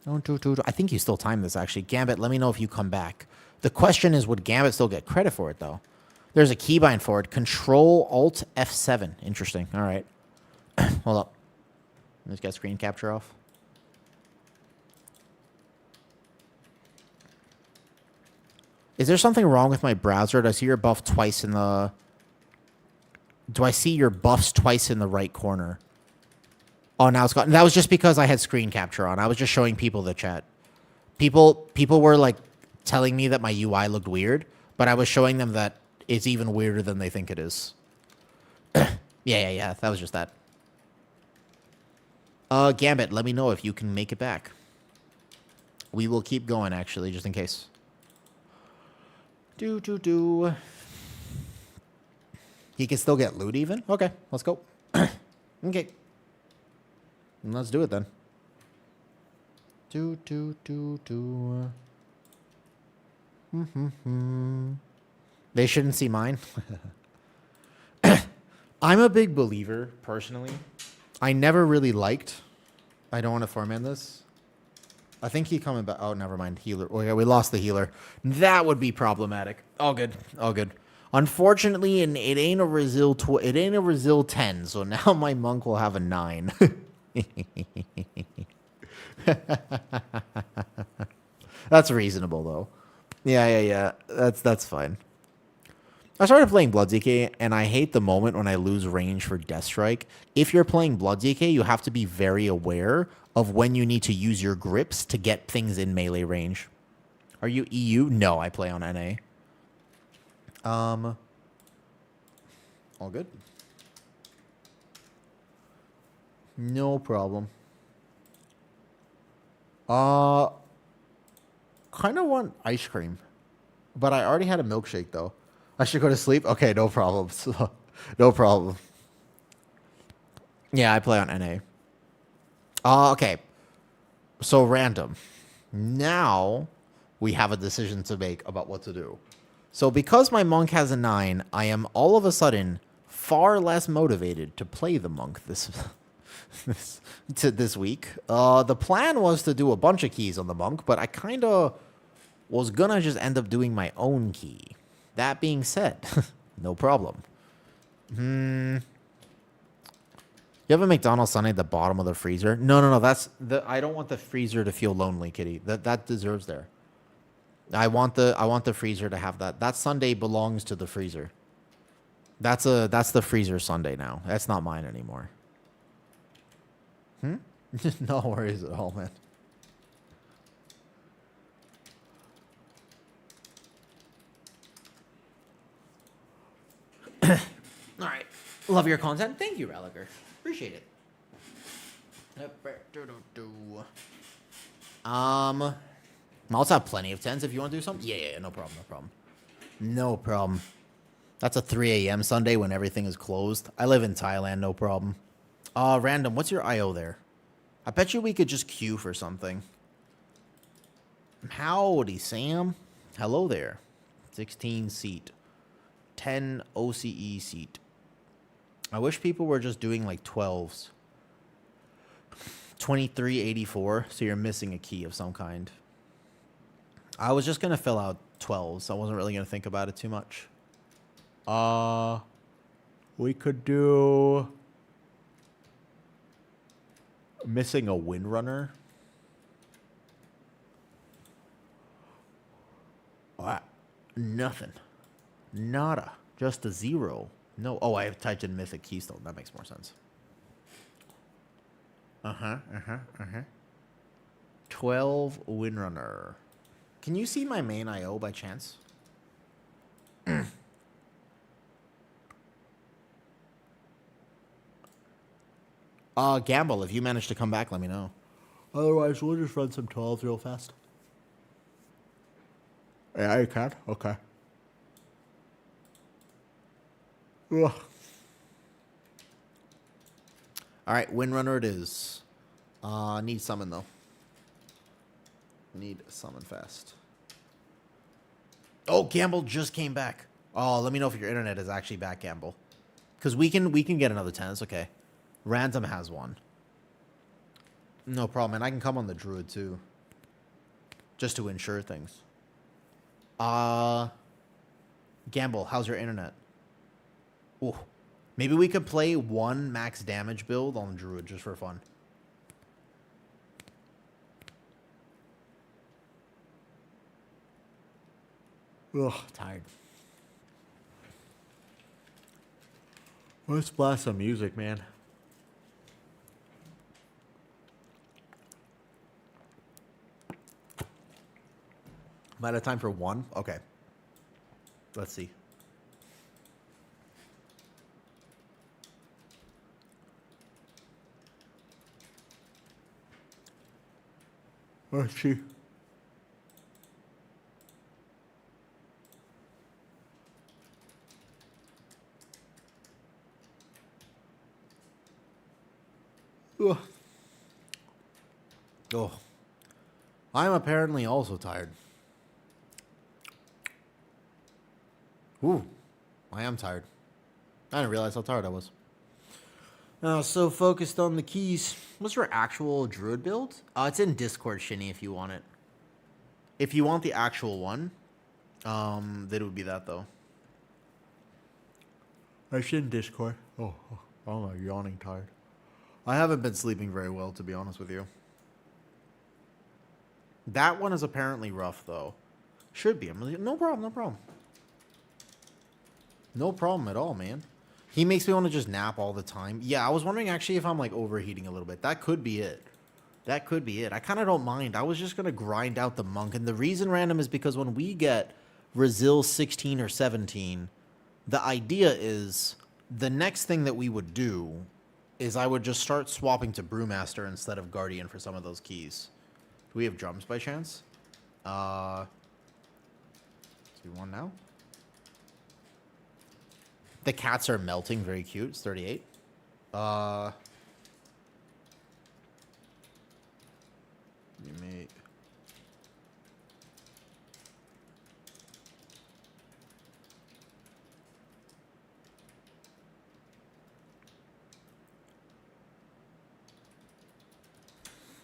I think you still time this, actually. Gambit, let me know if you come back. The question is, would Gambit still get credit for it, though? There's a keybind for it. Control-Alt F7. Interesting. All right. Hold up. Let's get screen capture off. Is there something wrong with my browser? Do I see your buff twice in the... Do I see your buffs twice in the right corner? Oh, now it's gone. That was just because I had screen capture on. I was just showing people the chat. People were like telling me that my UI looked weird, but I was showing them that it's even weirder than they think it is. Yeah. That was just that. Gambit, let me know if you can make it back. We will keep going, actually, just in case. He can still get loot even? Okay, let's go. Okay. Let's do it then. They shouldn't see mine. I'm a big believer, personally. I never really liked... I don't want to format this. I think he coming back. Oh, never mind. Healer. Oh, yeah, we lost the healer. That would be problematic. All good. All good. Unfortunately, it ain't a Resil 10, so now my monk will have a 9. That's reasonable, though. Yeah. That's fine. I started playing Bloodseeker, and I hate the moment when I lose range for Death Strike. If you're playing Bloodseeker, you have to be very aware of when you need to use your grips to get things in melee range. Are you EU? No, I play on NA. All good. No problem. Kind of want ice cream, but I already had a milkshake though. I should go to sleep. Okay, no problem. No problem. Yeah, I play on NA. Okay. So random. Now we have a decision to make about what to do. So because my monk has a 9, I am all of a sudden far less motivated to play the monk this week. The plan was to do a bunch of keys on the monk, but I kind of was gonna just end up doing my own key. That being said, no problem. You have a McDonald's Sunday at the bottom of the freezer? No. I don't want the freezer to feel lonely, Kitty. That deserves there. I want the freezer to have that. That Sunday belongs to the freezer. That's the freezer Sunday now. That's not mine anymore. No worries at all, man. All right. Love your content. Thank you, Reliker. Appreciate it. I also have plenty of 10s if you want to do something. Yeah, no problem. That's a 3 a.m. Sunday when everything is closed. I live in Thailand, no problem. Random, what's your IO there? I bet you we could just queue for something. Howdy, Sam. Hello there. 16 seat. 10 OCE seat. I wish people were just doing like 12s. 2384. So you're missing a key of some kind. I was just gonna fill out 12, so I wasn't really gonna think about it too much. We could do missing a Windrunner. What? Nothing. Nada. Just a 0. No. Oh, I have typed in Mythic Keystone. That makes more sense. 12 Windrunner. Can you see my main IO by chance? Gamble, if you manage to come back, let me know. Otherwise, we'll just run some 12s real fast. Yeah, you can. Okay. Ugh. All right, Windrunner it is. Need summon, though. Need summon fast. Oh, Gamble just came back. Oh, let me know if your internet is actually back, Gamble. Because we can get another 10. It's okay. Random has one. No problem, and I can come on the Druid, too. Just to ensure things. Gamble, how's your internet? Ooh. Maybe we could play one max damage build on Druid just for fun. Ugh, tired. Let's blast some music, man. Am I out of time for one? Okay. Let's see. Let's see. Ugh. Oh. I'm apparently also tired. Ooh. I am tired. I didn't realize how tired I was. So focused on the keys. What's your actual Druid build? It's in Discord, Shinny, if you want it. If you want the actual one, then it would be that, though. It's in Discord. Oh, I'm yawning tired. I haven't been sleeping very well, to be honest with you. That one is apparently rough, though. Should be. No problem, no problem. No problem at all, man. He makes me want to just nap all the time. Yeah, I was wondering actually if I'm like overheating a little bit. That could be it. That could be it. I kind of don't mind. I was just going to grind out the monk. And the reason random is because when we get Resil 16 or 17, the idea is the next thing that we would do is I would just start swapping to Brewmaster instead of Guardian for some of those keys. Do we have drums by chance? Do we want now? The cats are melting. Very cute. It's 38. You may...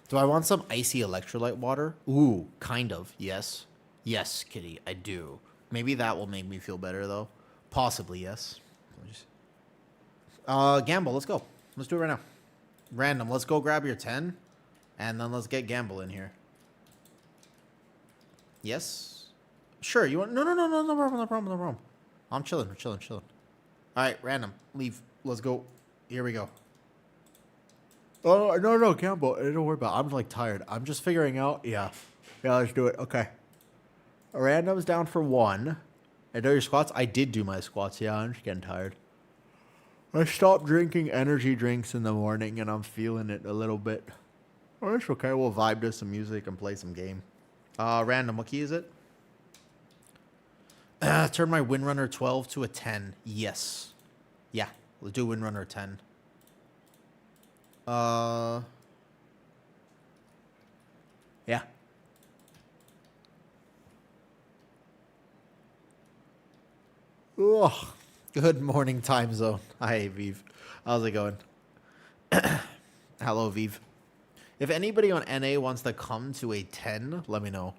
Do I want some icy electrolyte water? Ooh, kind of. Yes. Yes, kitty, I do. Maybe that will make me feel better, though. Possibly, yes. Gamble, let's go. Let's do it right now. Random, let's go grab your 10, and then let's get Gamble in here. Yes? Sure, you want... No problem. I'm chilling. All right, Random, leave. Let's go. Here we go. Oh, no, Gamble. Don't worry about it. I'm, like, tired. I'm just figuring out... Yeah, let's do it. Okay. Random's down for 1. And do your squats? I did do my squats. Yeah, I'm just getting tired. I stopped drinking energy drinks in the morning, and I'm feeling it a little bit. Oh, it's okay. We'll vibe to some music and play some game. Random, what key is it? Turn my Windrunner 12 to a 10. Yes. Yeah, let's do Windrunner 10. Yeah. Ugh. Good morning, time zone. Hi, Viv. How's it going? Hello, Viv. If anybody on NA wants to come to a 10, let me know.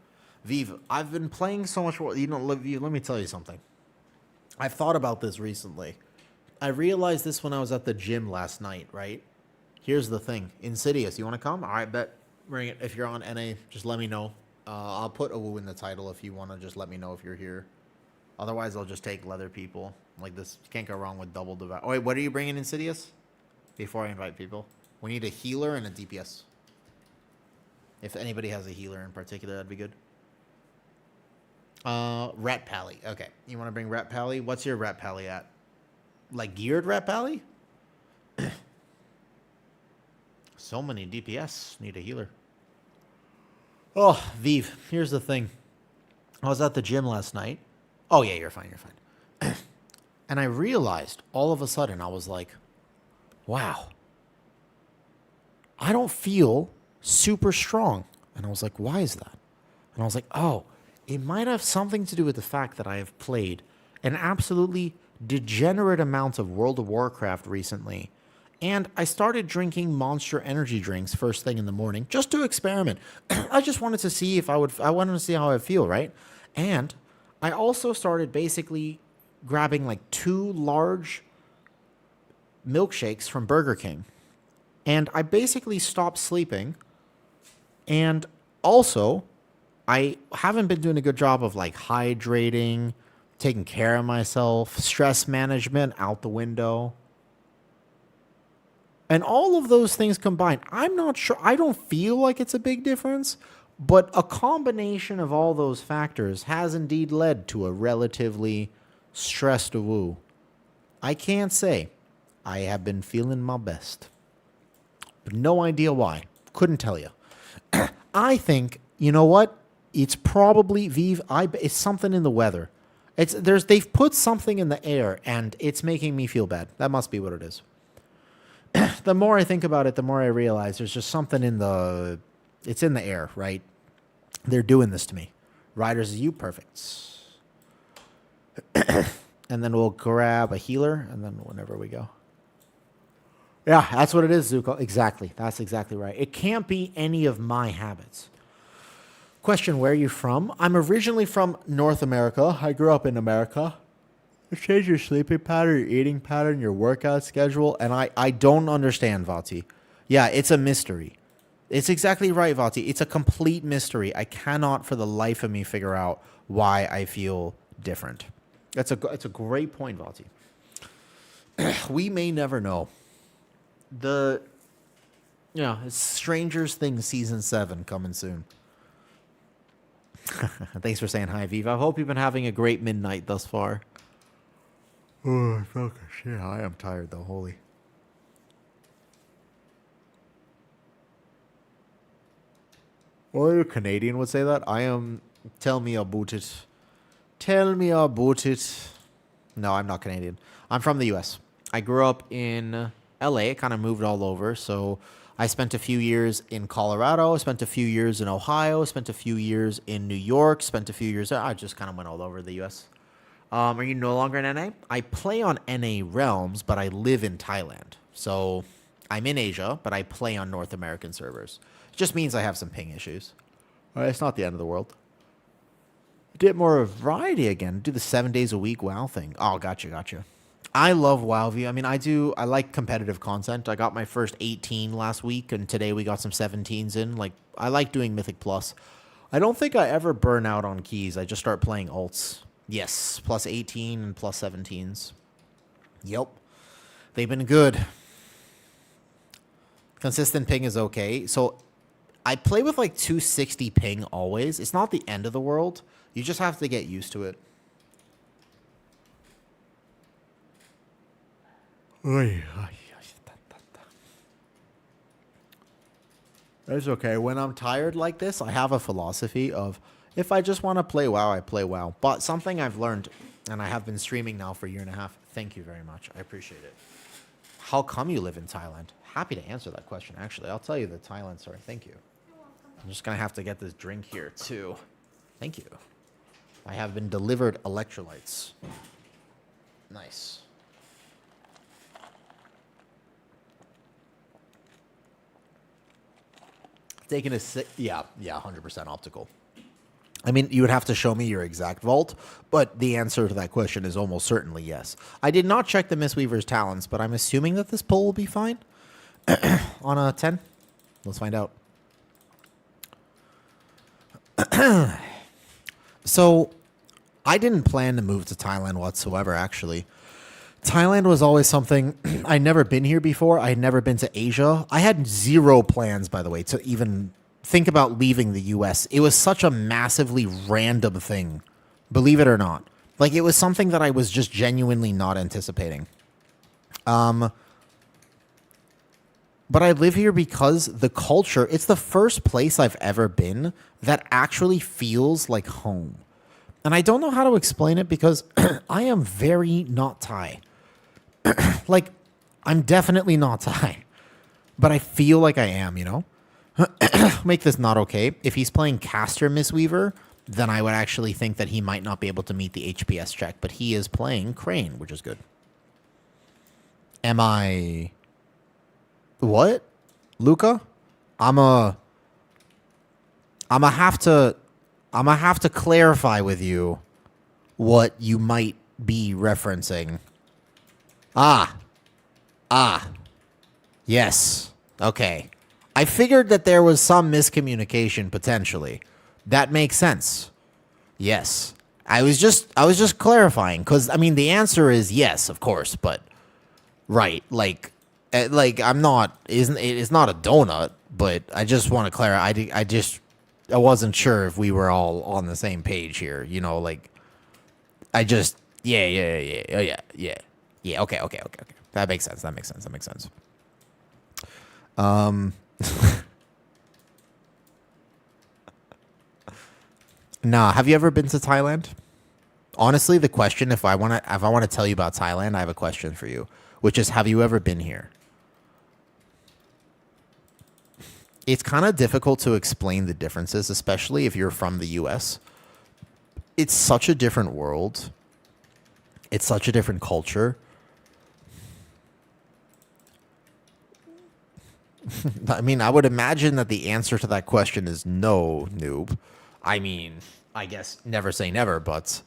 Viv, I've been playing so much. You know, let me tell you something. I've thought about this recently. I realized this when I was at the gym last night, right? Here's the thing. Insidious, you want to come? All right, bet. Bring it. If you're on NA, just let me know. I'll put a woo in the title if you want to just let me know if you're here. Otherwise, I'll just take leather people. Like this, can't go wrong with double devour. Oh, wait, what are you bringing, Insidious? Before I invite people. We need a healer and a DPS. If anybody has a healer in particular, that'd be good. Rat Pally. Okay. You want to bring Rat Pally? What's your Rat Pally at? Like geared Rat Pally? So many DPS. Need a healer. Oh, Viv, here's the thing. I was at the gym last night. Oh, yeah, you're fine. You're fine. And I realized all of a sudden, I was like, wow. I don't feel super strong. And I was like, why is that? And I was like, oh, it might have something to do with the fact that I have played an absolutely degenerate amount of World of Warcraft recently. And I started drinking Monster energy drinks first thing in the morning just to experiment. I just wanted to see if I wanted to see how I feel, right? And I also started basically grabbing like 2 large milkshakes from Burger King. And I basically stopped sleeping. And also, I haven't been doing a good job of like hydrating, taking care of myself, stress management out the window. And all of those things combined, I'm not sure. I don't feel like it's a big difference, but a combination of all those factors has indeed led to a relatively stressed woo. I can't say I have been feeling my best, but no idea why. Couldn't tell you. I think, you know what? It's probably, Viv, it's something in the weather. They've put something in the air, and it's making me feel bad. That must be what it is. The more I think about it, the more I realize there's just something it's in the air, right? They're doing this to me. Riders, you perfect. And then we'll grab a healer, and then whenever we go. Yeah, that's what it is, Zuko. Exactly. That's exactly right. It can't be any of my habits. Question, where are you from? I'm originally from North America. I grew up in America. Change your sleeping pattern, your eating pattern, your workout schedule, and I don't understand, Vati. Yeah, it's a mystery. It's exactly right, Vati. It's a complete mystery. I cannot for the life of me figure out why I feel different. It's a great point, Vati. We may never know. It's Stranger Things Season 7 coming soon. Thanks for saying hi, Viva. I hope you've been having a great midnight thus far. Oh, I felt shit. I am tired though. Holy. Well, a Canadian would say that. I am. Tell me about it. Tell me about it. No, I'm not Canadian. I'm from the U.S. I grew up in L.A. Kind of moved all over. So I spent a few years in Colorado. Spent a few years in Ohio. Spent a few years in New York. Spent a few years. I just kind of went all over the U.S. Are you no longer in NA? I play on NA realms, but I live in Thailand. So I'm in Asia, but I play on North American servers. It just means I have some ping issues. All right, it's not the end of the world. Did more of variety again. Do the 7 days a week WoW thing. Oh, gotcha. I love WoWview. I mean, I like competitive content. I got my first 18 last week, and today we got some 17s in. Like, I like doing Mythic Plus. I don't think I ever burn out on keys. I just start playing ults. Yes, plus 18 and plus 17s. Yep. They've been good. Consistent ping is okay. So I play with like 260 ping always. It's not the end of the world. You just have to get used to it. That's okay. When I'm tired like this, I have a philosophy of if I just want to play WoW, I play WoW. But something I've learned, and I have been streaming now for a year and a half. Thank you very much. I appreciate it. How come you live in Thailand? Happy to answer that question, actually. I'll tell you the Thailand story. Thank you. I'm just going to have to get this drink here, too. Thank you. I have been delivered electrolytes. Nice. Taking a yeah, 100% optical. I mean, you would have to show me your exact vault, but the answer to that question is almost certainly yes. I did not check the Mistweaver's talents, but I'm assuming that this pull will be fine on a 10. Let's find out. So, I didn't plan to move to Thailand whatsoever, actually. Thailand was always something I'd never been here before. I had never been to Asia. I had zero plans, by the way, to even think about leaving the US. It was such a massively random thing, believe it or not. Like, it was something that I was just genuinely not anticipating. But I live here because the culture, it's the first place I've ever been that actually feels like home. And I don't know how to explain it because I am very not Thai. Like, I'm definitely not Thai. But I feel like I am, you know? Make this not okay. If he's playing Caster Mistweaver, then I would actually think that he might not be able to meet the HPS check. But he is playing Crane, which is good. Am I... What? Luca? I'm a have to clarify with you what you might be referencing. Yes. Okay. I figured that there was some miscommunication potentially. That makes sense. Yes. I was just clarifying cuz I mean the answer is yes, of course, but right, like I'm not it's not a donut, but I just want to clarify. I wasn't sure if we were all on the same page here, you know, like I just yeah. Okay. That makes sense. Nah, have you ever been to Thailand? Honestly, the question if I want to tell you about Thailand, I have a question for you, which is have you ever been here? It's kind of difficult to explain the differences, especially if you're from the US. It's such a different world. It's such a different culture. I mean, I would imagine that the answer to that question is no, noob. I mean, I guess never say never, but,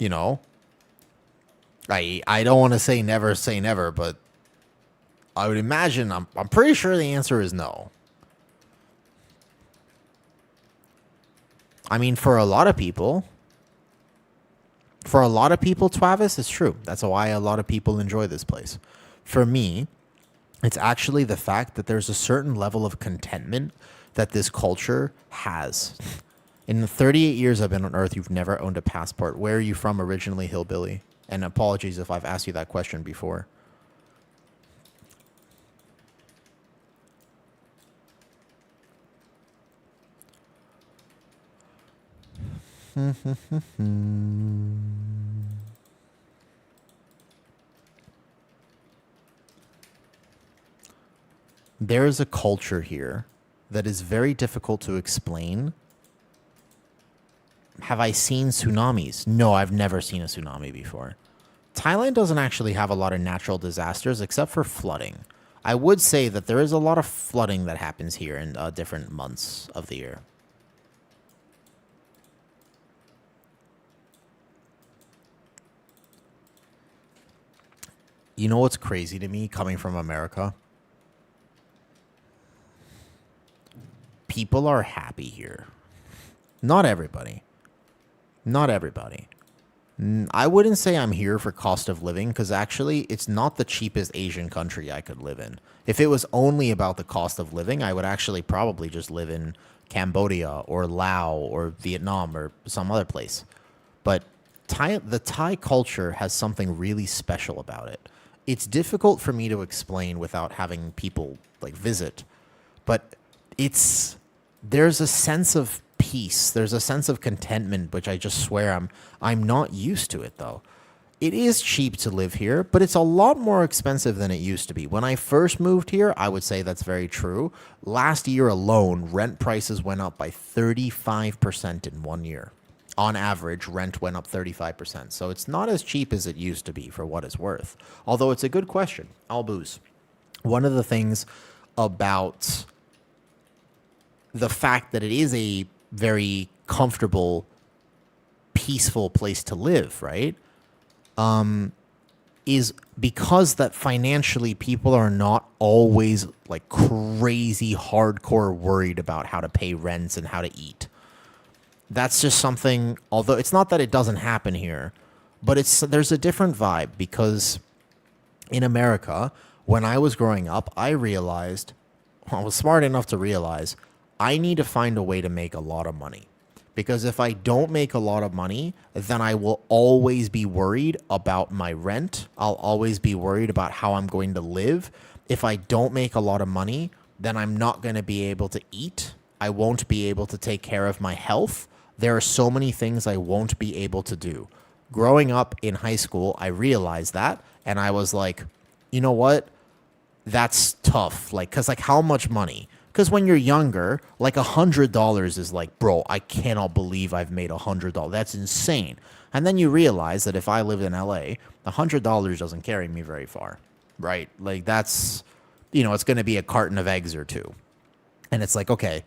you know, I don't want to say never, but I would imagine, I'm pretty sure the answer is no. I mean, for a lot of people, Travis, it's true. That's why a lot of people enjoy this place. For me, it's actually the fact that there's a certain level of contentment that this culture has. In the 38 years I've been on Earth, you've never owned a passport. Where are you from originally, hillbilly? And apologies if I've asked you that question before. There is a culture here that is very difficult to explain. Have I seen tsunamis? No, I've never seen a tsunami before. Thailand doesn't actually have a lot of natural disasters except for flooding. I would say that there is a lot of flooding that happens here in different months of the year. You know what's crazy to me coming from America? People are happy here. Not everybody. I wouldn't say I'm here for cost of living because actually it's not the cheapest Asian country I could live in. If it was only about the cost of living, I would actually probably just live in Cambodia or Laos or Vietnam or some other place. But the Thai culture has something really special about it. It's difficult for me to explain without having people like visit, but there's a sense of peace. There's a sense of contentment, which I just swear I'm not used to it though. It is cheap to live here, but it's a lot more expensive than it used to be. When I first moved here, I would say that's very true. Last year alone, rent prices went up by 35% in 1 year. On average, rent went up 35%. So it's not as cheap as it used to be for what it's worth. Although it's a good question. I'll booze. One of the things about the fact that it is a very comfortable, peaceful place to live, right? Is because that financially people are not always like crazy hardcore worried about how to pay rents and how to eat. That's just something, although it's not that it doesn't happen here, but there's a different vibe because in America, when I was growing up, I realized, I was smart enough to realize I need to find a way to make a lot of money. Because if I don't make a lot of money, then I will always be worried about my rent. I'll always be worried about how I'm going to live. If I don't make a lot of money, then I'm not going to be able to eat. I won't be able to take care of my health. There are so many things I won't be able to do. Growing up in high school, I realized that, and I was like, you know what? That's tough. Like, because like how much money? Because when you're younger, like $100 is like, bro, I cannot believe I've made $100. That's insane. And then you realize that if I lived in LA, $100 doesn't carry me very far, right? Like that's, it's going to be a carton of eggs or two. And it's like, okay,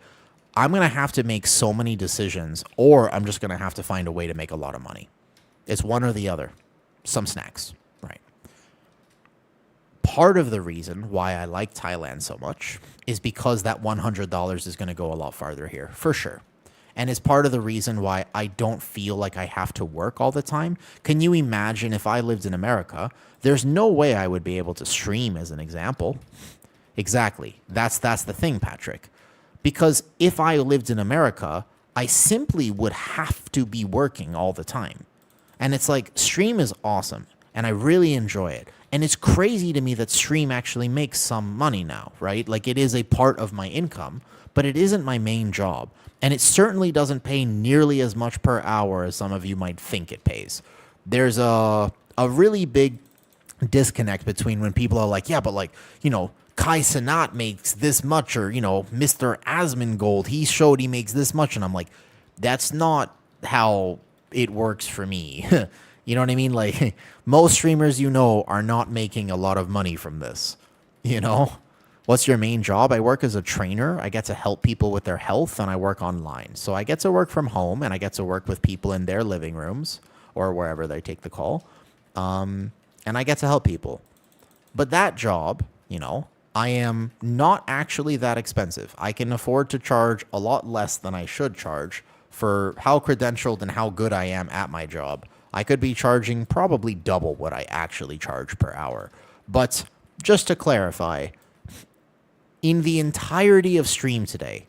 I'm going to have to make so many decisions, or I'm just going to have to find a way to make a lot of money. It's one or the other. Some snacks, right? Part of the reason why I like Thailand so much is because that $100 is going to go a lot farther here, for sure. And it's part of the reason why I don't feel like I have to work all the time. Can you imagine if I lived in America? There's no way I would be able to stream, as an example. Exactly. That's the thing, Patrick. Because if I lived in America, I simply would have to be working all the time. And it's like, stream is awesome, and I really enjoy it. And it's crazy to me that stream actually makes some money now, right? Like, it is a part of my income, but it isn't my main job. And it certainly doesn't pay nearly as much per hour as some of you might think it pays. There's a really big disconnect between when people are like, yeah, but like, Kai Cenat makes this much, or, Mr. Asmongold, he showed he makes this much. And I'm like, that's not how it works for me. You know what I mean? Like, most streamers are not making a lot of money from this. What's your main job? I work as a trainer. I get to help people with their health, and I work online. So I get to work from home, and I get to work with people in their living rooms or wherever they take the call. And I get to help people. But that job, I am not actually that expensive. I can afford to charge a lot less than I should charge for how credentialed and how good I am at my job. I could be charging probably double what I actually charge per hour. But just to clarify, in the entirety of stream today,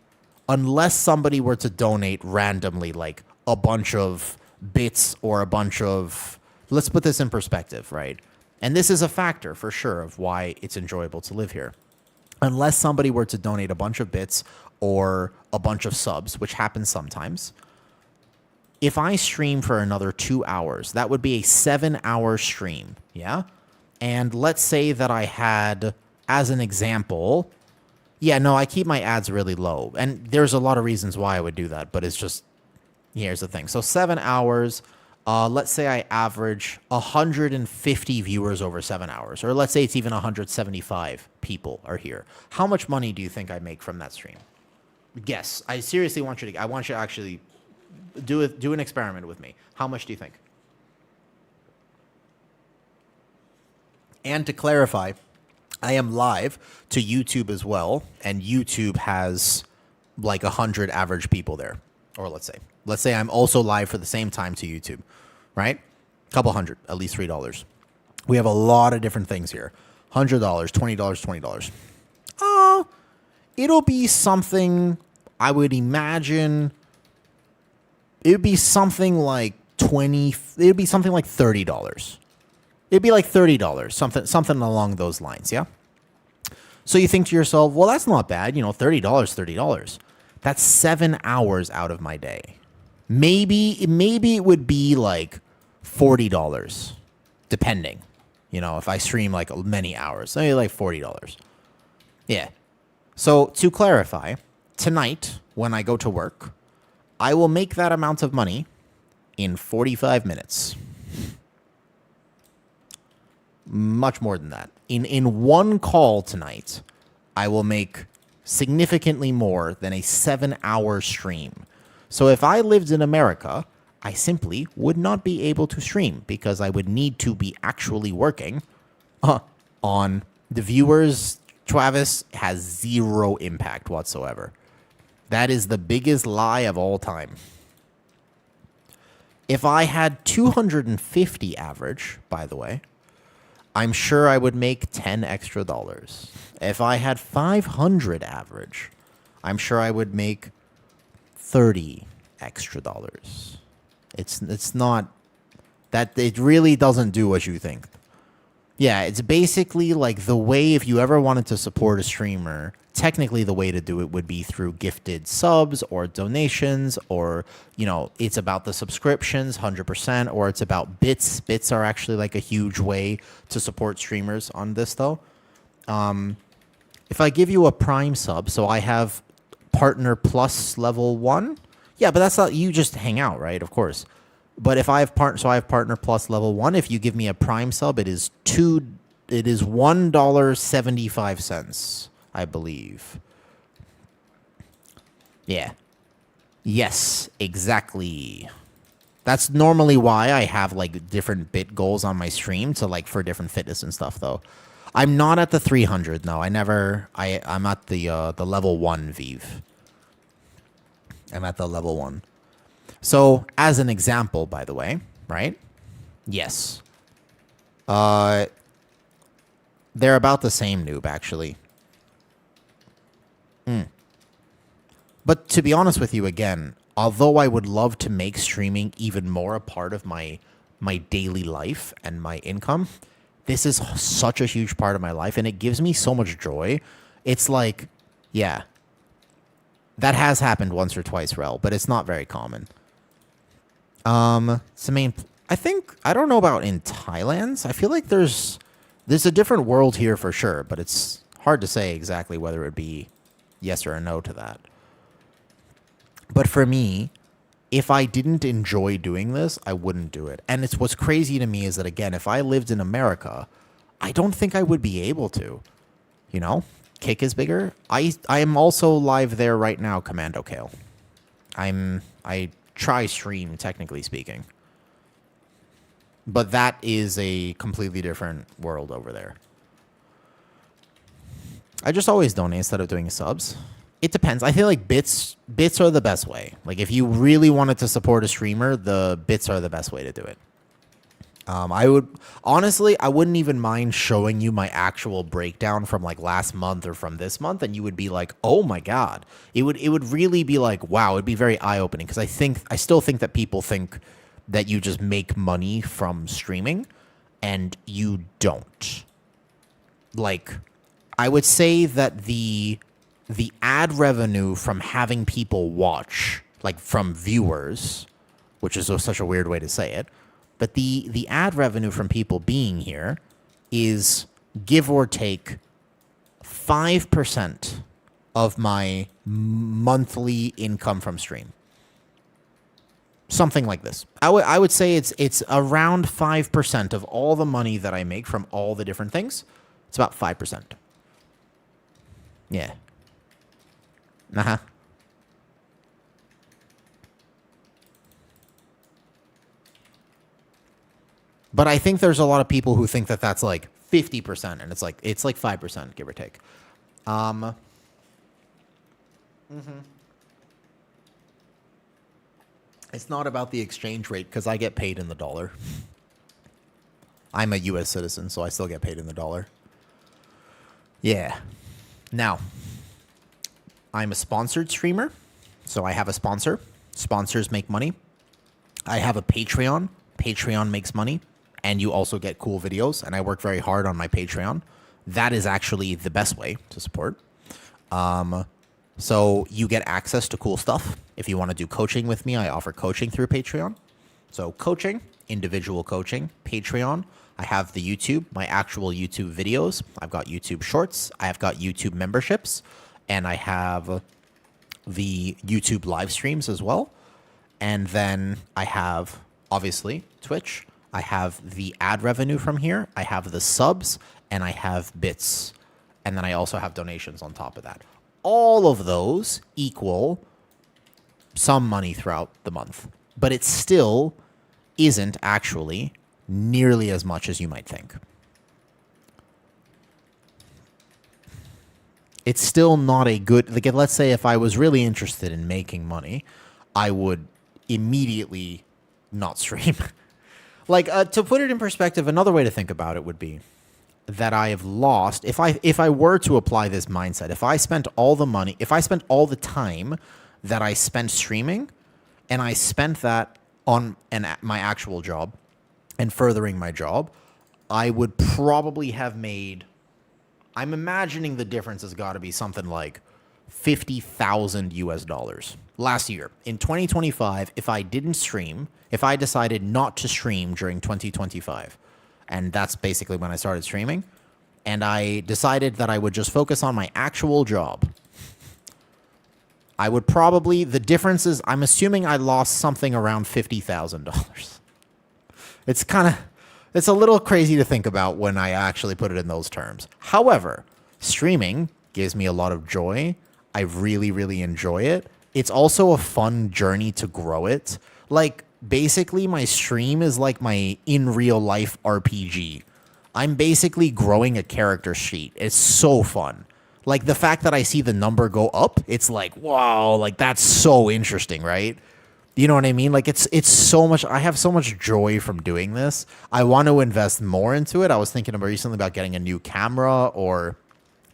unless somebody were to donate randomly like a bunch of bits or a bunch of, let's put this in perspective, right? And this is a factor for sure of why it's enjoyable to live here. Unless somebody were to donate a bunch of bits or a bunch of subs, which happens sometimes, if I stream for another 2 hours, that would be a 7-hour stream, yeah? And let's say that I had, as an example, I keep my ads really low. And there's a lot of reasons why I would do that, but it's just, here's the thing. So 7 hours, let's say I average 150 viewers over 7 hours, or let's say it's even 175 people are here. How much money do you think I make from that stream? Guess. I seriously want you to actually do an experiment with me. How much do you think? And to clarify, I am live to YouTube as well, and YouTube has like 100 average people there. Or let's say I'm also live for the same time to YouTube, right? A couple hundred, at least $3. We have a lot of different things here. $100, $20, $20. It'll be something, I would imagine, it would be something like $30. It'd be like $30, something along those lines, yeah? So you think to yourself, well, that's not bad, $30. That's 7 hours out of my day. Maybe it would be like $40, depending. If I stream like many hours, maybe like $40. Yeah. So to clarify, tonight when I go to work, I will make that amount of money in 45 minutes. Much more than that. In one call tonight, I will make significantly more than a 7-hour stream. So if I lived in America, I simply would not be able to stream because I would need to be actually working on the viewers. Travis has zero impact whatsoever. That is the biggest lie of all time. If I had 250 average, by the way, I'm sure I would make $10 extra. If I had 500 average, I'm sure I would make $30 extra. It's not that it really doesn't do what you think. Yeah, it's basically like the way if you ever wanted to support a streamer, technically the way to do it would be through gifted subs or donations, or, you know, it's about the subscriptions 100%, or it's about bits. Bits are actually like a huge way to support streamers on this though. If I give you a Prime sub, so I have Partner Plus level 1. Yeah, but that's not, you just hang out, right? Of course. But if I have Partner Plus level 1, if you give me a Prime sub, it is $1.75, I believe. Yeah. Yes, exactly. That's normally why I have like different bit goals on my stream to like for different fitness and stuff though. I'm not at the 300, no. I'm at the level 1 Vive. I'm at the level 1. So, as an example, by the way, right? Yes. They're about the same, noob, actually. But to be honest with you, again, although I would love to make streaming even more a part of my daily life and my income, this is such a huge part of my life, and it gives me so much joy. It's like, yeah. That has happened once or twice, Rel, but it's not very common. It's the main. I don't know about in Thailand. I feel like there's a different world here for sure, but it's hard to say exactly whether it would be yes or a no to that. But for me, if I didn't enjoy doing this, I wouldn't do it. And it's what's crazy to me is that, again, if I lived in America, I don't think I would be able to. You know, Kick is bigger. I am also live there right now, Commando Kale. I try stream, technically speaking. But that is a completely different world over there. I just always donate instead of doing subs. It depends. I feel like bits are the best way. Like if you really wanted to support a streamer, the bits are the best way to do it. I wouldn't even mind showing you my actual breakdown from like last month or from this month, and you would be like, "Oh my god!" It would really be like, "Wow!" It'd be very eye opening because I still think that people think that you just make money from streaming, and you don't. Like, I would say that the ad revenue from having people watch, like from viewers, which is such a weird way to say it. But the ad revenue from people being here is, give or take, 5% of my monthly income from stream. Something like this. I would say it's around 5% of all the money that I make from all the different things. It's about 5%. Yeah. Uh-huh. But I think there's a lot of people who think that that's like 50%, and it's like 5%, give or take. It's not about the exchange rate because I get paid in the dollar. I'm a U.S. citizen, so I still get paid in the dollar. Yeah. Now, I'm a sponsored streamer, so I have a sponsor. Sponsors make money. I have a Patreon. Patreon makes money. And you also get cool videos, and I work very hard on my Patreon. That is actually the best way to support. So you get access to cool stuff. If you want to do coaching with me, I offer coaching through Patreon. So coaching, individual coaching, Patreon. I have the YouTube, my actual YouTube videos. I've got YouTube Shorts. I have got YouTube memberships. And I have the YouTube live streams as well. And then I have, obviously, Twitch. I have the ad revenue from here. I have the subs, and I have bits. And then I also have donations on top of that. all of those equal some money throughout the month. But it still isn't actually nearly as much as you might think. It's still not a good, like, let's say if I was really interested in making money, I would immediately not stream. Like, to put it in perspective, another way to think about it would be that I have lost, if I were to apply this mindset, if I spent all the money, if I spent all the time that I spent streaming, and I spent that on my actual job and furthering my job, I would probably have made, I'm imagining the difference has got to be something like 50,000 US dollars last year. In 2025, if I didn't stream, if I decided not to stream during 2025, and that's basically when I started streaming, and I decided that I would just focus on my actual job, I would probably, the difference is, I'm assuming I lost something around $50,000. It's kind of, it's a little crazy to think about when I actually put it in those terms. However, streaming gives me a lot of joy. I really, really enjoy it. It's also a fun journey to grow it. Like, basically, my stream is like my in real life RPG. I'm basically growing a character sheet. It's so fun. Like, the fact that I see the number go up, it's like, wow, like, that's so interesting, right? You know what I mean? Like, it's so much, I have so much joy from doing this. I want to invest more into it. I was thinking about recently about getting a new camera or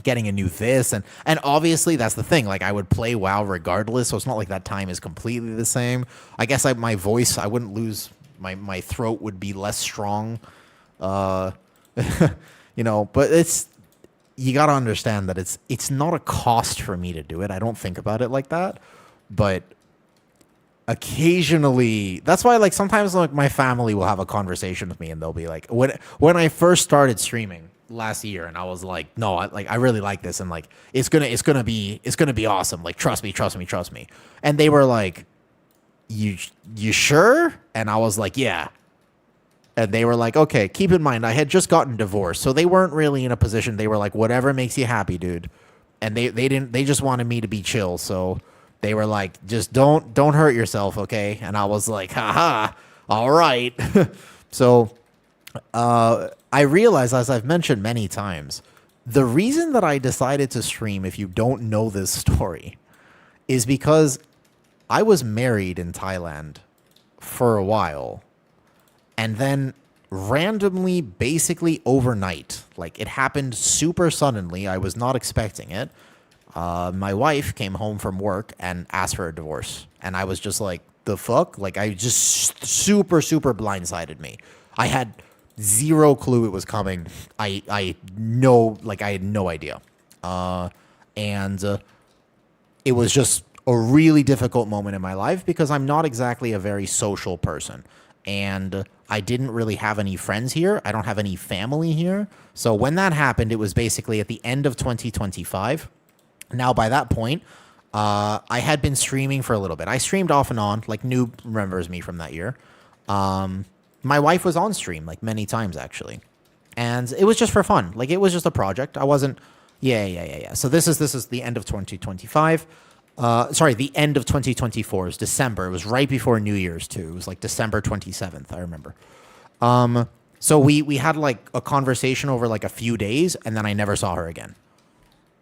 getting a new this. And obviously, that's the thing. Like, I would play WoW regardless, so it's not like that time is completely the same. I guess my voice, I wouldn't lose, my throat would be less strong. You know, but it's, you got to understand that it's not a cost for me to do it. I don't think about it like that. But occasionally, that's why, like, sometimes, like, my family will have a conversation with me and they'll be like, when I first started streaming last year, and I was like, no, I really like this, and like, it's gonna be awesome. Like, trust me. And they were like, you sure? And I was like, yeah. And they were like, okay, keep in mind, I had just gotten divorced, so they weren't really in a position. They were like, whatever makes you happy, dude. And they just wanted me to be chill. So they were like, just don't hurt yourself, okay? And I was like, haha, all right. So I realize, as I've mentioned many times, the reason that I decided to stream, if you don't know this story, is because I was married in Thailand for a while. And then randomly, basically overnight, like, it happened super suddenly. I was not expecting it. My wife came home from work and asked for a divorce. And I was just like, the fuck? Like, I just super blindsided me. I had zero clue it was coming. I had no idea. And it was just a really difficult moment in my life because I'm not exactly a very social person. And I didn't really have any friends here. I don't have any family here. So when that happened, it was basically at the end of 2025. Now, by that point, I had been streaming for a little bit. I streamed off and on, like Noob remembers me from that year. My wife was on stream, like, many times, actually. And it was just for fun. Like, it was just a project. I wasn't... Yeah. So this is the end of 2025. Sorry, the end of 2024 is December. It was right before New Year's, too. It was like December 27th, I remember. So we had, like, a conversation over, like, a few days, and then I never saw her again.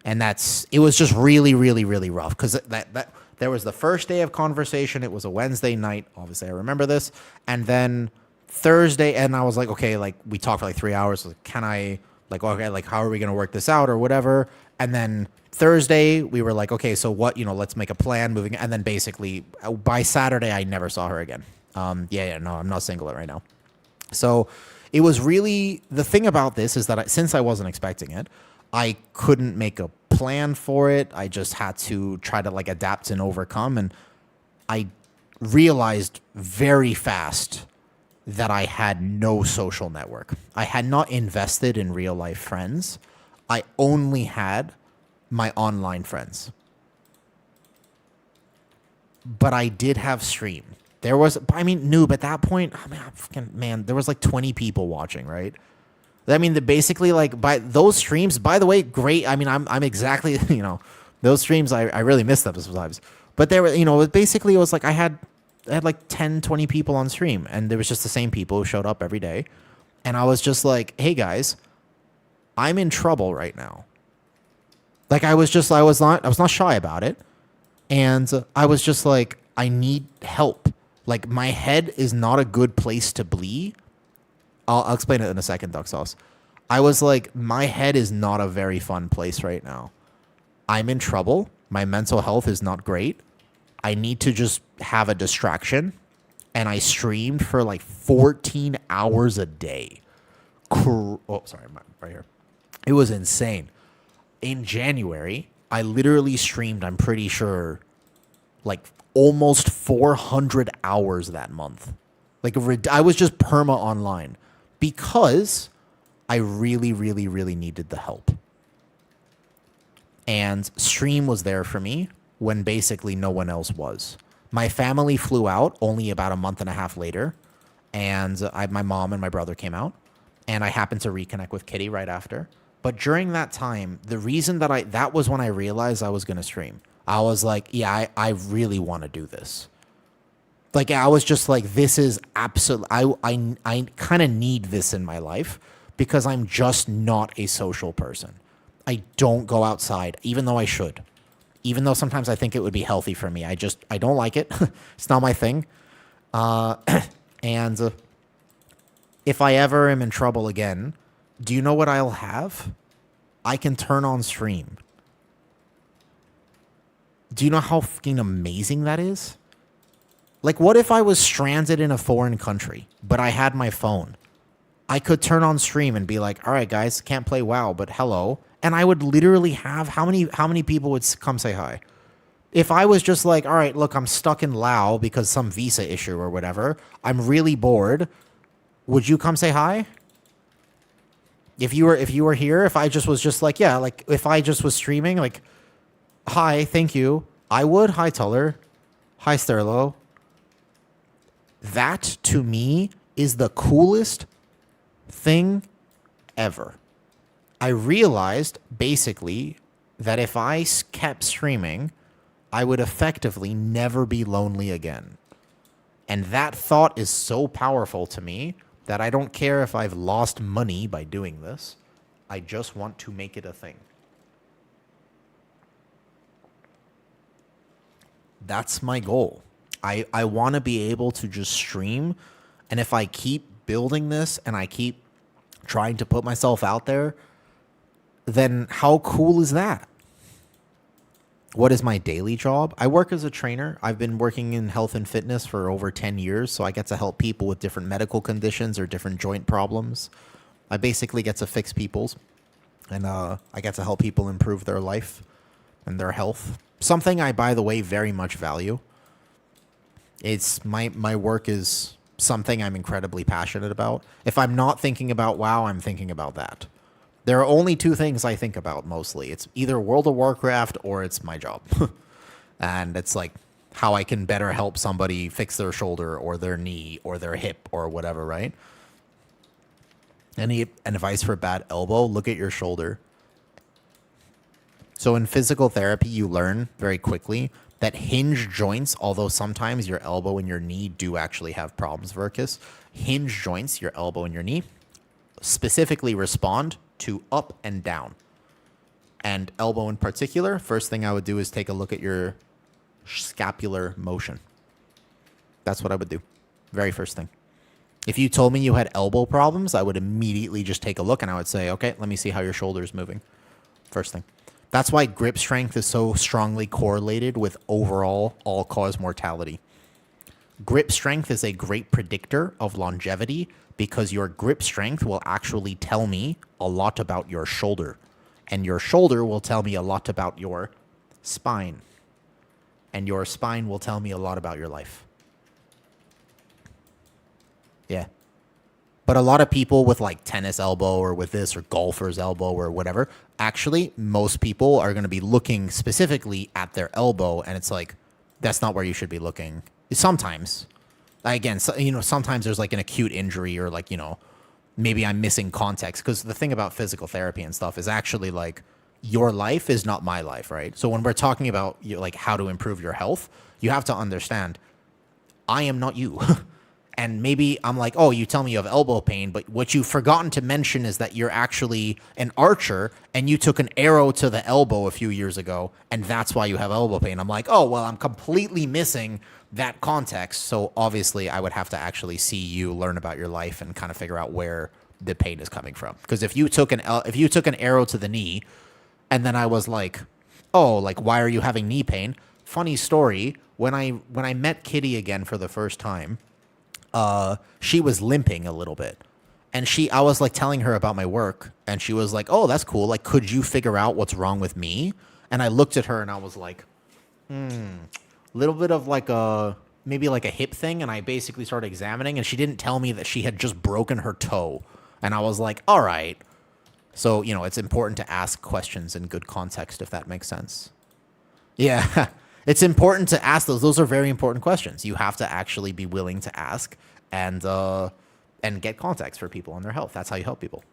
And it was just really, really, really rough, because that there was the first day of conversation. It was a Wednesday night. Obviously, I remember this. And then Thursday, and I was like, okay, like, we talked for like 3 hours. Like, can I, like, okay, like, how are we going to work this out or whatever? And then Thursday, we were like, okay, so what, let's make a plan moving. And then basically by Saturday, I never saw her again. No, I'm not single right now. So it was really, the thing about this is that since I wasn't expecting it, I couldn't make a plan for it. I just had to try to, like, adapt and overcome. And I realized very fast that I had no social network. I had not invested in real life friends. I only had my online friends. But I did have stream. There was, Noob, at that point, there was like 20 people watching, right? Basically, like, by those streams, by the way, great. I'm exactly, Those streams, I really miss them sometimes. But they were, basically it was like I had like 10, 20 people on stream, and there was just the same people who showed up every day. And I was just like, hey guys, I'm in trouble right now. Like I was not shy about it. And I was just like, I need help. Like my head is not a good place to be. I'll explain it in a second, Duck Sauce. I was like, my head is not a very fun place right now. I'm in trouble. My mental health is not great. I need to just have a distraction. And I streamed for like 14 hours a day. Oh, sorry, right here. It was insane. In January, I literally streamed, I'm pretty sure, like almost 400 hours that month. Like I was just perma online because I really, really, really needed the help. And stream was there for me when basically no one else was. My family flew out only about a month and a half later, and my mom and my brother came out, and I happened to reconnect with Kitty right after. But during that time, the reason that was when I realized I was going to stream. I was like, yeah, I really want to do this. Like, I was just like, this is absolute. I kind of need this in my life because I'm just not a social person. I don't go outside, even though I should. Even though sometimes I think it would be healthy for me. I don't like it. It's not my thing. And if I ever am in trouble again, do you know what I'll have? I can turn on stream. Do you know how fucking amazing that is? Like, what if I was stranded in a foreign country, but I had my phone? I could turn on stream and be like, all right, guys, can't play WoW, but hello. And I would literally have, how many people would come say hi? If I was just like, all right, look, I'm stuck in Lao because some visa issue or whatever, I'm really bored, would you come say hi? If you were here, if I just was just like, yeah, like if I just was streaming, like, hi, thank you, I would. Hi, Tuller. Hi, Sterlo. That, to me, is the coolest thing ever. I realized, basically, that if I kept streaming, I would effectively never be lonely again. And that thought is so powerful to me that I don't care if I've lost money by doing this. I just want to make it a thing. That's my goal. I want to be able to just stream, and if I keep building this and I keep trying to put myself out there, then how cool is that? What is my daily job? I work as a trainer. I've been working in health and fitness for over 10 years, so I get to help people with different medical conditions or different joint problems. I basically get to fix people's, and I get to help people improve their life and their health. Something I, by the way, very much value. It's my work is something I'm incredibly passionate about. If I'm not thinking about WoW, I'm thinking about that. There are only two things I think about mostly. It's either World of Warcraft or it's my job. And it's like how I can better help somebody fix their shoulder or their knee or their hip or whatever, right? Any advice for a bad elbow? Look at your shoulder. So in physical therapy, you learn very quickly that hinge joints, although sometimes your elbow and your knee do actually have problems, Verkus, hinge joints, your elbow and your knee, specifically respond to up and down. And elbow in particular, first thing I would do is take a look at your scapular motion. That's what I would do. Very first thing. If you told me you had elbow problems, I would immediately just take a look and I would say, okay, let me see how your shoulder is moving. First thing. That's why grip strength is so strongly correlated with overall all-cause mortality. Grip strength is a great predictor of longevity because your grip strength will actually tell me a lot about your shoulder. And your shoulder will tell me a lot about your spine. And your spine will tell me a lot about your life. Yeah. But a lot of people with like tennis elbow or with this or golfer's elbow or whatever, actually, most people are going to be looking specifically at their elbow, and it's like, that's not where you should be looking. Sometimes. Again, so, sometimes there's like an acute injury or like, maybe I'm missing context. Because the thing about physical therapy and stuff is actually like, your life is not my life, right? So when we're talking about like how to improve your health, you have to understand I am not you. And maybe I'm like, oh, you tell me you have elbow pain, but what you've forgotten to mention is that you're actually an archer and you took an arrow to the elbow a few years ago, and that's why you have elbow pain. I'm like, oh, well, I'm completely missing that context. So obviously, I would have to actually see you, learn about your life, and kind of figure out where the pain is coming from. Because if you took an arrow to the knee, and then I was like, oh, like why are you having knee pain? Funny story. When I met Kitty again for the first time, she was limping a little bit. And I was like telling her about my work, and she was like, oh, that's cool. Like, could you figure out what's wrong with me? And I looked at her and I was like, little bit of like maybe like a hip thing. And I basically started examining, and she didn't tell me that she had just broken her toe. And I was like, all right. So, it's important to ask questions in good context, if that makes sense. Yeah. It's important to ask those. Those are very important questions. You have to actually be willing to ask and get context for people on their health. That's how you help people.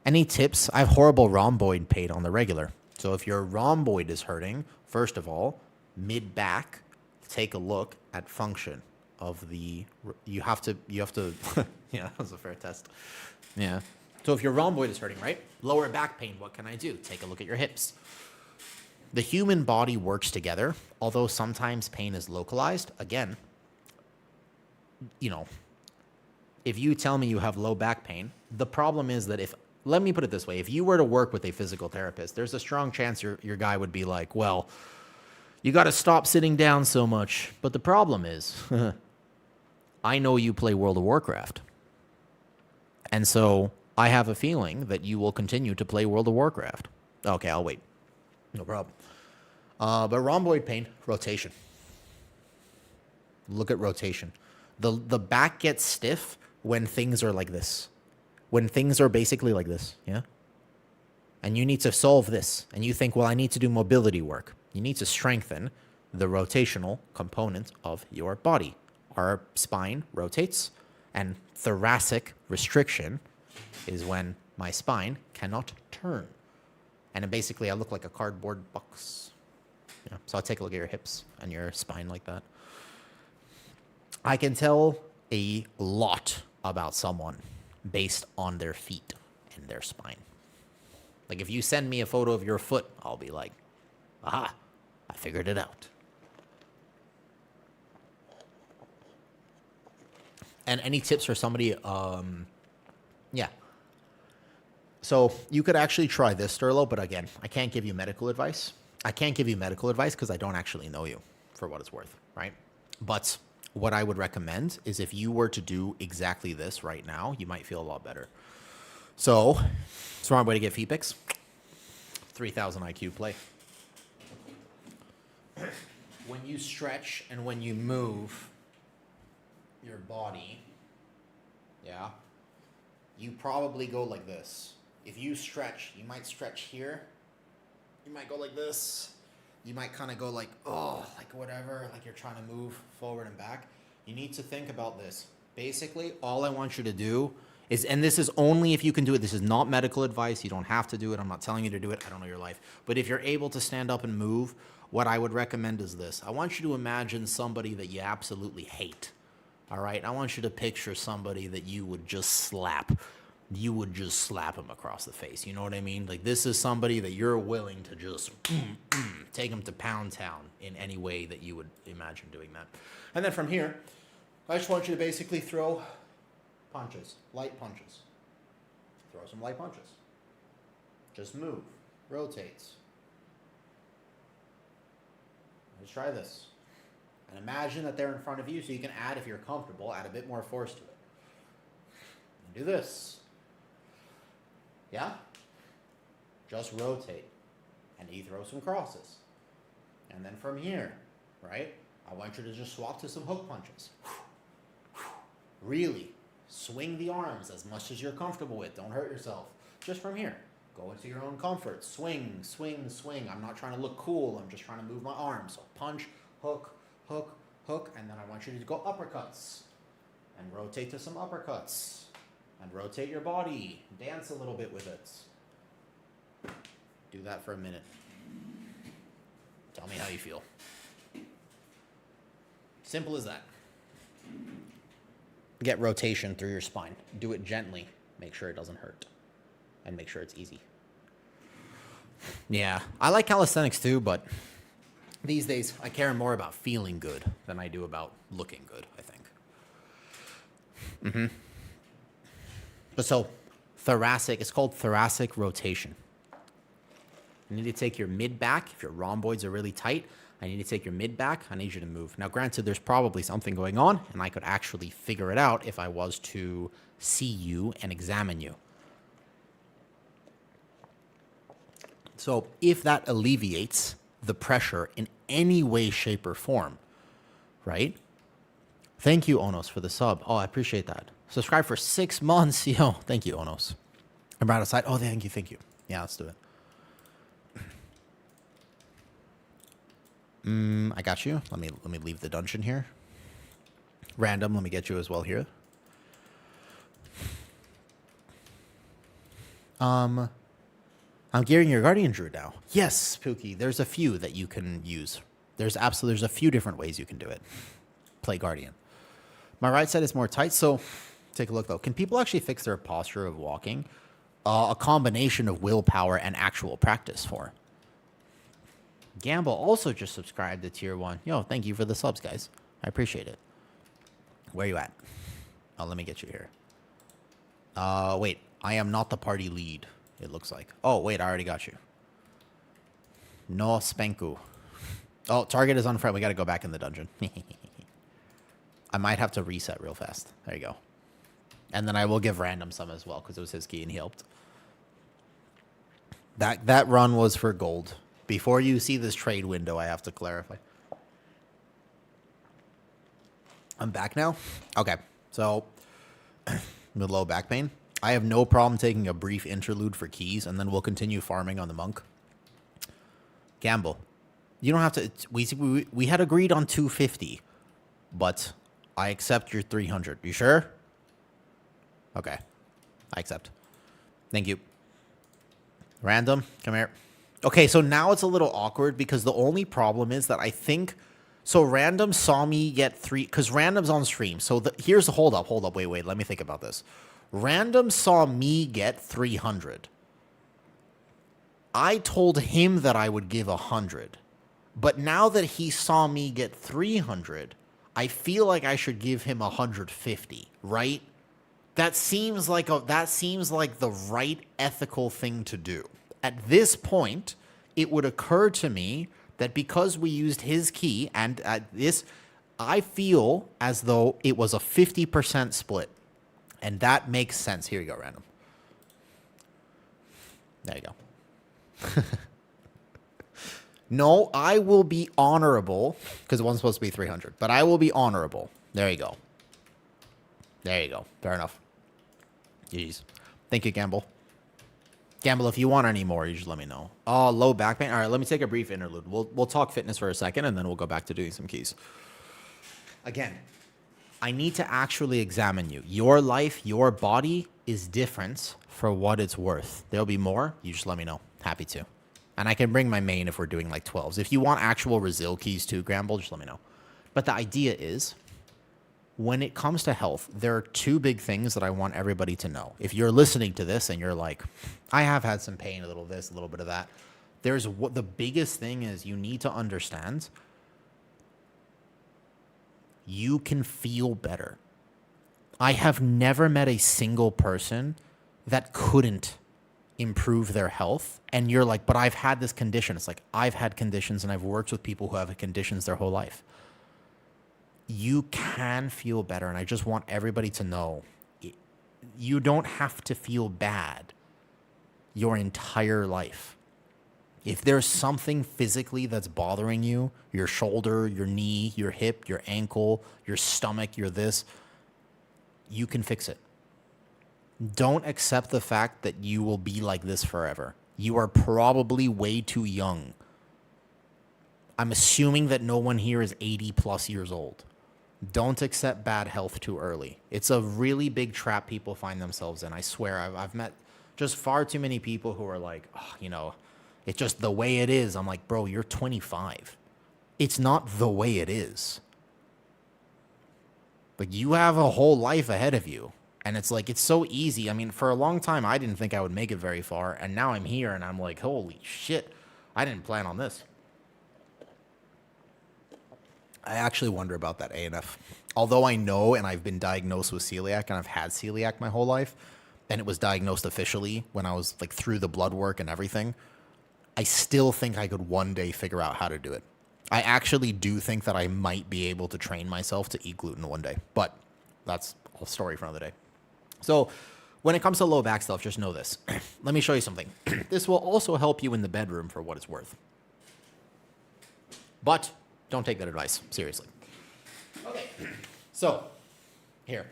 Any tips? I have horrible rhomboid pain on the regular. So if your rhomboid is hurting, first of all, mid-back, take a look at function of the... You have to... Yeah, that was a fair test. Yeah. So if your rhomboid is hurting, right? Lower back pain, what can I do? Take a look at your hips. The human body works together, although sometimes pain is localized. Again, if you tell me you have low back pain, the problem is that let me put it this way, if you were to work with a physical therapist, there's a strong chance your guy would be like, well, you got to stop sitting down so much. But the problem is, I know you play World of Warcraft. And so I have a feeling that you will continue to play World of Warcraft. Okay, I'll wait. No problem. But rhomboid pain, rotation. Look at rotation. The back gets stiff when things are like this. When things are basically like this, yeah? And you need to solve this. And you think, well, I need to do mobility work. You need to strengthen the rotational component of your body. Our spine rotates, and thoracic restriction is when my spine cannot turn. And then basically, I look like a cardboard box. Yeah. So I'll take a look at your hips and your spine like that. I can tell a lot about someone based on their feet and their spine. Like if you send me a photo of your foot, I'll be like, aha, I figured it out. And any tips for somebody? Yeah. So you could actually try this, Sterlo, but again, I can't give you medical advice. I can't give you medical advice because I don't actually know you, for what it's worth, right? But what I would recommend is if you were to do exactly this right now, you might feel a lot better. So, smart way to get feet pics. 3,000 IQ play. When you stretch and when you move your body, yeah, you probably go like this. If you stretch, you might stretch here. You might go like this. You might kind of go like, oh, like whatever, like you're trying to move forward and back. You need to think about this. Basically, all I want you to do is, and this is only if you can do it. This is not medical advice. You don't have to do it. I'm not telling you to do it. I don't know your life. But if you're able to stand up and move, what I would recommend is this. I want you to imagine somebody that you absolutely hate. All right? I want you to picture somebody that you would just slap. You would just slap him across the face. You know what I mean? Like this is somebody that you're willing to just take him to Pound Town in any way that you would imagine doing that. And then from here, I just want you to basically throw punches, light punches. Throw some light punches. Just move, rotates. Let's try this. And imagine that they're in front of you so you can add, if you're comfortable, add a bit more force to it. And do this. Yeah? Just rotate. And you throw some crosses. And then from here, right? I want you to just swap to some hook punches. Really swing the arms as much as you're comfortable with. Don't hurt yourself. Just from here. Go into your own comfort. Swing, swing, swing. I'm not trying to look cool. I'm just trying to move my arms. So punch, hook, hook, hook. And then I want you to go uppercuts. And rotate to some uppercuts. And rotate your body. Dance a little bit with it. Do that for a minute. Tell me how you feel. Simple as that. Get rotation through your spine. Do it gently. Make sure it doesn't hurt. And make sure it's easy. Yeah, I like calisthenics too, but these days I care more about feeling good than I do about looking good, I think. But so, thoracic, it's called thoracic rotation. You need to take your mid back. If your rhomboids are really tight, I need to take your mid back. I need you to move. Now, granted, there's probably something going on, and I could actually figure it out if I was to see you and examine you. So if that alleviates the pressure in any way, shape, or form, right? Thank you, Onos, for the sub. Oh, I appreciate that. Subscribe for 6 months. Yo, thank you, Onos. I'm right outside. Oh, thank you. Yeah, let's do it. I got you. Let me leave the dungeon here. Random, let me get you as well here. I'm gearing your Guardian Druid now. Yes, Pookie. There's a few that you can use. There's a few different ways you can do it. Play Guardian. My right side is more tight, so take a look though. Can people actually fix their posture of walking? A combination of willpower and actual practice for. Gamble also just subscribed to tier 1. Yo, thank you for the subs, guys. I appreciate it. Where you at? Oh, let me get you here. Wait. I am not the party lead, it looks like. Oh, wait, I already got you. No Spanku. Oh, target is on front. We got to go back in the dungeon. I might have to reset real fast. There you go. And then I will give random some as well, because it was his key and he helped. That run was for gold. Before you see this trade window, I have to clarify. I'm back now? Okay. So, with low back pain, I have no problem taking a brief interlude for keys, and then we'll continue farming on the monk. Gamble. You don't have to... We had agreed on 250, but I accept your 300. You sure? Okay. I accept. Thank you. Random, come here. Okay, so now it's a little awkward because the only problem is that I think... So Random saw me get 3... Because Random's on stream. So here's the... Hold up. Wait. Let me think about this. Random saw me get 300. I told him that I would give 100. But now that he saw me get 300, I feel like I should give him 150, right? That seems like the right ethical thing to do. At this point, it would occur to me that because we used his key, and at this, I feel as though it was a 50% split. And that makes sense. Here you go, Random. There you go. No, I will be honorable, because one's supposed to be 300, but I will be honorable. There you go. Fair enough. Jeez. Thank you, Gamble. Gamble, if you want any more, you just let me know. Oh, low back pain. All right, let me take a brief interlude. We'll talk fitness for a second, and then we'll go back to doing some keys. Again, I need to actually examine you. Your life, your body is different for what it's worth. There'll be more. You just let me know. Happy to. And I can bring my main if we're doing like 12s. If you want actual Resil keys too, Gramble, just let me know. But the idea is, when it comes to health, there are two big things that I want everybody to know. If you're listening to this and you're like, I have had some pain, a little this, a little bit of that. The biggest thing is you need to understand you can feel better. I have never met a single person that couldn't improve their health. And you're like, but I've had this condition. It's like, I've had conditions and I've worked with people who have conditions their whole life. You can feel better. And I just want everybody to know you don't have to feel bad your entire life. If there's something physically that's bothering you, your shoulder, your knee, your hip, your ankle, your stomach, your this, you can fix it. Don't accept the fact that you will be like this forever. You are probably way too young. I'm assuming that no one here is 80 plus years old. Don't accept bad health too early. It's a really big trap people find themselves in. I swear, I've met just far too many people who are like, oh, It's just the way it is. I'm like, bro, you're 25. It's not the way it is. Like, you have a whole life ahead of you. And it's like, it's so easy. I mean, for a long time, I didn't think I would make it very far. And now I'm here and I'm like, holy shit, I didn't plan on this. I actually wonder about that ANF. Although I know and I've been diagnosed with celiac and I've had celiac my whole life, and it was diagnosed officially when I was like through the blood work and everything, I still think I could one day figure out how to do it. I actually do think that I might be able to train myself to eat gluten one day, but that's a story for another day. So when it comes to low back stuff, just know this. Let me show you something. This will also help you in the bedroom for what it's worth. But don't take that advice seriously. Okay, so here.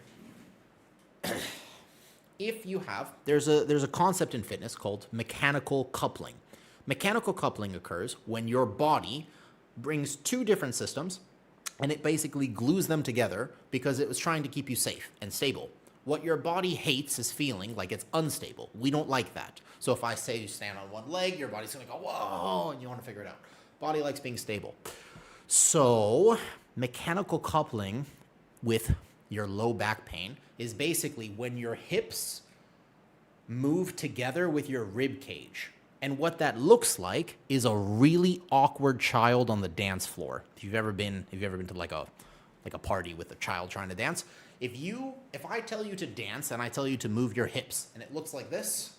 If you have, there's a concept in fitness called mechanical coupling. Mechanical coupling occurs when your body brings two different systems and it basically glues them together because it was trying to keep you safe and stable. What your body hates is feeling like it's unstable. We don't like that. So if I say you stand on one leg, your body's going to go, whoa, and you want to figure it out. Body likes being stable. So mechanical coupling with your low back pain is basically when your hips move together with your rib cage. And what that looks like is a really awkward child on the dance floor. If you've ever been to like a party with a child trying to dance, if I tell you to dance and I tell you to move your hips and it looks like this,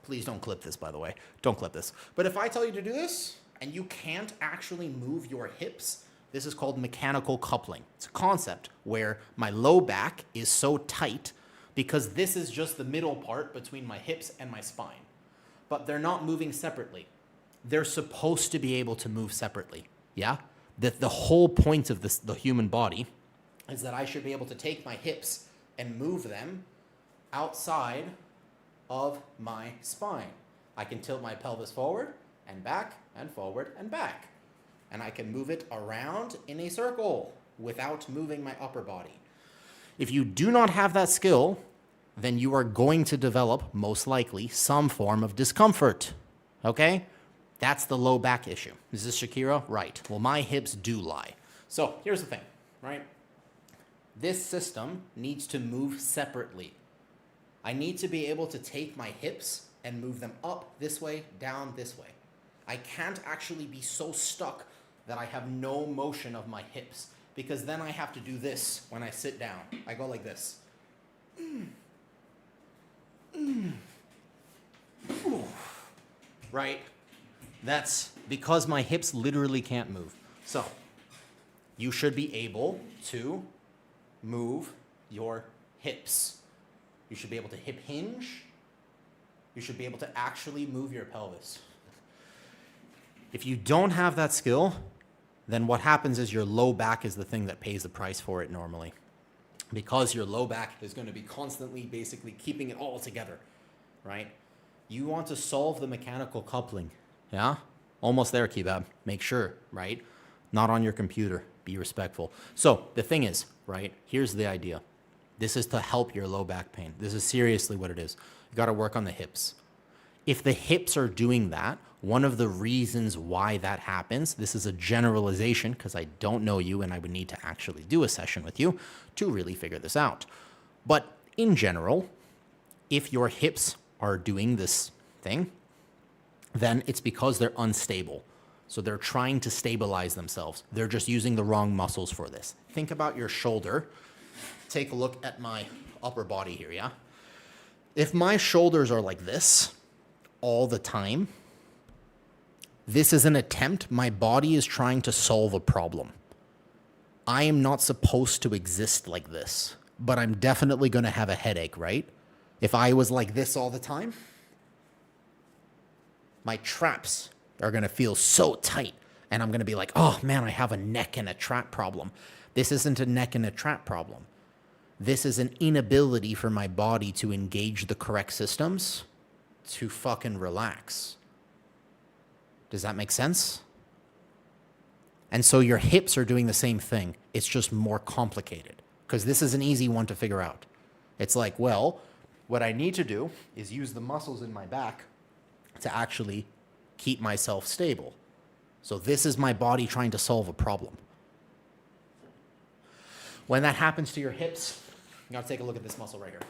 please don't clip this, by the way. Don't clip this. But if I tell you to do this and you can't actually move your hips, this is called mechanical coupling. It's a concept where my low back is so tight because this is just the middle part between my hips and my spine. But they're not moving separately. They're supposed to be able to move separately. Yeah? The whole point of the human body is that I should be able to take my hips and move them outside of my spine. I can tilt my pelvis forward and back and forward and back. And I can move it around in a circle without moving my upper body. If you do not have that skill, then you are going to develop, most likely, some form of discomfort. Okay? That's the low back issue. Is this Shakira? Right. Well, my hips do lie. So here's the thing, right? This system needs to move separately. I need to be able to take my hips and move them up this way, down this way. I can't actually be so stuck that I have no motion of my hips, because then I have to do this when I sit down. I go like this. Right? That's because my hips literally can't move. So, you should be able to move your hips. You should be able to hip hinge. You should be able to actually move your pelvis. If you don't have that skill, then what happens is your low back is the thing that pays the price for it normally. Because your low back is going to be constantly basically keeping it all together, right? You want to solve the mechanical coupling, yeah? Almost there, Kebab. Make sure, right? Not on your computer. Be respectful. So the thing is, right, here's the idea. This is to help your low back pain. This is seriously what it is. You got to work on the hips. If the hips are doing that, one of the reasons why that happens, this is a generalization because I don't know you and I would need to actually do a session with you to really figure this out. But in general, if your hips are doing this thing, then it's because they're unstable. So they're trying to stabilize themselves. They're just using the wrong muscles for this. Think about your shoulder. Take a look at my upper body here, yeah? If my shoulders are like this all the time, this is an attempt. My body is trying to solve a problem. I am not supposed to exist like this, but I'm definitely going to have a headache, right? If I was like this all the time, my traps are going to feel so tight, and I'm going to be like, oh man, I have a neck and a trap problem. This isn't a neck and a trap problem. This is an inability for my body to engage the correct systems to fucking relax. Does that make sense? And so your hips are doing the same thing. It's just more complicated because this is an easy one to figure out. It's like, well, What I need to do is use the muscles in my back to actually keep myself stable. So this is my body trying to solve a problem. When that happens to your hips, you gotta take a look at this muscle right here.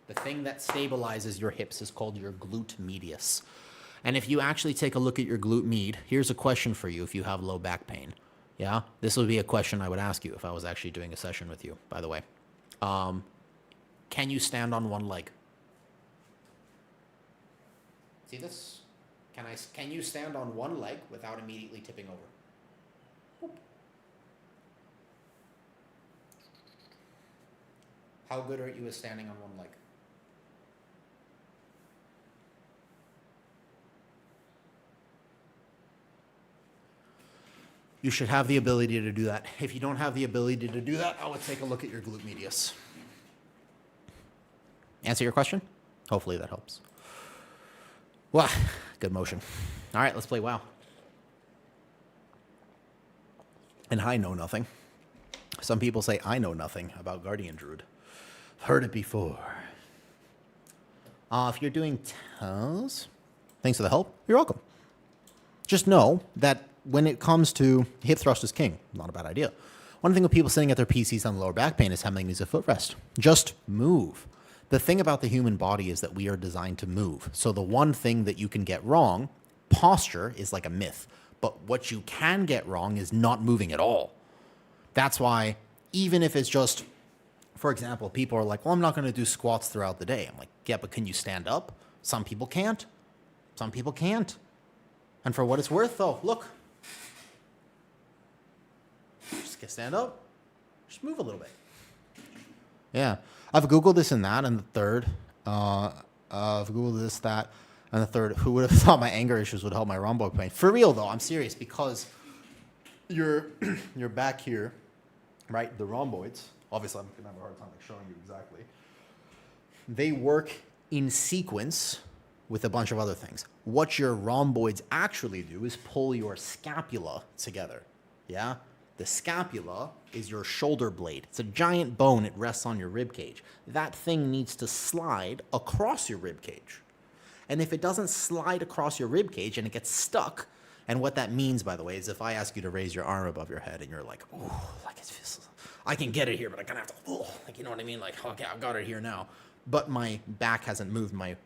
The thing that stabilizes your hips is called your glute medius. And if you actually take a look at your glute med, here's a question for you if you have low back pain. Yeah? This would be a question I would ask you if I was actually doing a session with you, by the way. Can you stand on one leg? See this? Can you stand on one leg without immediately tipping over? Whoop. How good are you at standing on one leg? You should have the ability to do that. If you don't have the ability to do that, I would take a look at your glute medius. Answer your question? Hopefully that helps. Wow, good motion. All right, let's play WoW. And I know nothing. Some people say I know nothing about Guardian Druid. Heard it before. If you're doing tells, thanks for the help. You're welcome. Just know that when it comes to hip thrust is king, not a bad idea. One thing with people sitting at their PCs on lower back pain is having to use a footrest. Just move. The thing about the human body is that we are designed to move. So the one thing that you can get wrong, posture, is like a myth. But what you can get wrong is not moving at all. That's why even if it's just, for example, people are like, well, I'm not going to do squats throughout the day. I'm like, yeah, but can you stand up? Some people can't. Some people can't. And for what it's worth, though, look. Just stand up. Just move a little bit. Yeah. I've Googled this and that, and the third. I've Googled this, that, and the third. Who would have thought my anger issues would help my rhomboid pain? For real, though, I'm serious, because your back here, right, the rhomboids, obviously I'm going to have a hard time showing you exactly. They work in sequence with a bunch of other things. What your rhomboids actually do is pull your scapula together, yeah? The scapula is your shoulder blade. It's a giant bone. It rests on your rib cage. That thing needs to slide across your rib cage. And if it doesn't slide across your rib cage and it gets stuck, and what that means, by the way, is if I ask you to raise your arm above your head and you're like, oh, like it feels, I can get it here, but I'm gonna have to, oh, like, you know what I mean? Like, okay, I've got it here now. But my back hasn't moved. My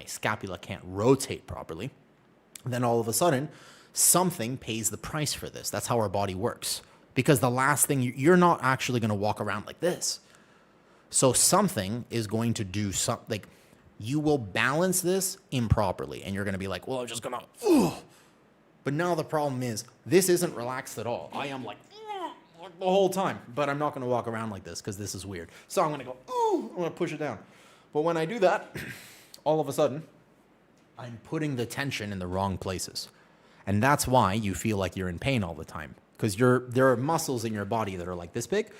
scapula can't rotate properly. Then all of a sudden, something pays the price for this. That's how our body works. Because the last thing, you're not actually going to walk around like this. So something is going to do something. Like, you will balance this improperly. And you're going to be like, well, I'm just going to, but now the problem is, this isn't relaxed at all. I am like the whole time. But I'm not going to walk around like this because this is weird. So I'm going to go, I'm going to push it down. But when I do that, all of a sudden, I'm putting the tension in the wrong places. And that's why you feel like you're in pain all the time. Because there are muscles in your body that are like this big,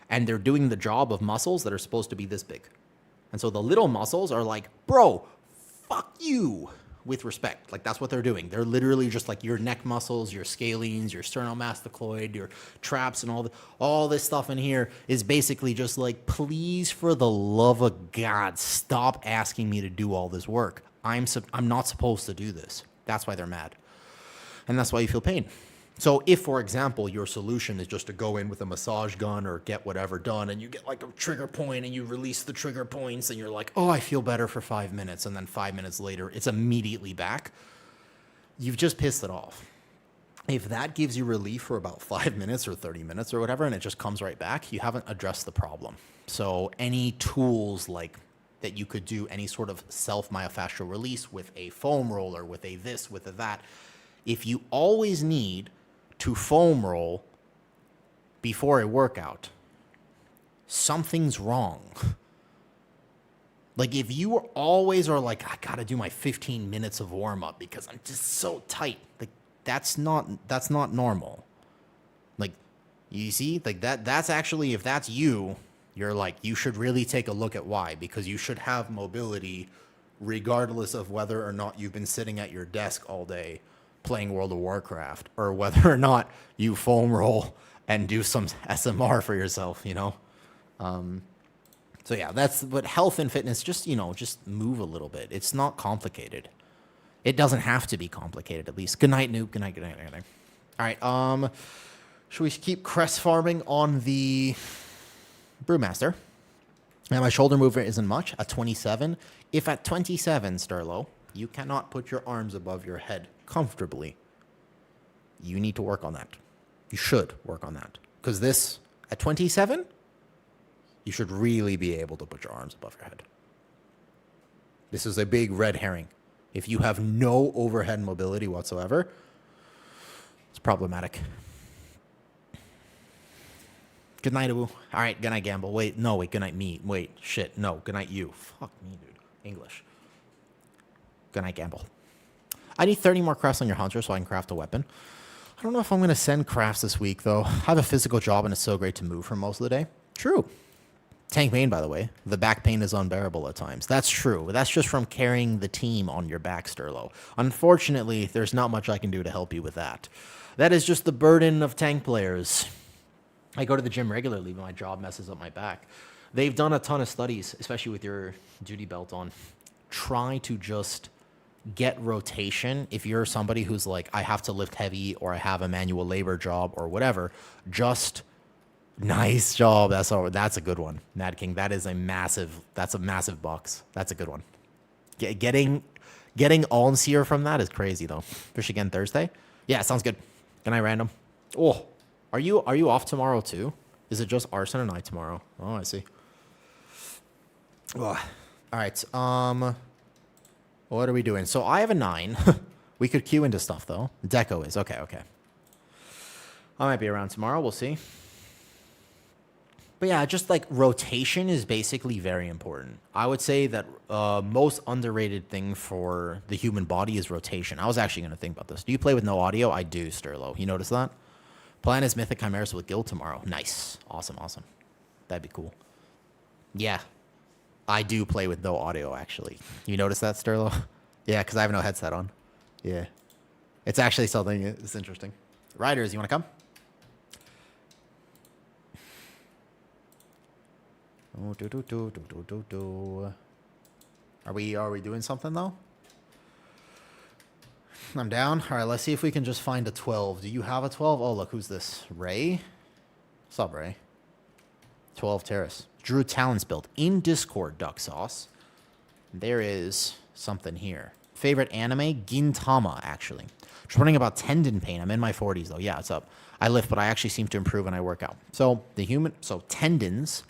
and they're doing the job of muscles that are supposed to be this big. And so the little muscles are like, bro, fuck you, with respect. Like, that's what they're doing. They're literally just like your neck muscles, your scalenes, your sternomastochloid, your traps, and all this stuff in here is basically just like, please, for the love of God, stop asking me to do all this work. I'm not supposed to do this. That's why they're mad. And that's why you feel pain. So if, for example, your solution is just to go in with a massage gun or get whatever done, and you get like a trigger point and you release the trigger points and you're like, oh, I feel better for 5 minutes. And then 5 minutes later, it's immediately back. You've just pissed it off. If that gives you relief for about 5 minutes or 30 minutes or whatever, and it just comes right back, you haven't addressed the problem. So any tools like that you could do, any sort of self-myofascial release with a foam roller, with a this, with a that, if you always need to foam roll before a workout, something's wrong. Like, if you always are like, I gotta do my 15 minutes of warm-up because I'm just so tight, like, that's not normal. Like, you see, like that's actually, if that's you, you're like, you should really take a look at why, because you should have mobility regardless of whether or not you've been sitting at your desk all day playing World of Warcraft, or whether or not you foam roll and do some SMR for yourself, you know? So yeah, that's what health and fitness. Just just move a little bit. It's not complicated. It doesn't have to be complicated. At least. Good night, noob. Good night. Good night. Good night. All right. Should we keep crest farming on the Brewmaster? Now my shoulder movement isn't much at 27. If at 27, Sterlo, you cannot put your arms above your head comfortably, you need to work on that. You should work on that. Because this, at 27, you should really be able to put your arms above your head. This is a big red herring. If you have no overhead mobility whatsoever, it's problematic. Good night, Abu. All right, good night, Gamble. Wait, good night, me. Wait, shit, no, good night, you. Fuck me, dude. English. Good night, Gamble. I need 30 more crafts on your hunter so I can craft a weapon. I don't know if I'm going to send crafts this week, though. I have a physical job, and it's so great to move for most of the day. True. Tank main, by the way. The back pain is unbearable at times. That's true. That's just from carrying the team on your back, Sterlo. Unfortunately, there's not much I can do to help you with that. That is just the burden of tank players. I go to the gym regularly, but my job messes up my back. They've done a ton of studies, especially with your duty belt on. Try to just get rotation. If you're somebody who's like, I have to lift heavy or I have a manual labor job or whatever, just nice job. That's a good one, Mad King. That's a massive box. That's a good one. Getting Alnseer from that is crazy though. Fish again Thursday? Yeah, sounds good. Good night, random. Oh, are you off tomorrow too? Is it just Arson and I tomorrow? Oh, I see. Ugh. All right. What are we doing? So I have a 9. We could queue into stuff though. Deco is okay. I might be around tomorrow. We'll see. But yeah, just like rotation is basically very important. I would say that most underrated thing for the human body is rotation. I was actually going to think about this. Do you play with no audio? I do, Sterlo. You notice that? Plan is Mythic Chimeras with Guild tomorrow. Nice. Awesome. That'd be cool. Yeah. I do play with no audio, actually. You notice that, Sterlo? Yeah, because I have no headset on. Yeah. It's actually something. It's interesting. Riders, you want to come? Are we doing something though? I'm down. All right, let's see if we can just find a 12. Do you have a 12? Oh, look, who's this? Ray? What's up, Ray? 12 Terrace. Druid Talents build in Discord, Duck Sauce. There is something here. Favorite anime? Gintama, actually. Just running about tendon pain. I'm in my 40s though. Yeah, it's up. I lift, but I actually seem to improve when I work out. So tendons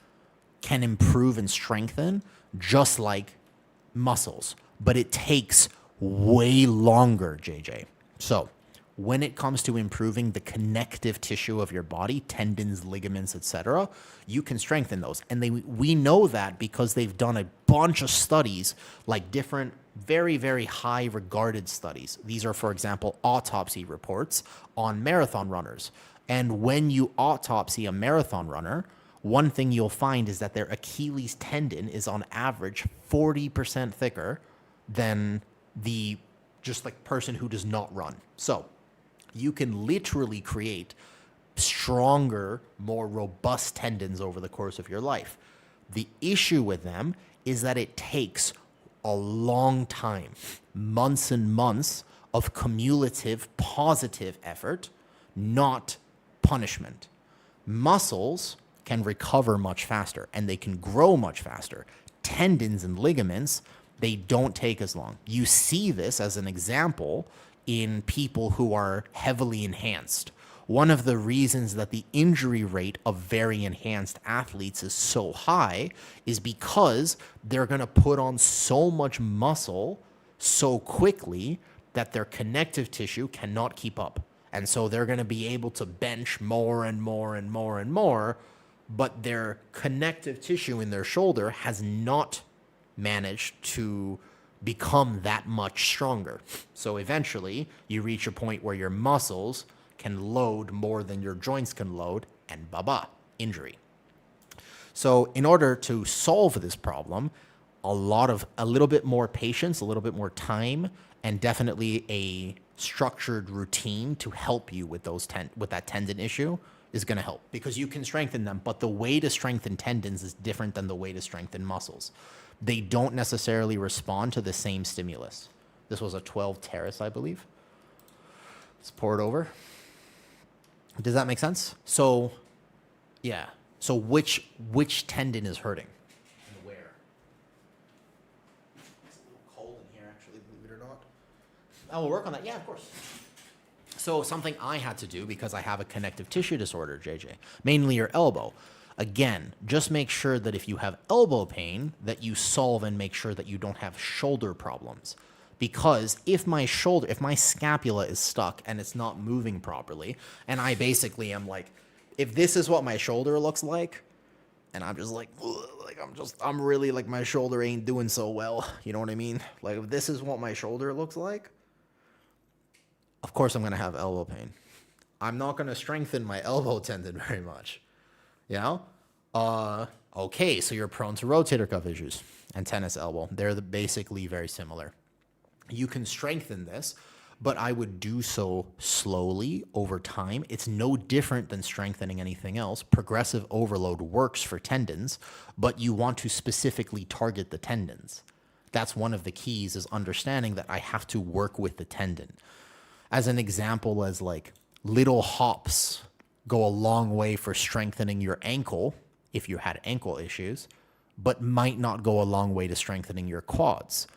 can improve and strengthen just like muscles, but it takes way longer, JJ. So when it comes to improving the connective tissue of your body, tendons, ligaments, etc., you can strengthen those. And we know that because they've done a bunch of studies, like different very, very high regarded studies. These are, for example, autopsy reports on marathon runners. And when you autopsy a marathon runner, one thing you'll find is that their Achilles tendon is on average 40% thicker than the just like person who does not run. So you can literally create stronger, more robust tendons over the course of your life. The issue with them is that it takes a long time, months and months of cumulative positive effort, not punishment. Muscles can recover much faster and they can grow much faster. Tendons and ligaments, they don't take as long. You see this as an example in people who are heavily enhanced. One of the reasons that the injury rate of very enhanced athletes is so high is because they're going to put on so much muscle so quickly that their connective tissue cannot keep up. And so they're going to be able to bench more and more and more and more, but their connective tissue in their shoulder has not managed to become that much stronger. So eventually you reach a point where your muscles can load more than your joints can load, and baba, injury. So in order to solve this problem, a little bit more patience, a little bit more time, and definitely a structured routine to help you with with that tendon issue is going to help, because you can strengthen them, but the way to strengthen tendons is different than the way to strengthen muscles. They don't necessarily respond to the same stimulus. This was a 12 terrace, I believe. Let's pour it over. Does that make sense? So, yeah. So which tendon is hurting? And where? It's a little cold in here, actually, believe it or not. I will work on that. Yeah, of course. So something I had to do because I have a connective tissue disorder, JJ, mainly your elbow. Again, just make sure that if you have elbow pain, that you solve and make sure that you don't have shoulder problems. Because if my scapula is stuck and it's not moving properly, and I basically am like, if this is what my shoulder looks like, and I'm just like I'm really like, my shoulder ain't doing so well. You know what I mean? Like, if this is what my shoulder looks like, of course I'm going to have elbow pain. I'm not going to strengthen my elbow tendon very much. You know? Okay, so you're prone to rotator cuff issues and tennis elbow. They're basically very similar. You can strengthen this, but I would do so slowly over time. It's no different than strengthening anything else. Progressive overload works for tendons, but you want to specifically target the tendons. That's one of the keys, is understanding that I have to work with the tendon. As an example, as like little hops go a long way for strengthening your ankle if you had ankle issues, but might not go a long way to strengthening your quads.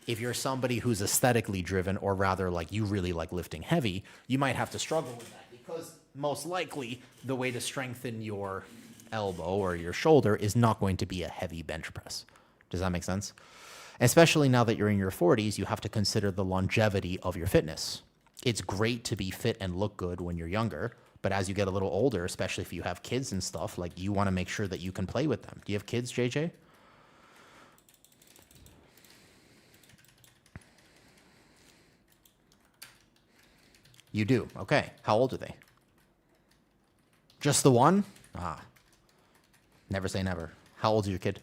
If you're somebody who's aesthetically driven, or rather like you really like lifting heavy, you might have to struggle with that, because most likely the way to strengthen your elbow or your shoulder is not going to be a heavy bench press. Does that make sense? Especially now that you're in your 40s, you have to consider the longevity of your fitness. It's great to be fit and look good when you're younger, but as you get a little older, especially if you have kids and stuff, like, you want to make sure that you can play with them. Do you have kids, JJ? You do. Okay. How old are they? Just the one? Ah. Never say never. How old is your kid?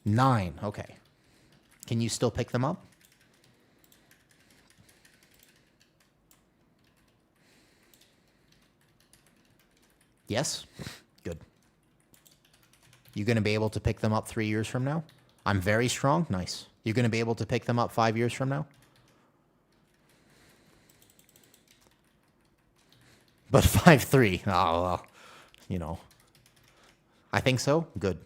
9. Okay. Can you still pick them up? Yes? Good. You going to be able to pick them up 3 years from now? I'm very strong? Nice. You going to be able to pick them up 5 years from now? But 5'3". Oh, well, you know. I think so. Good.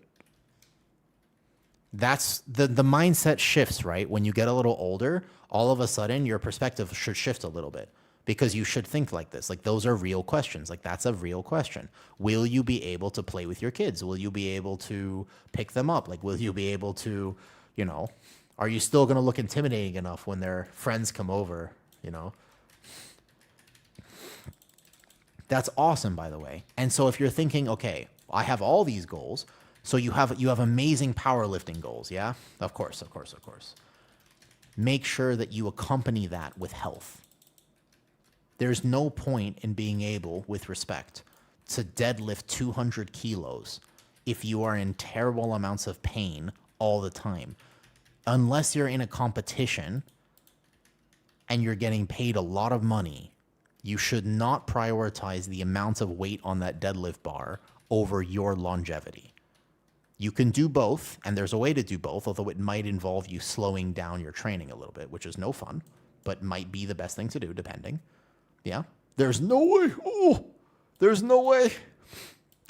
That's the mindset shifts, right? When you get a little older, all of a sudden your perspective should shift a little bit, because you should think like this. Like, those are real questions. Like, that's a real question. Will you be able to play with your kids? Will you be able to pick them up? Like, will you be able to, you know, are you still going to look intimidating enough when their friends come over, you know? That's awesome, by the way. And so if you're thinking, okay, I have all these goals, so you have amazing powerlifting goals, yeah? Of course. Make sure that you accompany that with health. There's no point in being able, with respect, to deadlift 200 kilos if you are in terrible amounts of pain all the time. Unless you're in a competition and you're getting paid a lot of money, you should not prioritize the amount of weight on that deadlift bar over your longevity. You can do both, and there's a way to do both, although it might involve you slowing down your training a little bit, which is no fun, but might be the best thing to do, depending. Yeah? There's no way. Oh, there's no way.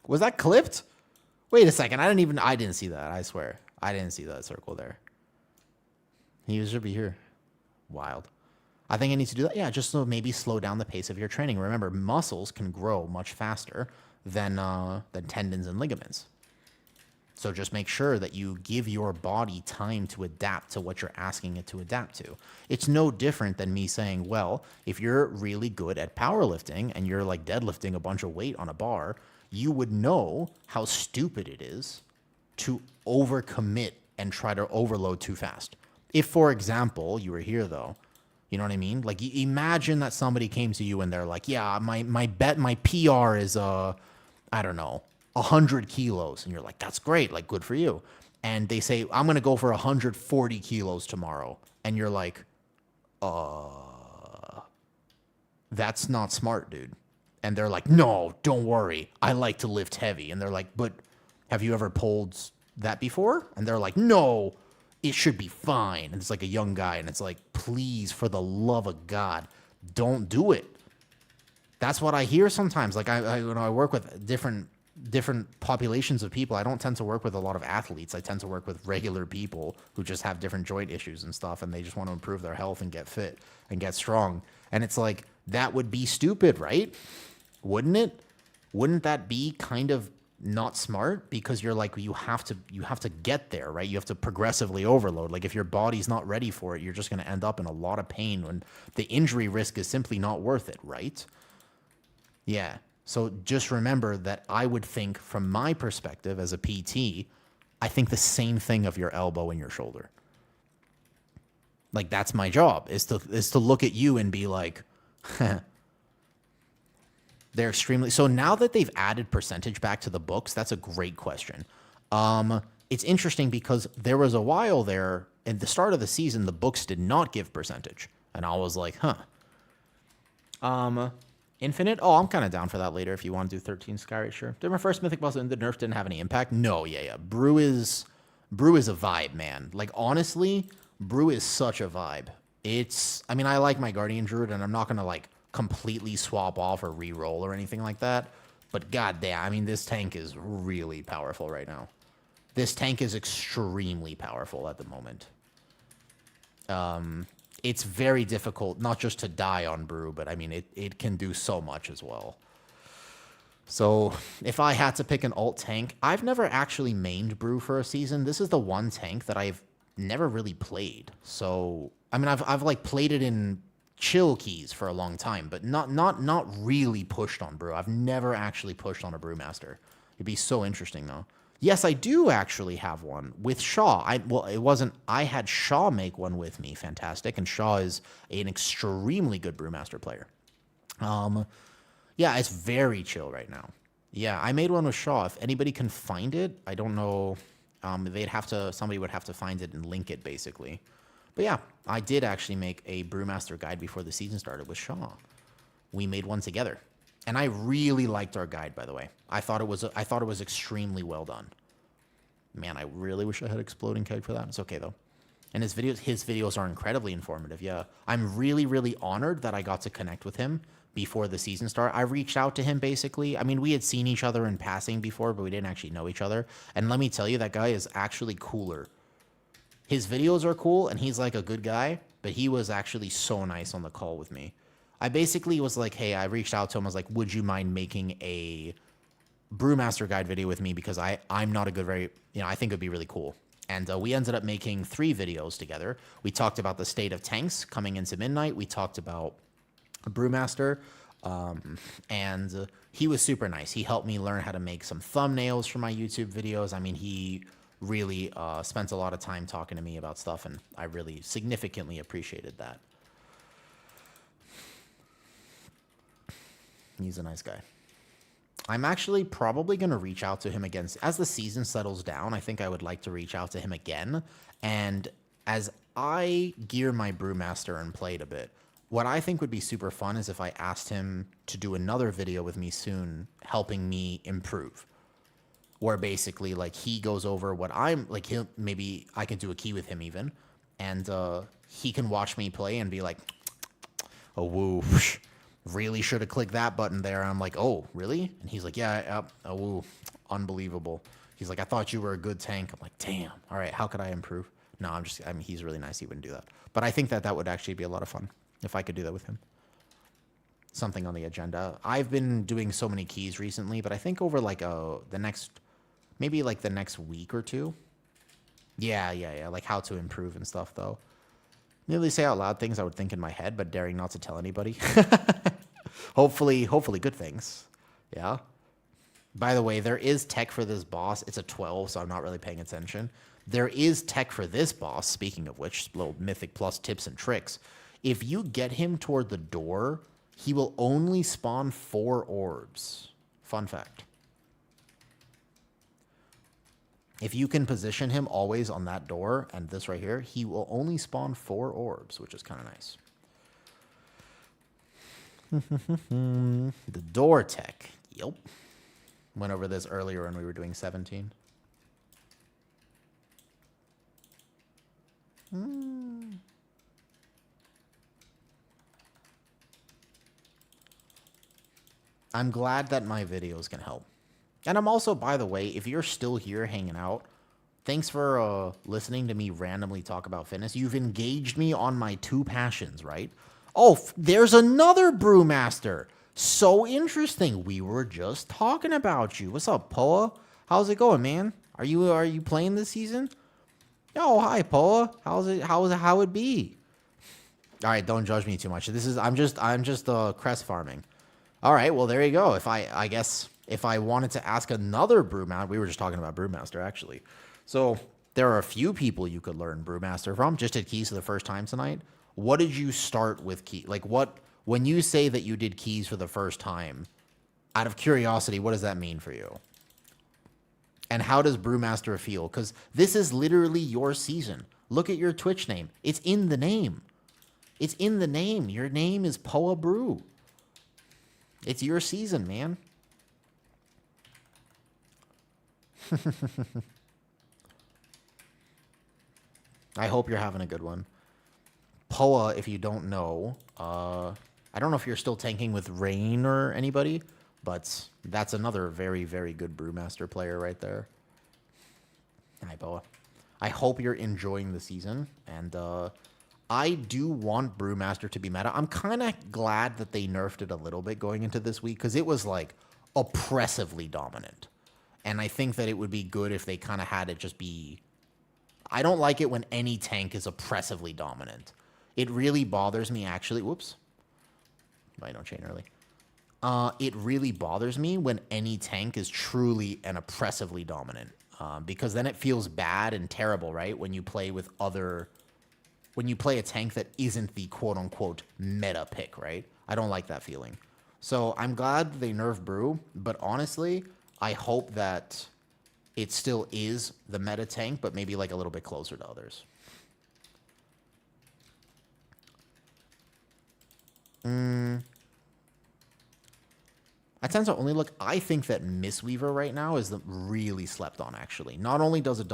Was that clipped? Wait a second. I didn't see that. I swear. I didn't see that circle there. He should be here. Wild. I think I need to do that. Yeah, just so maybe slow down the pace of your training. Remember, muscles can grow much faster than tendons and ligaments. So just make sure that you give your body time to adapt to what you're asking it to adapt to. It's no different than me saying, well, if you're really good at powerlifting and you're like deadlifting a bunch of weight on a bar, you would know how stupid it is to overcommit and try to overload too fast. If, for example, you were here though, you know what I mean? Like, imagine that somebody came to you and they're like, yeah, my PR is, I don't know, 100 kilos. And you're like, that's great. Like, good for you. And they say, I'm going to go for 140 kilos tomorrow. And you're like, that's not smart, dude. And they're like, no, don't worry. I like to lift heavy. And they're like, but have you ever pulled that before? And they're like, no, it should be fine. And it's like a young guy. And it's like, please, for the love of God, don't do it. That's what I hear sometimes. Like when I work with different populations of people, I don't tend to work with a lot of athletes. I tend to work with regular people who just have different joint issues and stuff, and they just want to improve their health and get fit and get strong. And it's like, that would be stupid, right? Wouldn't it? Wouldn't that be kind of not smart? Because you're like, you have to get there, right? You have to progressively overload. Like if your body's not ready for it, you're just going to end up in a lot of pain when the injury risk is simply not worth it, right? Yeah. So just remember that I would think, from my perspective as a PT, I think the same thing of your elbow and your shoulder. Like that's my job, is to look at you and be like, they're extremely. So now that they've added percentage back to the books, that's a great question. It's interesting because there was a while there at the start of the season, the books did not give percentage, and I was like, huh. Infinite? Oh, I'm kind of down for that later if you want to do 13 Skyrate, sure. Did my first Mythic boss and the nerf didn't have any impact? No, yeah. Brew is a vibe, man. Like, honestly, Brew is such a vibe. I mean, I like my Guardian Druid, and I'm not going to, like, completely swap off or re-roll or anything like that. But goddamn, I mean, this tank is really powerful right now. This tank is extremely powerful at the moment. It's very difficult, not just to die on Brew, but I mean, it can do so much as well. So if I had to pick an alt tank, I've never actually mained Brew for a season. This is the one tank that I've never really played. So, I mean, I've like played it in chill keys for a long time, but not really pushed on Brew. I've never actually pushed on a Brewmaster. It'd be so interesting though. Yes, I do actually have one with Shaw. I had Shaw make one with me. Fantastic. And Shaw is an extremely good Brewmaster player. Yeah, it's very chill right now. Yeah, I made one with Shaw. If anybody can find it, I don't know. Somebody would have to find it and link it basically. But yeah, I did actually make a Brewmaster guide before the season started with Shaw. We made one together. And I really liked our guide, by the way. I thought it was extremely well done. Man, I really wish I had Exploding Keg for that. It's okay though. And his videos are incredibly informative. Yeah, I'm really, really honored that I got to connect with him before the season started. I reached out to him basically. I mean, we had seen each other in passing before, but we didn't actually know each other. And let me tell you, that guy is actually cooler. His videos are cool, and he's like a good guy, but he was actually so nice on the call with me. I basically was like, hey, I reached out to him. I was like, would you mind making a Brewmaster guide video with me? Because I'm not a good, I think it'd be really cool. And we ended up making 3 videos together. We talked about the state of tanks coming into Midnight. We talked about Brewmaster. And he was super nice. He helped me learn how to make some thumbnails for my YouTube videos. I mean, he really spent a lot of time talking to me about stuff, and I really significantly appreciated that. He's a nice guy. I'm actually probably going to reach out to him again. As the season settles down, I think I would like to reach out to him again. And as I gear my Brewmaster and play it a bit, what I think would be super fun is if I asked him to do another video with me soon, helping me improve. Where basically, like, he goes over what I'm, like, maybe I can do a key with him even. And he can watch me play and be like, oh, woo, really should have clicked that button there. And I'm like, oh, really? And he's like, yeah, oh, unbelievable. He's like, I thought you were a good tank. I'm like, damn. All right, how could I improve? No, I mean, he's really nice. He wouldn't do that. But I think that would actually be a lot of fun if I could do that with him. Something on the agenda. I've been doing so many keys recently, but I think over like the next week or two. Yeah. Like how to improve and stuff though. Nearly say out loud things I would think in my head, but daring not to tell anybody. Hopefully good things. Yeah. By the way, there is tech for this boss. It's a 12, so I'm not really paying attention. There is tech for this boss, speaking of which, little Mythic Plus tips and tricks. If you get him toward the door, he will only spawn 4 orbs. Fun fact. If you can position him always on that door and this right here, he will only spawn 4 orbs, which is kind of nice. The door tech. Yep. Went over this earlier when we were doing 17. I'm glad that my videos can help. And I'm also, by the way, if you're still here hanging out, thanks for listening to me randomly talk about fitness. You've engaged me on my two passions, right? Oh, there's another Brewmaster. So interesting. We were just talking about you. What's up, Poa? How's it going, man? Are you playing this season? Oh, hi, Poa. How it be? All right, don't judge me too much. I'm just crest farming. All right, well there you go. I guess if I wanted to ask another Brewmaster, we were just talking about Brewmaster actually. So there are a few people you could learn Brewmaster from. Just did keys for the first time tonight. What did you start with key? Like when you say that you did keys for the first time, out of curiosity, what does that mean for you? And how does Brewmaster feel? Because this is literally your season. Look at your Twitch name. It's in the name. It's in the name. Your name is Poa Brew. It's your season, man. I hope you're having a good one. Poa, if you don't know, I don't know if you're still tanking with Rain or anybody, but that's another very, very good Brewmaster player right there. Hi, Poa. I hope you're enjoying the season, and I do want Brewmaster to be meta. I'm kind of glad that they nerfed it a little bit going into this week, because it was, like, oppressively dominant. And I think that it would be good if they kind of had it just be... I don't like it when any tank is oppressively dominant. It really bothers me, actually. Whoops. I don't chain early. It really bothers me when any tank is truly and oppressively dominant. Because then it feels bad and terrible, right? When you play with other... When you play a tank that isn't the quote-unquote meta pick, right? I don't like that feeling. So I'm glad they nerfed Brew, but honestly, I hope that it still is the meta tank, but maybe like a little bit closer to others. I tend to only look... I think that Mistweaver right now is really slept on, actually. Not only does it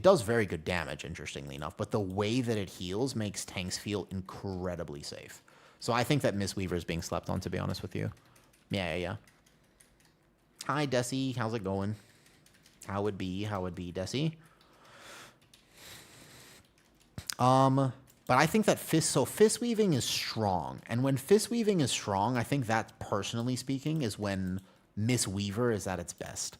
does very good damage, interestingly enough, but the way that it heals makes tanks feel incredibly safe. So I think that Mistweaver is being slept on, to be honest with you. Yeah. Hi, Desi. How's it going? How it be, Desi? But I think that fist weaving is strong. And when fist weaving is strong, I think that, personally speaking, is when Mistweaver is at its best.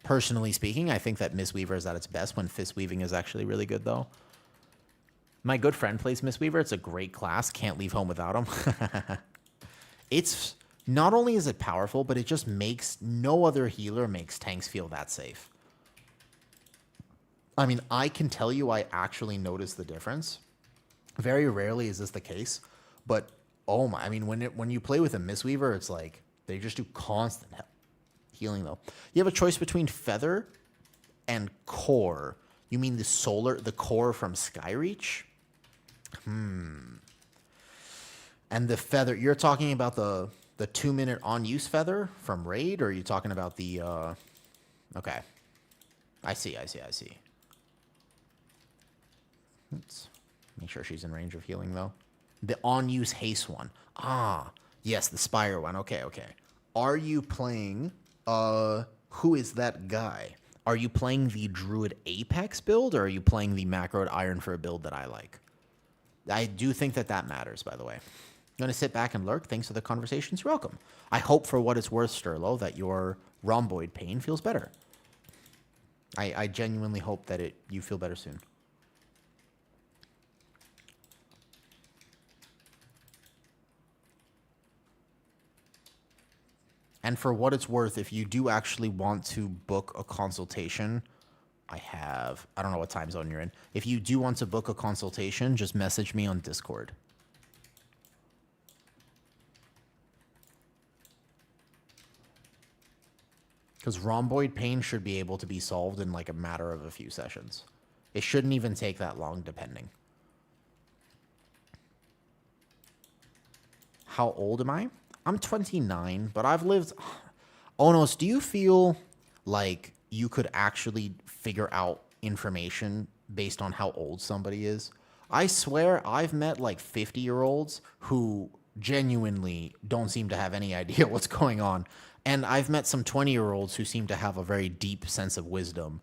Personally speaking, I think that Mistweaver is at its best when fist weaving is actually really good, though. My good friend plays Mistweaver. It's a great class. Can't leave home without him. It's... Not only is it powerful, but it just makes... No other healer makes tanks feel that safe. I mean, I can tell you I actually noticed the difference. Very rarely is this the case, but oh my! I mean, when you play with a Mistweaver, it's like they just do constant healing. Though you have a choice between Feather and Core. You mean the Core from Skyreach? And the Feather. You're talking about the 2-minute on-use Feather from Raid, or are you talking about the? Okay, I see. Let's make sure she's in range of healing, though. The on-use haste one. Ah, yes, the Spire one. Okay. Are you playing... who is that guy? Are you playing the Druid Apex build, or are you playing the macroed Ironfur build that I like? I do think that matters, by the way. I'm going to sit back and lurk. Thanks for the conversations. You're welcome. I hope, for what it's worth, Sterlo, that your rhomboid pain feels better. I genuinely hope that you feel better soon. And for what it's worth, if you do actually want to book a consultation, I don't know what time zone you're in. If you do want to book a consultation, just message me on Discord. Because rhomboid pain should be able to be solved in like a matter of a few sessions. It shouldn't even take that long, depending. How old am I? I'm 29, but I've lived. Onos, do you feel like you could actually figure out information based on how old somebody is? I swear I've met like 50-year-olds who genuinely don't seem to have any idea what's going on. And I've met some 20-year-olds who seem to have a very deep sense of wisdom.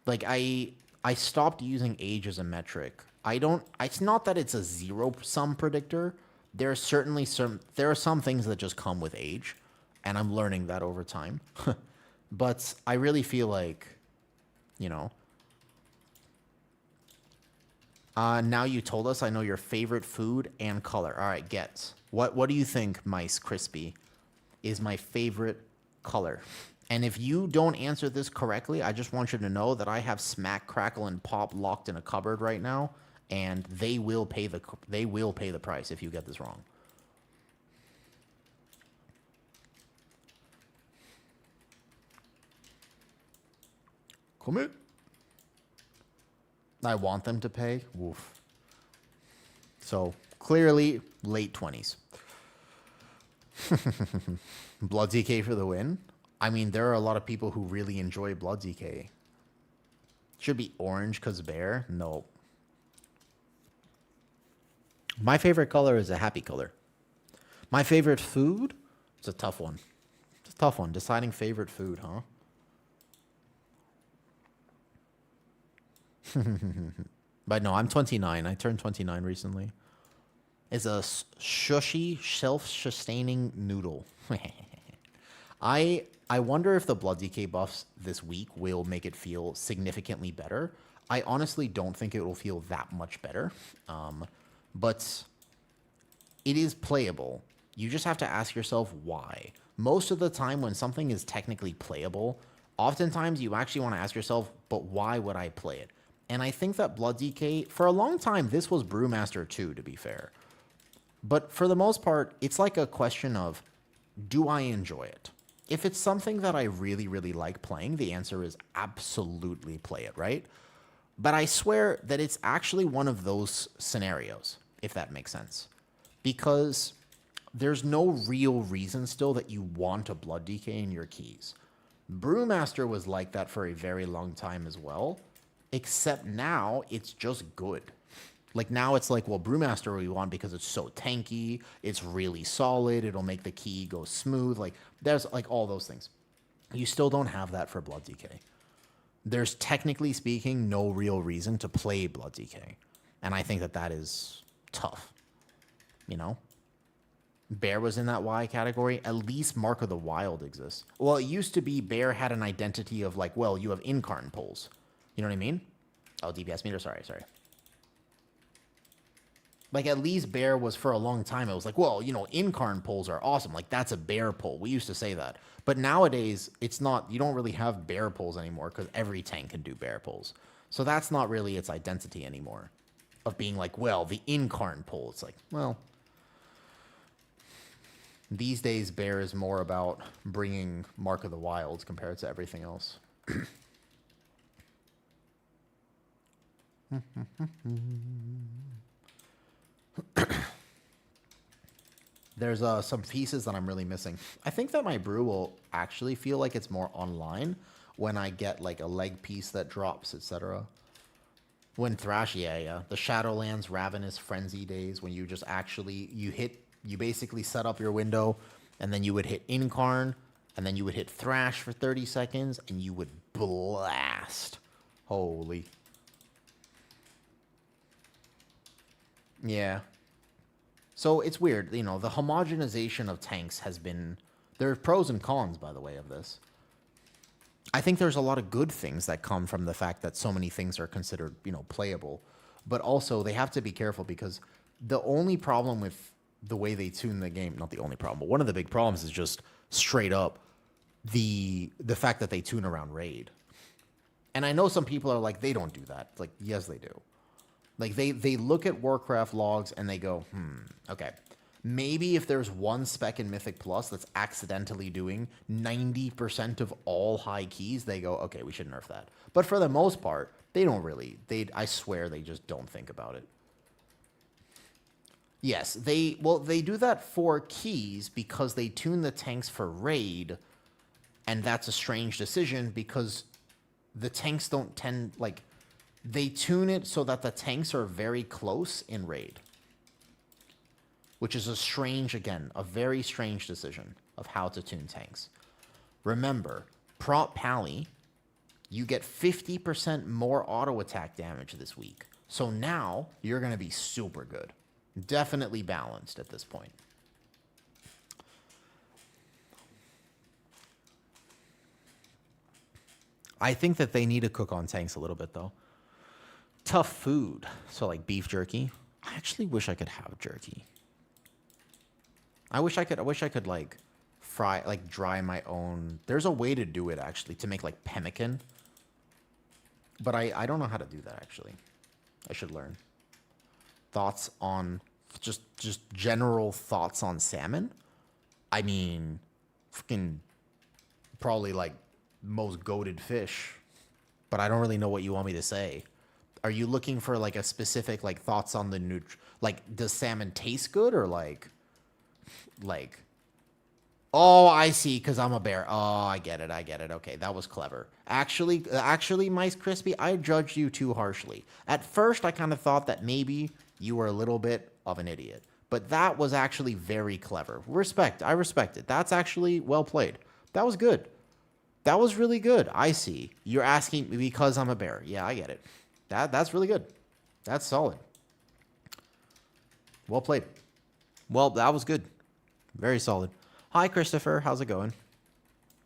Like I stopped using age as a metric. I don't It's not that it's a zero sum predictor. There are certainly some things that just come with age, and I'm learning that over time. But I really feel like, you know, now you told us I know your favorite food and color. All right, get. What do you think, Mice Crispy, is my favorite color? And if you don't answer this correctly, I just want you to know that I have Smack, Crackle, and Pop locked in a cupboard right now, and they will pay the price if you get this wrong. Commit. I want them to pay. Woof. So clearly late 20s. Blood DK for the win. I mean, there are a lot of people who really enjoy Blood DK. Should be orange because bear. No. My favorite color is a happy color. My favorite food? It's a tough one. It's a tough one. Deciding favorite food, huh? But no, I'm 29. I turned 29 recently. It's a shushy, self-sustaining noodle. I wonder if the Blood DK buffs this week will make it feel significantly better. I honestly don't think it will feel that much better. But it is playable. You just have to ask yourself why. Most of the time when something is technically playable, oftentimes you actually want to ask yourself, but why would I play it? And I think that Blood DK, for a long time, this was Brewmaster too, to be fair. But for the most part, it's like a question of, do I enjoy it? If it's something that I really, really like playing, the answer is absolutely play it, right? But I swear that it's actually one of those scenarios, if that makes sense. Because there's no real reason still that you want a Blood DK in your keys. Brewmaster was like that for a very long time as well. Except now, it's just good. Like now it's like, well, Brewmaster we want because it's so tanky, it's really solid, it'll make the key go smooth. Like there's like all those things. You still don't have that for Blood DK. There's technically speaking no real reason to play Blood DK. And I think that that is tough. You know? Bear was in that Y category. At least Mark of the Wild exists. Well, it used to be Bear had an identity of like, well, you have incarn pulls. You know what I mean? Oh, DPS meter. Sorry. Like, at least bear was for a long time. It was like, well, you know, incarn pulls are awesome. Like, that's a bear pull. We used to say that. But nowadays, it's not, you don't really have bear pulls anymore because every tank can do bear pulls. So that's not really its identity anymore. Of being like, well, the incarn pull. It's like, well, these days, bear is more about bringing Mark of the Wilds compared to everything else. There's some pieces that I'm really missing. I think that my brew will actually feel like it's more online when I get like a leg piece that drops, etc. When Thrash, yeah. The Shadowlands Ravenous Frenzy days when you just actually, you basically set up your window and then you would hit Incarn and then you would hit Thrash for 30 seconds and you would blast. Holy. Yeah. So it's weird, you know, the homogenization of tanks has been... There are pros and cons, by the way, of this. I think there's a lot of good things that come from the fact that so many things are considered, you know, playable. But also, they have to be careful because the only problem with the way they tune the game... Not the only problem, but one of the big problems is just straight up the fact that they tune around raid. And I know some people are like, they don't do that. It's like, yes, they do. Like, they look at Warcraft logs and they go, okay. Maybe if there's one spec in Mythic Plus that's accidentally doing 90% of all high keys, they go, okay, we should nerf that. But for the most part, they don't really. I swear they just don't think about it. Yes, they do that for keys because they tune the tanks for raid, and that's a strange decision because the tanks don't tend like they tune it so that the tanks are very close in raid, which is a very strange decision of how to tune tanks. Remember, prop pally, you get 50% more auto attack damage this week. So now you're going to be super good. Definitely balanced at this point. I think that they need to cook on tanks a little bit, though. Tough food. So, like beef jerky. I actually wish I could have jerky. I wish I could like fry, like dry my own. There's a way to do it actually to make like pemmican. But I don't know how to do that actually. I should learn. Thoughts on just general thoughts on salmon? I mean, freaking probably like most goated fish, but I don't really know what you want me to say. Are you looking for like a specific like thoughts on the like does salmon taste good or like oh, I see, because I'm a bear. Oh, I get it. Okay, that was clever. Actually, Mice Crispy, I judged you too harshly. At first, I kind of thought that maybe you were a little bit of an idiot. But that was actually very clever. I respect it. That's actually well played. That was good. That was really good. I see. You're asking me because I'm a bear. Yeah, I get it. That's really good. That's solid. Well played. Well, that was good. Very solid. Hi, Christopher. How's it going?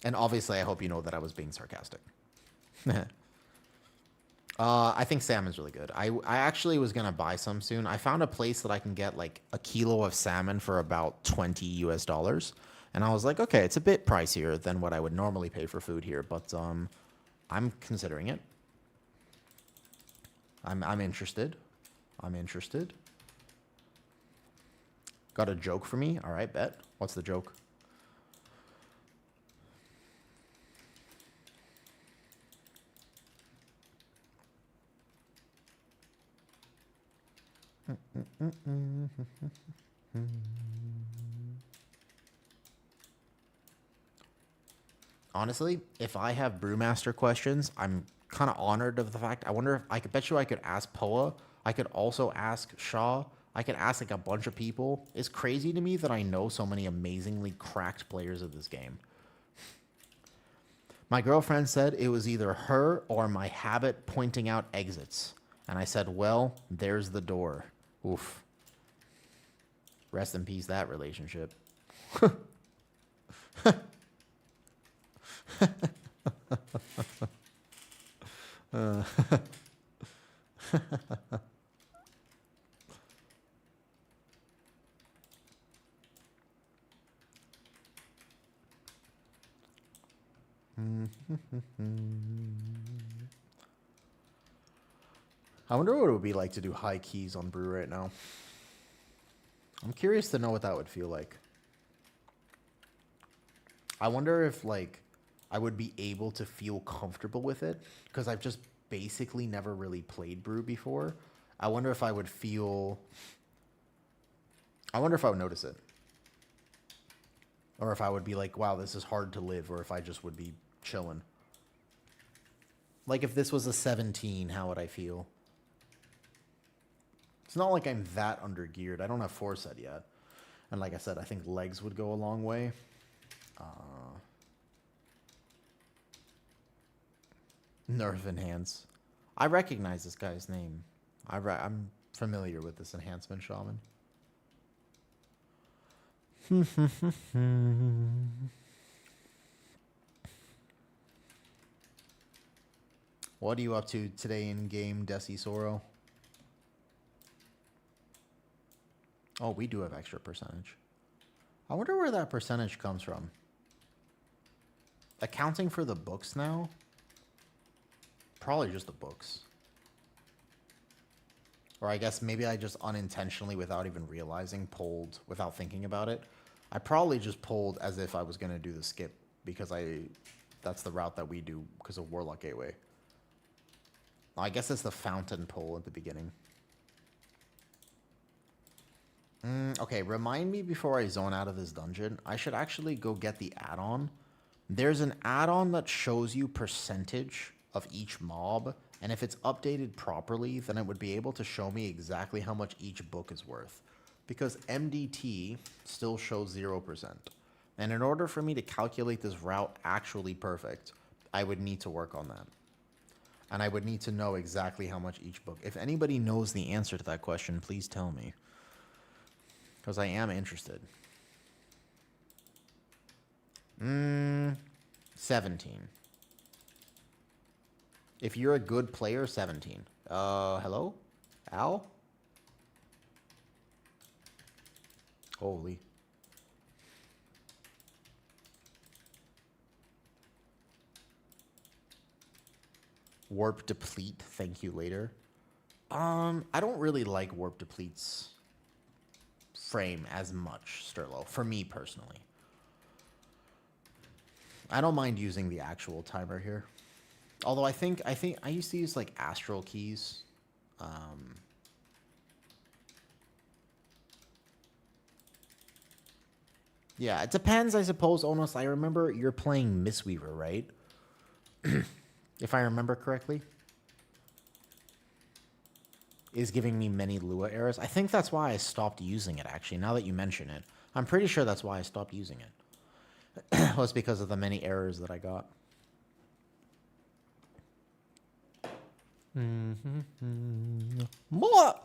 And obviously, I hope you know that I was being sarcastic. I think salmon's really good. I actually was going to buy some soon. I found a place that I can get like a kilo of salmon for about $20 US. And I was like, okay, it's a bit pricier than what I would normally pay for food here. But I'm considering it. I'm interested. Got a joke for me? All right, bet. What's the joke? Honestly, if I have Brewmaster questions, I'm kind of honored of the fact. I wonder if I could bet you I could ask Poa. I could also ask Shaw. I could ask like a bunch of people. It's crazy to me that I know so many amazingly cracked players of this game. My girlfriend said it was either her or my habit pointing out exits. And I said, well, there's the door. Oof. Rest in peace, that relationship. I wonder what it would be like to do high keys on Brew right now. I'm curious to know what that would feel like. I wonder if, like, I would be able to feel comfortable with it, because I've just basically never really played Brew before. I wonder if I would notice it. Or if I would be like, wow, this is hard to live, or if I just would be chilling. Like, if this was a 17, how would I feel? It's not like I'm that undergeared. I don't have foreset yet. And like I said, I think legs would go a long way. Nerve enhance. I recognize this guy's name. I'm familiar with this enhancement shaman. What are you up to today in game, Desi Soro? Oh, we do have extra percentage. I wonder where that percentage comes from. Accounting for the books now? Probably just the books. Or I guess maybe I just unintentionally, without even realizing, pulled without thinking about it. I probably just pulled as if I was going to do the skip because that's the route that we do because of Warlock Gateway. I guess it's the fountain pull at the beginning. Okay, remind me before I zone out of this dungeon. I should actually go get the add-on. There's an add-on that shows you percentage of each mob, and if it's updated properly, then it would be able to show me exactly how much each book is worth. Because MDT still shows 0%. And in order for me to calculate this route actually perfect, I would need to work on that. And I would need to know exactly how much each book. If anybody knows the answer to that question, please tell me. Because I am interested. 17. If you're a good player, 17. Hello? Al? Holy. Warp deplete, thank you later. I don't really like warp deplete's frame as much, Sterlo, for me personally. I don't mind using the actual timer here. Although I think I used to use like astral keys. Yeah, it depends, I suppose. Almost, I remember you're playing Mistweaver, right? If I remember correctly. Is giving me many Lua errors. I think that's why I stopped using it, actually, now that you mention it. I'm pretty sure that's why I stopped using it. Was because of the many errors that I got. More!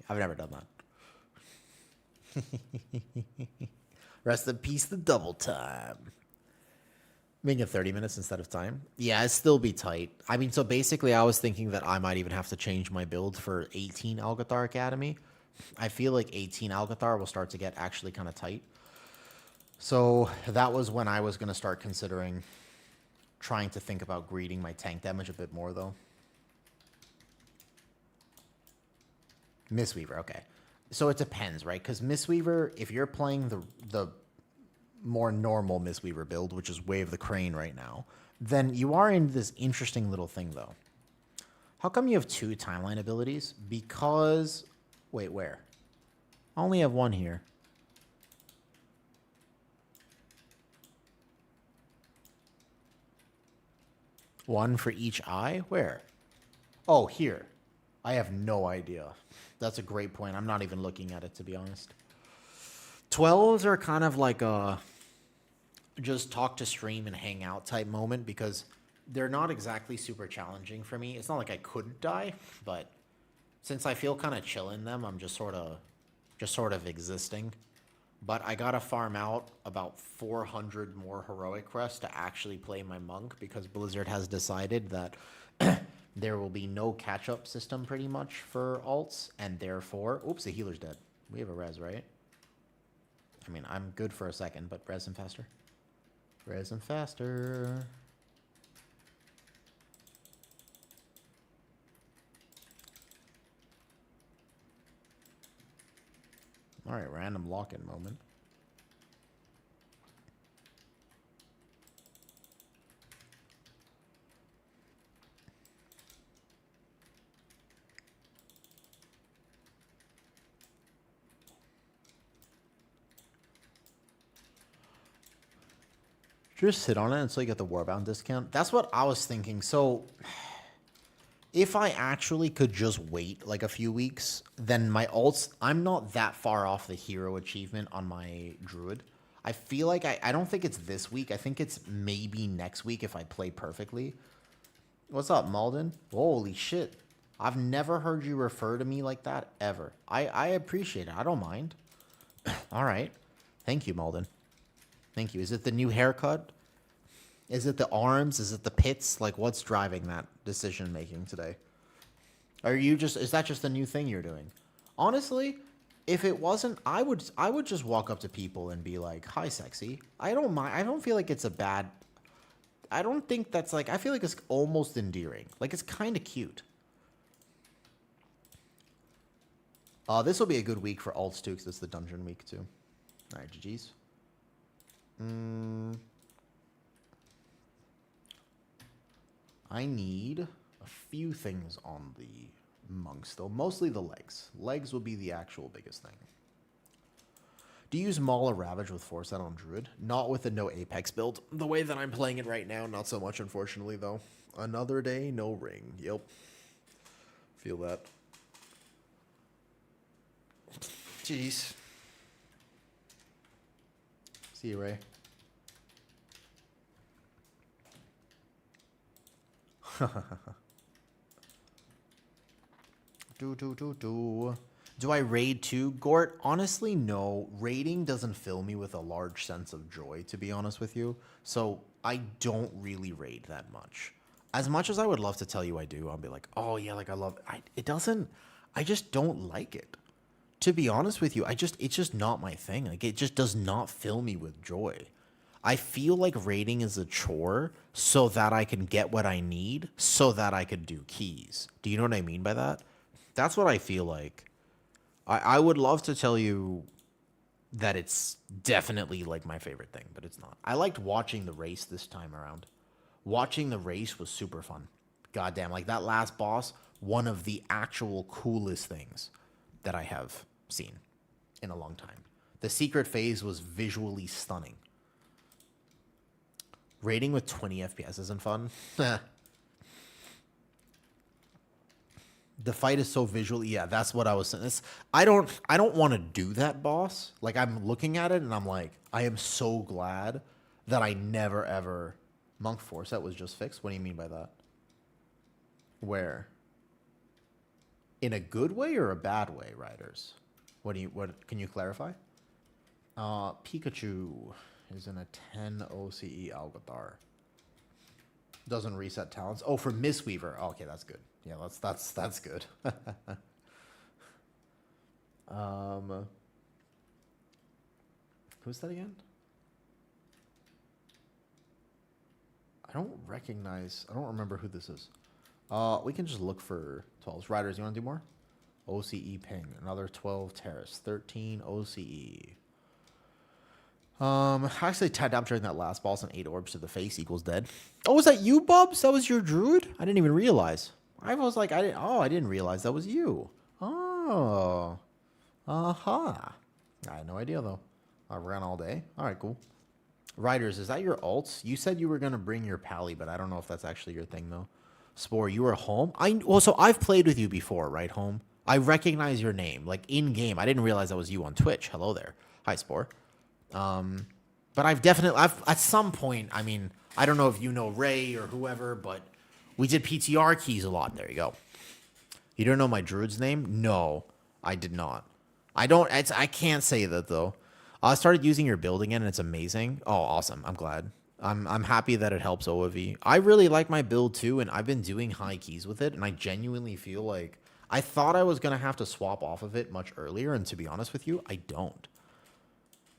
I've never done that. Rest in peace, the double time. Making it 30 minutes instead of time. Yeah, it'd still be tight. I mean, so basically I was thinking that I might even have to change my build for 18 Algathar Academy. I feel like 18 Algathar will start to get actually kind of tight. So that was when I was going to start considering trying to think about greeding my tank damage a bit more, though. Mistweaver, okay. So it depends, right? Because Mistweaver, if you're playing the more normal Mistweaver build, which is Wave the Crane right now, then you are in this interesting little thing, though. How come you have 2 timeline abilities? Because... Wait, where? I only have 1 here. One for each eye? Where? Oh, here. I have no idea. That's a great point. I'm not even looking at it, to be honest. 12s are kind of like a just talk to stream and hang out type moment because they're not exactly super challenging for me. It's not like I couldn't die, but since I feel kind of chill in them, I'm just sort of existing. But I gotta farm out about 400 more heroic quests to actually play my monk because Blizzard has decided that there will be no catch-up system pretty much for alts, and therefore... Oops, the healer's dead. We have a res, right? I mean, I'm good for a second, but res him faster. Res him faster. Alright, random lock-in moment. Just sit on it until you get the Warbound discount. That's what I was thinking. So, if I actually could just wait like a few weeks, then my alts... I'm not that far off the hero achievement on my druid. I feel like I don't think it's this week. I think it's maybe next week if I play perfectly. What's up, Malden? Holy shit. I've never heard you refer to me like that, ever. I appreciate it. I don't mind. All right. Thank you, Malden. Thank you. Is it the new haircut? Is it the arms? Is it the pits? Like, what's driving that decision-making today? Are you just... Is that just a new thing you're doing? Honestly, if it wasn't, I would just walk up to people and be like, "Hi, sexy." I don't mind. I don't feel like it's a bad... I don't think that's like... I feel like it's almost endearing. Like, it's kind of cute. This will be a good week for alts, too, because it's the dungeon week, too. All right, GG's. I need a few things on the monks, though. Mostly the legs. Legs will be the actual biggest thing. Do you use Maul or Ravage with Foresight on Druid? Not with the no Apex build. The way that I'm playing it right now, not so much, unfortunately, though. Another day, no ring. Yep. Feel that. Jeez. See you, Ray. Do I raid too? Gort, honestly, no. Raiding doesn't fill me with a large sense of joy, to be honest with you. So I don't really raid that much as I would love to tell you I do, I'll be like, oh yeah, like I love it. I just don't like it. To be honest with you, it's just not my thing. Like it just does not fill me with joy. I feel like raiding is a chore so that I can get what I need so that I could do keys. Do you know what I mean by that? That's what I feel like. I would love to tell you that it's definitely like my favorite thing, but it's not. I liked watching the race this time around. Watching the race was super fun. Goddamn, like that last boss, one of the actual coolest things that I have seen in a long time. The secret phase was visually stunning. Raiding with 20 FPS isn't fun. The fight is so visually, yeah, that's what I was saying. I don't want to do that boss. Like I'm looking at it and I'm like, I am so glad that I never ever Monk Foresight was just fixed. What do you mean by that? Where? In a good way or a bad way, Riders? What can you clarify? Pikachu is in a 10 OCE Algothar. Doesn't reset talents. Oh, for Mistweaver. Oh, okay, that's good. Yeah, that's good. Who's that again? I don't remember who this is. We can just look for 12s. Riders, you want to do more? OCE ping. Another 12 terrace. 13 OCE. Actually tapped out during that last boss and 8 orbs to the face equals dead. Oh, was that you, Bubs? That was your druid? I didn't even realize. I was like, I didn't realize that was you. Oh. Aha. I had no idea, though. I ran all day. All right, cool. Riders, is that your alts? You said you were going to bring your pally, but I don't know if that's actually your thing, though. Spore, you were home? So I've played with you before, right, home? I recognize your name, like, in-game. I didn't realize that was you on Twitch. Hello there. Hi, Spore. But I've at some point, I mean, I don't know if you know Ray or whoever, but we did PTR keys a lot. There you go. You don't know my druid's name? No, I did not. I can't say that, though. I started using your build again, and it's amazing. Oh, awesome. I'm glad. I'm happy that it helps OAV. I really like my build, too, and I've been doing high keys with it, and I genuinely feel like I thought I was going to have to swap off of it much earlier, and to be honest with you, I don't.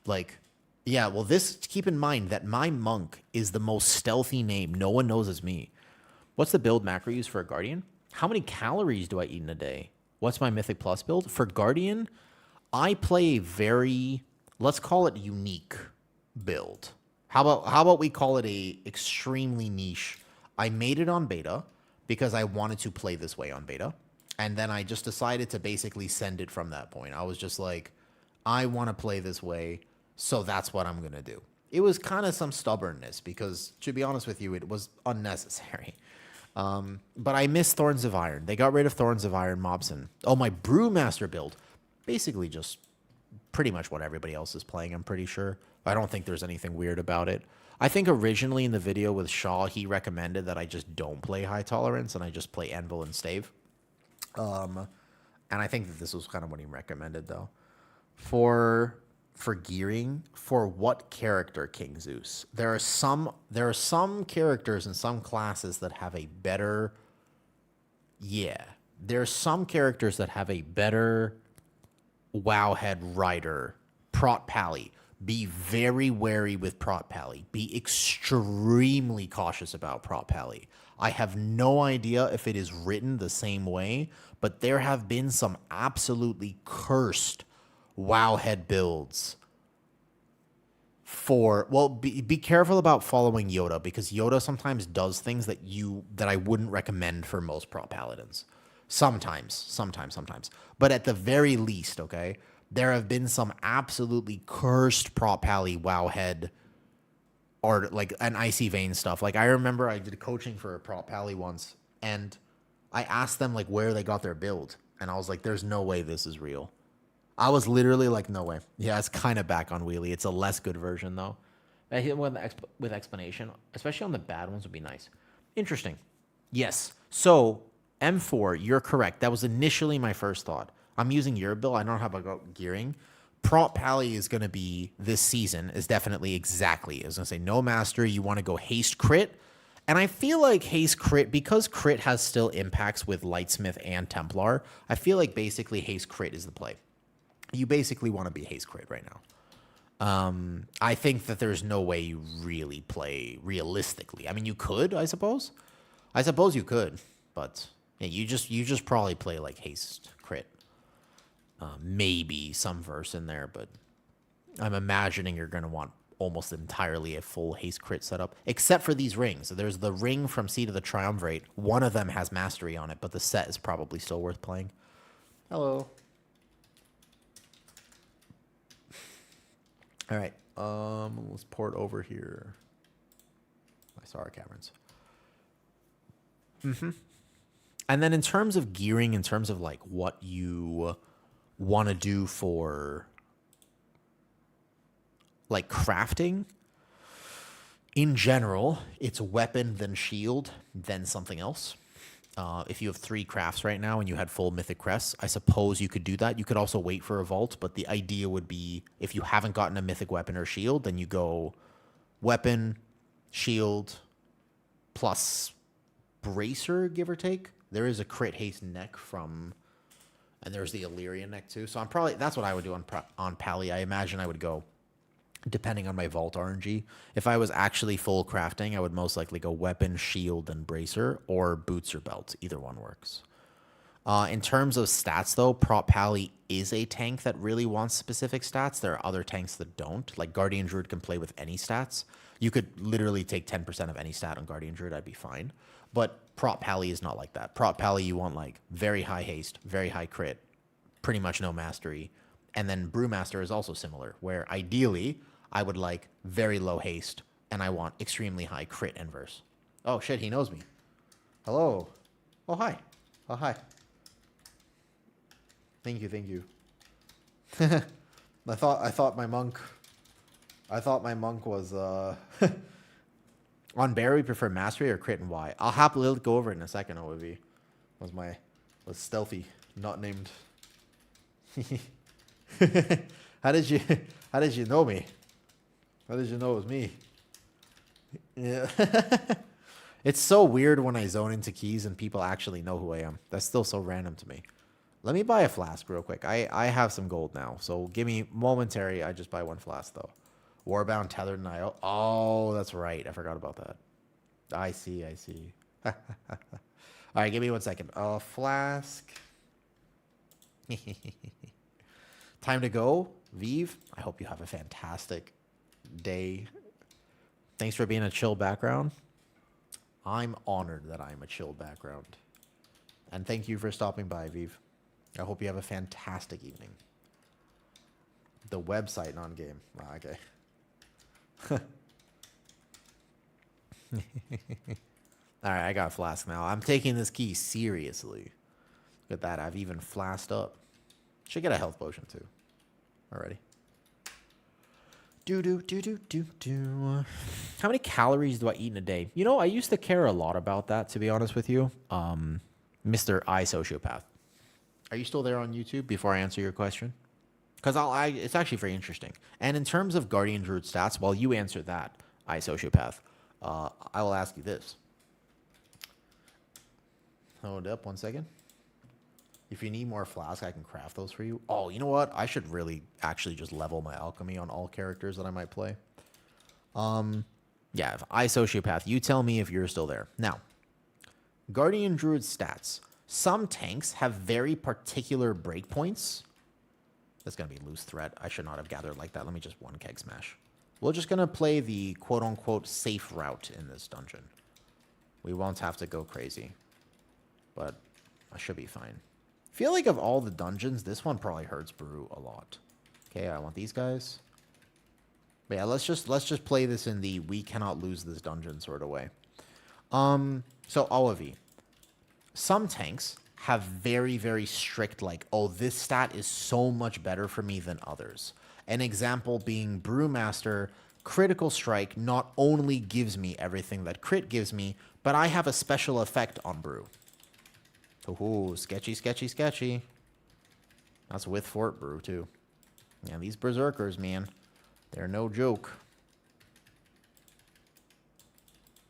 Like, yeah, well, keep in mind that my monk is the most stealthy name. No one knows it's me. What's the build macro use for a Guardian? How many calories do I eat in a day? What's my Mythic Plus build? For Guardian, I play a very, let's call it unique build. How about we call it a extremely niche? I made it on beta because I wanted to play this way on beta. And then I just decided to basically send it from that point. I was just like, I want to play this way, so that's what I'm going to do. It was kind of some stubbornness because, to be honest with you, it was unnecessary. But I miss Thorns of Iron. They got rid of Thorns of Iron Mobson. Oh, my Brewmaster build. Basically just pretty much what everybody else is playing, I'm pretty sure. I don't think there's anything weird about it. I think originally in the video with Shaw, he recommended that I just don't play High Tolerance and I just play Anvil and Stave. And I think that this was kind of what he recommended, though. For gearing, for what character, King Zeus? There are some characters and some classes that have a better... Yeah. There are some characters that have a better Wowhead Rider, Prot Pally. Be very wary with Prot Pally. Be extremely cautious about Prot Pally. I have no idea if it is written the same way, but there have been some absolutely cursed Wowhead builds for, well, be careful about following Yoda, because Yoda sometimes does things that I wouldn't recommend for most Prot Paladins. Sometimes. But at the very least, okay, there have been some absolutely cursed prop pally wowhead or like an icy vein stuff. Like I remember I did coaching for a prop pally once, and I asked them like where they got their build, and I was like, "There's no way this is real." I was literally like, "No way." Yeah, it's kind of back on wheelie. It's a less good version though. I hit with explanation, especially on the bad ones, would be nice. Interesting. Yes. So M4, you're correct. That was initially my first thought. I'm using your build. I don't know how about gearing. Prop Pally is going to be this season is definitely exactly. I was going to say no mastery. You want to go haste crit. And I feel like haste crit, because crit has still impacts with Lightsmith and Templar, I feel like basically haste crit is the play. You basically want to be haste crit right now. I think that there's no way you really play realistically. I mean, you could, I suppose. I suppose you could, but yeah, you just probably play like haste crit. Maybe some verse in there, but I'm imagining you're going to want almost entirely a full haste crit setup, except for these rings. So there's the ring from Seed of the Triumvirate. One of them has mastery on it, but the set is probably still worth playing. Hello. All right, let's port over here. I saw our Caverns. And then in terms of gearing, in terms of like what you want to do for like crafting, in general, it's weapon, then shield, then something else. If you have 3 crafts right now and you had full mythic crests, I suppose you could do that. You could also wait for a vault, but the idea would be if you haven't gotten a mythic weapon or shield, then you go weapon, shield, plus bracer, give or take. There is a crit haste neck from, and there's the Illyrian neck too. So that's what I would do on Pally. I imagine I would go, depending on my vault RNG. If I was actually full crafting, I would most likely go weapon, shield, and bracer, or boots or belts. Either one works. In terms of stats, though, Prop Pally is a tank that really wants specific stats. There are other tanks that don't. Like Guardian Druid can play with any stats. You could literally take 10% of any stat on Guardian Druid. I'd be fine. But Prop Pally is not like that. Prop Pally, you want like very high haste, very high crit, pretty much no mastery. And then Brewmaster is also similar, where ideally I would like very low haste, and I want extremely high crit and verse. Oh shit, he knows me. Hello. Oh hi. Oh hi. Thank you. I thought my monk was on Bear. We prefer mastery or crit and why. I'll happily go over it in a second. OV was stealthy, not named. How did you know me? How did you know it was me? Yeah. It's so weird when I zone into keys and people actually know who I am. That's still so random to me. Let me buy a flask real quick. I have some gold now, so give me momentary. I just buy 1 flask, though. Warbound, Tethered, and IO. Oh, that's right. I forgot about that. I see. All right, give me 1 second. Flask. Time to go. Vive, I hope you have a fantastic day. Thanks for being a chill background. I'm honored that I'm a chill background. And thank you for stopping by, Vive. I hope you have a fantastic evening. The website non-game. Okay. All right, I got a flask now. I'm taking this key seriously. Look at that. I've even flasked up. Should get a health potion too. Already. Do. How many calories do I eat in a day? You know, I used to care a lot about that, to be honest with you. Mr. I Sociopath. Are you still there on YouTube before I answer your question? Because it's actually very interesting. And in terms of Guardian Druid stats, while you answer that, I Sociopath, I will ask you this. Hold up 1 second. If you need more flasks, I can craft those for you. Oh, you know what? I should really actually just level my alchemy on all characters that I might play. Yeah, if I Sociopath, you tell me if you're still there. Now, Guardian Druid stats. Some tanks have very particular breakpoints. That's going to be loose threat. I should not have gathered like that. Let me just 1 keg smash. We're just going to play the quote-unquote safe route in this dungeon. We won't have to go crazy. But I should be fine. Feel like of all the dungeons, this one probably hurts Brew a lot. Okay, I want these guys. But yeah, let's just play this in the we cannot lose this dungeon sort of way. So Olavi. Some tanks have very, very strict, like, oh, this stat is so much better for me than others. An example being Brewmaster, critical strike not only gives me everything that crit gives me, but I have a special effect on Brew. Ooh, sketchy, sketchy, sketchy. That's with Fort Brew, too. Yeah, these Berserkers, man, they're no joke.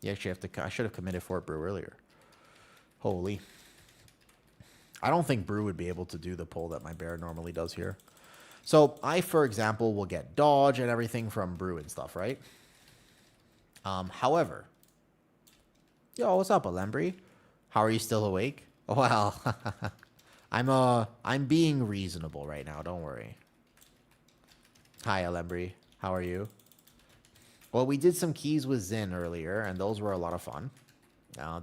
You actually have to... I should have committed Fort Brew earlier. Holy. I don't think Brew would be able to do the pull that my bear normally does here. So I, for example, will get dodge and everything from Brew and stuff, right? However... Yo, what's up, Alembri? How are you still awake? Well, I'm being reasonable right now, don't worry. Hi, Alembri. How are you? Well, we did some keys with Zin earlier, and those were a lot of fun.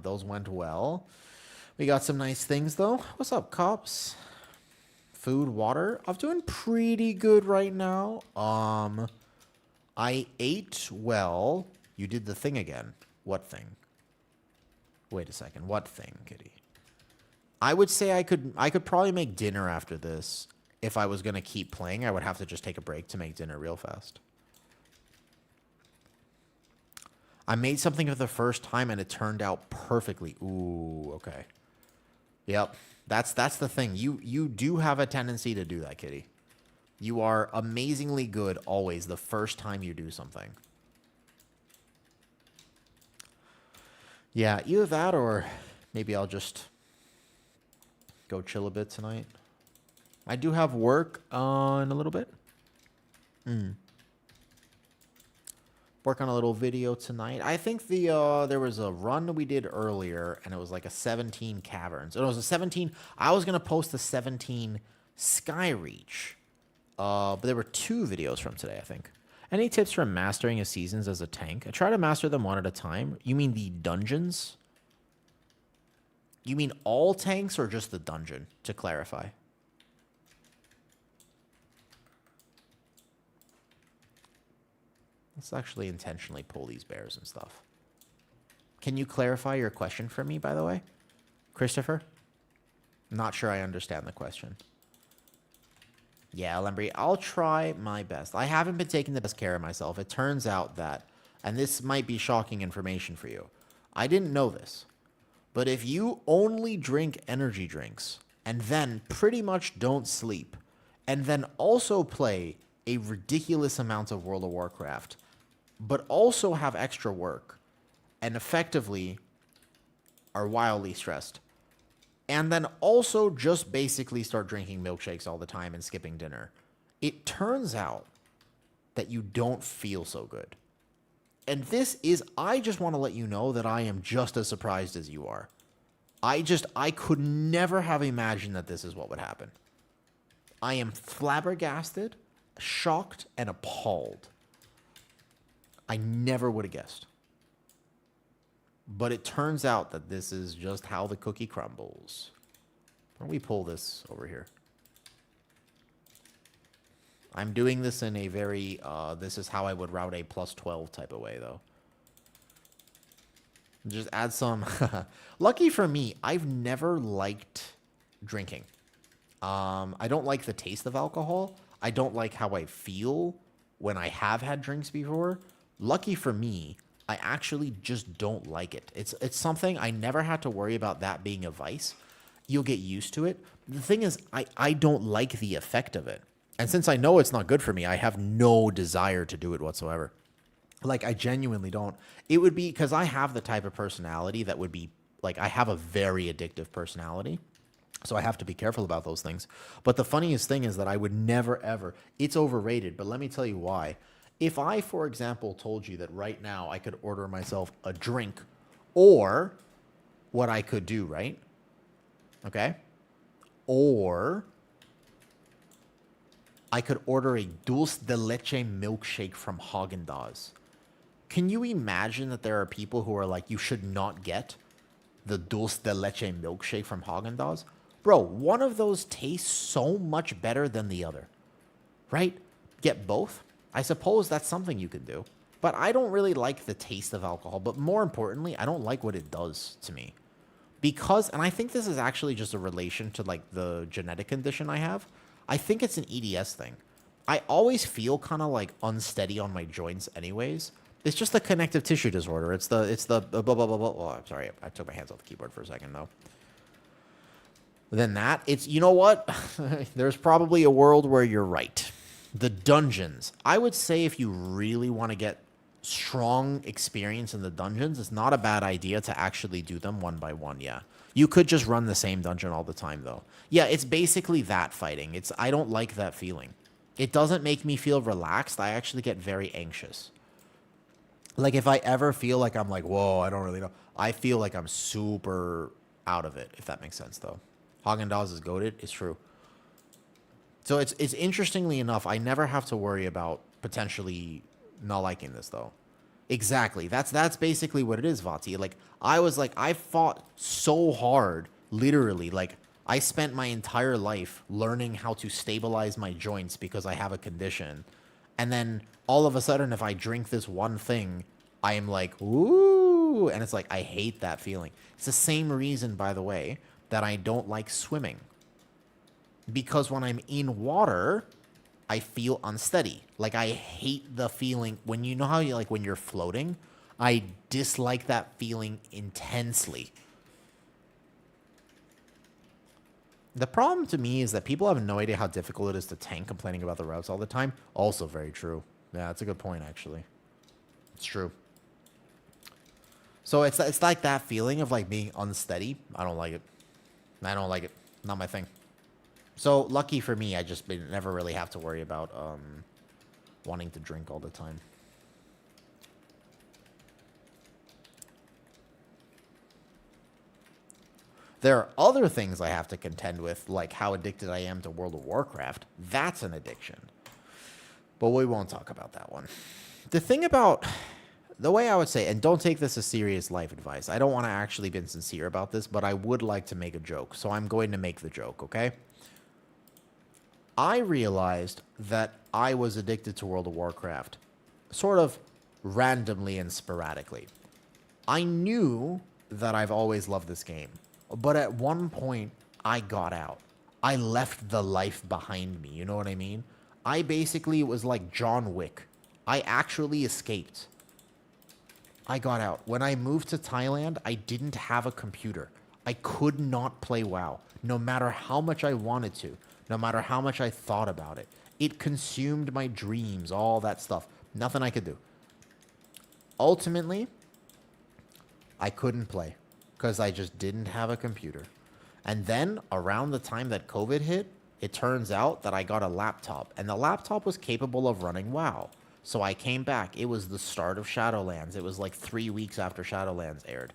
Those went well. We got some nice things, though. What's up, cops? Food, water. I'm doing pretty good right now. I ate well. You did the thing again. What thing? Wait a second. What thing, kitty? I would say I could probably make dinner after this. If I was going to keep playing, I would have to just take a break to make dinner real fast. I made something for the first time and it turned out perfectly. Ooh, okay. Yep. That's the thing. You do have a tendency to do that, kitty. You are amazingly good always the first time you do something. Yeah, either that or maybe I'll just go chill a bit tonight. I do have work on a little bit. Work on a little video tonight. I think there was a run we did earlier, and it was like a 17 caverns. It was a 17. I was gonna post a 17 Skyreach, but there were 2 videos from today, I think. Any tips for mastering his seasons as a tank? I try to master them one at a time. You mean the dungeons? You mean all tanks or just the dungeon, to clarify? Let's actually intentionally pull these bears and stuff. Can you clarify your question for me, by the way? Christopher? Not sure I understand the question. Yeah, Lembry, I'll try my best. I haven't been taking the best care of myself. It turns out that, and this might be shocking information for you, I didn't know this, but if you only drink energy drinks and then pretty much don't sleep, and then also play a ridiculous amount of World of Warcraft, but also have extra work, and effectively are wildly stressed, and then also just basically start drinking milkshakes all the time and skipping dinner, it turns out that you don't feel so good. And this is, I just want to let you know that I am just as surprised as you are. I could never have imagined that this is what would happen. I am flabbergasted, shocked, and appalled. I never would have guessed. But it turns out that this is just how the cookie crumbles. Why don't we pull this over here? I'm doing this in a very, this is how I would route a +12 type of way, though. Just add some. Lucky for me, I've never liked drinking. I don't like the taste of alcohol. I don't like how I feel when I have had drinks before. Lucky for me, I actually just don't like it. It's something I never had to worry about that being a vice. You'll get used to it. The thing is, I don't like the effect of it. And since I know it's not good for me, I have no desire to do it whatsoever. Like, I genuinely don't. It would be because I have the type of personality that would be, like, I have a very addictive personality. So I have to be careful about those things. But the funniest thing is that I would never, ever, it's overrated, but let me tell you why. If I, for example, told you that right now I could order myself a drink, or what I could do, right? Okay? Or I could order a dulce de leche milkshake from Haagen-Dazs. Can you imagine that there are people who are like, you should not get the dulce de leche milkshake from Haagen-Dazs. Bro, one of those tastes so much better than the other, right? Get both. I suppose that's something you could do. But I don't really like the taste of alcohol. But more importantly, I don't like what it does to me. Because, and I think this is actually just a relation to like the genetic condition I have. I think it's an EDS thing. I always feel kind of like unsteady on my joints anyways. It's just the connective tissue disorder. It's the blah, blah, blah, blah. Oh, I'm sorry. I took my hands off the keyboard for a second though. Than that, it's, you know what? There's probably a world where you're right. The dungeons. I would say if you really want to get strong experience in the dungeons, it's not a bad idea to actually do them one by one, yeah. You could just run the same dungeon all the time, though. Yeah, it's basically that fighting. I don't like that feeling. It doesn't make me feel relaxed. I actually get very anxious. Like, if I ever feel like I'm like, whoa, I don't really know, I feel like I'm super out of it, if that makes sense, though. Haagen-Dazs is goated. It's true. So it's interestingly enough, I never have to worry about potentially not liking this, though. Exactly. That's basically what it is, Vati. Like, I fought so hard, literally. Like, I spent my entire life learning how to stabilize my joints because I have a condition. And then all of a sudden, if I drink this one thing, I am like, ooh. And it's like, I hate that feeling. It's the same reason, by the way, that I don't like swimming. Because when I'm in water, I feel unsteady. Like, I hate the feeling when you know how you like when you're floating. I dislike that feeling intensely. The problem to me is that people have no idea how difficult it is to tank complaining about the routes all the time. Also very true. Yeah, that's a good point, actually. It's true. So it's like that feeling of like being unsteady. I don't like it. I don't like it. Not my thing. So lucky for me, I just never really have to worry about wanting to drink all the time. There are other things I have to contend with, like how addicted I am to World of Warcraft. That's an addiction. But we won't talk about that one. The thing about the way I would say, and don't take this as serious life advice. I don't want to actually be sincere about this, but I would like to make a joke. So I'm going to make the joke, okay? I realized that I was addicted to World of Warcraft sort of randomly and sporadically. I knew that I've always loved this game, but at one point I got out. I left the life behind me, you know what I mean? I basically was like John Wick. I actually escaped. I got out. When I moved to Thailand, I didn't have a computer. I could not play WoW, no matter how much I wanted to. No matter how much I thought about it. It consumed my dreams, all that stuff. Nothing I could do. Ultimately, I couldn't play because I just didn't have a computer. And then, around the time that COVID hit, it turns out that I got a laptop. And the laptop was capable of running WoW. So I came back. It was the start of Shadowlands. It was like 3 weeks after Shadowlands aired.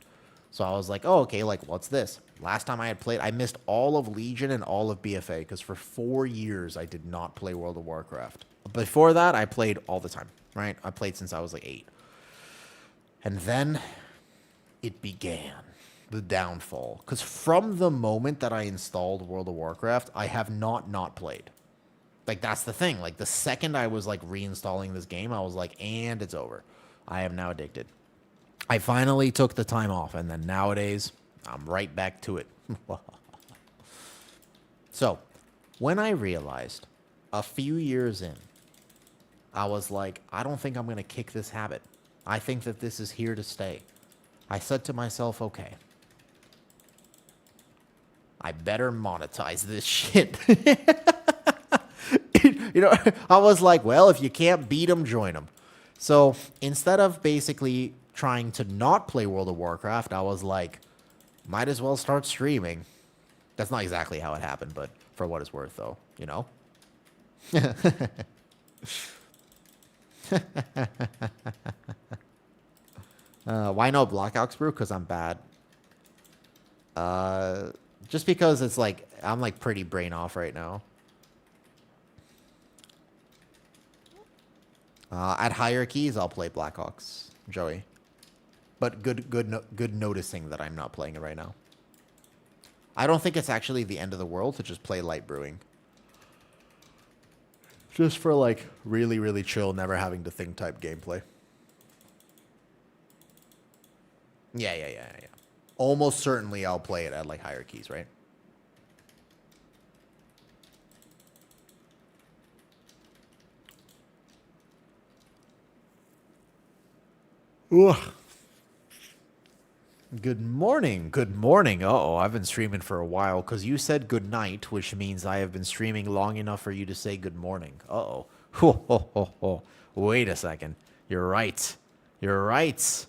So I was like, oh, okay, like, what's this? Last time I had played, I missed all of Legion and all of BFA, because for 4 years, I did not play World of Warcraft. Before that, I played all the time, right? I played since I was like 8. And then it began, the downfall. Because from the moment that I installed World of Warcraft, I have not played. Like, that's the thing. Like, the second I was, like, reinstalling this game, I was like, and it's over. I am now addicted. I finally took the time off, and then nowadays, I'm right back to it. So, when I realized a few years in, I was like, I don't think I'm going to kick this habit. I think that this is here to stay. I said to myself, okay, I better monetize this shit. You know, I was like, well, if you can't beat them, join them. So instead of basically trying to not play World of Warcraft, I was like, might as well start streaming. That's not exactly how it happened, but for what it's worth, though, you know? Why no Black Ox Brew? Because I'm bad. Just because it's like, I'm like pretty brain off right now. At higher keys, I'll play Black Ox, Joey. But good noticing that I'm not playing it right now. I don't think it's actually the end of the world to just play light brewing. Just for like really, really chill, never having to think type gameplay. Yeah. Almost certainly I'll play it at like higher keys, right? Ugh. Good morning. Good morning. Uh-oh, I've been streaming for a while because you said good night, which means I have been streaming long enough for you to say good morning. Uh-oh. Ho, ho, ho, ho. Wait a second. You're right. You're right.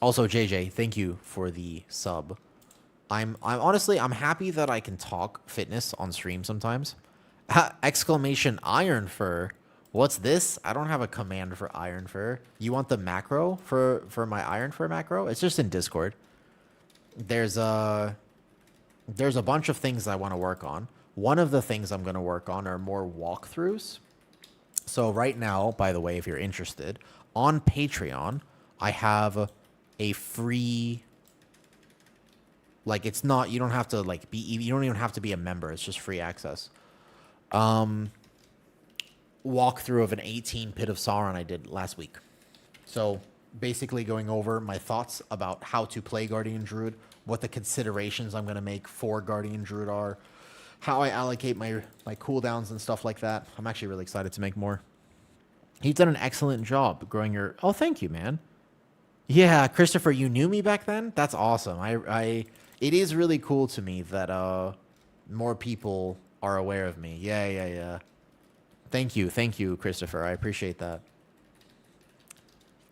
Also, JJ, thank you for the sub. I'm honestly, I'm happy that I can talk fitness on stream sometimes. Exclamation Ironfur. What's this? I don't have a command for Ironfur. You want the macro for my Ironfur macro? It's just in Discord. There's a bunch of things I want to work on. One of the things I'm going to work on are more walkthroughs. So right now, by the way, if you're interested, on Patreon, I have a free, like, it's not, you don't have to like be, you don't even have to be a member. It's just free access. Walkthrough of an 18 Pit of Sauron I did last week. So basically going over my thoughts about how to play Guardian Druid, what the considerations I'm going to make for Guardian Druid are, how I allocate my cooldowns and stuff like that. I'm actually really excited to make more. You've done an excellent job growing your... Oh, thank you, man. Yeah, Christopher, you knew me back then? That's awesome. It is really cool to me that more people are aware of me. Yeah. Thank you, Christopher. I appreciate that.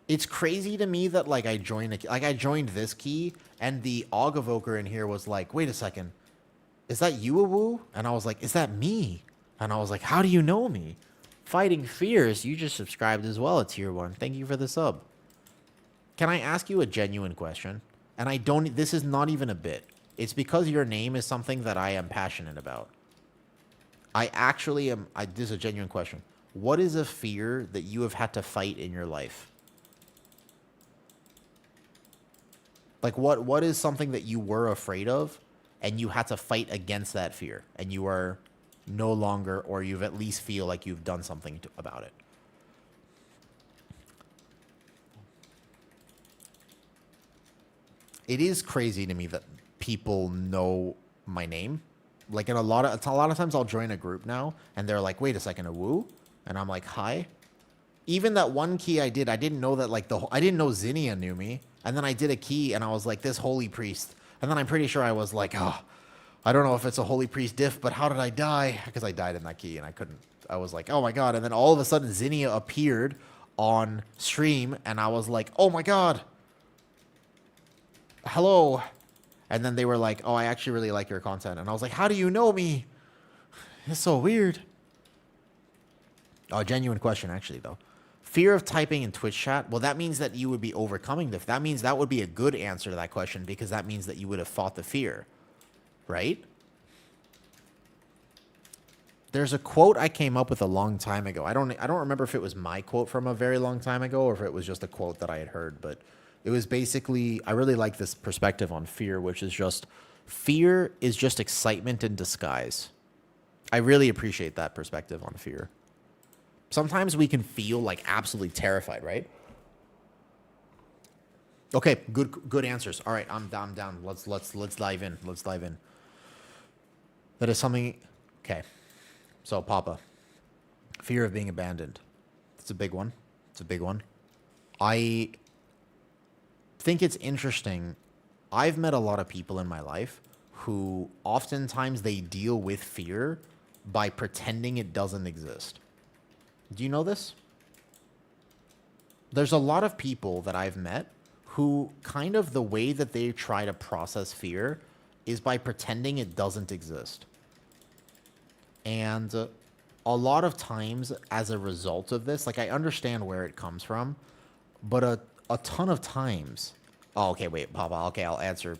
It's crazy to me that like I joined this key and the Aug Evoker in here was like, wait a second, is that you, Awoo? And I was like, is that me? And I was like, how do you know me? Fighting Fierce, you just subscribed as well at tier 1. Thank you for the sub. Can I ask you a genuine question? And this is not even a bit. It's because your name is something that I am passionate about. I actually am. This is a genuine question. What is a fear that you have had to fight in your life? Like, what is something that you were afraid of and you had to fight against that fear and you are no longer, or you've at least feel like you've done something about it? It is crazy to me that people know my name. Like a lot of times I'll join a group now and they're like, wait a second, Awoo? And I'm like, hi. Even that one key I didn't know that like I didn't know Zinnia knew me. And then I did a key and I was like, this holy priest. And then I'm pretty sure I was like, oh, I don't know if it's a holy priest diff, but how did I die? Because I died in that key and I was like, oh my God. And then all of a sudden Zinnia appeared on stream and I was like, oh my God. Hello. And then they were like, oh, I actually really like your content. And I was like, how do you know me? It's so weird. Oh, genuine question, actually, though. Fear of typing in Twitch chat? Well, that means that you would be overcoming that means that would be a good answer to that question because that means that you would have fought the fear. Right? There's a quote I came up with a long time ago. I don't remember if it was my quote from a very long time ago or if it was just a quote that I had heard, but it was basically, I really like this perspective on fear, which is just, fear is just excitement in disguise. I really appreciate that perspective on fear. Sometimes we can feel like absolutely terrified, right? Okay, good answers. All right, I'm down. Let's dive in. Let's dive in. That is something. Okay, so Papa, fear of being abandoned. It's a big one. I think it's interesting. I've met a lot of people in my life who oftentimes they deal with fear by pretending it doesn't exist. Do you know this? There's a lot of people that I've met who kind of the way that they try to process fear is by pretending it doesn't exist. And a lot of times as a result of this, like I understand where it comes from, but a ton of times... Oh, okay, wait, Papa. Okay, I'll answer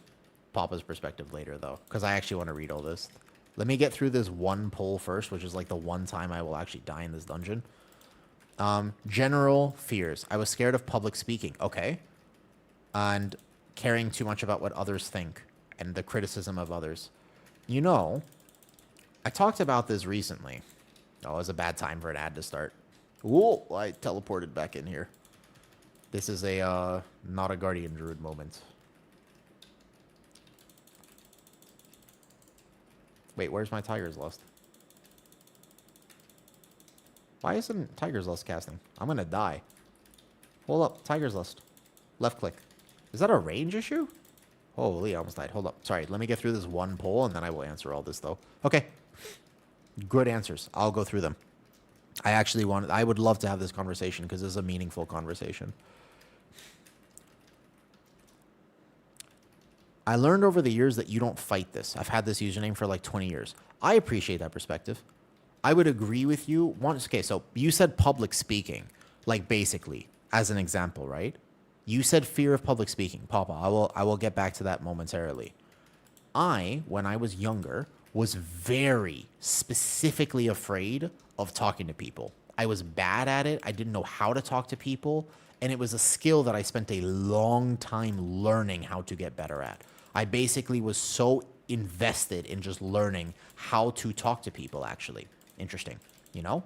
Papa's perspective later, though, because I actually want to read all this. Let me get through this one poll first, which is like the one time I will actually die in this dungeon. General fears. I was scared of public speaking. Okay. and caring too much about what others think and the criticism of others. You know, I talked about this recently. Oh, it was a bad time for an ad to start. Ooh, I teleported back in here. This is a, not a Guardian Druid moment. Wait, where's my Tiger's Lust? Why isn't Tiger's Lust casting? I'm gonna die. Hold up, Tiger's Lust. Left click. Is that a range issue? Holy, I almost died. Hold up. Sorry, let me get through this one poll, and then I will answer all this, though. Okay. Good answers. I'll go through them. I would love to have this conversation, because this is a meaningful conversation. I learned over the years that you don't fight this. I've had this username for like 20 years. I appreciate that perspective. I would agree with you. Okay, so you said public speaking, like basically, as an example, right? You said fear of public speaking. Papa, I will get back to that momentarily. When I was younger, was very specifically afraid of talking to people. I was bad at it. I didn't know how to talk to people. And it was a skill that I spent a long time learning how to get better at. I basically was so invested in just learning how to talk to people, actually. Interesting, you know?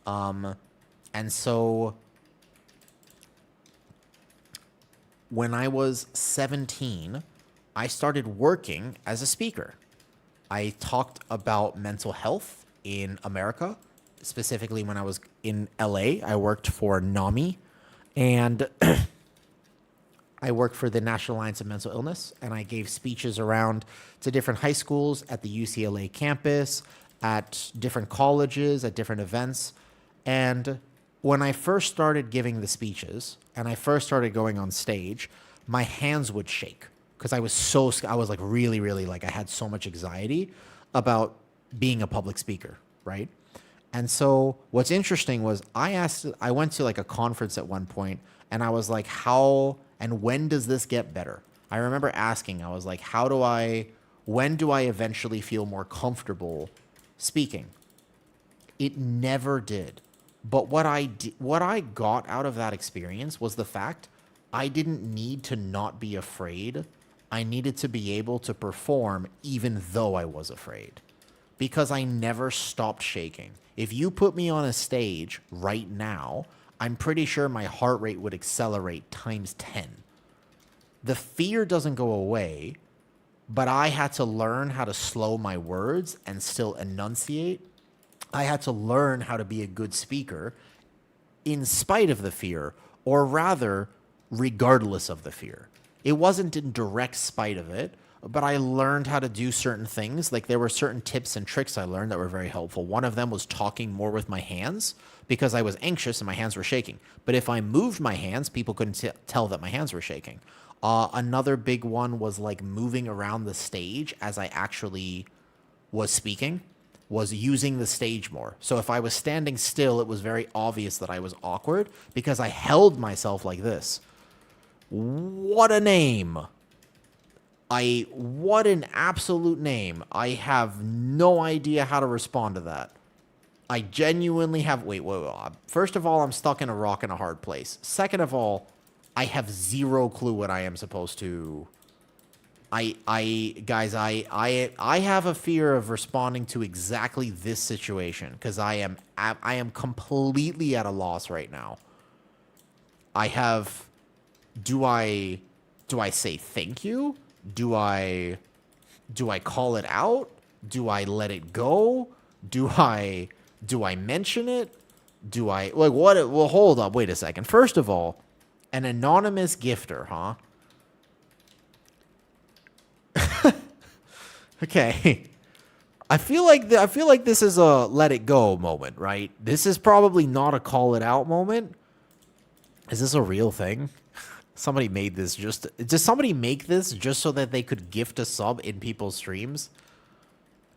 And so when I was 17, I started working as a speaker. I talked about mental health in America. Specifically, when I was in LA, I worked for NAMI, and I worked for the National Alliance of Mental Illness, and I gave speeches around to different high schools at the UCLA campus, at different colleges, at different events. And when I first started giving the speeches, and I first started going on stage, my hands would shake because I was like really, really, like I had so much anxiety about being a public speaker, right? And so what's interesting was I went to like a conference at one point, and I was like, how and when does this get better? I remember asking, I was like, when do I eventually feel more comfortable speaking? It never did. But what I got out of that experience was the fact I didn't need to not be afraid. I needed to be able to perform even though I was afraid, because I never stopped shaking. If you put me on a stage right now, I'm pretty sure my heart rate would accelerate times 10. The fear doesn't go away, but I had to learn how to slow my words and still enunciate. I had to learn how to be a good speaker in spite of the fear, or rather, regardless of the fear. It wasn't in direct spite of it, but I learned how to do certain things. Like there were certain tips and tricks I learned that were very helpful. One of them was talking more with my hands because I was anxious and my hands were shaking. But if I moved my hands, people couldn't tell that my hands were shaking. Another big one was like moving around the stage as I actually was speaking, was using the stage more. So if I was standing still, it was very obvious that I was awkward because I held myself like this. What a name. What an absolute name. I have no idea how to respond to that. I genuinely have, wait. First of all, I'm stuck in a rock and a hard place. Second of all, I have zero clue what I am supposed to. Guys, I have a fear of responding to exactly this situation because I am completely at a loss right now. Do I say thank you? Do I call it out? Do I let it go? Do I mention it? Like what? Well, hold up. Wait a second. First of all, an anonymous gifter, huh? Okay. I feel like this is a let it go moment, right? This is probably not a call it out moment. Is this a real thing? Somebody made this did somebody make this just so that they could gift a sub in people's streams?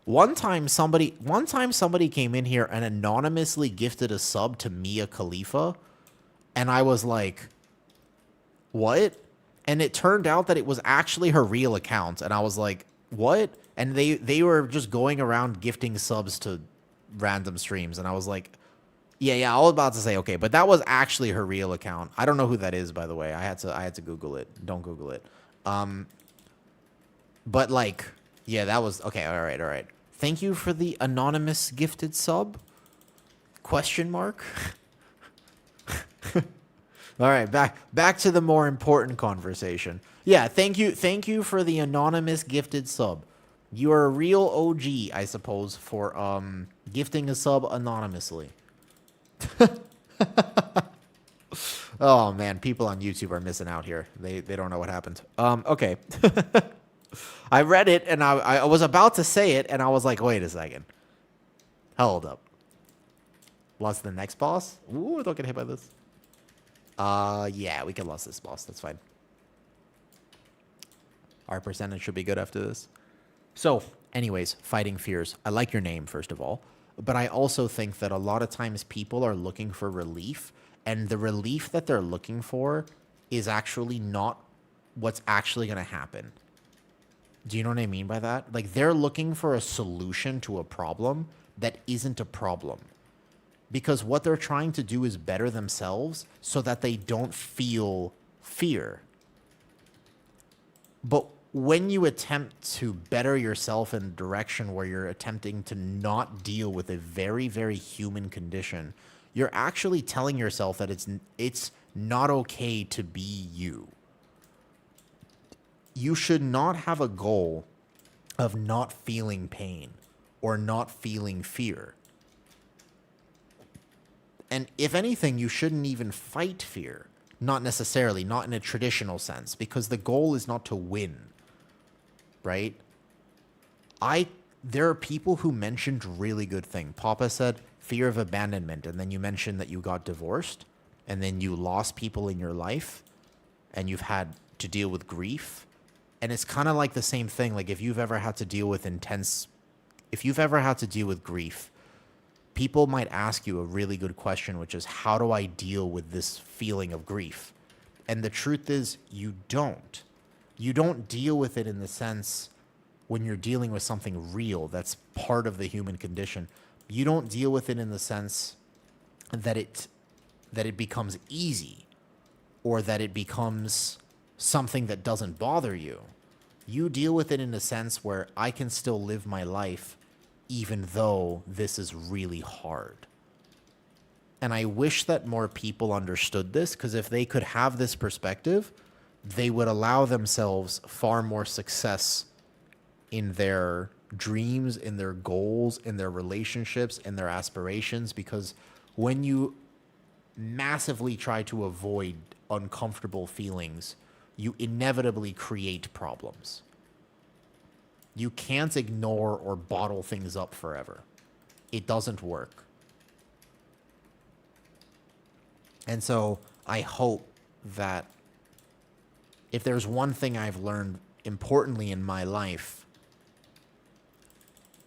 One time somebody came in here and anonymously gifted a sub to Mia Khalifa, and I was like, what? And it turned out that it was actually her real account, and I was like, what? And they were just going around gifting subs to random streams, and I was like, Yeah, I was about to say okay, but that was actually her real account. I don't know who that is, by the way. I had to Google it. Don't Google it. But like, yeah, that was okay. All right. Thank you for the anonymous gifted sub? Question mark. All right, back to the more important conversation. Yeah, thank you for the anonymous gifted sub. You are a real OG, I suppose, for gifting a sub anonymously. Oh man, people on YouTube are missing out here. They don't know what happened. Okay. I read it and I was about to say it and I was like, wait a second. Hold up. Lost the next boss? Ooh, don't get hit by this. Yeah, we can lose this boss. That's fine. Our percentage should be good after this. So, anyways, fighting fears. I like your name, first of all. But I also think that a lot of times people are looking for relief, and the relief that they're looking for is actually not what's actually going to happen. Do you know what I mean by that? Like, they're looking for a solution to a problem that isn't a problem. Because what they're trying to do is better themselves so that they don't feel fear. But when you attempt to better yourself in a direction where you're attempting to not deal with a very, very human condition, you're actually telling yourself that it's not okay to be you. You should not have a goal of not feeling pain or not feeling fear. And if anything, you shouldn't even fight fear. Not necessarily, not in a traditional sense, because the goal is not to win. Right? There are people who mentioned really good thing. Papa said fear of abandonment, and then you mentioned that you got divorced, and then you lost people in your life, and you've had to deal with grief. And it's kind of like the same thing. Like if you've ever had to deal with grief, people might ask you a really good question, which is, how do I deal with this feeling of grief? And the truth is, you don't. You don't deal with it in the sense when you're dealing with something real that's part of the human condition. You don't deal with it in the sense that it becomes easy or that it becomes something that doesn't bother you. You deal with it in a sense where I can still live my life even though this is really hard. And I wish that more people understood this, because if they could have this perspective, they would allow themselves far more success in their dreams, in their goals, in their relationships, in their aspirations. Because when you massively try to avoid uncomfortable feelings, you inevitably create problems. You can't ignore or bottle things up forever. It doesn't work. And so I hope that if there's one thing I've learned importantly in my life,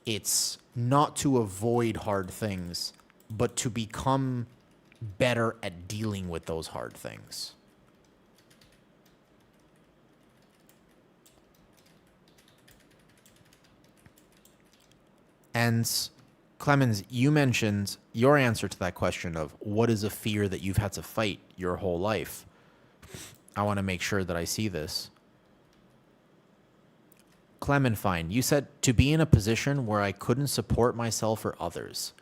it's not to avoid hard things, but to become better at dealing with those hard things. And Clemens, you mentioned your answer to that question of what is a fear that you've had to fight your whole life. I want to make sure that I see this. Clemenfine, you said to be in a position where I couldn't support myself or others.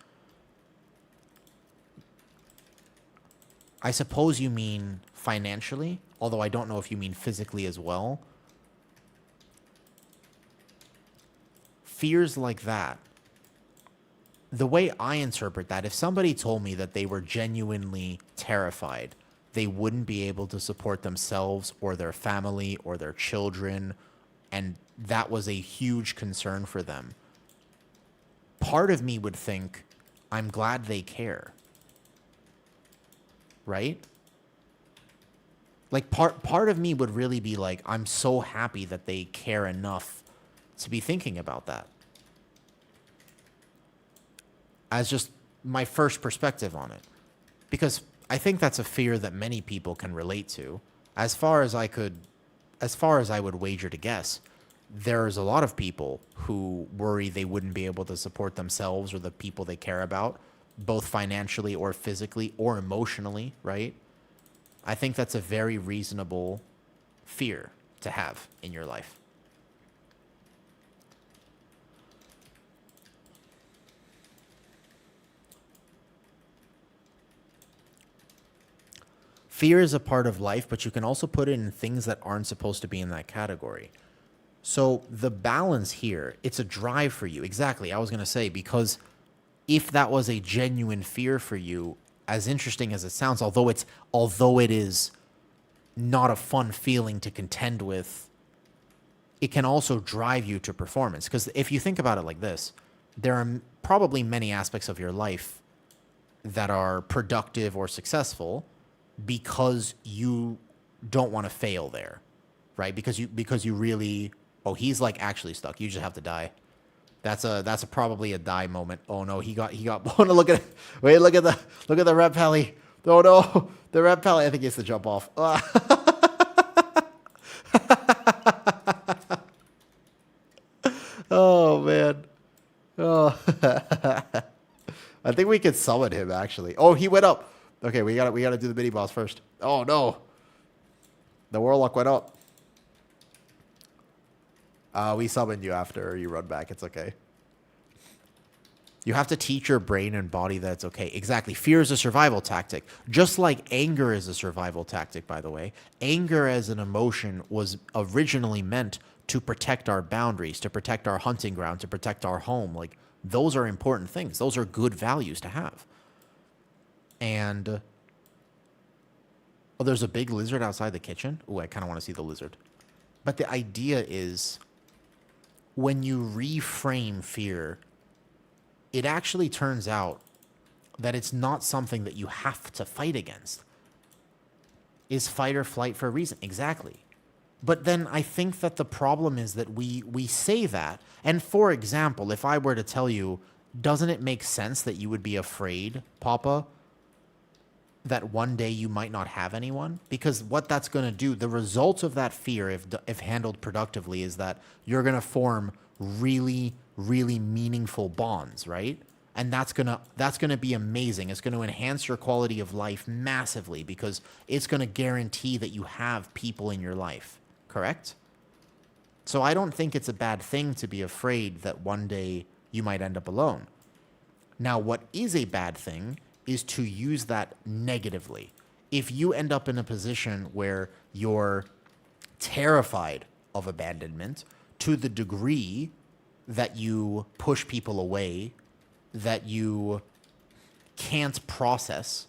I suppose you mean financially, although I don't know if you mean physically as well. Fears like that. The way I interpret that, if somebody told me that they were genuinely terrified, they wouldn't be able to support themselves or their family or their children, and that was a huge concern for them, part of me would think, I'm glad they care. Right? Like part of me would really be like, I'm so happy that they care enough to be thinking about that. As just my first perspective on it. Because I think that's a fear that many people can relate to. As far as I would wager to guess, there's a lot of people who worry they wouldn't be able to support themselves or the people they care about both financially or physically or emotionally, right? I think that's a very reasonable fear to have in your life. Fear is a part of life, but you can also put it in things that aren't supposed to be in that category. So the balance here, it's a drive for you. Exactly. I was going to say, because if that was a genuine fear for you, as interesting as it sounds, although it is not a fun feeling to contend with, it can also drive you to performance. Because if you think about it like this, there are probably many aspects of your life that are productive or successful because you don't want to fail there, right? Because you really, oh, he's like actually stuck. You just have to die. That's a probably a die moment. Oh no, he got oh no, look at the red pally. Oh no, the red pally, I think he has to jump off. Oh man. Oh. I think we could summon him actually. Oh, he went up. Okay, we gotta do the mini boss first. Oh no. The warlock went up. We summoned you after you run back. It's okay. You have to teach your brain and body that it's okay. Exactly. Fear is a survival tactic. Just like anger is a survival tactic, by the way. Anger as an emotion was originally meant to protect our boundaries, to protect our hunting ground, to protect our home. Like, those are important things. Those are good values to have. And, oh, there's a big lizard outside the kitchen. Oh, I kind of want to see the lizard. But the idea is, when you reframe fear, it actually turns out that it's not something that you have to fight against. Is fight or flight for a reason? Exactly. But then I think that the problem is that we say that. And for example, if I were to tell you, doesn't it make sense that you would be afraid, Papa, that one day you might not have anyone? Because what that's going to do, the result of that fear, if handled productively, is that you're going to form really, really meaningful bonds, right? And that's gonna be amazing. It's going to enhance your quality of life massively because it's going to guarantee that you have people in your life, correct? So I don't think it's a bad thing to be afraid that one day you might end up alone. Now, what is a bad thing is to use that negatively. If you end up in a position where you're terrified of abandonment to the degree that you push people away, that you can't process,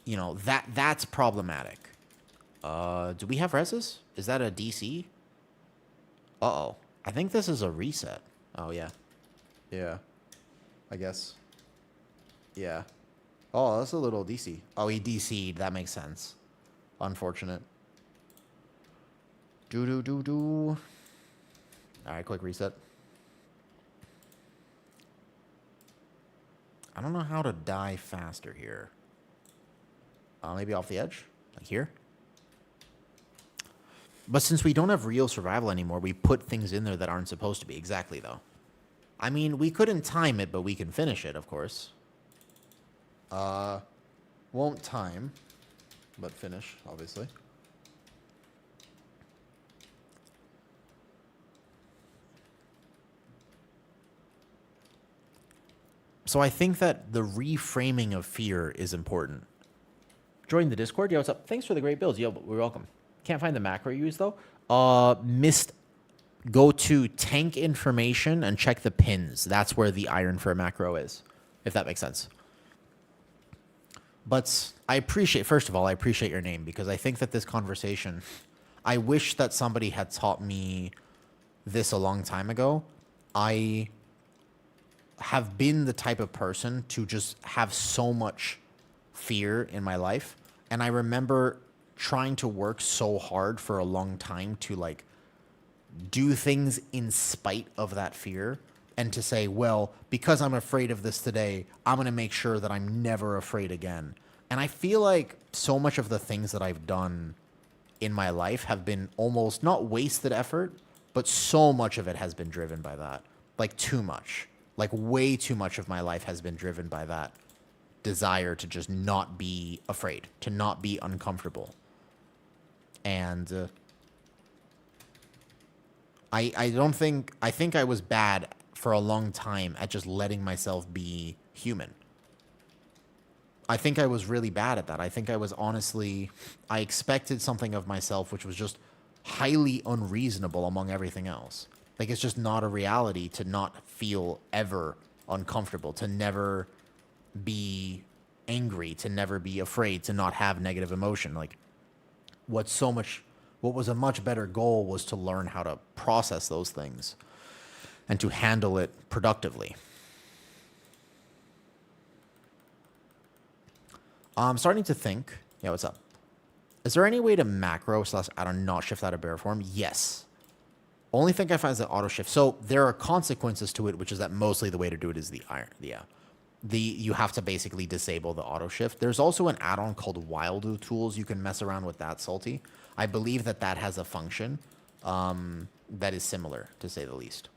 that's problematic. Do we have reses? Is that a DC? Uh-oh. I think this is a reset. Oh, yeah. Yeah. I guess. Yeah. Oh, that's a little DC. Oh, he DC'd. That makes sense. Unfortunate. Do. All right, quick reset. I don't know how to die faster here. Maybe off the edge? Like here? But since we don't have real survival anymore, we put things in there that aren't supposed to be. Exactly, though. I mean, we couldn't time it, but we can finish it, of course. Won't time, but finish, obviously. So I think that the reframing of fear is important. Join the Discord. Yo, what's up? Thanks for the great builds. Yo, we're welcome. Can't find the macro you use, though. Go to tank information and check the pins. That's where the Ironfur macro is, if that makes sense. But first of all, I appreciate your name because I think that this conversation, I wish that somebody had taught me this a long time ago. I have been the type of person to just have so much fear in my life. And I remember trying to work so hard for a long time to like do things in spite of that fear and to say, well, because I'm afraid of this today, I'm going to make sure that I'm never afraid again. And I feel like so much of the things that I've done in my life have been almost not wasted effort, but so much of it has been driven by that. Like too much. Like, way too much of my life has been driven by that desire to just not be afraid, to not be uncomfortable. And I think I was bad for a long time at just letting myself be human. I think I was really bad at that. I think I was honestly, I expected something of myself which was just highly unreasonable among everything else. Like, it's just not a reality to not feel ever uncomfortable, to never be angry, to never be afraid, to not have negative emotion. Like, what was a much better goal was to learn how to process those things and to handle it productively. I'm starting to think, yeah, what's up? Is there any way to macro / I don't not shift out of bear form? Yes. Only thing I find is the auto shift. So there are consequences to it, which is that mostly the way to do it is the iron. Yeah. You have to basically disable the auto shift. There's also an add-on called Wildo Tools. You can mess around with that, Salty. I believe that has a function that is similar, to say the least.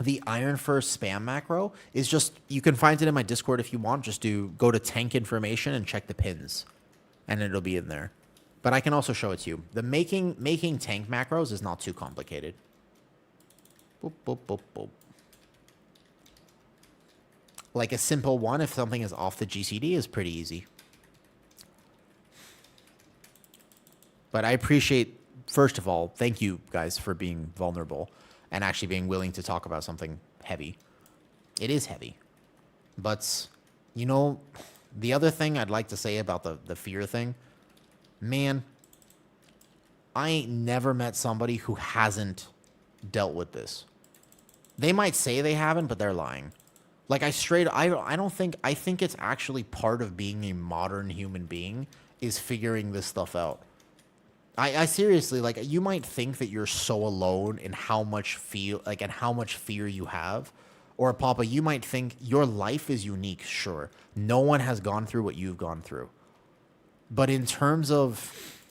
The Ironfur spam macro is just, you can find it in my Discord if you want. Just go to tank information and check the pins, and it'll be in there. But I can also show it to you. The making tank macros is not too complicated. Boop, boop, boop, boop. Like a simple one, if something is off the GCD, is pretty easy. But I appreciate, first of all, thank you guys for being vulnerable and actually being willing to talk about something heavy. It is heavy. But, you know, the other thing I'd like to say about the fear thing, man, I ain't never met somebody who hasn't dealt with this. They might say they haven't, but they're lying. Like, I think it's actually part of being a modern human being is figuring this stuff out. I seriously, like, you might think that you're so alone in how much fear you have. Or, Papa, you might think your life is unique, sure. No one has gone through what you've gone through. But in terms of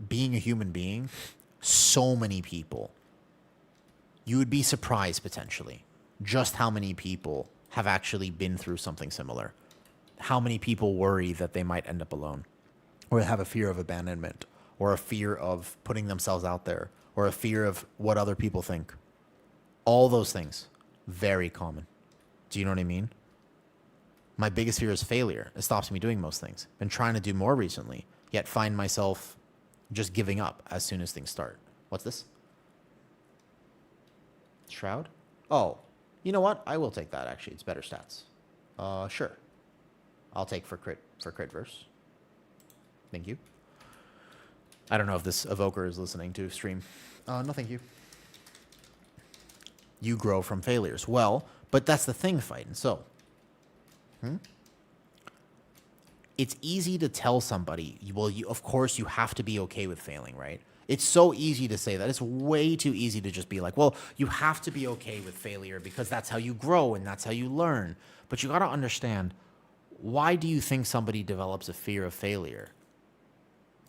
being a human being, so many people, you would be surprised potentially just how many people have actually been through something similar. How many people worry that they might end up alone, or have a fear of abandonment, or a fear of putting themselves out there, or a fear of what other people think. All those things, very common. Do you know what I mean? My biggest fear is failure. It stops me doing most things. Been trying to do more recently, yet find myself just giving up as soon as things start. What's this? Shroud? Oh, you know what? I will take that, actually. It's better stats. Sure. I'll take for crit verse. Thank you. I don't know if this evoker is listening to stream. No, thank you. You grow from failures. Well, but that's the thing, fighting. So, it's easy to tell somebody, well, of course you have to be okay with failing, right? It's so easy to say that. It's way too easy to just be like, well, you have to be okay with failure because that's how you grow and that's how you learn. But you got to understand, why do you think somebody develops a fear of failure?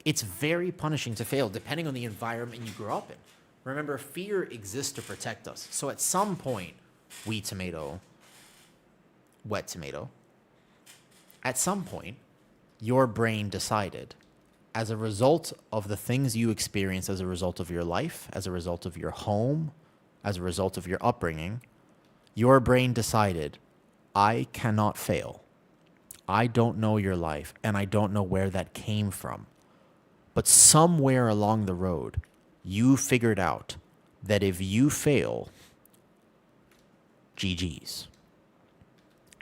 It's very punishing to fail, depending on the environment you grew up in. Remember, fear exists to protect us. So at some point, wet tomato, at some point, your brain decided, as a result of the things you experience as a result of your life, as a result of your home, as a result of your upbringing, your brain decided, I cannot fail. I don't know your life, and I don't know where that came from. But somewhere along the road, you figured out that if you fail, GG's.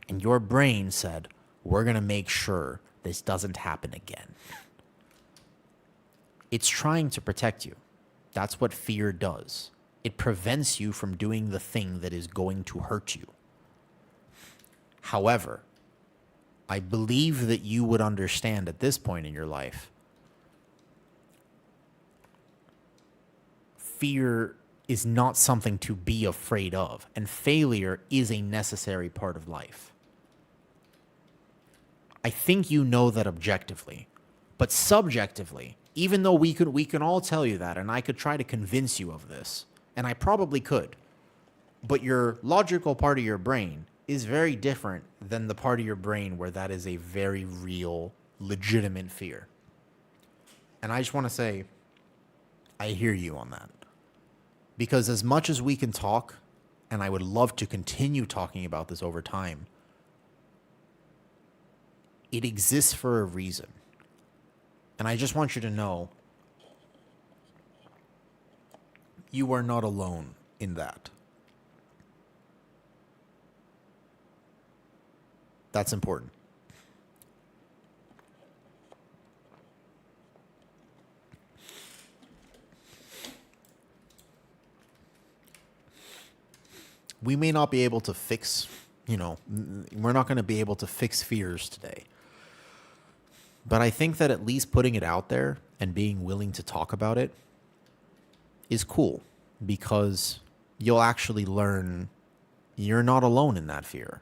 And your brain said, we're going to make sure this doesn't happen again. It's trying to protect you. That's what fear does. It prevents you from doing the thing that is going to hurt you. However, I believe that you would understand at this point in your life, fear is not something to be afraid of, and failure is a necessary part of life. I think you know that objectively, But subjectively, even though we can all tell you that, and I could try to convince you of this, and I probably could, but your logical part of your brain is very different than the part of your brain where that is a very real, legitimate fear. And I just want to say, I hear you on that. Because as much as we can talk, and I would love to continue talking about this over time, it exists for a reason. And I just want you to know, you are not alone in that. That's important. We may not be able to fix, we're not going to be able to fix fears today. But I think that at least putting it out there and being willing to talk about it is cool, because you'll actually learn you're not alone in that fear.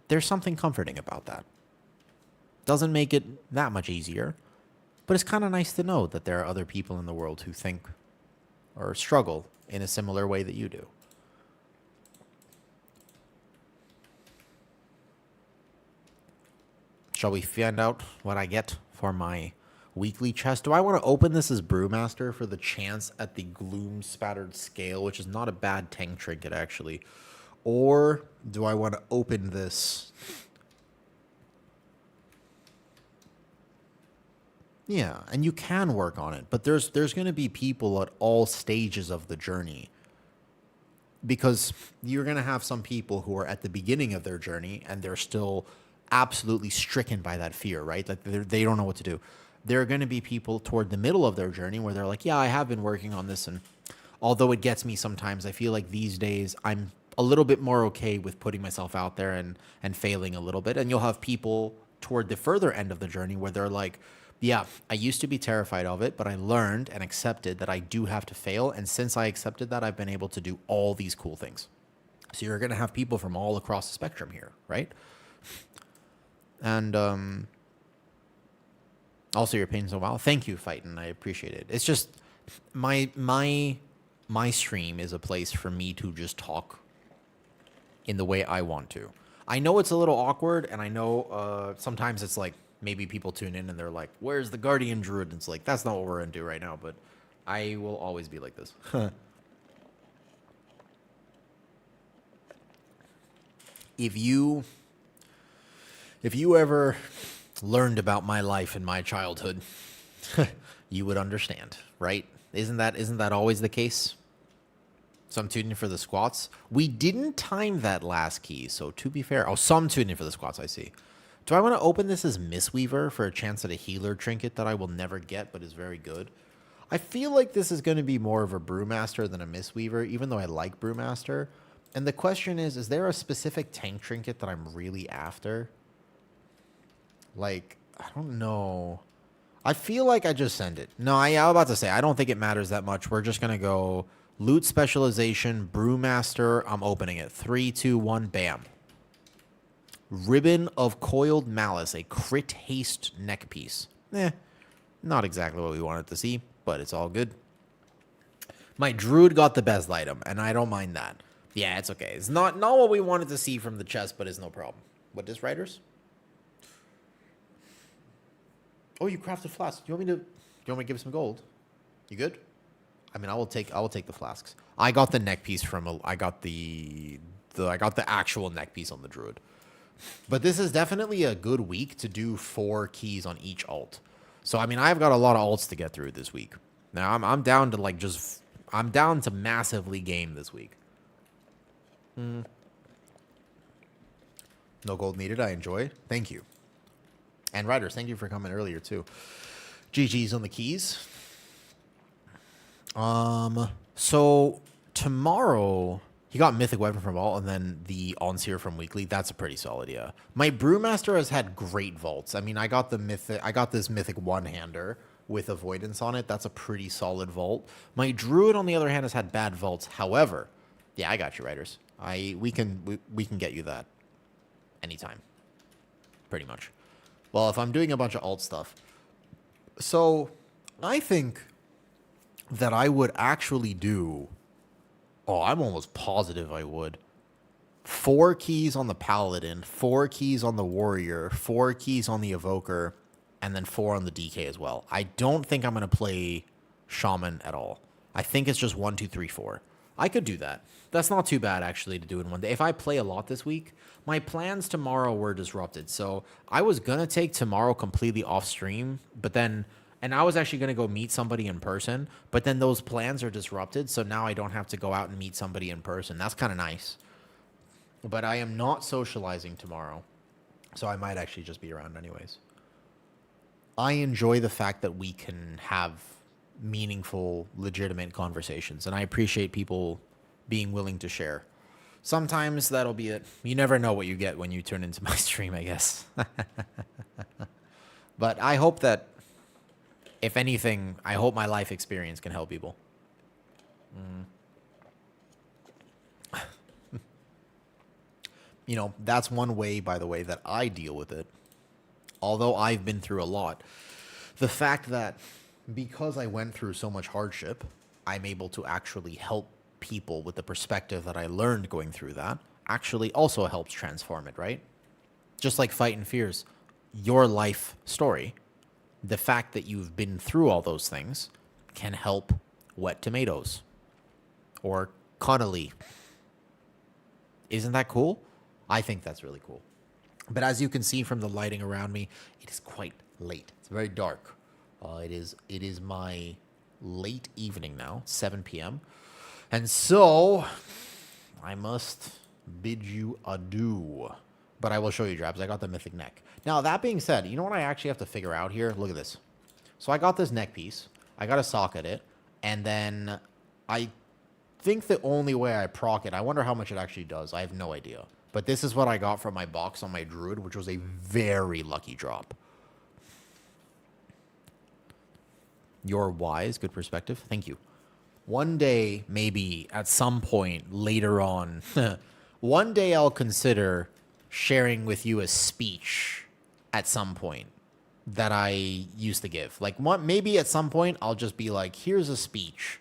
There's something comforting about that. Doesn't make it that much easier, but it's kind of nice to know that there are other people in the world who think or struggle in a similar way that you do. Shall we find out what I get for my weekly chest? Do I want to open this as Brewmaster for the chance at the Gloom Spattered Scale, which is not a bad tank trinket, actually? Or do I want to open this? Yeah, and you can work on it, but there's going to be people at all stages of the journey. Because you're going to have some people who are at the beginning of their journey and they're still absolutely stricken by that fear, right? Like they don't know what to do. There are going to be people toward the middle of their journey where they're like, yeah, I have been working on this, and although it gets me sometimes, I feel like these days I'm a little bit more okay with putting myself out there and failing a little bit. And you'll have people toward the further end of the journey where they're like, yeah, I used to be terrified of it, but I learned and accepted that I do have to fail. And since I accepted that, I've been able to do all these cool things. So you're going to have people from all across the spectrum here, right? And also, your pain's a while. Thank you, Fightin'. I appreciate it. It's just my stream is a place for me to just talk in the way I want to. I know it's a little awkward, and I know sometimes it's like maybe people tune in and they're like, "Where's the Guardian Druid?" And it's like, that's not what we're gonna do right now. But I will always be like this. If you ever learned about my life in my childhood, you would understand, right? Isn't that always the case? So I'm tuning for the squats. We didn't time that last key, so to be fair, some tuning for the squats, I see. Do I want to open this as Mistweaver for a chance at a healer trinket that I will never get, but is very good? I feel like this is going to be more of a Brewmaster than a Mistweaver, even though I like Brewmaster. And the question is there a specific tank trinket that I'm really after? Like, I don't know. I feel like I just send it. No, I was about to say, I don't think it matters that much. We're just going to go Loot Specialization, Brewmaster. I'm opening it. 3, 2, 1, bam. Ribbon of Coiled Malice, a crit haste neck piece. Not exactly what we wanted to see, but it's all good. My Druid got the best item, and I don't mind that. Yeah, it's okay. It's not what we wanted to see from the chest, but it's no problem. What is Riders? Oh, you crafted flasks. Do you want me to give some gold? You good? I mean, I will take the flasks. I got the neck piece I got the actual neck piece on the Druid. But this is definitely a good week to do 4 keys on each alt. So I mean, I've got a lot of alts to get through this week. Now I'm down to I'm down to massively game this week. No gold needed. I enjoy. Thank you. And Riders, thank you for coming earlier too. GG's on the keys. So tomorrow he got Mythic Weapon from Vault and then the Onseer from Weekly. That's a pretty solid, yeah. My Brewmaster has had great vaults. I mean, I got this Mythic one-hander with Avoidance on it. That's a pretty solid vault. My Druid, on the other hand, has had bad vaults. However, yeah, I got you, Riders. We can get you that anytime. Pretty much. Well, if I'm doing a bunch of alt stuff, So I think that I would actually do. Oh, I'm almost positive I would. 4 keys on the paladin, 4 keys on the warrior, 4 keys on the evoker, and then 4 on the DK as well. I don't think I'm going to play shaman at all. I think it's just 1, 2, 3, 4. I could do that. That's not too bad actually to do in one day. If I play a lot this week, my plans tomorrow were disrupted. So I was going to take tomorrow completely off stream, but then, and I was actually going to go meet somebody in person, but then those plans are disrupted. So now I don't have to go out and meet somebody in person. That's kind of nice. But I am not socializing tomorrow. So I might actually just be around anyways. I enjoy the fact that we can have meaningful, legitimate conversations. And I appreciate people being willing to share. Sometimes that'll be it. You never know what you get when you turn into my stream, I guess. But I hope that, if anything, I hope my life experience can help people. You know, that's one way, by the way, that I deal with it. Although I've been through a lot. The fact that because I went through so much hardship, I'm able to actually help people with the perspective that I learned going through that actually also helps transform it, right? Just like Fight and Fears, your life story, the fact that you've been through all those things can help Wet Tomatoes or Connolly. Isn't that cool? I think that's really cool. But as you can see from the lighting around me, it is quite late. It's very dark. It is my late evening now, 7 p.m. And so I must bid you adieu. But I will show you, Drabs. I got the Mythic neck. Now, that being said, you know what I actually have to figure out here? Look at this. So I got this neck piece. I got to socket it. And then I think the only way I proc it, I wonder how much it actually does. I have no idea. But this is what I got from my box on my Druid, which was a very lucky drop. You're wise. Good perspective. Thank you. One day, maybe at some point later on, one day I'll consider sharing with you a speech at some point that I used to give. Like, maybe at some point I'll just be like, here's a speech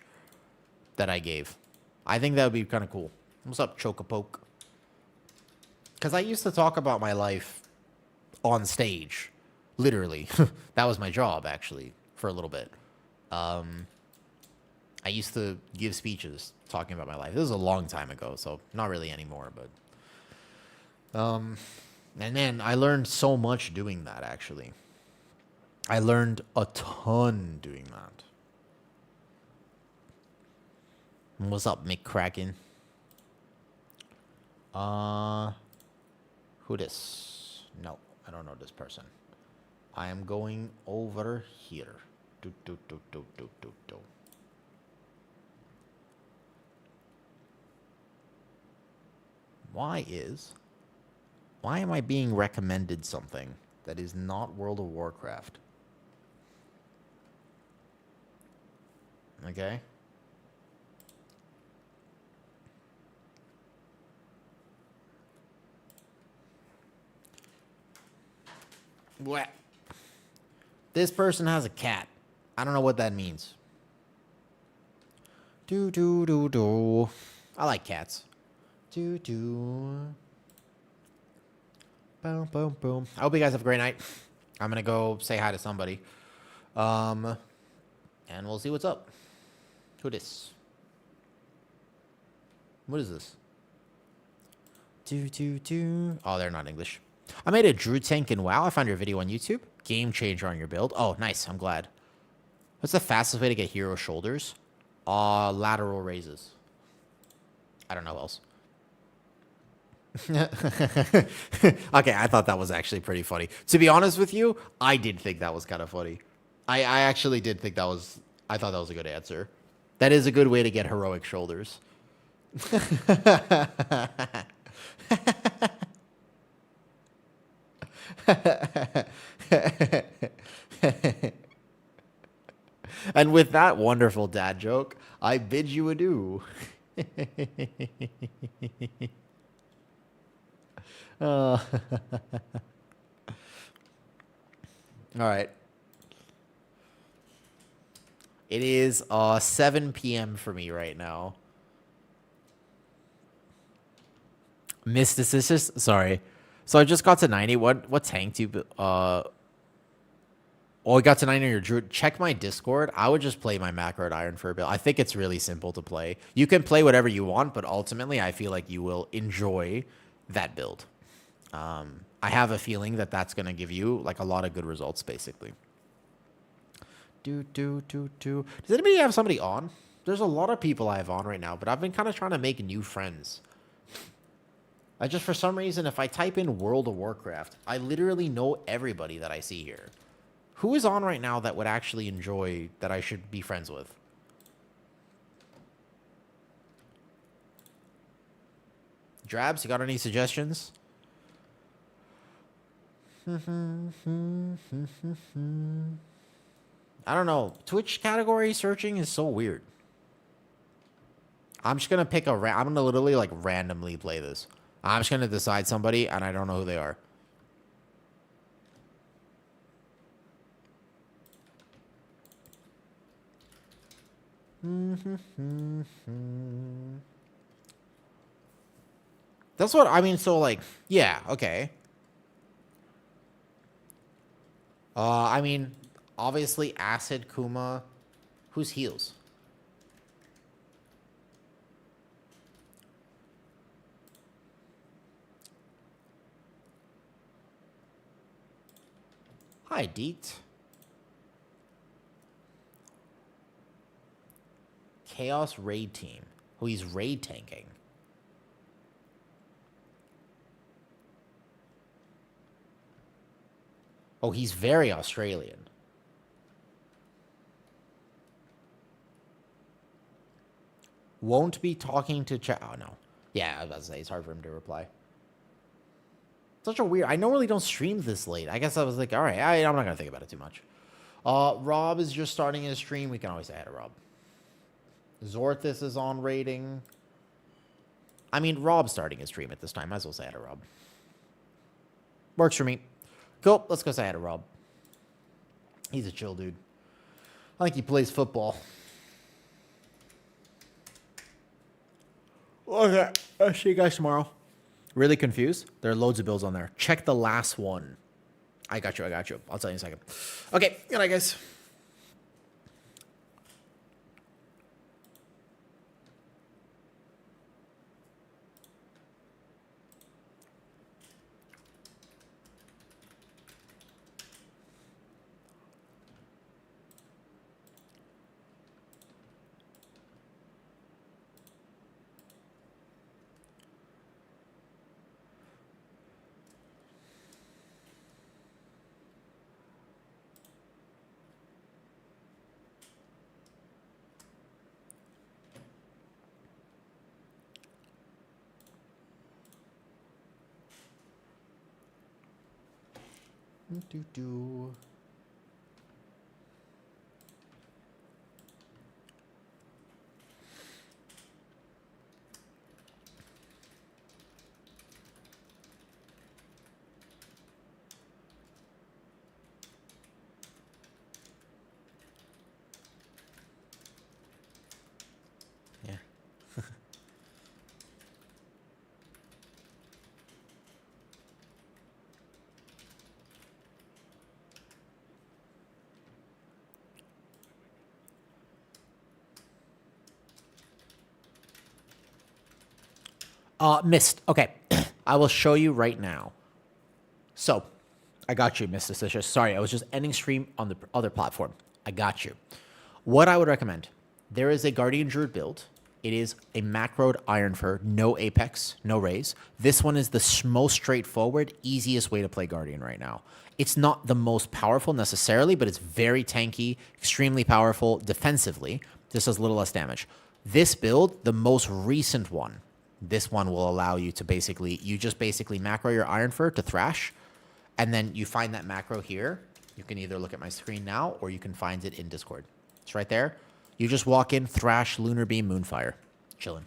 that I gave. I think that would be kind of cool. What's up, Chocapoke? Because I used to talk about my life on stage, literally. That was my job, actually, for a little bit. I used to give speeches talking about my life. This was a long time ago, so not really anymore. But and then I learned so much doing that, actually. I learned a ton doing that. What's up, McCracken? Who this? No, I don't know this person. I am going over here. Why am I being recommended something that is not World of Warcraft? Okay. What? This person has a cat. I don't know what that means. Do. I like cats. Do. Boom. I hope you guys have a great night. I'm gonna go say hi to somebody. And we'll see what's up. Who this? What is this? Do. Oh, they're not English. I made a Druid tank in WoW. I found your video on YouTube. Game changer on your build. Oh, nice. I'm glad. What's the fastest way to get hero shoulders? Lateral raises. I don't know else. Okay, I thought that was actually pretty funny. To be honest with you, I did think that was kind of funny. I actually did think that was... I thought that was a good answer. That is a good way to get heroic shoulders. And with that wonderful dad joke, I bid you adieu. All right. It is 7 p.m. for me right now. Mysticism. Sorry. So I just got to 90. What tank do you oh, I got to 90 on your druid. Check my Discord. I would just play my macroed Ironfur build. I think it's really simple to play. You can play whatever you want, but ultimately I feel like you will enjoy that build. I have a feeling that that's going to give you like a lot of good results, basically. Does anybody have somebody on? There's a lot of people I have on right now, but I've been kind of trying to make new friends. I just, for some reason, if I type in World of Warcraft, I literally know everybody that I see here. Who is on right now that would actually enjoy, that I should be friends with? Drabs, you got any suggestions? I don't know. Twitch category searching is so weird. I'm just going to pick I'm going to literally like randomly play this. I'm just going to decide somebody and I don't know who they are. That's what I mean. So like, yeah, okay. I mean, obviously Acid, Kuma. Who's heals? Hi, Deet. Chaos Raid Team. Oh, he's raid tanking. Oh, he's very Australian. Won't be talking to chat. Oh, no. Yeah, I was about to say, it's hard for him to reply. Such a weird... I normally don't stream this late. I guess I was like, all right, I'm not going to think about it too much. Rob is just starting his stream. We can always say hi to Rob. Zorthis is on rating. I mean, Rob's starting his stream at this time. Might as well say hi to Rob. Works for me. Cool. Let's go say hi to Rob. He's a chill dude. I think he plays football. Okay. I'll see you guys tomorrow. Really confused? There are loads of builds on there. Check the last one. I got you. I'll tell you in a second. Okay. Good night, guys. Do. Yeah. Mist. Okay. I will show you right now. So, I got you, Mr. Stitious. Sorry, I was just ending stream on the other platform. I got you. What I would recommend, there is a Guardian Druid build. It is a macroed Ironfur, no Apex, no raise. This one is the most straightforward, easiest way to play Guardian right now. It's not the most powerful necessarily, but it's very tanky, extremely powerful defensively. This does little less damage. This build, the most recent one, this one will allow you to basically, you just basically macro your Ironfur to thrash, and then you find that macro here. You can either look at my screen now, or you can find it in Discord. It's right there. You just walk in, thrash, Lunar Beam, Moonfire. Chillin'.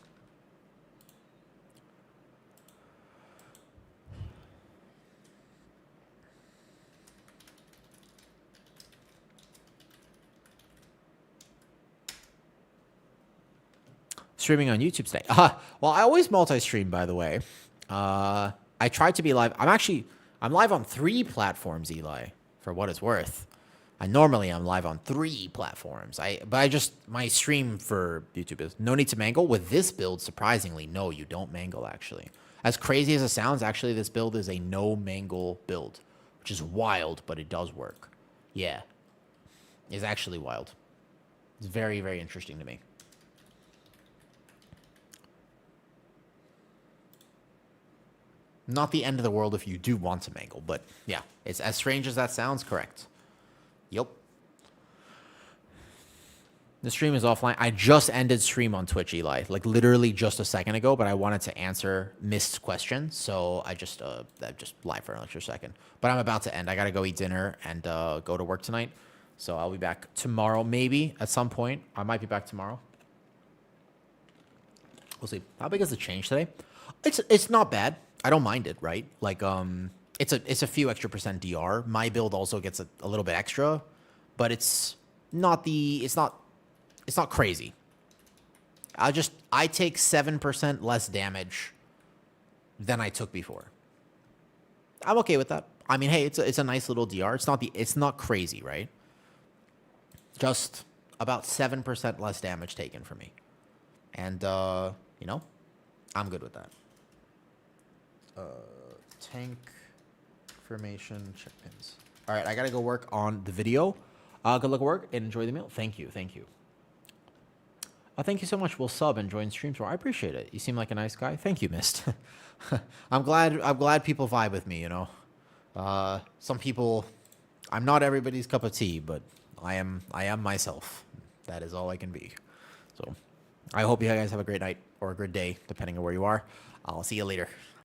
Streaming on YouTube today. Well, I always multi-stream, by the way. I tried to be live. I'm live on 3 platforms, Eli, for what it's worth. I'm live on 3 platforms. My stream for YouTube is no need to mangle. With this build, surprisingly, no, you don't mangle, actually. As crazy as it sounds, actually, this build is a no mangle build, which is wild, but it does work. Yeah. It's actually wild. It's very, very interesting to me. Not the end of the world if you do want to mangle, but yeah, it's as strange as that sounds, correct. Yep. The stream is offline. I just ended stream on Twitch, Eli, like literally just a second ago, but I wanted to answer missed questions, so I just live for an extra second. But I'm about to end. I gotta go eat dinner and go to work tonight, so I'll be back tomorrow, maybe at some point. I might be back tomorrow. We'll see. How big is the change today? It's not bad. I don't mind it, right? Like it's a few extra % DR. My build also gets a little bit extra, but it's not crazy. I take 7% less damage than I took before. I'm okay with that. I mean, hey, it's a nice little DR. It's not crazy, right? Just about 7% less damage taken for me. And I'm good with that. Tank formation check pins. All right, I gotta go work on the video. Good luck at work and enjoy the meal. Thank you. Thank you so much. We'll sub and join streams more. I appreciate it. You seem like a nice guy. Thank you, Mist. I'm glad people vibe with me, Some people, I'm not everybody's cup of tea, but I am myself. That is all I can be. So I hope you guys have a great night or a good day, depending on where you are. I'll see you later.